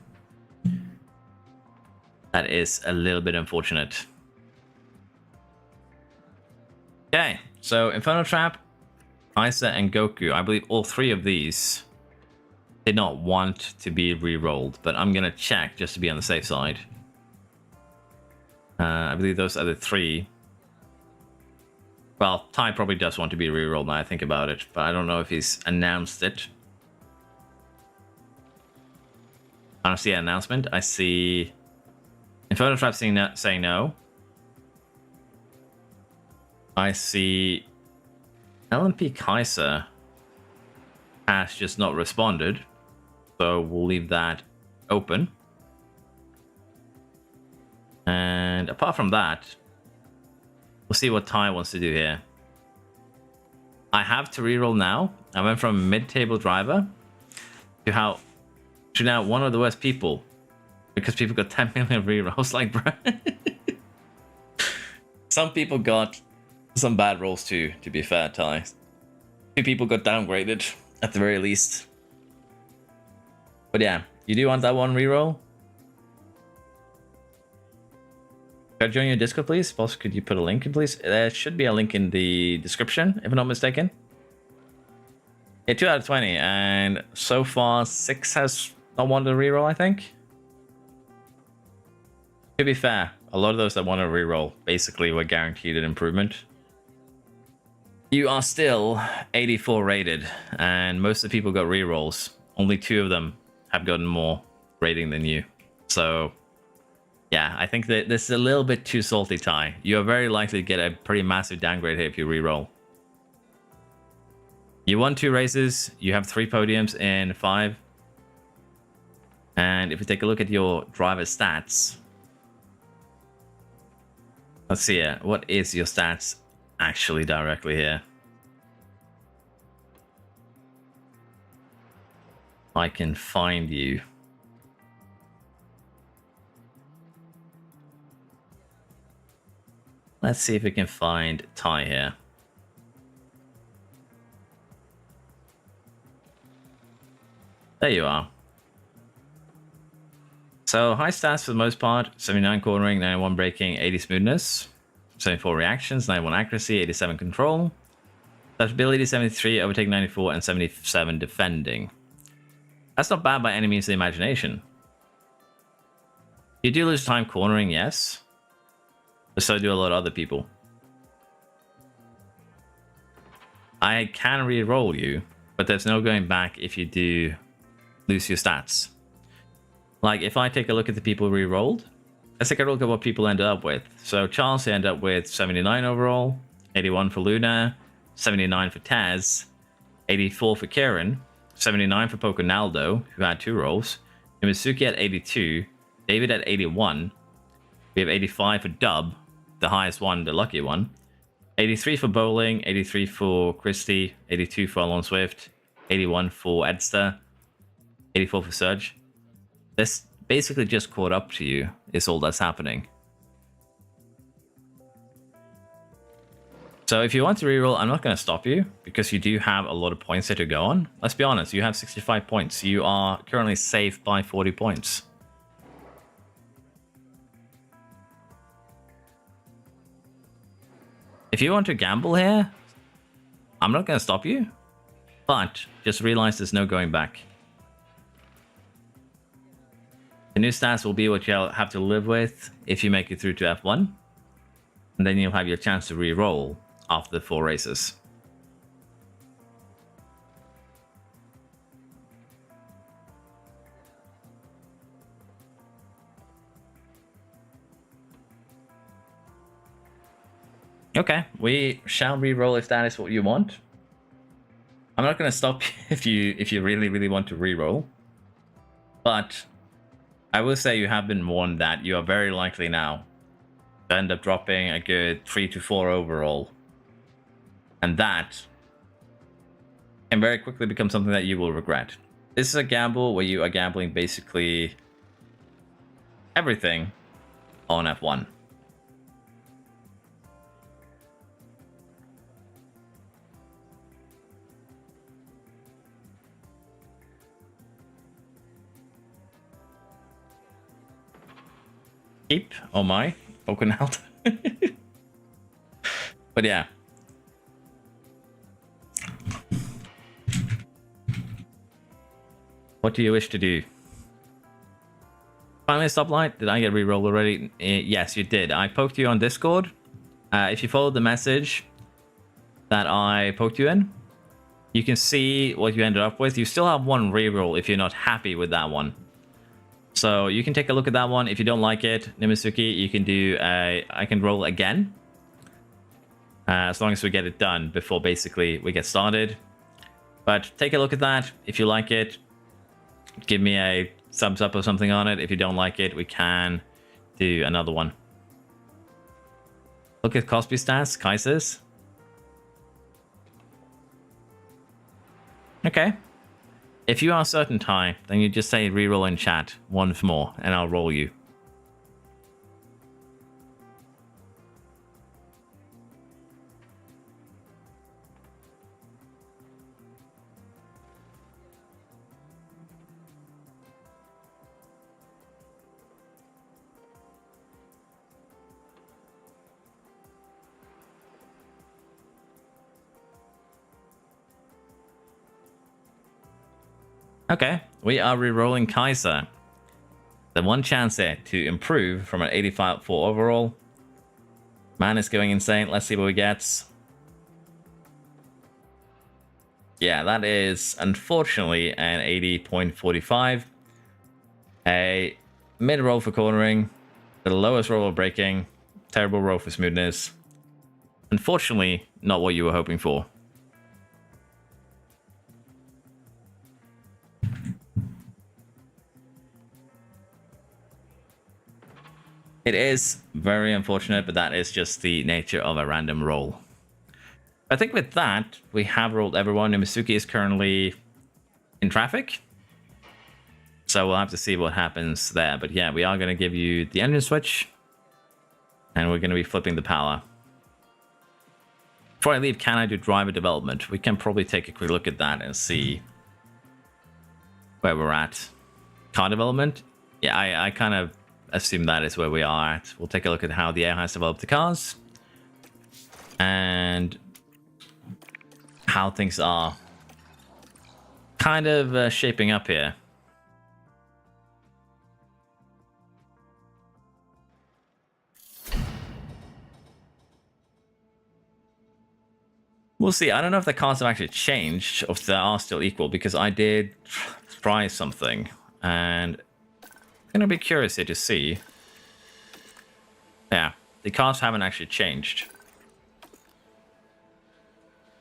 Speaker 1: That is a little bit unfortunate. Okay, so Inferno Trap, Isa, and Goku. I believe all 3 of these did not want to be re-rolled, but I'm gonna check just to be on the safe side. I believe those are the 3. Well, Ty probably does want to be re-rolled now I think about it, but I don't know if he's announced it. I don't see an announcement. I see Inferno Trap saying no. I see LMP Kaiser has just not responded, so we'll leave that open. And apart from that, we'll see what Ty wants to do here. I have to reroll now. I went from mid-table driver to now one of the worst people because people got 10 million rerolls. Like, bro, some people got some bad rolls too. To be fair, Ty, 2 people got downgraded at the very least. But yeah, you do want that 1 reroll. Could I join your Discord, please? Boss, could you put a link in, please? There should be a link in the description, if I'm not mistaken. Yeah, 2 out of 20, and so far 6 has not wanted a reroll, I think. To be fair, a lot of those that want a reroll basically were guaranteed an improvement. You are still 84 rated, and most of the people got rerolls. Only 2 of them have gotten more rating than you. So yeah, I think that this is a little bit too salty, Ty. You are very likely to get a pretty massive downgrade here if you reroll. You won 2 races. You have 3 podiums in 5. And if we take a look at your driver stats, let's see here. What is your stats actually directly here? I can find you. Let's see if we can find Ty here. There you are. So high stats for the most part, 79 cornering, 91 braking, 80 smoothness, 74 reactions, 91 accuracy, 87 control, adaptability 73, overtake 94, and 77 defending. That's not bad by any means of the imagination. You do lose time cornering, yes, but so do a lot of other people. I can re-roll you, but there's no going back if you do lose your stats. Like, if I take a look at the people re-rolled, let's take a look at what people ended up with. So Charles ended up with 79 overall, 81 for Luna, 79 for Taz, 84 for Kieran, 79 for Poconaldo, who had 2 rolls, Imisuki at 82, David at 81, we have 85 for Dub, the highest one, the lucky one, 83 for Bowling, 83 for Christy, 82 for Alon Swift, 81 for Edster, 84 for Surge. This basically just caught up to you, is all that's happening. So if you want to reroll, I'm not going to stop you, because you do have a lot of points there to go on. Let's be honest, you have 65 points. You are currently safe by 40 points. If you want to gamble here, I'm not going to stop you, but just realize there's no going back. The new stats will be what you'll have to live with if you make it through to F1. And then you'll have your chance to re-roll after the 4 races. Okay, we shall re-roll if that is what you want. I'm not going to stop you if you really want to re-roll. But I will say you have been warned that you are very likely now to end up dropping a good 3 to 4 overall. And that can very quickly become something that you will regret. This is a gamble where you are gambling basically everything on F1. Keep, oh my, Poconaldo. But yeah. What do you wish to do? Finally, stoplight. Did I get re-rolled already? Yes, you did. I poked you on Discord. If you followed the message that I poked you in, you can see what you ended up with. You still have 1 re-roll if you're not happy with that one. So you can take a look at that one. If you don't like it, Nimisuki, you can do I can roll again. As long as we get it done before basically we get started. But take a look at that. If you like it, give me a thumbs up or something on it. If you don't like it, we can do another one. Look at Cosby stats, Kaiser's. Okay. If you are certain, Ty, then you just say reroll in chat once more, and I'll roll you. Okay, we are re-rolling Kaiser. The one chance there to improve from an 85 for overall. Man is going insane. Let's see what we get. Yeah, that is unfortunately an 80.45. A mid roll for cornering. The lowest roll of braking. Terrible roll for smoothness. Unfortunately, not what you were hoping for. It is very unfortunate, but that is just the nature of a random roll. I think with that, we have rolled everyone. Nimisuki is currently in traffic. So we'll have to see what happens there. But yeah, we are going to give you the engine switch. And we're going to be flipping the power. Before I leave, can I do driver development? We can probably take a quick look at that and see where we're at. Car development, yeah, I kind of assume that is where we are at. We'll take a look at how the AI has developed the cars and how things are kind of shaping up here. We'll see. I don't know if the cars have actually changed or if they are still equal, because I did try something and I'm gonna be curious here to see. Yeah, the cars haven't actually changed.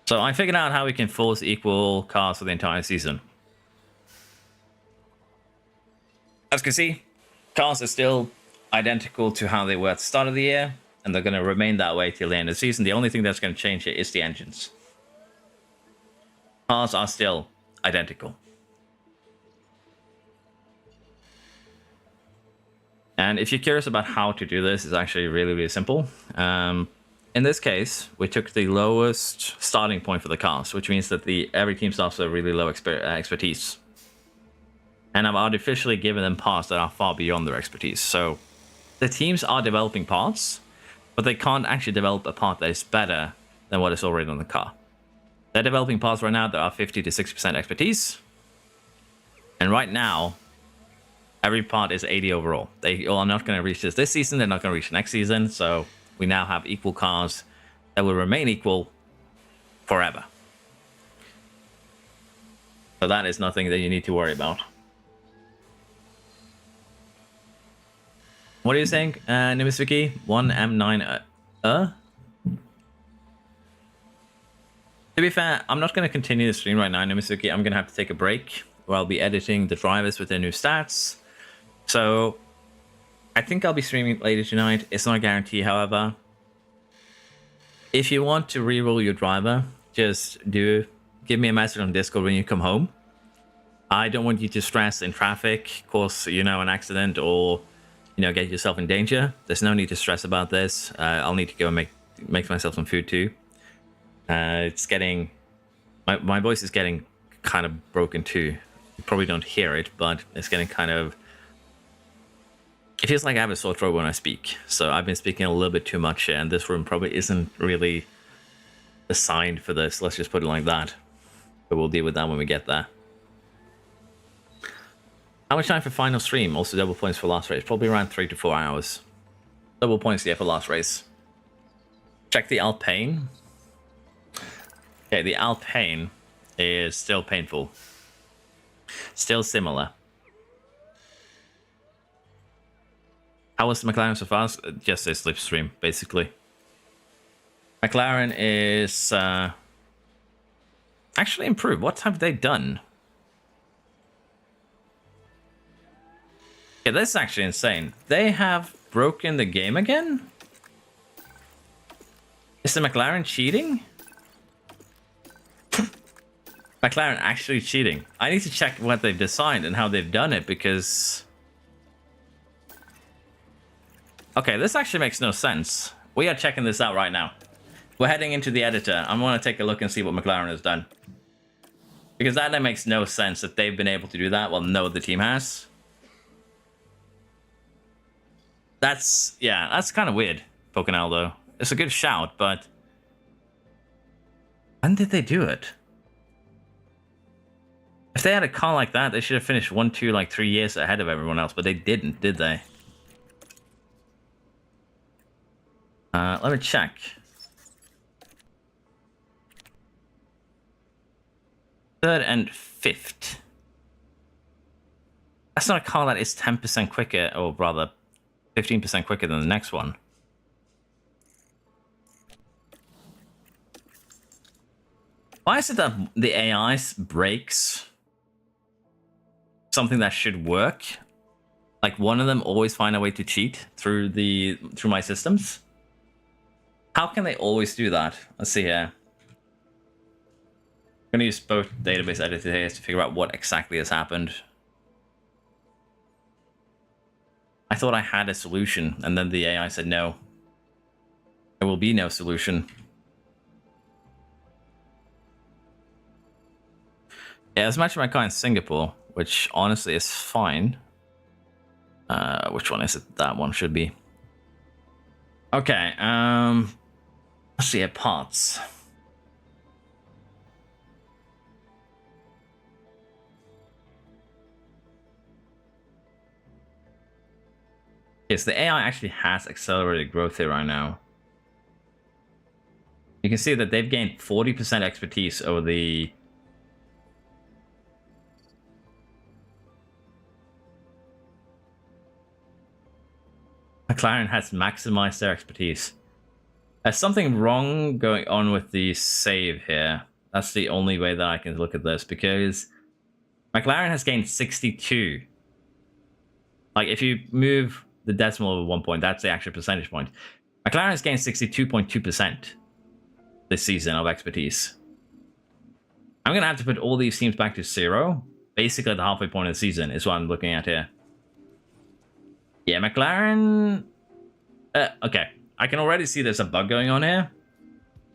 Speaker 1: So I figured out how we can force equal cars for the entire season. As you can see, cars are still identical to how they were at the start of the year, and they're going to remain that way till the end of the season. The only thing that's going to change it is the engines. Cars are still identical. And if you're curious about how to do this, it's actually really, really simple. In this case, we took the lowest starting point for the cars, which means that every team starts with a really low expertise. And I've artificially given them parts that are far beyond their expertise. So the teams are developing parts, but they can't actually develop a part that is better than what is already on the car. They're developing parts right now that are 50 to 60% expertise. And right now, every part is 80 overall. They are not going to reach this season. They're not going to reach next season. So we now have equal cars that will remain equal forever. So that is nothing that you need to worry about. What are you saying, Nimisviki? 1M9 To be fair, I'm not going to continue the stream right now, Nimisviki. I'm going to have to take a break where I'll be editing the drivers with their new stats. So I think I'll be streaming later tonight. It's not a guarantee, however. If you want to reroll your driver, just give me a message on Discord when you come home. I don't want you to stress in traffic, cause an accident, or get yourself in danger. There's no need to stress about this. I'll need to go and make myself some food too. It's getting my voice is getting kind of broken too. You probably don't hear it, but it's getting kind of. It feels like I have a sore throat when I speak, so I've been speaking a little bit too much, and this room probably isn't really assigned for this. Let's just put it like that. But we'll deal with that when we get there. How much time for final stream? Also double points for last race. Probably around 3 to 4 hours. Double points here for last race. Check the Alpine. Okay, the Alpine is still painful. Still similar. How was the McLaren so far? Just a slipstream, basically. McLaren is actually improved. What have they done? Yeah, that's actually insane. They have broken the game again? Is the McLaren cheating? McLaren actually cheating. I need to check what they've designed and how they've done it, because... Okay, this actually makes no sense. We are checking this out right now. We're heading into the editor. I want to take a look and see what McLaren has done. Because that makes no sense that they've been able to do that while no other team has. That's kind of weird, Pocanaldo. It's a good shout, but... When did they do it? If they had a car like that, they should have finished 1, 2, like 3 years ahead of everyone else, but they didn't, did they? Let me check. Third and fifth. That's not a car that is 10% quicker, or rather 15% quicker than the next one. Why is it that the AI breaks something that should work? Like, one of them always find a way to cheat through my systems? How can they always do that? Let's see here. I'm going to use both database editors here to figure out what exactly has happened. I thought I had a solution, and then the AI said no. There will be no solution. Yeah, there's a match of my car in Singapore, which honestly is fine. Which one is it? That one should be. Okay, let's see at parts. Yes, the AI actually has accelerated growth here right now. You can see that they've gained 40% expertise over the... McLaren has maximized their expertise. There's something wrong going on with the save here. That's the only way that I can look at this, because McLaren has gained 62. Like, if you move the decimal over 1 point, that's the actual percentage point. McLaren has gained 62.2% this season of expertise. I'm going to have to put all these teams back to 0. Basically, at the halfway point of the season is what I'm looking at here. Yeah, McLaren... okay, I can already see there's a bug going on here.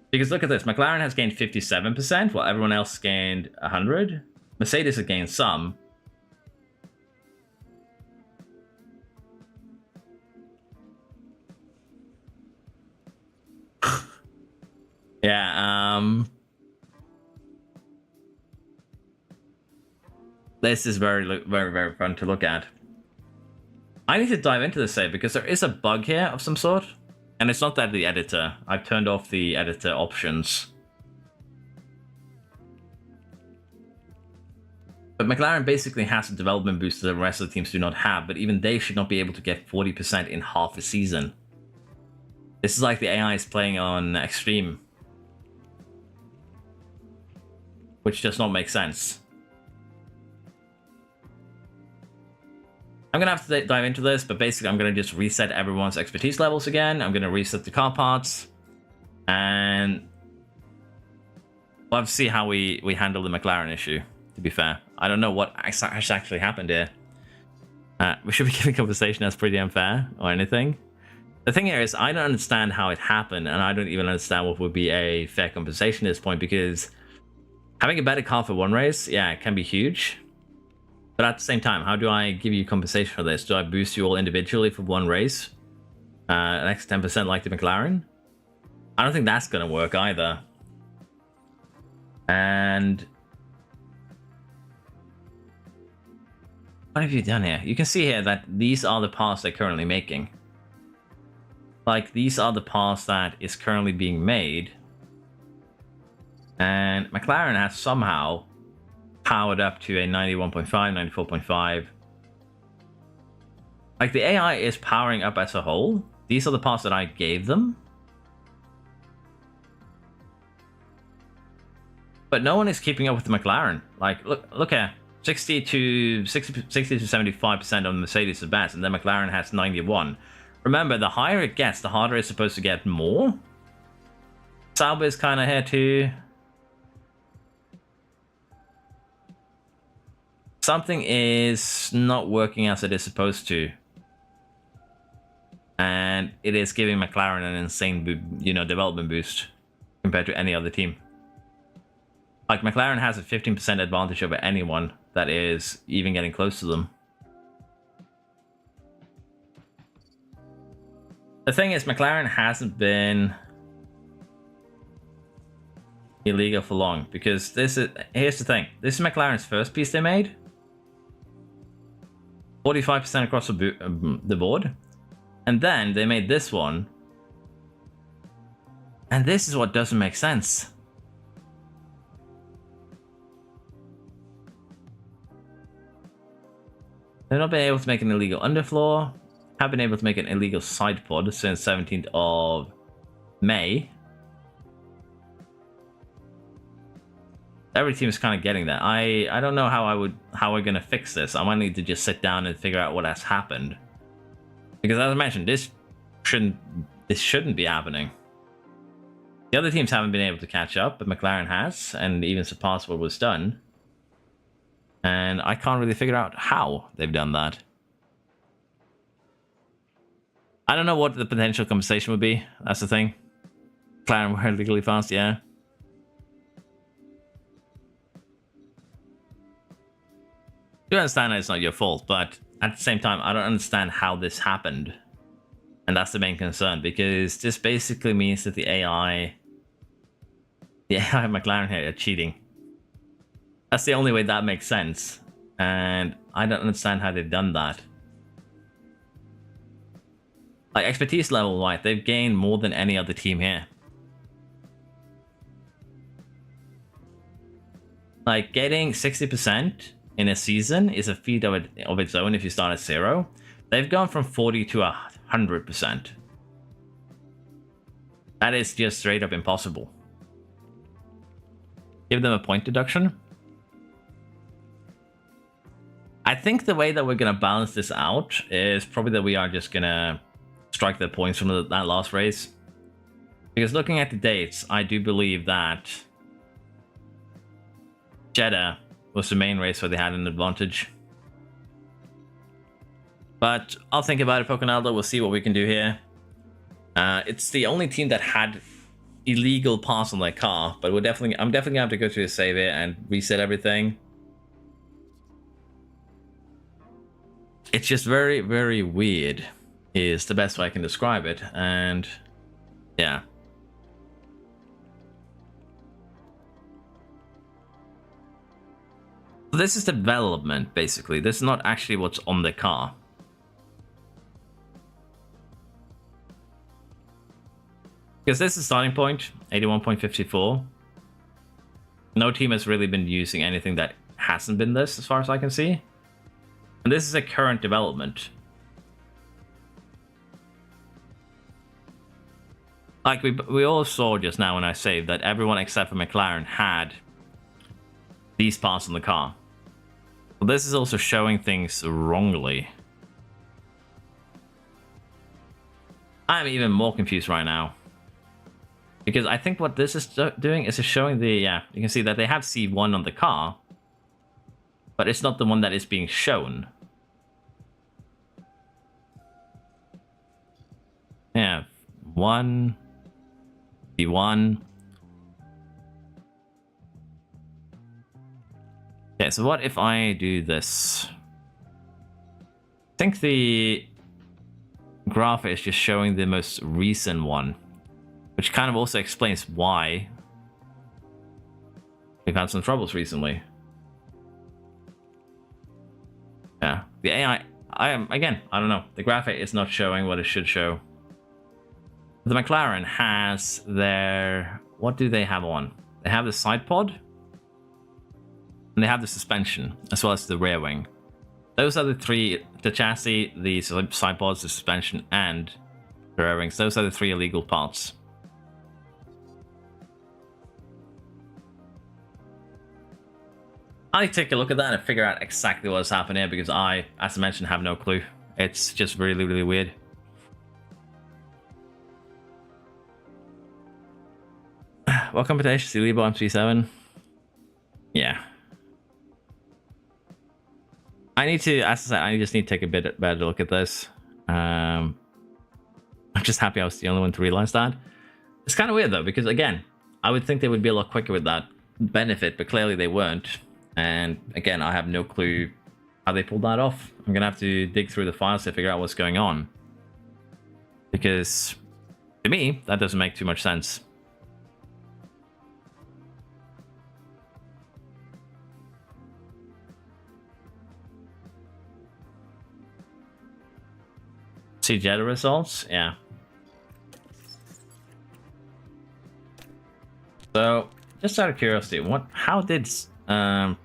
Speaker 1: Because look at this, McLaren has gained 57%, while everyone else gained 100. Mercedes has gained some. Yeah, this is very, very, very fun to look at. I need to dive into this save because there is a bug here of some sort. And it's not that the editor. I've turned off the editor options. But McLaren basically has a development boost that the rest of the teams do not have, but even they should not be able to get 40% in half a season. This is like the AI is playing on extreme. Which does not make sense. I'm going to have to dive into this, but basically I'm going to just reset everyone's expertise levels again. I'm going to reset the car parts. And we'll have to see how we handle the McLaren issue, to be fair. I don't know what actually happened here. We should be giving compensation as pretty unfair or anything. The thing here is I don't understand how it happened, and I don't even understand what would be a fair compensation at this point, because having a better car for one race, yeah, it can be huge. But at the same time, how do I give you compensation for this? Do I boost you all individually for one race? An extra 10% like the McLaren? I don't think that's going to work either. And what have you done here? You can see here that these are the parts they're currently making. Like, these are the parts that is currently being made. And McLaren has somehow powered up to a 91.5, 94.5. Like, the AI is powering up as a whole. These are the parts that I gave them. But no one is keeping up with the McLaren. Like, look here. 60 to 75% on the Mercedes is best, and then McLaren has 91. Remember, the higher it gets, the harder it's supposed to get more. Sauber is kind of here too. Something is not working as it is supposed to. And it is giving McLaren an insane, development boost compared to any other team. Like, McLaren has a 15% advantage over anyone that is even getting close to them. The thing is, McLaren hasn't been illegal for long, because here's the thing. This is McLaren's first piece they made. 45% across the board. And then they made this one. And this is what doesn't make sense. They've not been able to make an illegal underfloor. Have been able to make an illegal side pod since 17th of May. Every team is kind of getting that. I don't know how we're gonna fix this. I might need to just sit down and figure out what has happened. Because as I mentioned, this shouldn't be happening. The other teams haven't been able to catch up, but McLaren has, and even surpassed what was done. And I can't really figure out how they've done that. I don't know what the potential compensation would be. That's the thing. McLaren were legally fast, yeah. understand that it's not your fault, but at the same time, I don't understand how this happened. And that's the main concern, because this basically means that the AI McLaren here are cheating. That's the only way that makes sense. And I don't understand how they've done that. Like, expertise level, right? They've gained more than any other team here. Like, getting 60% in a season is a feat of its own if you start at 0. They've gone from 40 to 100%. That is just straight up impossible. Give them a point deduction. I think the way that we're going to balance this out is probably that we are just going to strike the points from that last race. Because looking at the dates, I do believe that Jedha was the main race where they had an advantage. But I'll think about it, Poconaldo. We'll see what we can do here. It's the only team that had illegal parts on their car, but I'm definitely gonna have to go through the save here and reset everything. It's just very, very weird, is the best way I can describe it, and yeah. So this is development, basically. This is not actually what's on the car. Because this is starting point, 81.54. No team has really been using anything that hasn't been this, as far as I can see. And this is a current development. Like we all saw just now when I saved that everyone except for McLaren had these parts on the car. Well, this is also showing things wrongly. I'm even more confused right now. Because I think what this is doing is showing the, yeah, you can see that they have C1 on the car, but it's not the one that is being shown. Yeah, C1. Okay, so what if I do this? I think the graph is just showing the most recent one, which kind of also explains why we've had some troubles recently. Yeah, the AI, I don't know. The graphic is not showing what it should show. The McLaren has their, what do they have on? They have the side pod, and they have the suspension, as well as the rear wing. Those are the three, the chassis, the side pods, the suspension, and the rear wings. Those are the three illegal parts. I take a look at that and figure out exactly what's happening here, because I, as I mentioned, have no clue. It's just really, really weird. Welcome to HC Lebo M37. Yeah. I need to, as I said, I just need to take a bit better look at this. I'm just happy I was the only one to realize that. It's kind of weird though, because again, I would think they would be a lot quicker with that benefit, but clearly they weren't. And again, I have no clue how they pulled that off. I'm gonna have to dig through the files to figure out what's going on, because to me, that doesn't make too much sense. See Jedha results? Yeah. So, just out of curiosity, how did so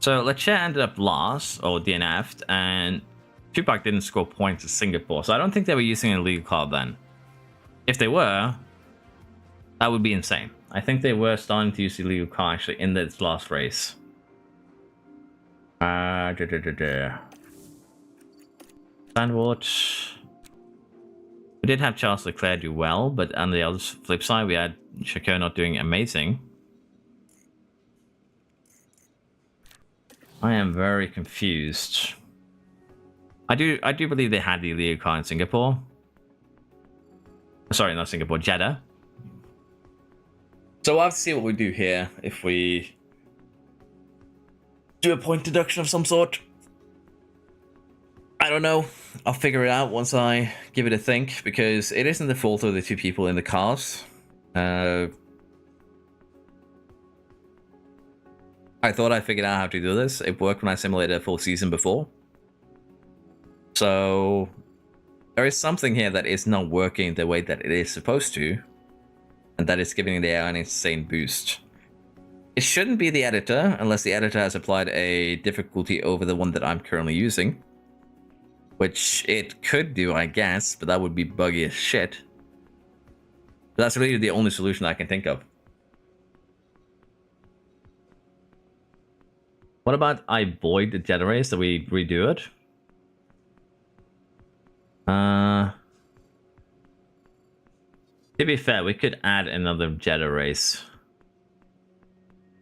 Speaker 1: Leclerc ended up last, or DNF'd, and Tupac didn't score points at Singapore, so I don't think they were using an illegal car then. If they were, that would be insane. I think they were starting to use the illegal car actually in this last race. Sandwich. We did have Charles Leclerc do well, but on the other flip side, we had Charcot not doing amazing. I am very confused. I do believe they had the illegal car in Singapore. Sorry, not Singapore, Jeddah. So we'll have to see what we do here if we do a point deduction of some sort. I don't know. I'll figure it out once I give it a think, because it isn't the fault of the two people in the cars. I thought I figured out how to do this. It worked when I simulated a full season before. So there is something here that is not working the way that it is supposed to, and that is giving the AI an insane boost. It shouldn't be the editor, unless the editor has applied a difficulty over the one that I'm currently using. Which it could do, I guess, but that would be buggy as shit. But that's really the only solution I can think of. What about I void the Jedha race, that we redo it? To be fair, we could add another Jedha race.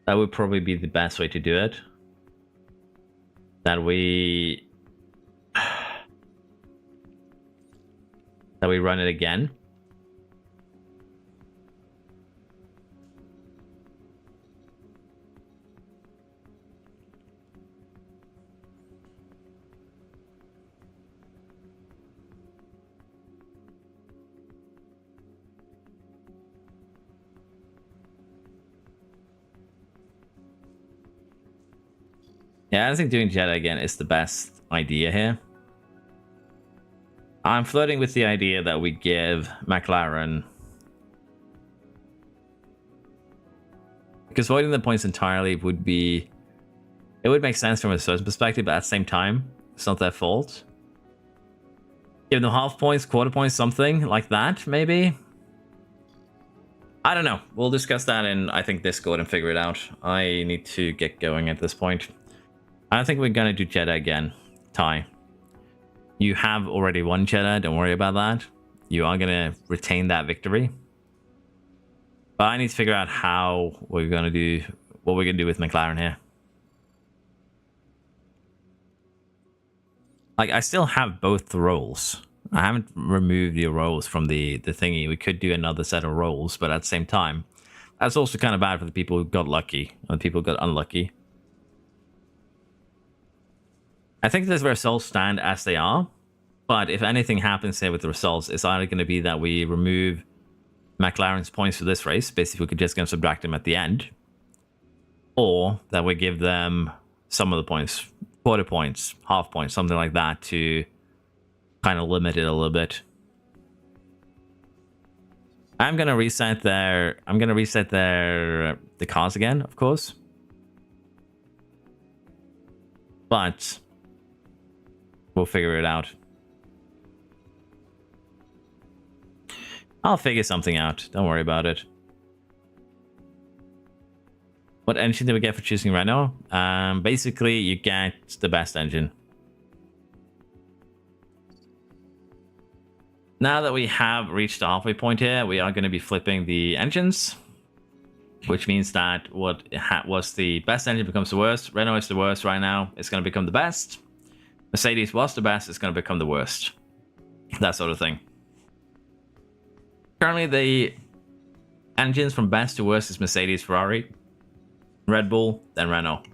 Speaker 1: That would probably be the best way to do it. That we run it again. Yeah, I don't think doing Jedha again is the best idea here. I'm flirting with the idea that we give McLaren, because voiding the points entirely would be, it would make sense from a certain perspective, but at the same time, it's not their fault. Give them half points, quarter points, something like that, maybe. I don't know. We'll discuss that in, I think, Discord and figure it out. I need to get going at this point. I don't think we're gonna do Jedha again, Ty. You have already won Jedha, don't worry about that. You are gonna retain that victory. But I need to figure out how we're gonna do, what we're gonna do with McLaren here. Like, I still have both the roles. I haven't removed the roles from the thingy. We could do another set of roles, but at the same time, that's also kind of bad for the people who got lucky and the people who got unlucky. I think the results stand as they are, but if anything happens here with the results, it's either going to be that we remove McLaren's points for this race, basically we're just going to subtract them at the end, or that we give them some of the points, quarter points, half points, something like that, to kind of limit it a little bit. I'm going to reset their the cars again, of course, but we'll figure it out. I'll figure something out. Don't worry about it. What engine do we get for choosing Renault? Basically, you get the best engine. Now that we have reached the halfway point here, we are going to be flipping the engines, which means that what was the best engine becomes the worst. Renault is the worst right now. It's going to become the best. Mercedes was the best. It's going to become the worst. That sort of thing. Currently, the engines from best to worst is Mercedes, Ferrari, Red Bull, then Renault.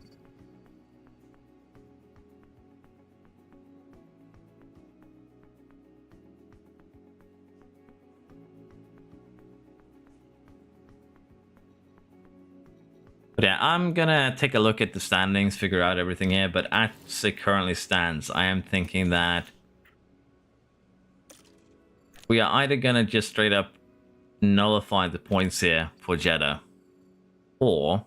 Speaker 1: But yeah, I'm gonna take a look at the standings, figure out everything here, but as it currently stands, I am thinking that we are either gonna just straight up nullify the points here for Jedha, or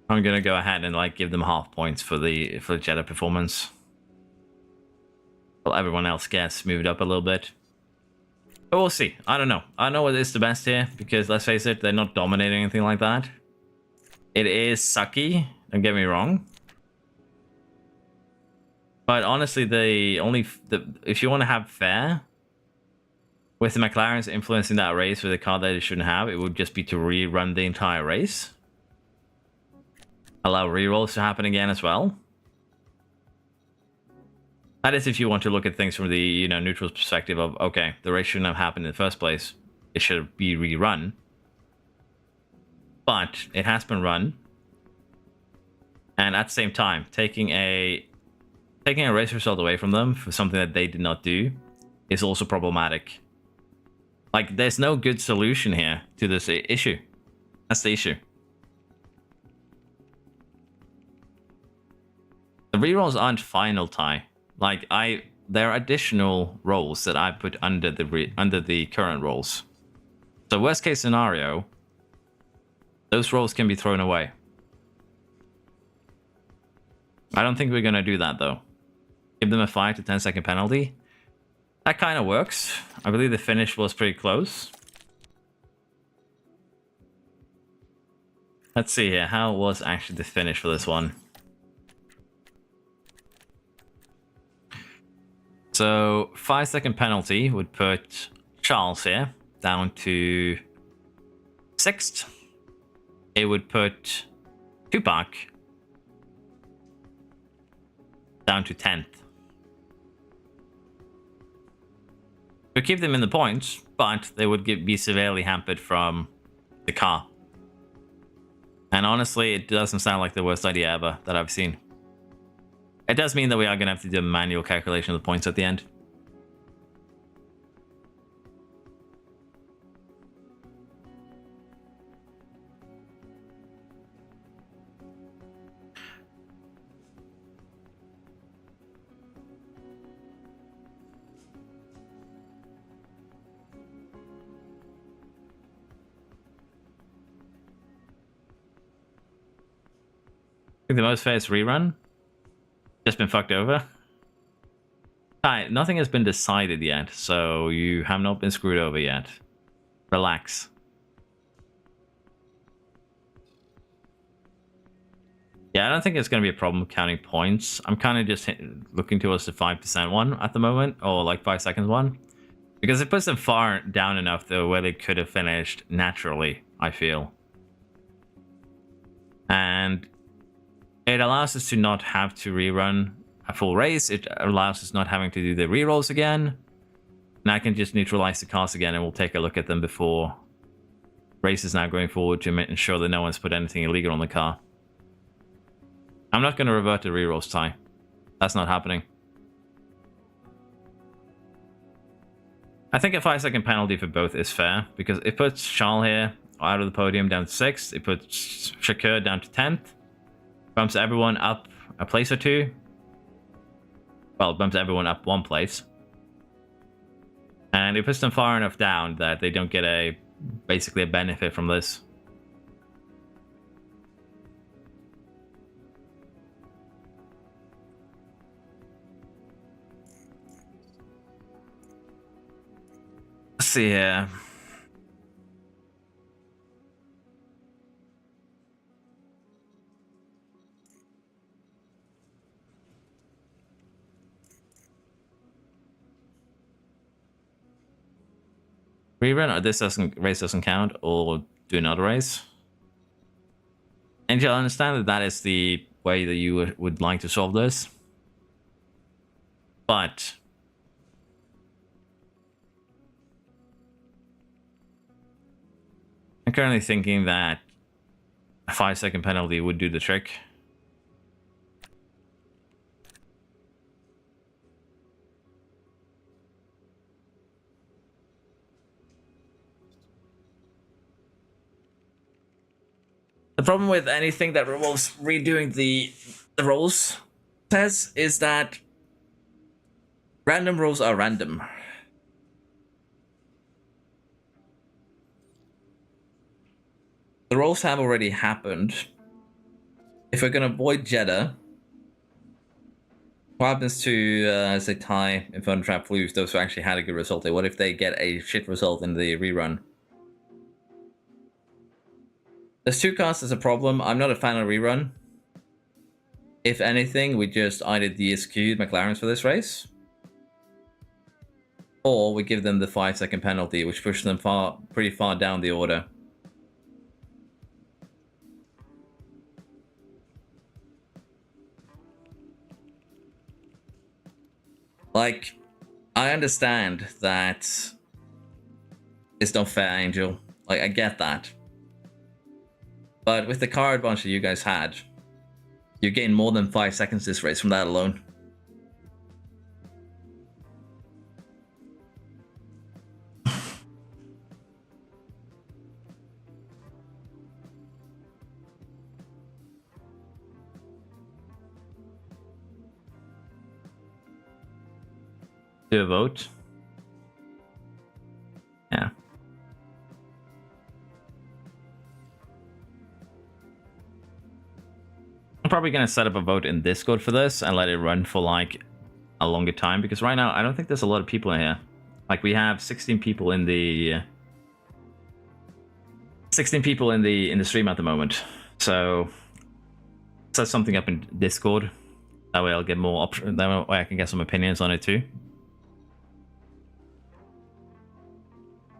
Speaker 1: I'm gonna go ahead and like give them half points for the Jedha performance. Well, everyone else gets moved up a little bit. But we'll see. I don't know. I don't know what is the best here, because let's face it, they're not dominating anything like that. It is sucky, don't get me wrong. But honestly, if you want to have fair, with the McLarens influencing that race with a car that it shouldn't have, it would just be to rerun the entire race. Allow rerolls to happen again as well. That is if you want to look at things from the neutral perspective of, okay, the race shouldn't have happened in the first place. It should be rerun. But it has been run. And at the same time, taking a race result away from them for something that they did not do is also problematic. Like, there's no good solution here to this issue. That's the issue. The rerolls aren't final, Ty. Like, there are additional rolls that I put under the current rolls. So worst case scenario, those rolls can be thrown away. I don't think we're gonna do that though. Give them a 5 to 10 second penalty. That kind of works. I believe the finish was pretty close. Let's see here. How was actually the finish for this one? So 5 second penalty would put Charles here down to 6th. It would put Tupac down to 10th. We keep them in the points, but they would be severely hampered from the car. And honestly, it doesn't sound like the worst idea ever that I've seen. It does mean that we are going to have to do a manual calculation of the points at the end. I think the most fair is rerun. Just been fucked over. Alright, nothing has been decided yet, so you have not been screwed over yet. Relax. Yeah, I don't think it's going to be a problem counting points. I'm kind of just looking towards the 5% one at the moment, or like 5 seconds one. Because it puts them far down enough though where they could have finished naturally, I feel. And it allows us to not have to rerun a full race. It allows us not having to do the rerolls again. And I can just neutralize the cars again and we'll take a look at them before races now going forward to ensure that no one's put anything illegal on the car. I'm not going to revert to rerolls, Ty. That's not happening. I think a 5 second penalty for both is fair because it puts Charles here out of the podium down to 6th. It puts Shakur down to 10th. Bumps everyone up a place or two. Well, it bumps everyone up 1 place. And it puts them far enough down that they don't get basically a benefit from this. Let's see here. Rerun, or this race doesn't count, or do another race. And you'll understand that that is the way that you would like to solve this. But I'm currently thinking that a 5 second penalty would do the trick. The problem with anything that revolves redoing the rolls says is that random rolls are random. The rolls have already happened. If we're going to avoid Jedha, what happens to, say, Ty, Infernal Trap, Flus, those who actually had a good result there? What if they get a shit result in the rerun? There's 2 cars as a problem. I'm not a fan of rerun. If anything, we just either DSQ'd McLarens for this race, or we give them the 5 second penalty, which pushes them pretty far down the order. Like, I understand that it's not fair, Angel. Like, I get that. But with the car advantage you guys had, You gain more than 5 seconds this race from that alone. Do a vote. Yeah. I'm probably going to set up a vote in Discord for this and let it run for like a longer time, because right now I don't think there's a lot of people in here. Like we have 16 people in the 16 people in the stream at the moment. So set something up in Discord. That way I'll get more options. That way I can get some opinions on it too.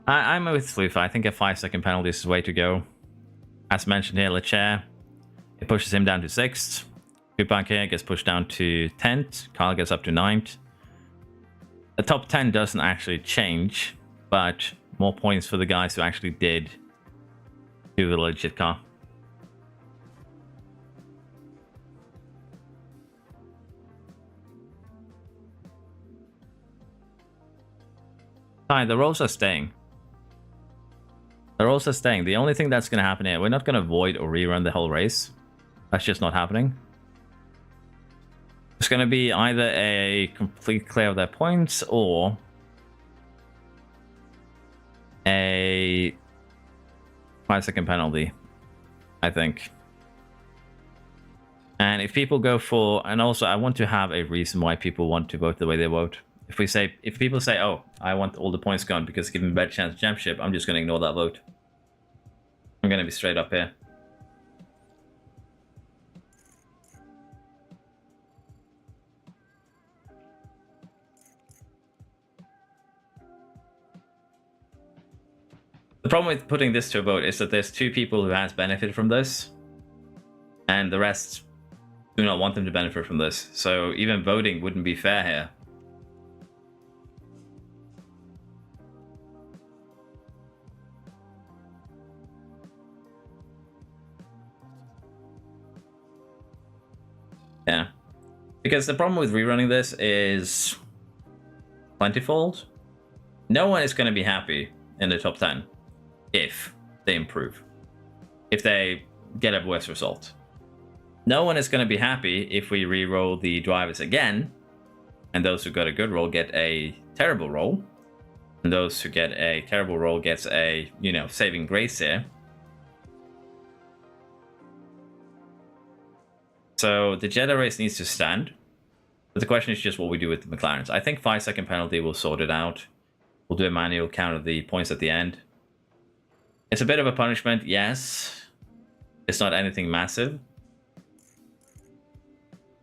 Speaker 1: I'm with Floof. I think a 5-second penalty is the way to go. As mentioned here, Lechair, it pushes him down to 6th. Kupak here gets pushed down to 10th. Carl gets up to 9th. The top 10 doesn't actually change, but more points for the guys who actually did do the legit car. Fine, the rolls are staying. They're also staying. The only thing that's going to happen here, we're not going to void or rerun the whole race. That's just not happening. It's going to be either a complete clear of their points or a 5-second penalty, I think. And if people go for, and also I want to have a reason why people want to vote the way they vote. If people say, oh, I want all the points gone because give them a better chance of championship, I'm just going to ignore that vote. I'm going to be straight up here. The problem with putting this to a vote is that there's 2 people who has benefited from this, and the rest do not want them to benefit from this. So even voting wouldn't be fair here. Yeah, because the problem with rerunning this is plentyfold. No one is going to be happy in the top 10 if they improve, if they get a worse result. No one is going to be happy if we re-roll the drivers again, and those who got a good roll get a terrible roll, and those who get a terrible roll gets a, you know, saving grace here. So the Jedha race needs to stand, but the question is just what we do with the McLarens. I think 5-second penalty will sort it out. We'll do a manual count of the points at the end. It's a bit of a punishment, yes. It's not anything massive.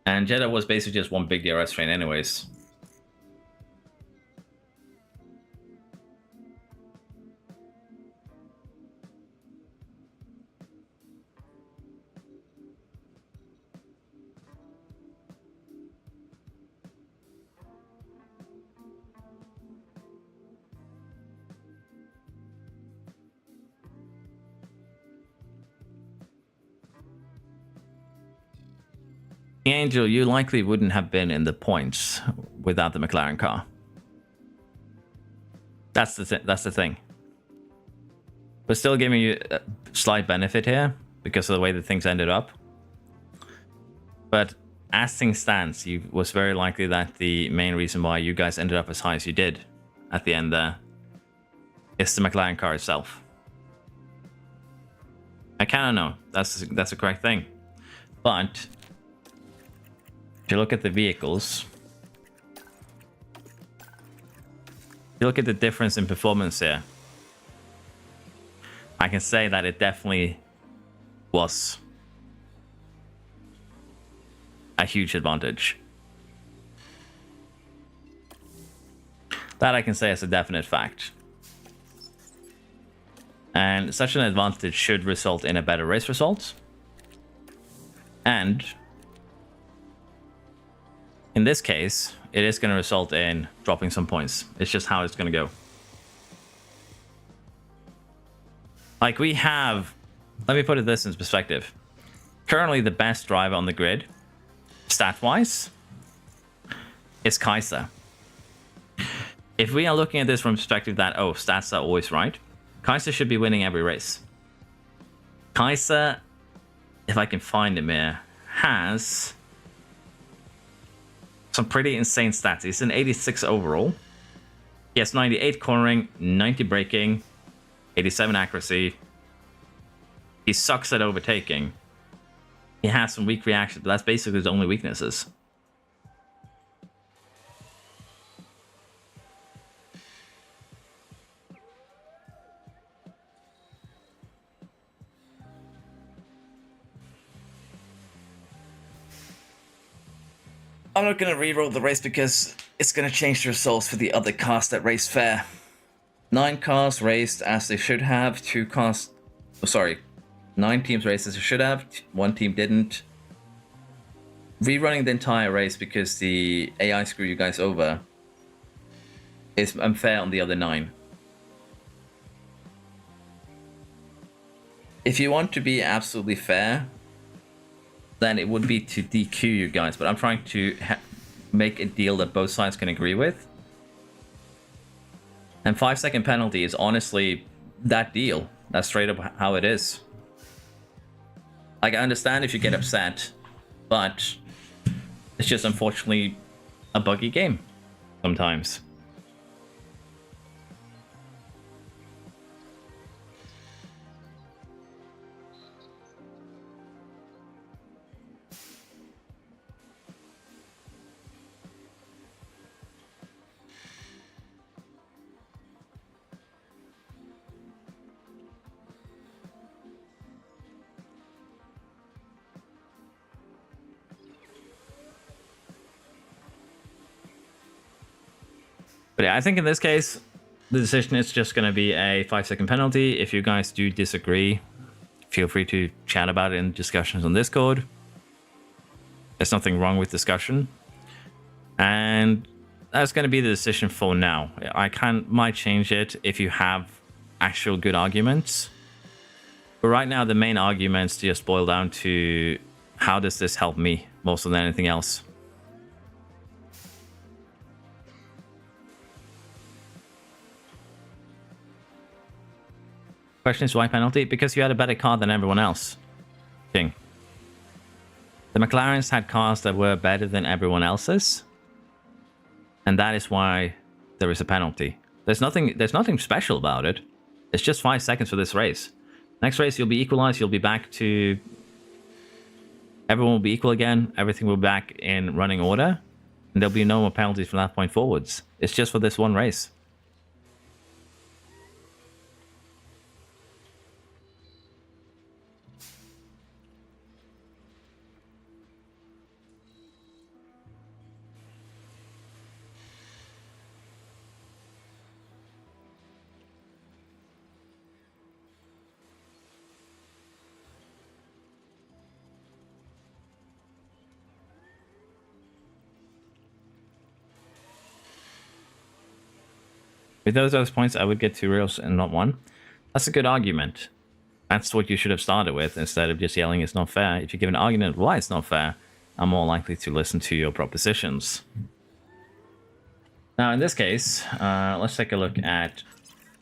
Speaker 1: And Jedha was basically just one big DRS train anyways. Angel, you likely wouldn't have been in the points without the McLaren car. That's the thing. We're still giving you a slight benefit here because of the way that things ended up. But as things stands, it was very likely that the main reason why you guys ended up as high as you did at the end there is the McLaren car itself. I kind of know that's the correct thing, but if you look at the vehicles, if you look at the difference in performance here, I can say that it definitely was a huge advantage. That I can say as a definite fact. And such an advantage should result in a better race result. And in this case, it is going to result in dropping some points. It's just how it's going to go. Like we have, let me put it this in perspective. currently the best driver on the grid, stat-wise, is Kaiser. If we are looking at this from the perspective that, oh, stats are always right, Kaiser should be winning every race. Kaiser, if I can find him here, has some pretty insane stats. He's an 86 overall. He has 98 cornering, 90 braking, 87 accuracy. He sucks at overtaking. He has some weak reactions, but that's basically his only weaknesses. I'm not going to re-roll the race because it's going to change the results for the other cars that raced fair. 9 cars raced as they should have. 2 cars... Oh, sorry. 9 teams raced as they should have. 1 team didn't. Rerunning the entire race because the AI screwed you guys over is unfair on the other 9. If you want to be absolutely fair, then it would be to DQ you guys, but I'm trying to make a deal that both sides can agree with. And 5-second penalty is honestly that deal. That's straight up how it is. Like, I understand if you get upset, but it's just unfortunately a buggy game sometimes. But yeah, I think in this case, the decision is just going to be a 5-second penalty. If you guys do disagree, feel free to chat about it in discussions on Discord. There's nothing wrong with discussion. And that's going to be the decision for now. I might change it if you have actual good arguments. But right now, the main arguments just boil down to how does this help me more so than anything else. Question is why penalty? Because you had a better car than everyone else. King. The McLarens had cars that were better than everyone else's. And that is why there is a penalty. There's nothing special about it. It's just 5 seconds for this race. Next race you'll be equalized, you'll be back to... Everyone will be equal again, everything will be back in running order. And there'll be no more penalties from that point forwards. It's just for this one race. With those points, I would get 2 reels and not 1. That's a good argument. That's what you should have started with instead of just yelling it's not fair. If you give an argument why it's not fair, I'm more likely to listen to your propositions. Now, in this case, let's take a look at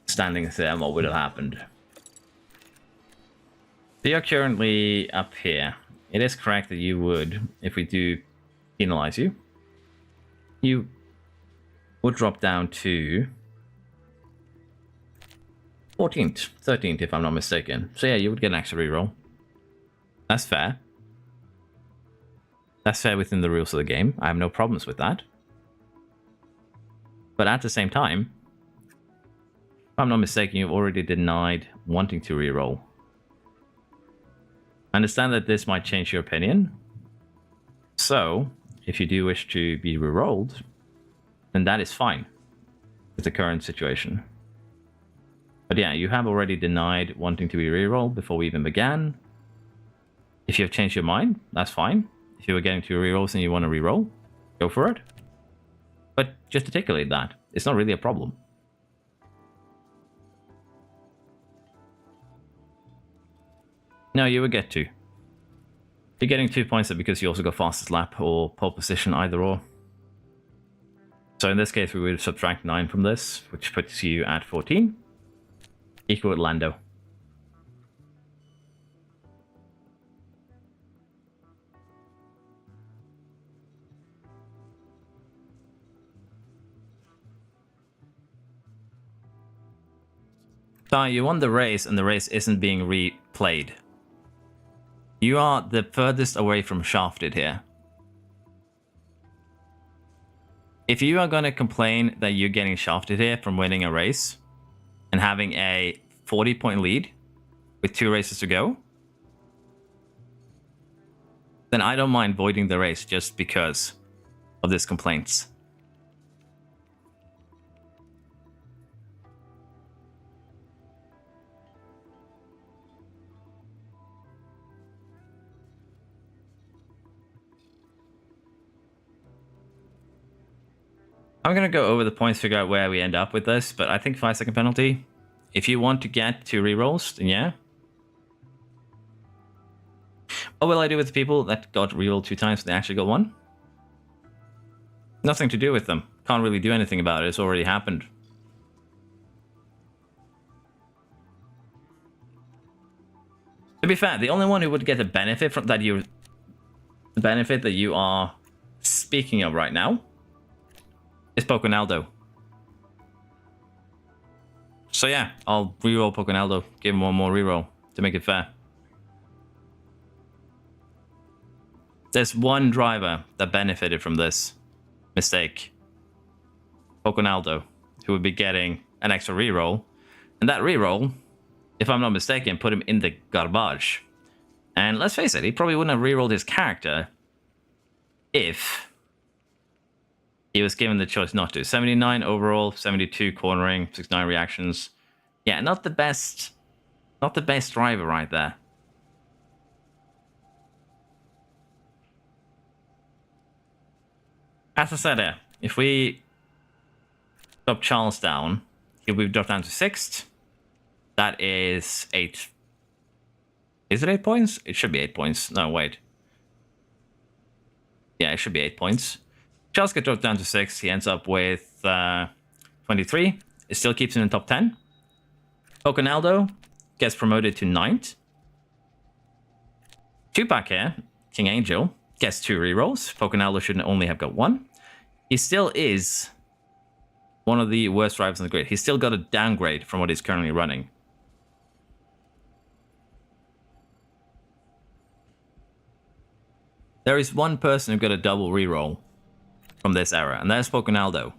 Speaker 1: standings there and what would have happened. So you're currently up here. It is correct that you would, if we do penalize you, you would drop down to 14th, 13th, if I'm not mistaken. So yeah, you would get an extra reroll. That's fair. That's fair within the rules of the game. I have no problems with that. But at the same time, if I'm not mistaken, you've already denied wanting to reroll. I understand that this might change your opinion. So, if you do wish to be rerolled, then that is fine with the current situation. But yeah, you have already denied wanting to be rerolled before we even began. If you have changed your mind, that's fine. If you were getting 2 rerolls and you want to reroll, go for it. But just articulate that. It's not really a problem. No, you would get 2. You're getting 2 points because you also got fastest lap or pole position, either or. So in this case, we would subtract 9 from this, which puts you at 14. Equal with Lando. So you won the race, and the race isn't being replayed. You are the furthest away from shafted here. If you are going to complain that you're getting shafted here from winning a race and having a 40-point lead with 2 races to go, then I don't mind voiding the race just because of these complaints. I'm going to go over the points, figure out where we end up with this, but I think 5-second penalty. If you want to get 2 rerolls, then yeah. What will I do with the people that got rerolled 2 times and they actually got 1? Nothing to do with them. Can't really do anything about it. It's already happened. To be fair, the only one who would get the benefit from that the benefit that you are speaking of right now is Poconaldo. So yeah, I'll reroll Poconaldo, give him 1 more reroll to make it fair. There's one driver that benefited from this mistake. Poconaldo, who would be getting an extra reroll. And that reroll, if I'm not mistaken, put him in the garbage. And let's face it, he probably wouldn't have rerolled his character if he was given the choice not to. 79 overall, 72 cornering, 69 reactions. Yeah, not the best driver right there. As I said, if we drop Charles down, he'll be dropped down to 6th. That is 8. Is it 8 points? It should be 8 points. No, wait. Yeah, it should be 8 points. Charles gets dropped down to 6. He ends up with 23. It still keeps him in the top 10. Poconaldo gets promoted to 9th. Tupac here, King Angel, gets 2 rerolls. Poconaldo should only have got 1. He still is one of the worst drivers on the grid. He's still got a downgrade from what he's currently running. There is one person who got a double reroll from this era, and that's Poconaldo.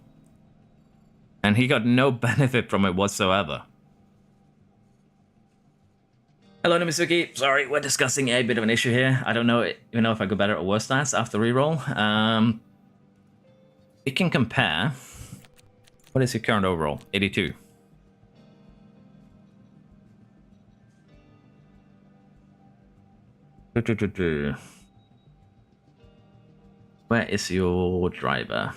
Speaker 1: And he got no benefit from it whatsoever. Hello, Namisuki. Sorry, we're discussing a bit of an issue here. I don't know even know if I got better or worse stats after reroll. We can compare. What is your current overall? 82. Where is your driver?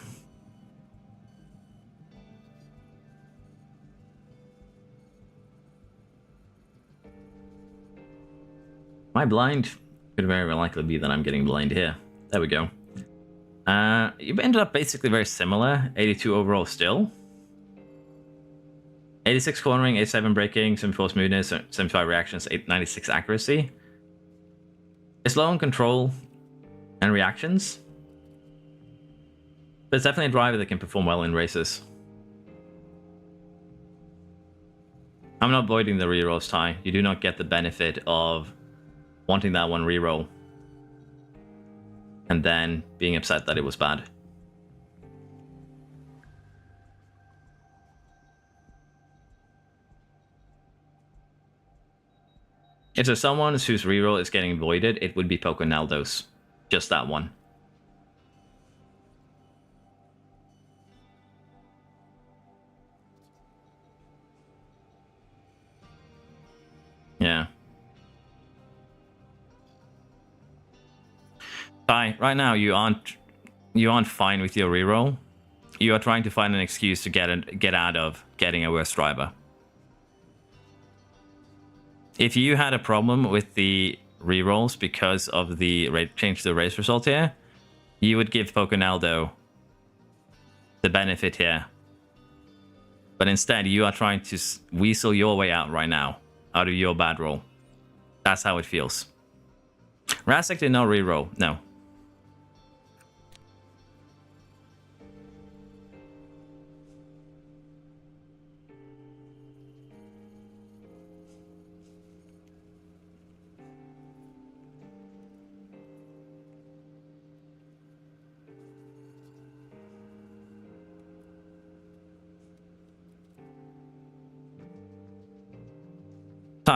Speaker 1: Am I blind? Could very likely be that I'm getting blind here. There we go. You ended up basically very similar. 82 overall still. 86 cornering, 87 braking, 74 smoothness, 75 reactions, 96 accuracy. It's low on control and reactions. But it's definitely a driver that can perform well in races. I'm not voiding the rerolls, Ty. You do not get the benefit of wanting that one reroll and then being upset that it was bad. If there's someone whose reroll is getting voided, it would be Poconaldo's. Just that one. Yeah. Ty, right now you aren't fine with your reroll. You are trying to find an excuse to get out of getting a worse driver. If you had a problem with the rerolls because of the change to the race result here, you would give Poconaldo the benefit here. But instead, you are trying to weasel your way out right now, out of your bad roll. That's how it feels. Rasek did not reroll, no.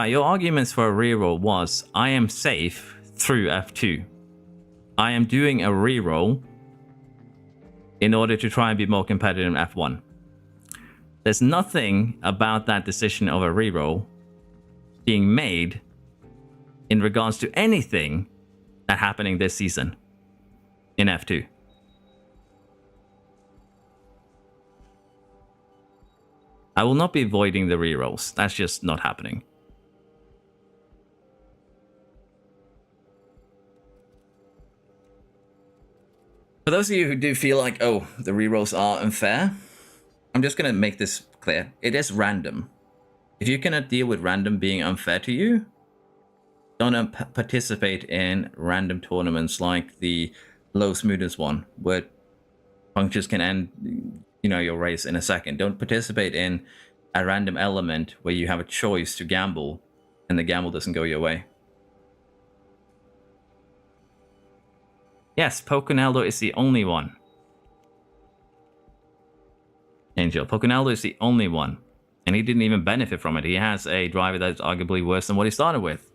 Speaker 1: Your arguments for a reroll was, I am safe through F2. I am doing a reroll in order to try and be more competitive in F1. There's nothing about that decision of a reroll being made in regards to anything that happening this season in F2. I will not be avoiding the rerolls. That's just not happening. For those of you who do feel like, oh, the rerolls are unfair, I'm just going to make this clear. It is random. If you cannot deal with random being unfair to you, don't participate in random tournaments like the low smoothest one, where punctures can end, your race in a second. Don't participate in a random element where you have a choice to gamble and the gamble doesn't go your way. Yes, Poconaldo is the only one. Angel, Poconaldo is the only one. And he didn't even benefit from it. He has a driver that's arguably worse than what he started with.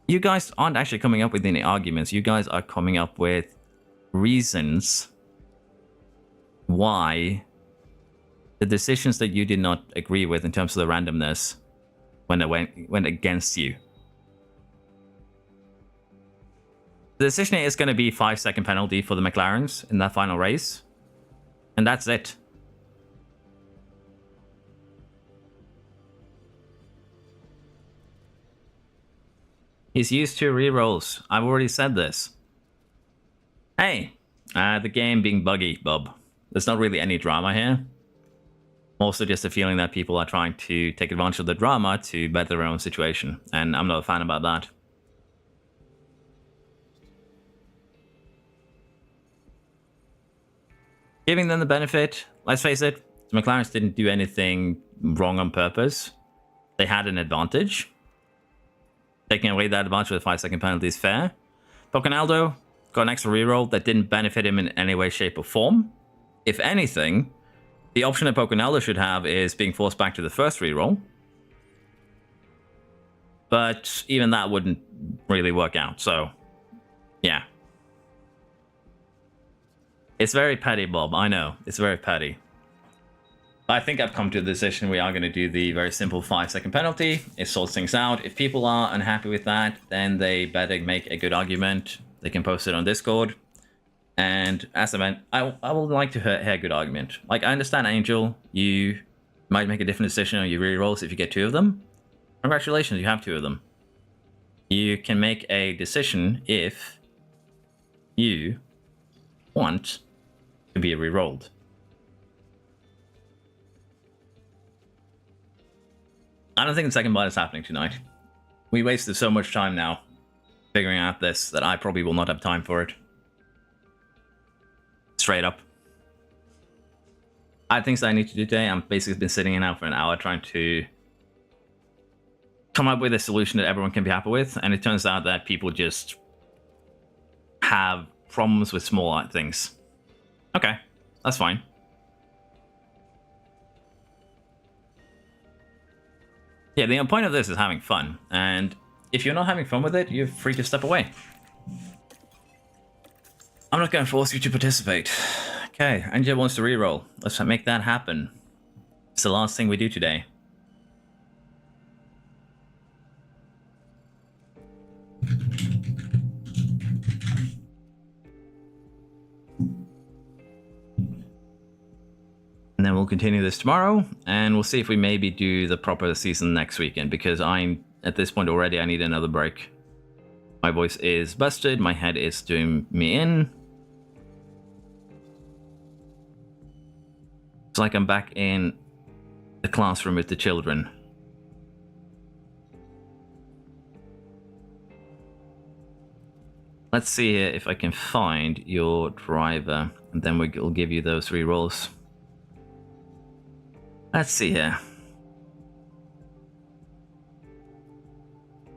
Speaker 1: You guys aren't actually coming up with any arguments. You guys are coming up with reasons why the decisions that you did not agree with in terms of the randomness when it went against you. The decision is going to be 5-second penalty for the McLarens in that final race. And that's it. He's used to rerolls. I've already said this. Hey, the game being buggy, Bob. There's not really any drama here. Also just a feeling that people are trying to take advantage of the drama to better their own situation. And I'm not a fan about that. Giving them the benefit, let's face it, the McLarens didn't do anything wrong on purpose. They had an advantage. Taking away that advantage with a 5-second penalty is fair. Poconaldo got an extra reroll that didn't benefit him in any way, shape, or form. If anything, the option that Poconaldo should have is being forced back to the first reroll. But even that wouldn't really work out, so yeah. It's very petty, Bob. I know. It's very petty. I think I've come to the decision we are going to do the very simple 5-second penalty. It sorts things out. If people are unhappy with that, then they better make a good argument. They can post it on Discord. And as I meant, I would like to hear a good argument. Like, I understand, Angel, you might make a different decision on your rerolls if you get 2 of them. Congratulations, you have 2 of them. You can make a decision if you want to be rerolled. I don't think the second bite is happening tonight. We wasted so much time now figuring out this that I probably will not have time for it. Straight up. I have things that I need to do today. I'm basically been sitting in now for an hour trying to come up with a solution that everyone can be happy with, and it turns out that people just have problems with small things. Okay, that's fine. Yeah, the point of this is having fun, and if you're not having fun with it, you're free to step away. I'm not going to force you to participate. Okay, Angel wants to reroll. Let's make that happen. It's the last thing we do today. And then we'll continue this tomorrow, and we'll see if we maybe do the proper season next weekend, because I'm, at this point already, I need another break. My voice is busted, my head is doing me in. It's like I'm back in the classroom with the children. Let's see here if I can find your driver, and then we'll give you those rerolls. Let's see here.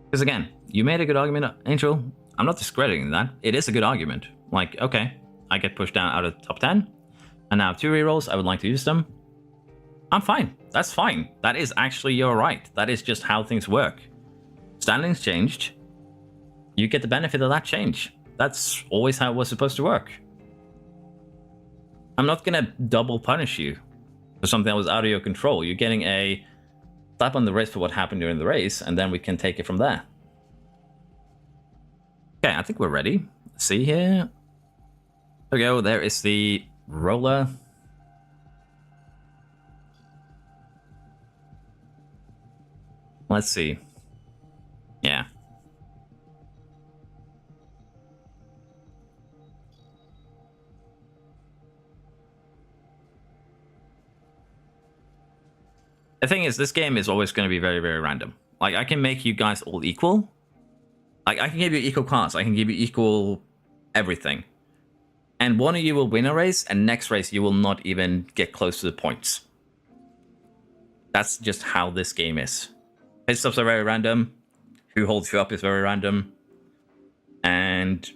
Speaker 1: Because again, you made a good argument, Angel. I'm not discrediting that. It is a good argument. Like, okay, I get pushed down out of the top 10, and now 2 rerolls, I would like to use them. I'm fine. That's fine. That is actually your right. That is just how things work. Standings changed. You get the benefit of that change. That's always how it was supposed to work. I'm not gonna double punish you for something that was out of your control. You're getting a slap on the wrist for what happened during the race, and then we can take it from there. Okay, I think we're ready. Let's see here. There we go. There is the roller. Let's see. Yeah. The thing is, this game is always going to be very, very random. Like, I can make you guys all equal. Like, I can give you equal cars. I can give you equal everything. And one of you will win a race, and next race you will not even get close to the points. That's just how this game is. Pit stops are very random. Who holds you up is very random. And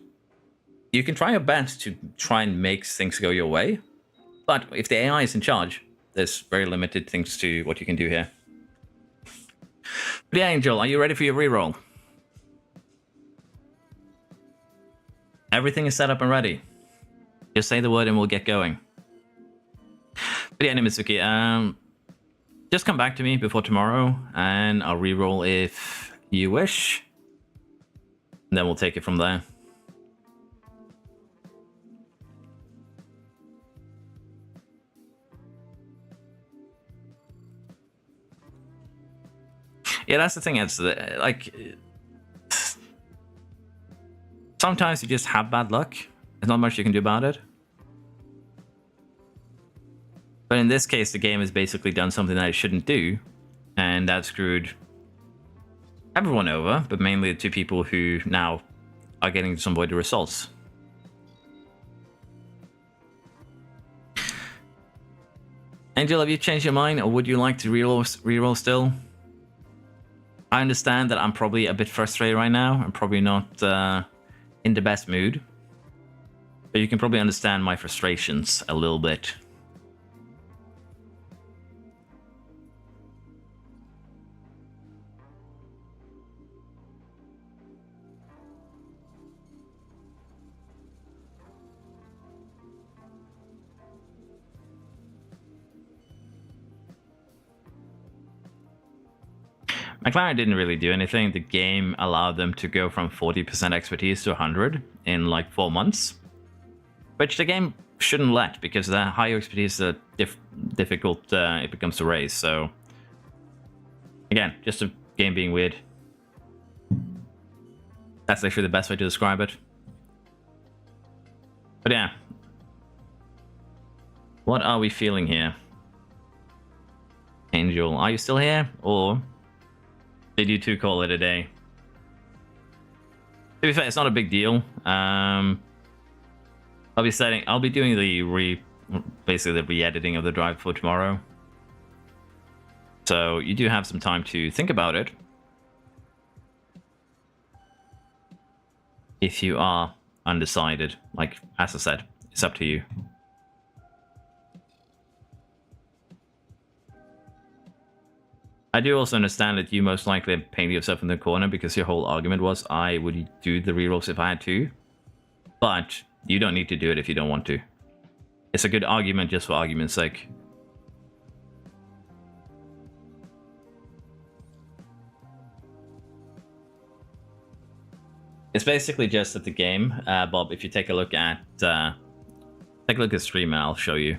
Speaker 1: you can try your best to try and make things go your way. But if the AI is in charge, there's very limited things to what you can do here. But yeah, Angel, are you ready for your reroll? Everything is set up and ready. Just say the word and we'll get going. But yeah, Nimitsuki, just come back to me before tomorrow and I'll reroll if you wish. And then we'll take it from there. Yeah, that's the thing. It's like sometimes you just have bad luck. There's not much you can do about it. But in this case, the game has basically done something that it shouldn't do, and that screwed everyone over, but mainly the 2 people who now are getting some voided results. Angel, have you changed your mind, or would you like to reroll still? I understand that I'm probably a bit frustrated right now. I'm probably not in the best mood. But you can probably understand my frustrations a little bit. McLaren didn't really do anything. The game allowed them to go from 40% expertise to 100 in like 4 months. Which the game shouldn't let, because the higher expertise, the difficult it becomes to race. So, again, just a game being weird. That's actually the best way to describe it. But yeah. What are we feeling here? Angel, are you still here? Or did you 2 call it a day? To be fair, it's not a big deal. I'll be doing the basically the re-editing of the drive for tomorrow. So you do have some time to think about it. If you are undecided, like as I said, it's up to you. I do also understand that you most likely painted yourself in the corner because your whole argument was I would do the rerolls if I had to. But you don't need to do it if you don't want to. It's a good argument just for argument's sake. It's basically just that the game, Bob, if you take a look at stream and I'll show you.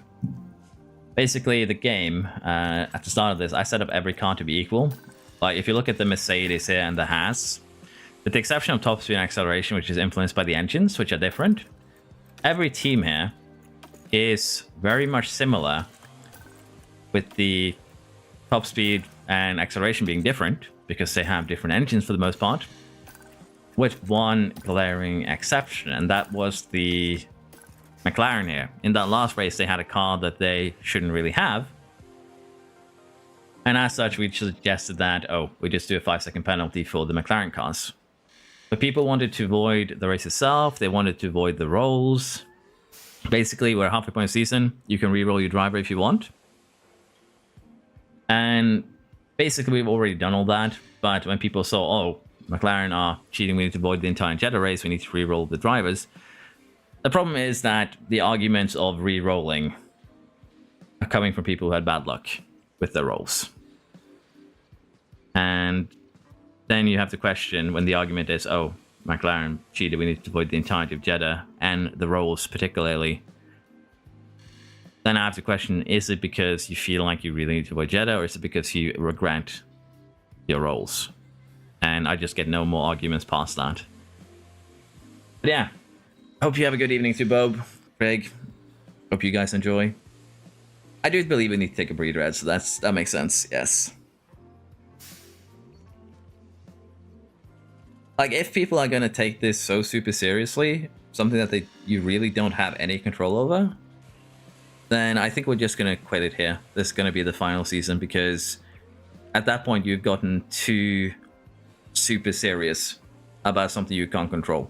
Speaker 1: basically the game, at the start of this, I set up every car to be equal. Like, if you look at the Mercedes here and the Haas, with the exception of top speed and acceleration, which is influenced by the engines, which are different, every team here is very much similar, with the top speed and acceleration being different, because they have different engines for the most part, with one glaring exception, and that was the McLaren here. In that last race, they had a car that they shouldn't really have. And as such, we suggested that, we just do a 5-second penalty for the McLaren cars. But people wanted to avoid the race itself. They wanted to avoid the rolls. Basically, we're halfway point of season. You can re-roll your driver if you want. And basically, we've already done all that. But when people saw, McLaren are cheating, we need to avoid the entire Jedha race, we need to re-roll the drivers. The problem is that the arguments of re-rolling are coming from people who had bad luck with their rolls. And then you have to question when the argument is, McLaren cheated, we need to avoid the entirety of Jedha and the rolls particularly. Then I have to question, is it because you feel like you really need to avoid Jedha, or is it because you regret your rolls? And I just get no more arguments past that. But yeah, hope you have a good evening too, Bob, Craig. Hope you guys enjoy. I do believe we need to take a breather, Ed, so that makes sense, yes. Like, if people are going to take this so super seriously, something that you really don't have any control over, then I think we're just going to quit it here. This is going to be the final season, because at that point you've gotten too super serious about something you can't control.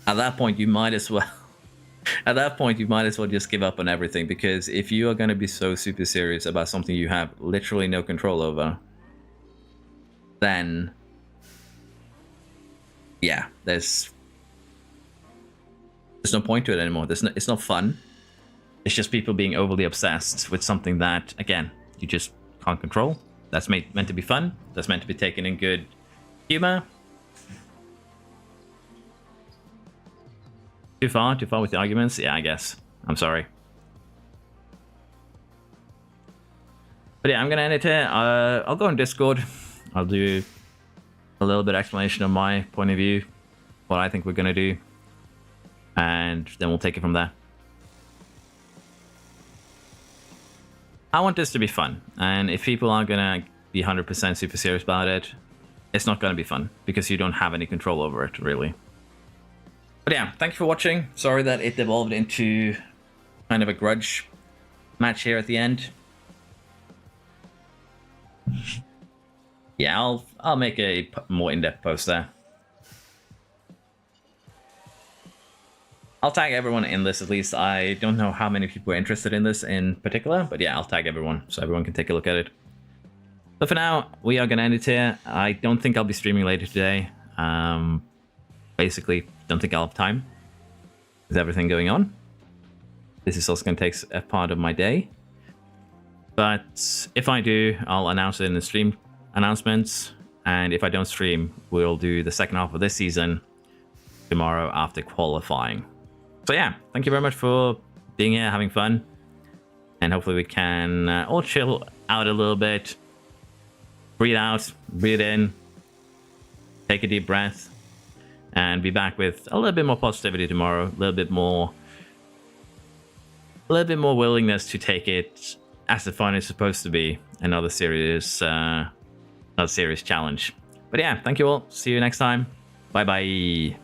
Speaker 1: At that point, you might as well just give up on everything, because if you are going to be so super serious about something you have literally no control over, then yeah, there's no point to it anymore. It's not fun. It's just people being overly obsessed with something that, again, you just can't control. That's meant to be fun. That's meant to be taken in good humor. Too far with the arguments? Yeah, I guess. I'm sorry. But yeah, I'm going to end it here. I'll go on Discord. I'll do a little bit of explanation of my point of view, what I think we're going to do, and then we'll take it from there. I want this to be fun, and if people aren't going to be 100% super serious about it, it's not going to be fun, because you don't have any control over it, really. But yeah, thank you for watching. Sorry that it devolved into kind of a grudge match here at the end. Yeah, I'll make a more in-depth post there. I'll tag everyone in this at least. I don't know how many people are interested in this in particular, but yeah, I'll tag everyone so everyone can take a look at it. But for now, we are going to end it here. I don't think I'll be streaming later today. Basically, don't think I'll have time with everything going on. This is also going to take a part of my day. But if I do, I'll announce it in the stream announcements. And if I don't stream, we'll do the second half of this season tomorrow after qualifying. So yeah, thank you very much for being here, having fun. And hopefully we can all chill out a little bit. Breathe out, breathe in. Take a deep breath. And be back with a little bit more positivity tomorrow. A little bit more willingness to take it as the fun is supposed to be. Another serious challenge. But yeah, thank you all. See you next time. Bye bye.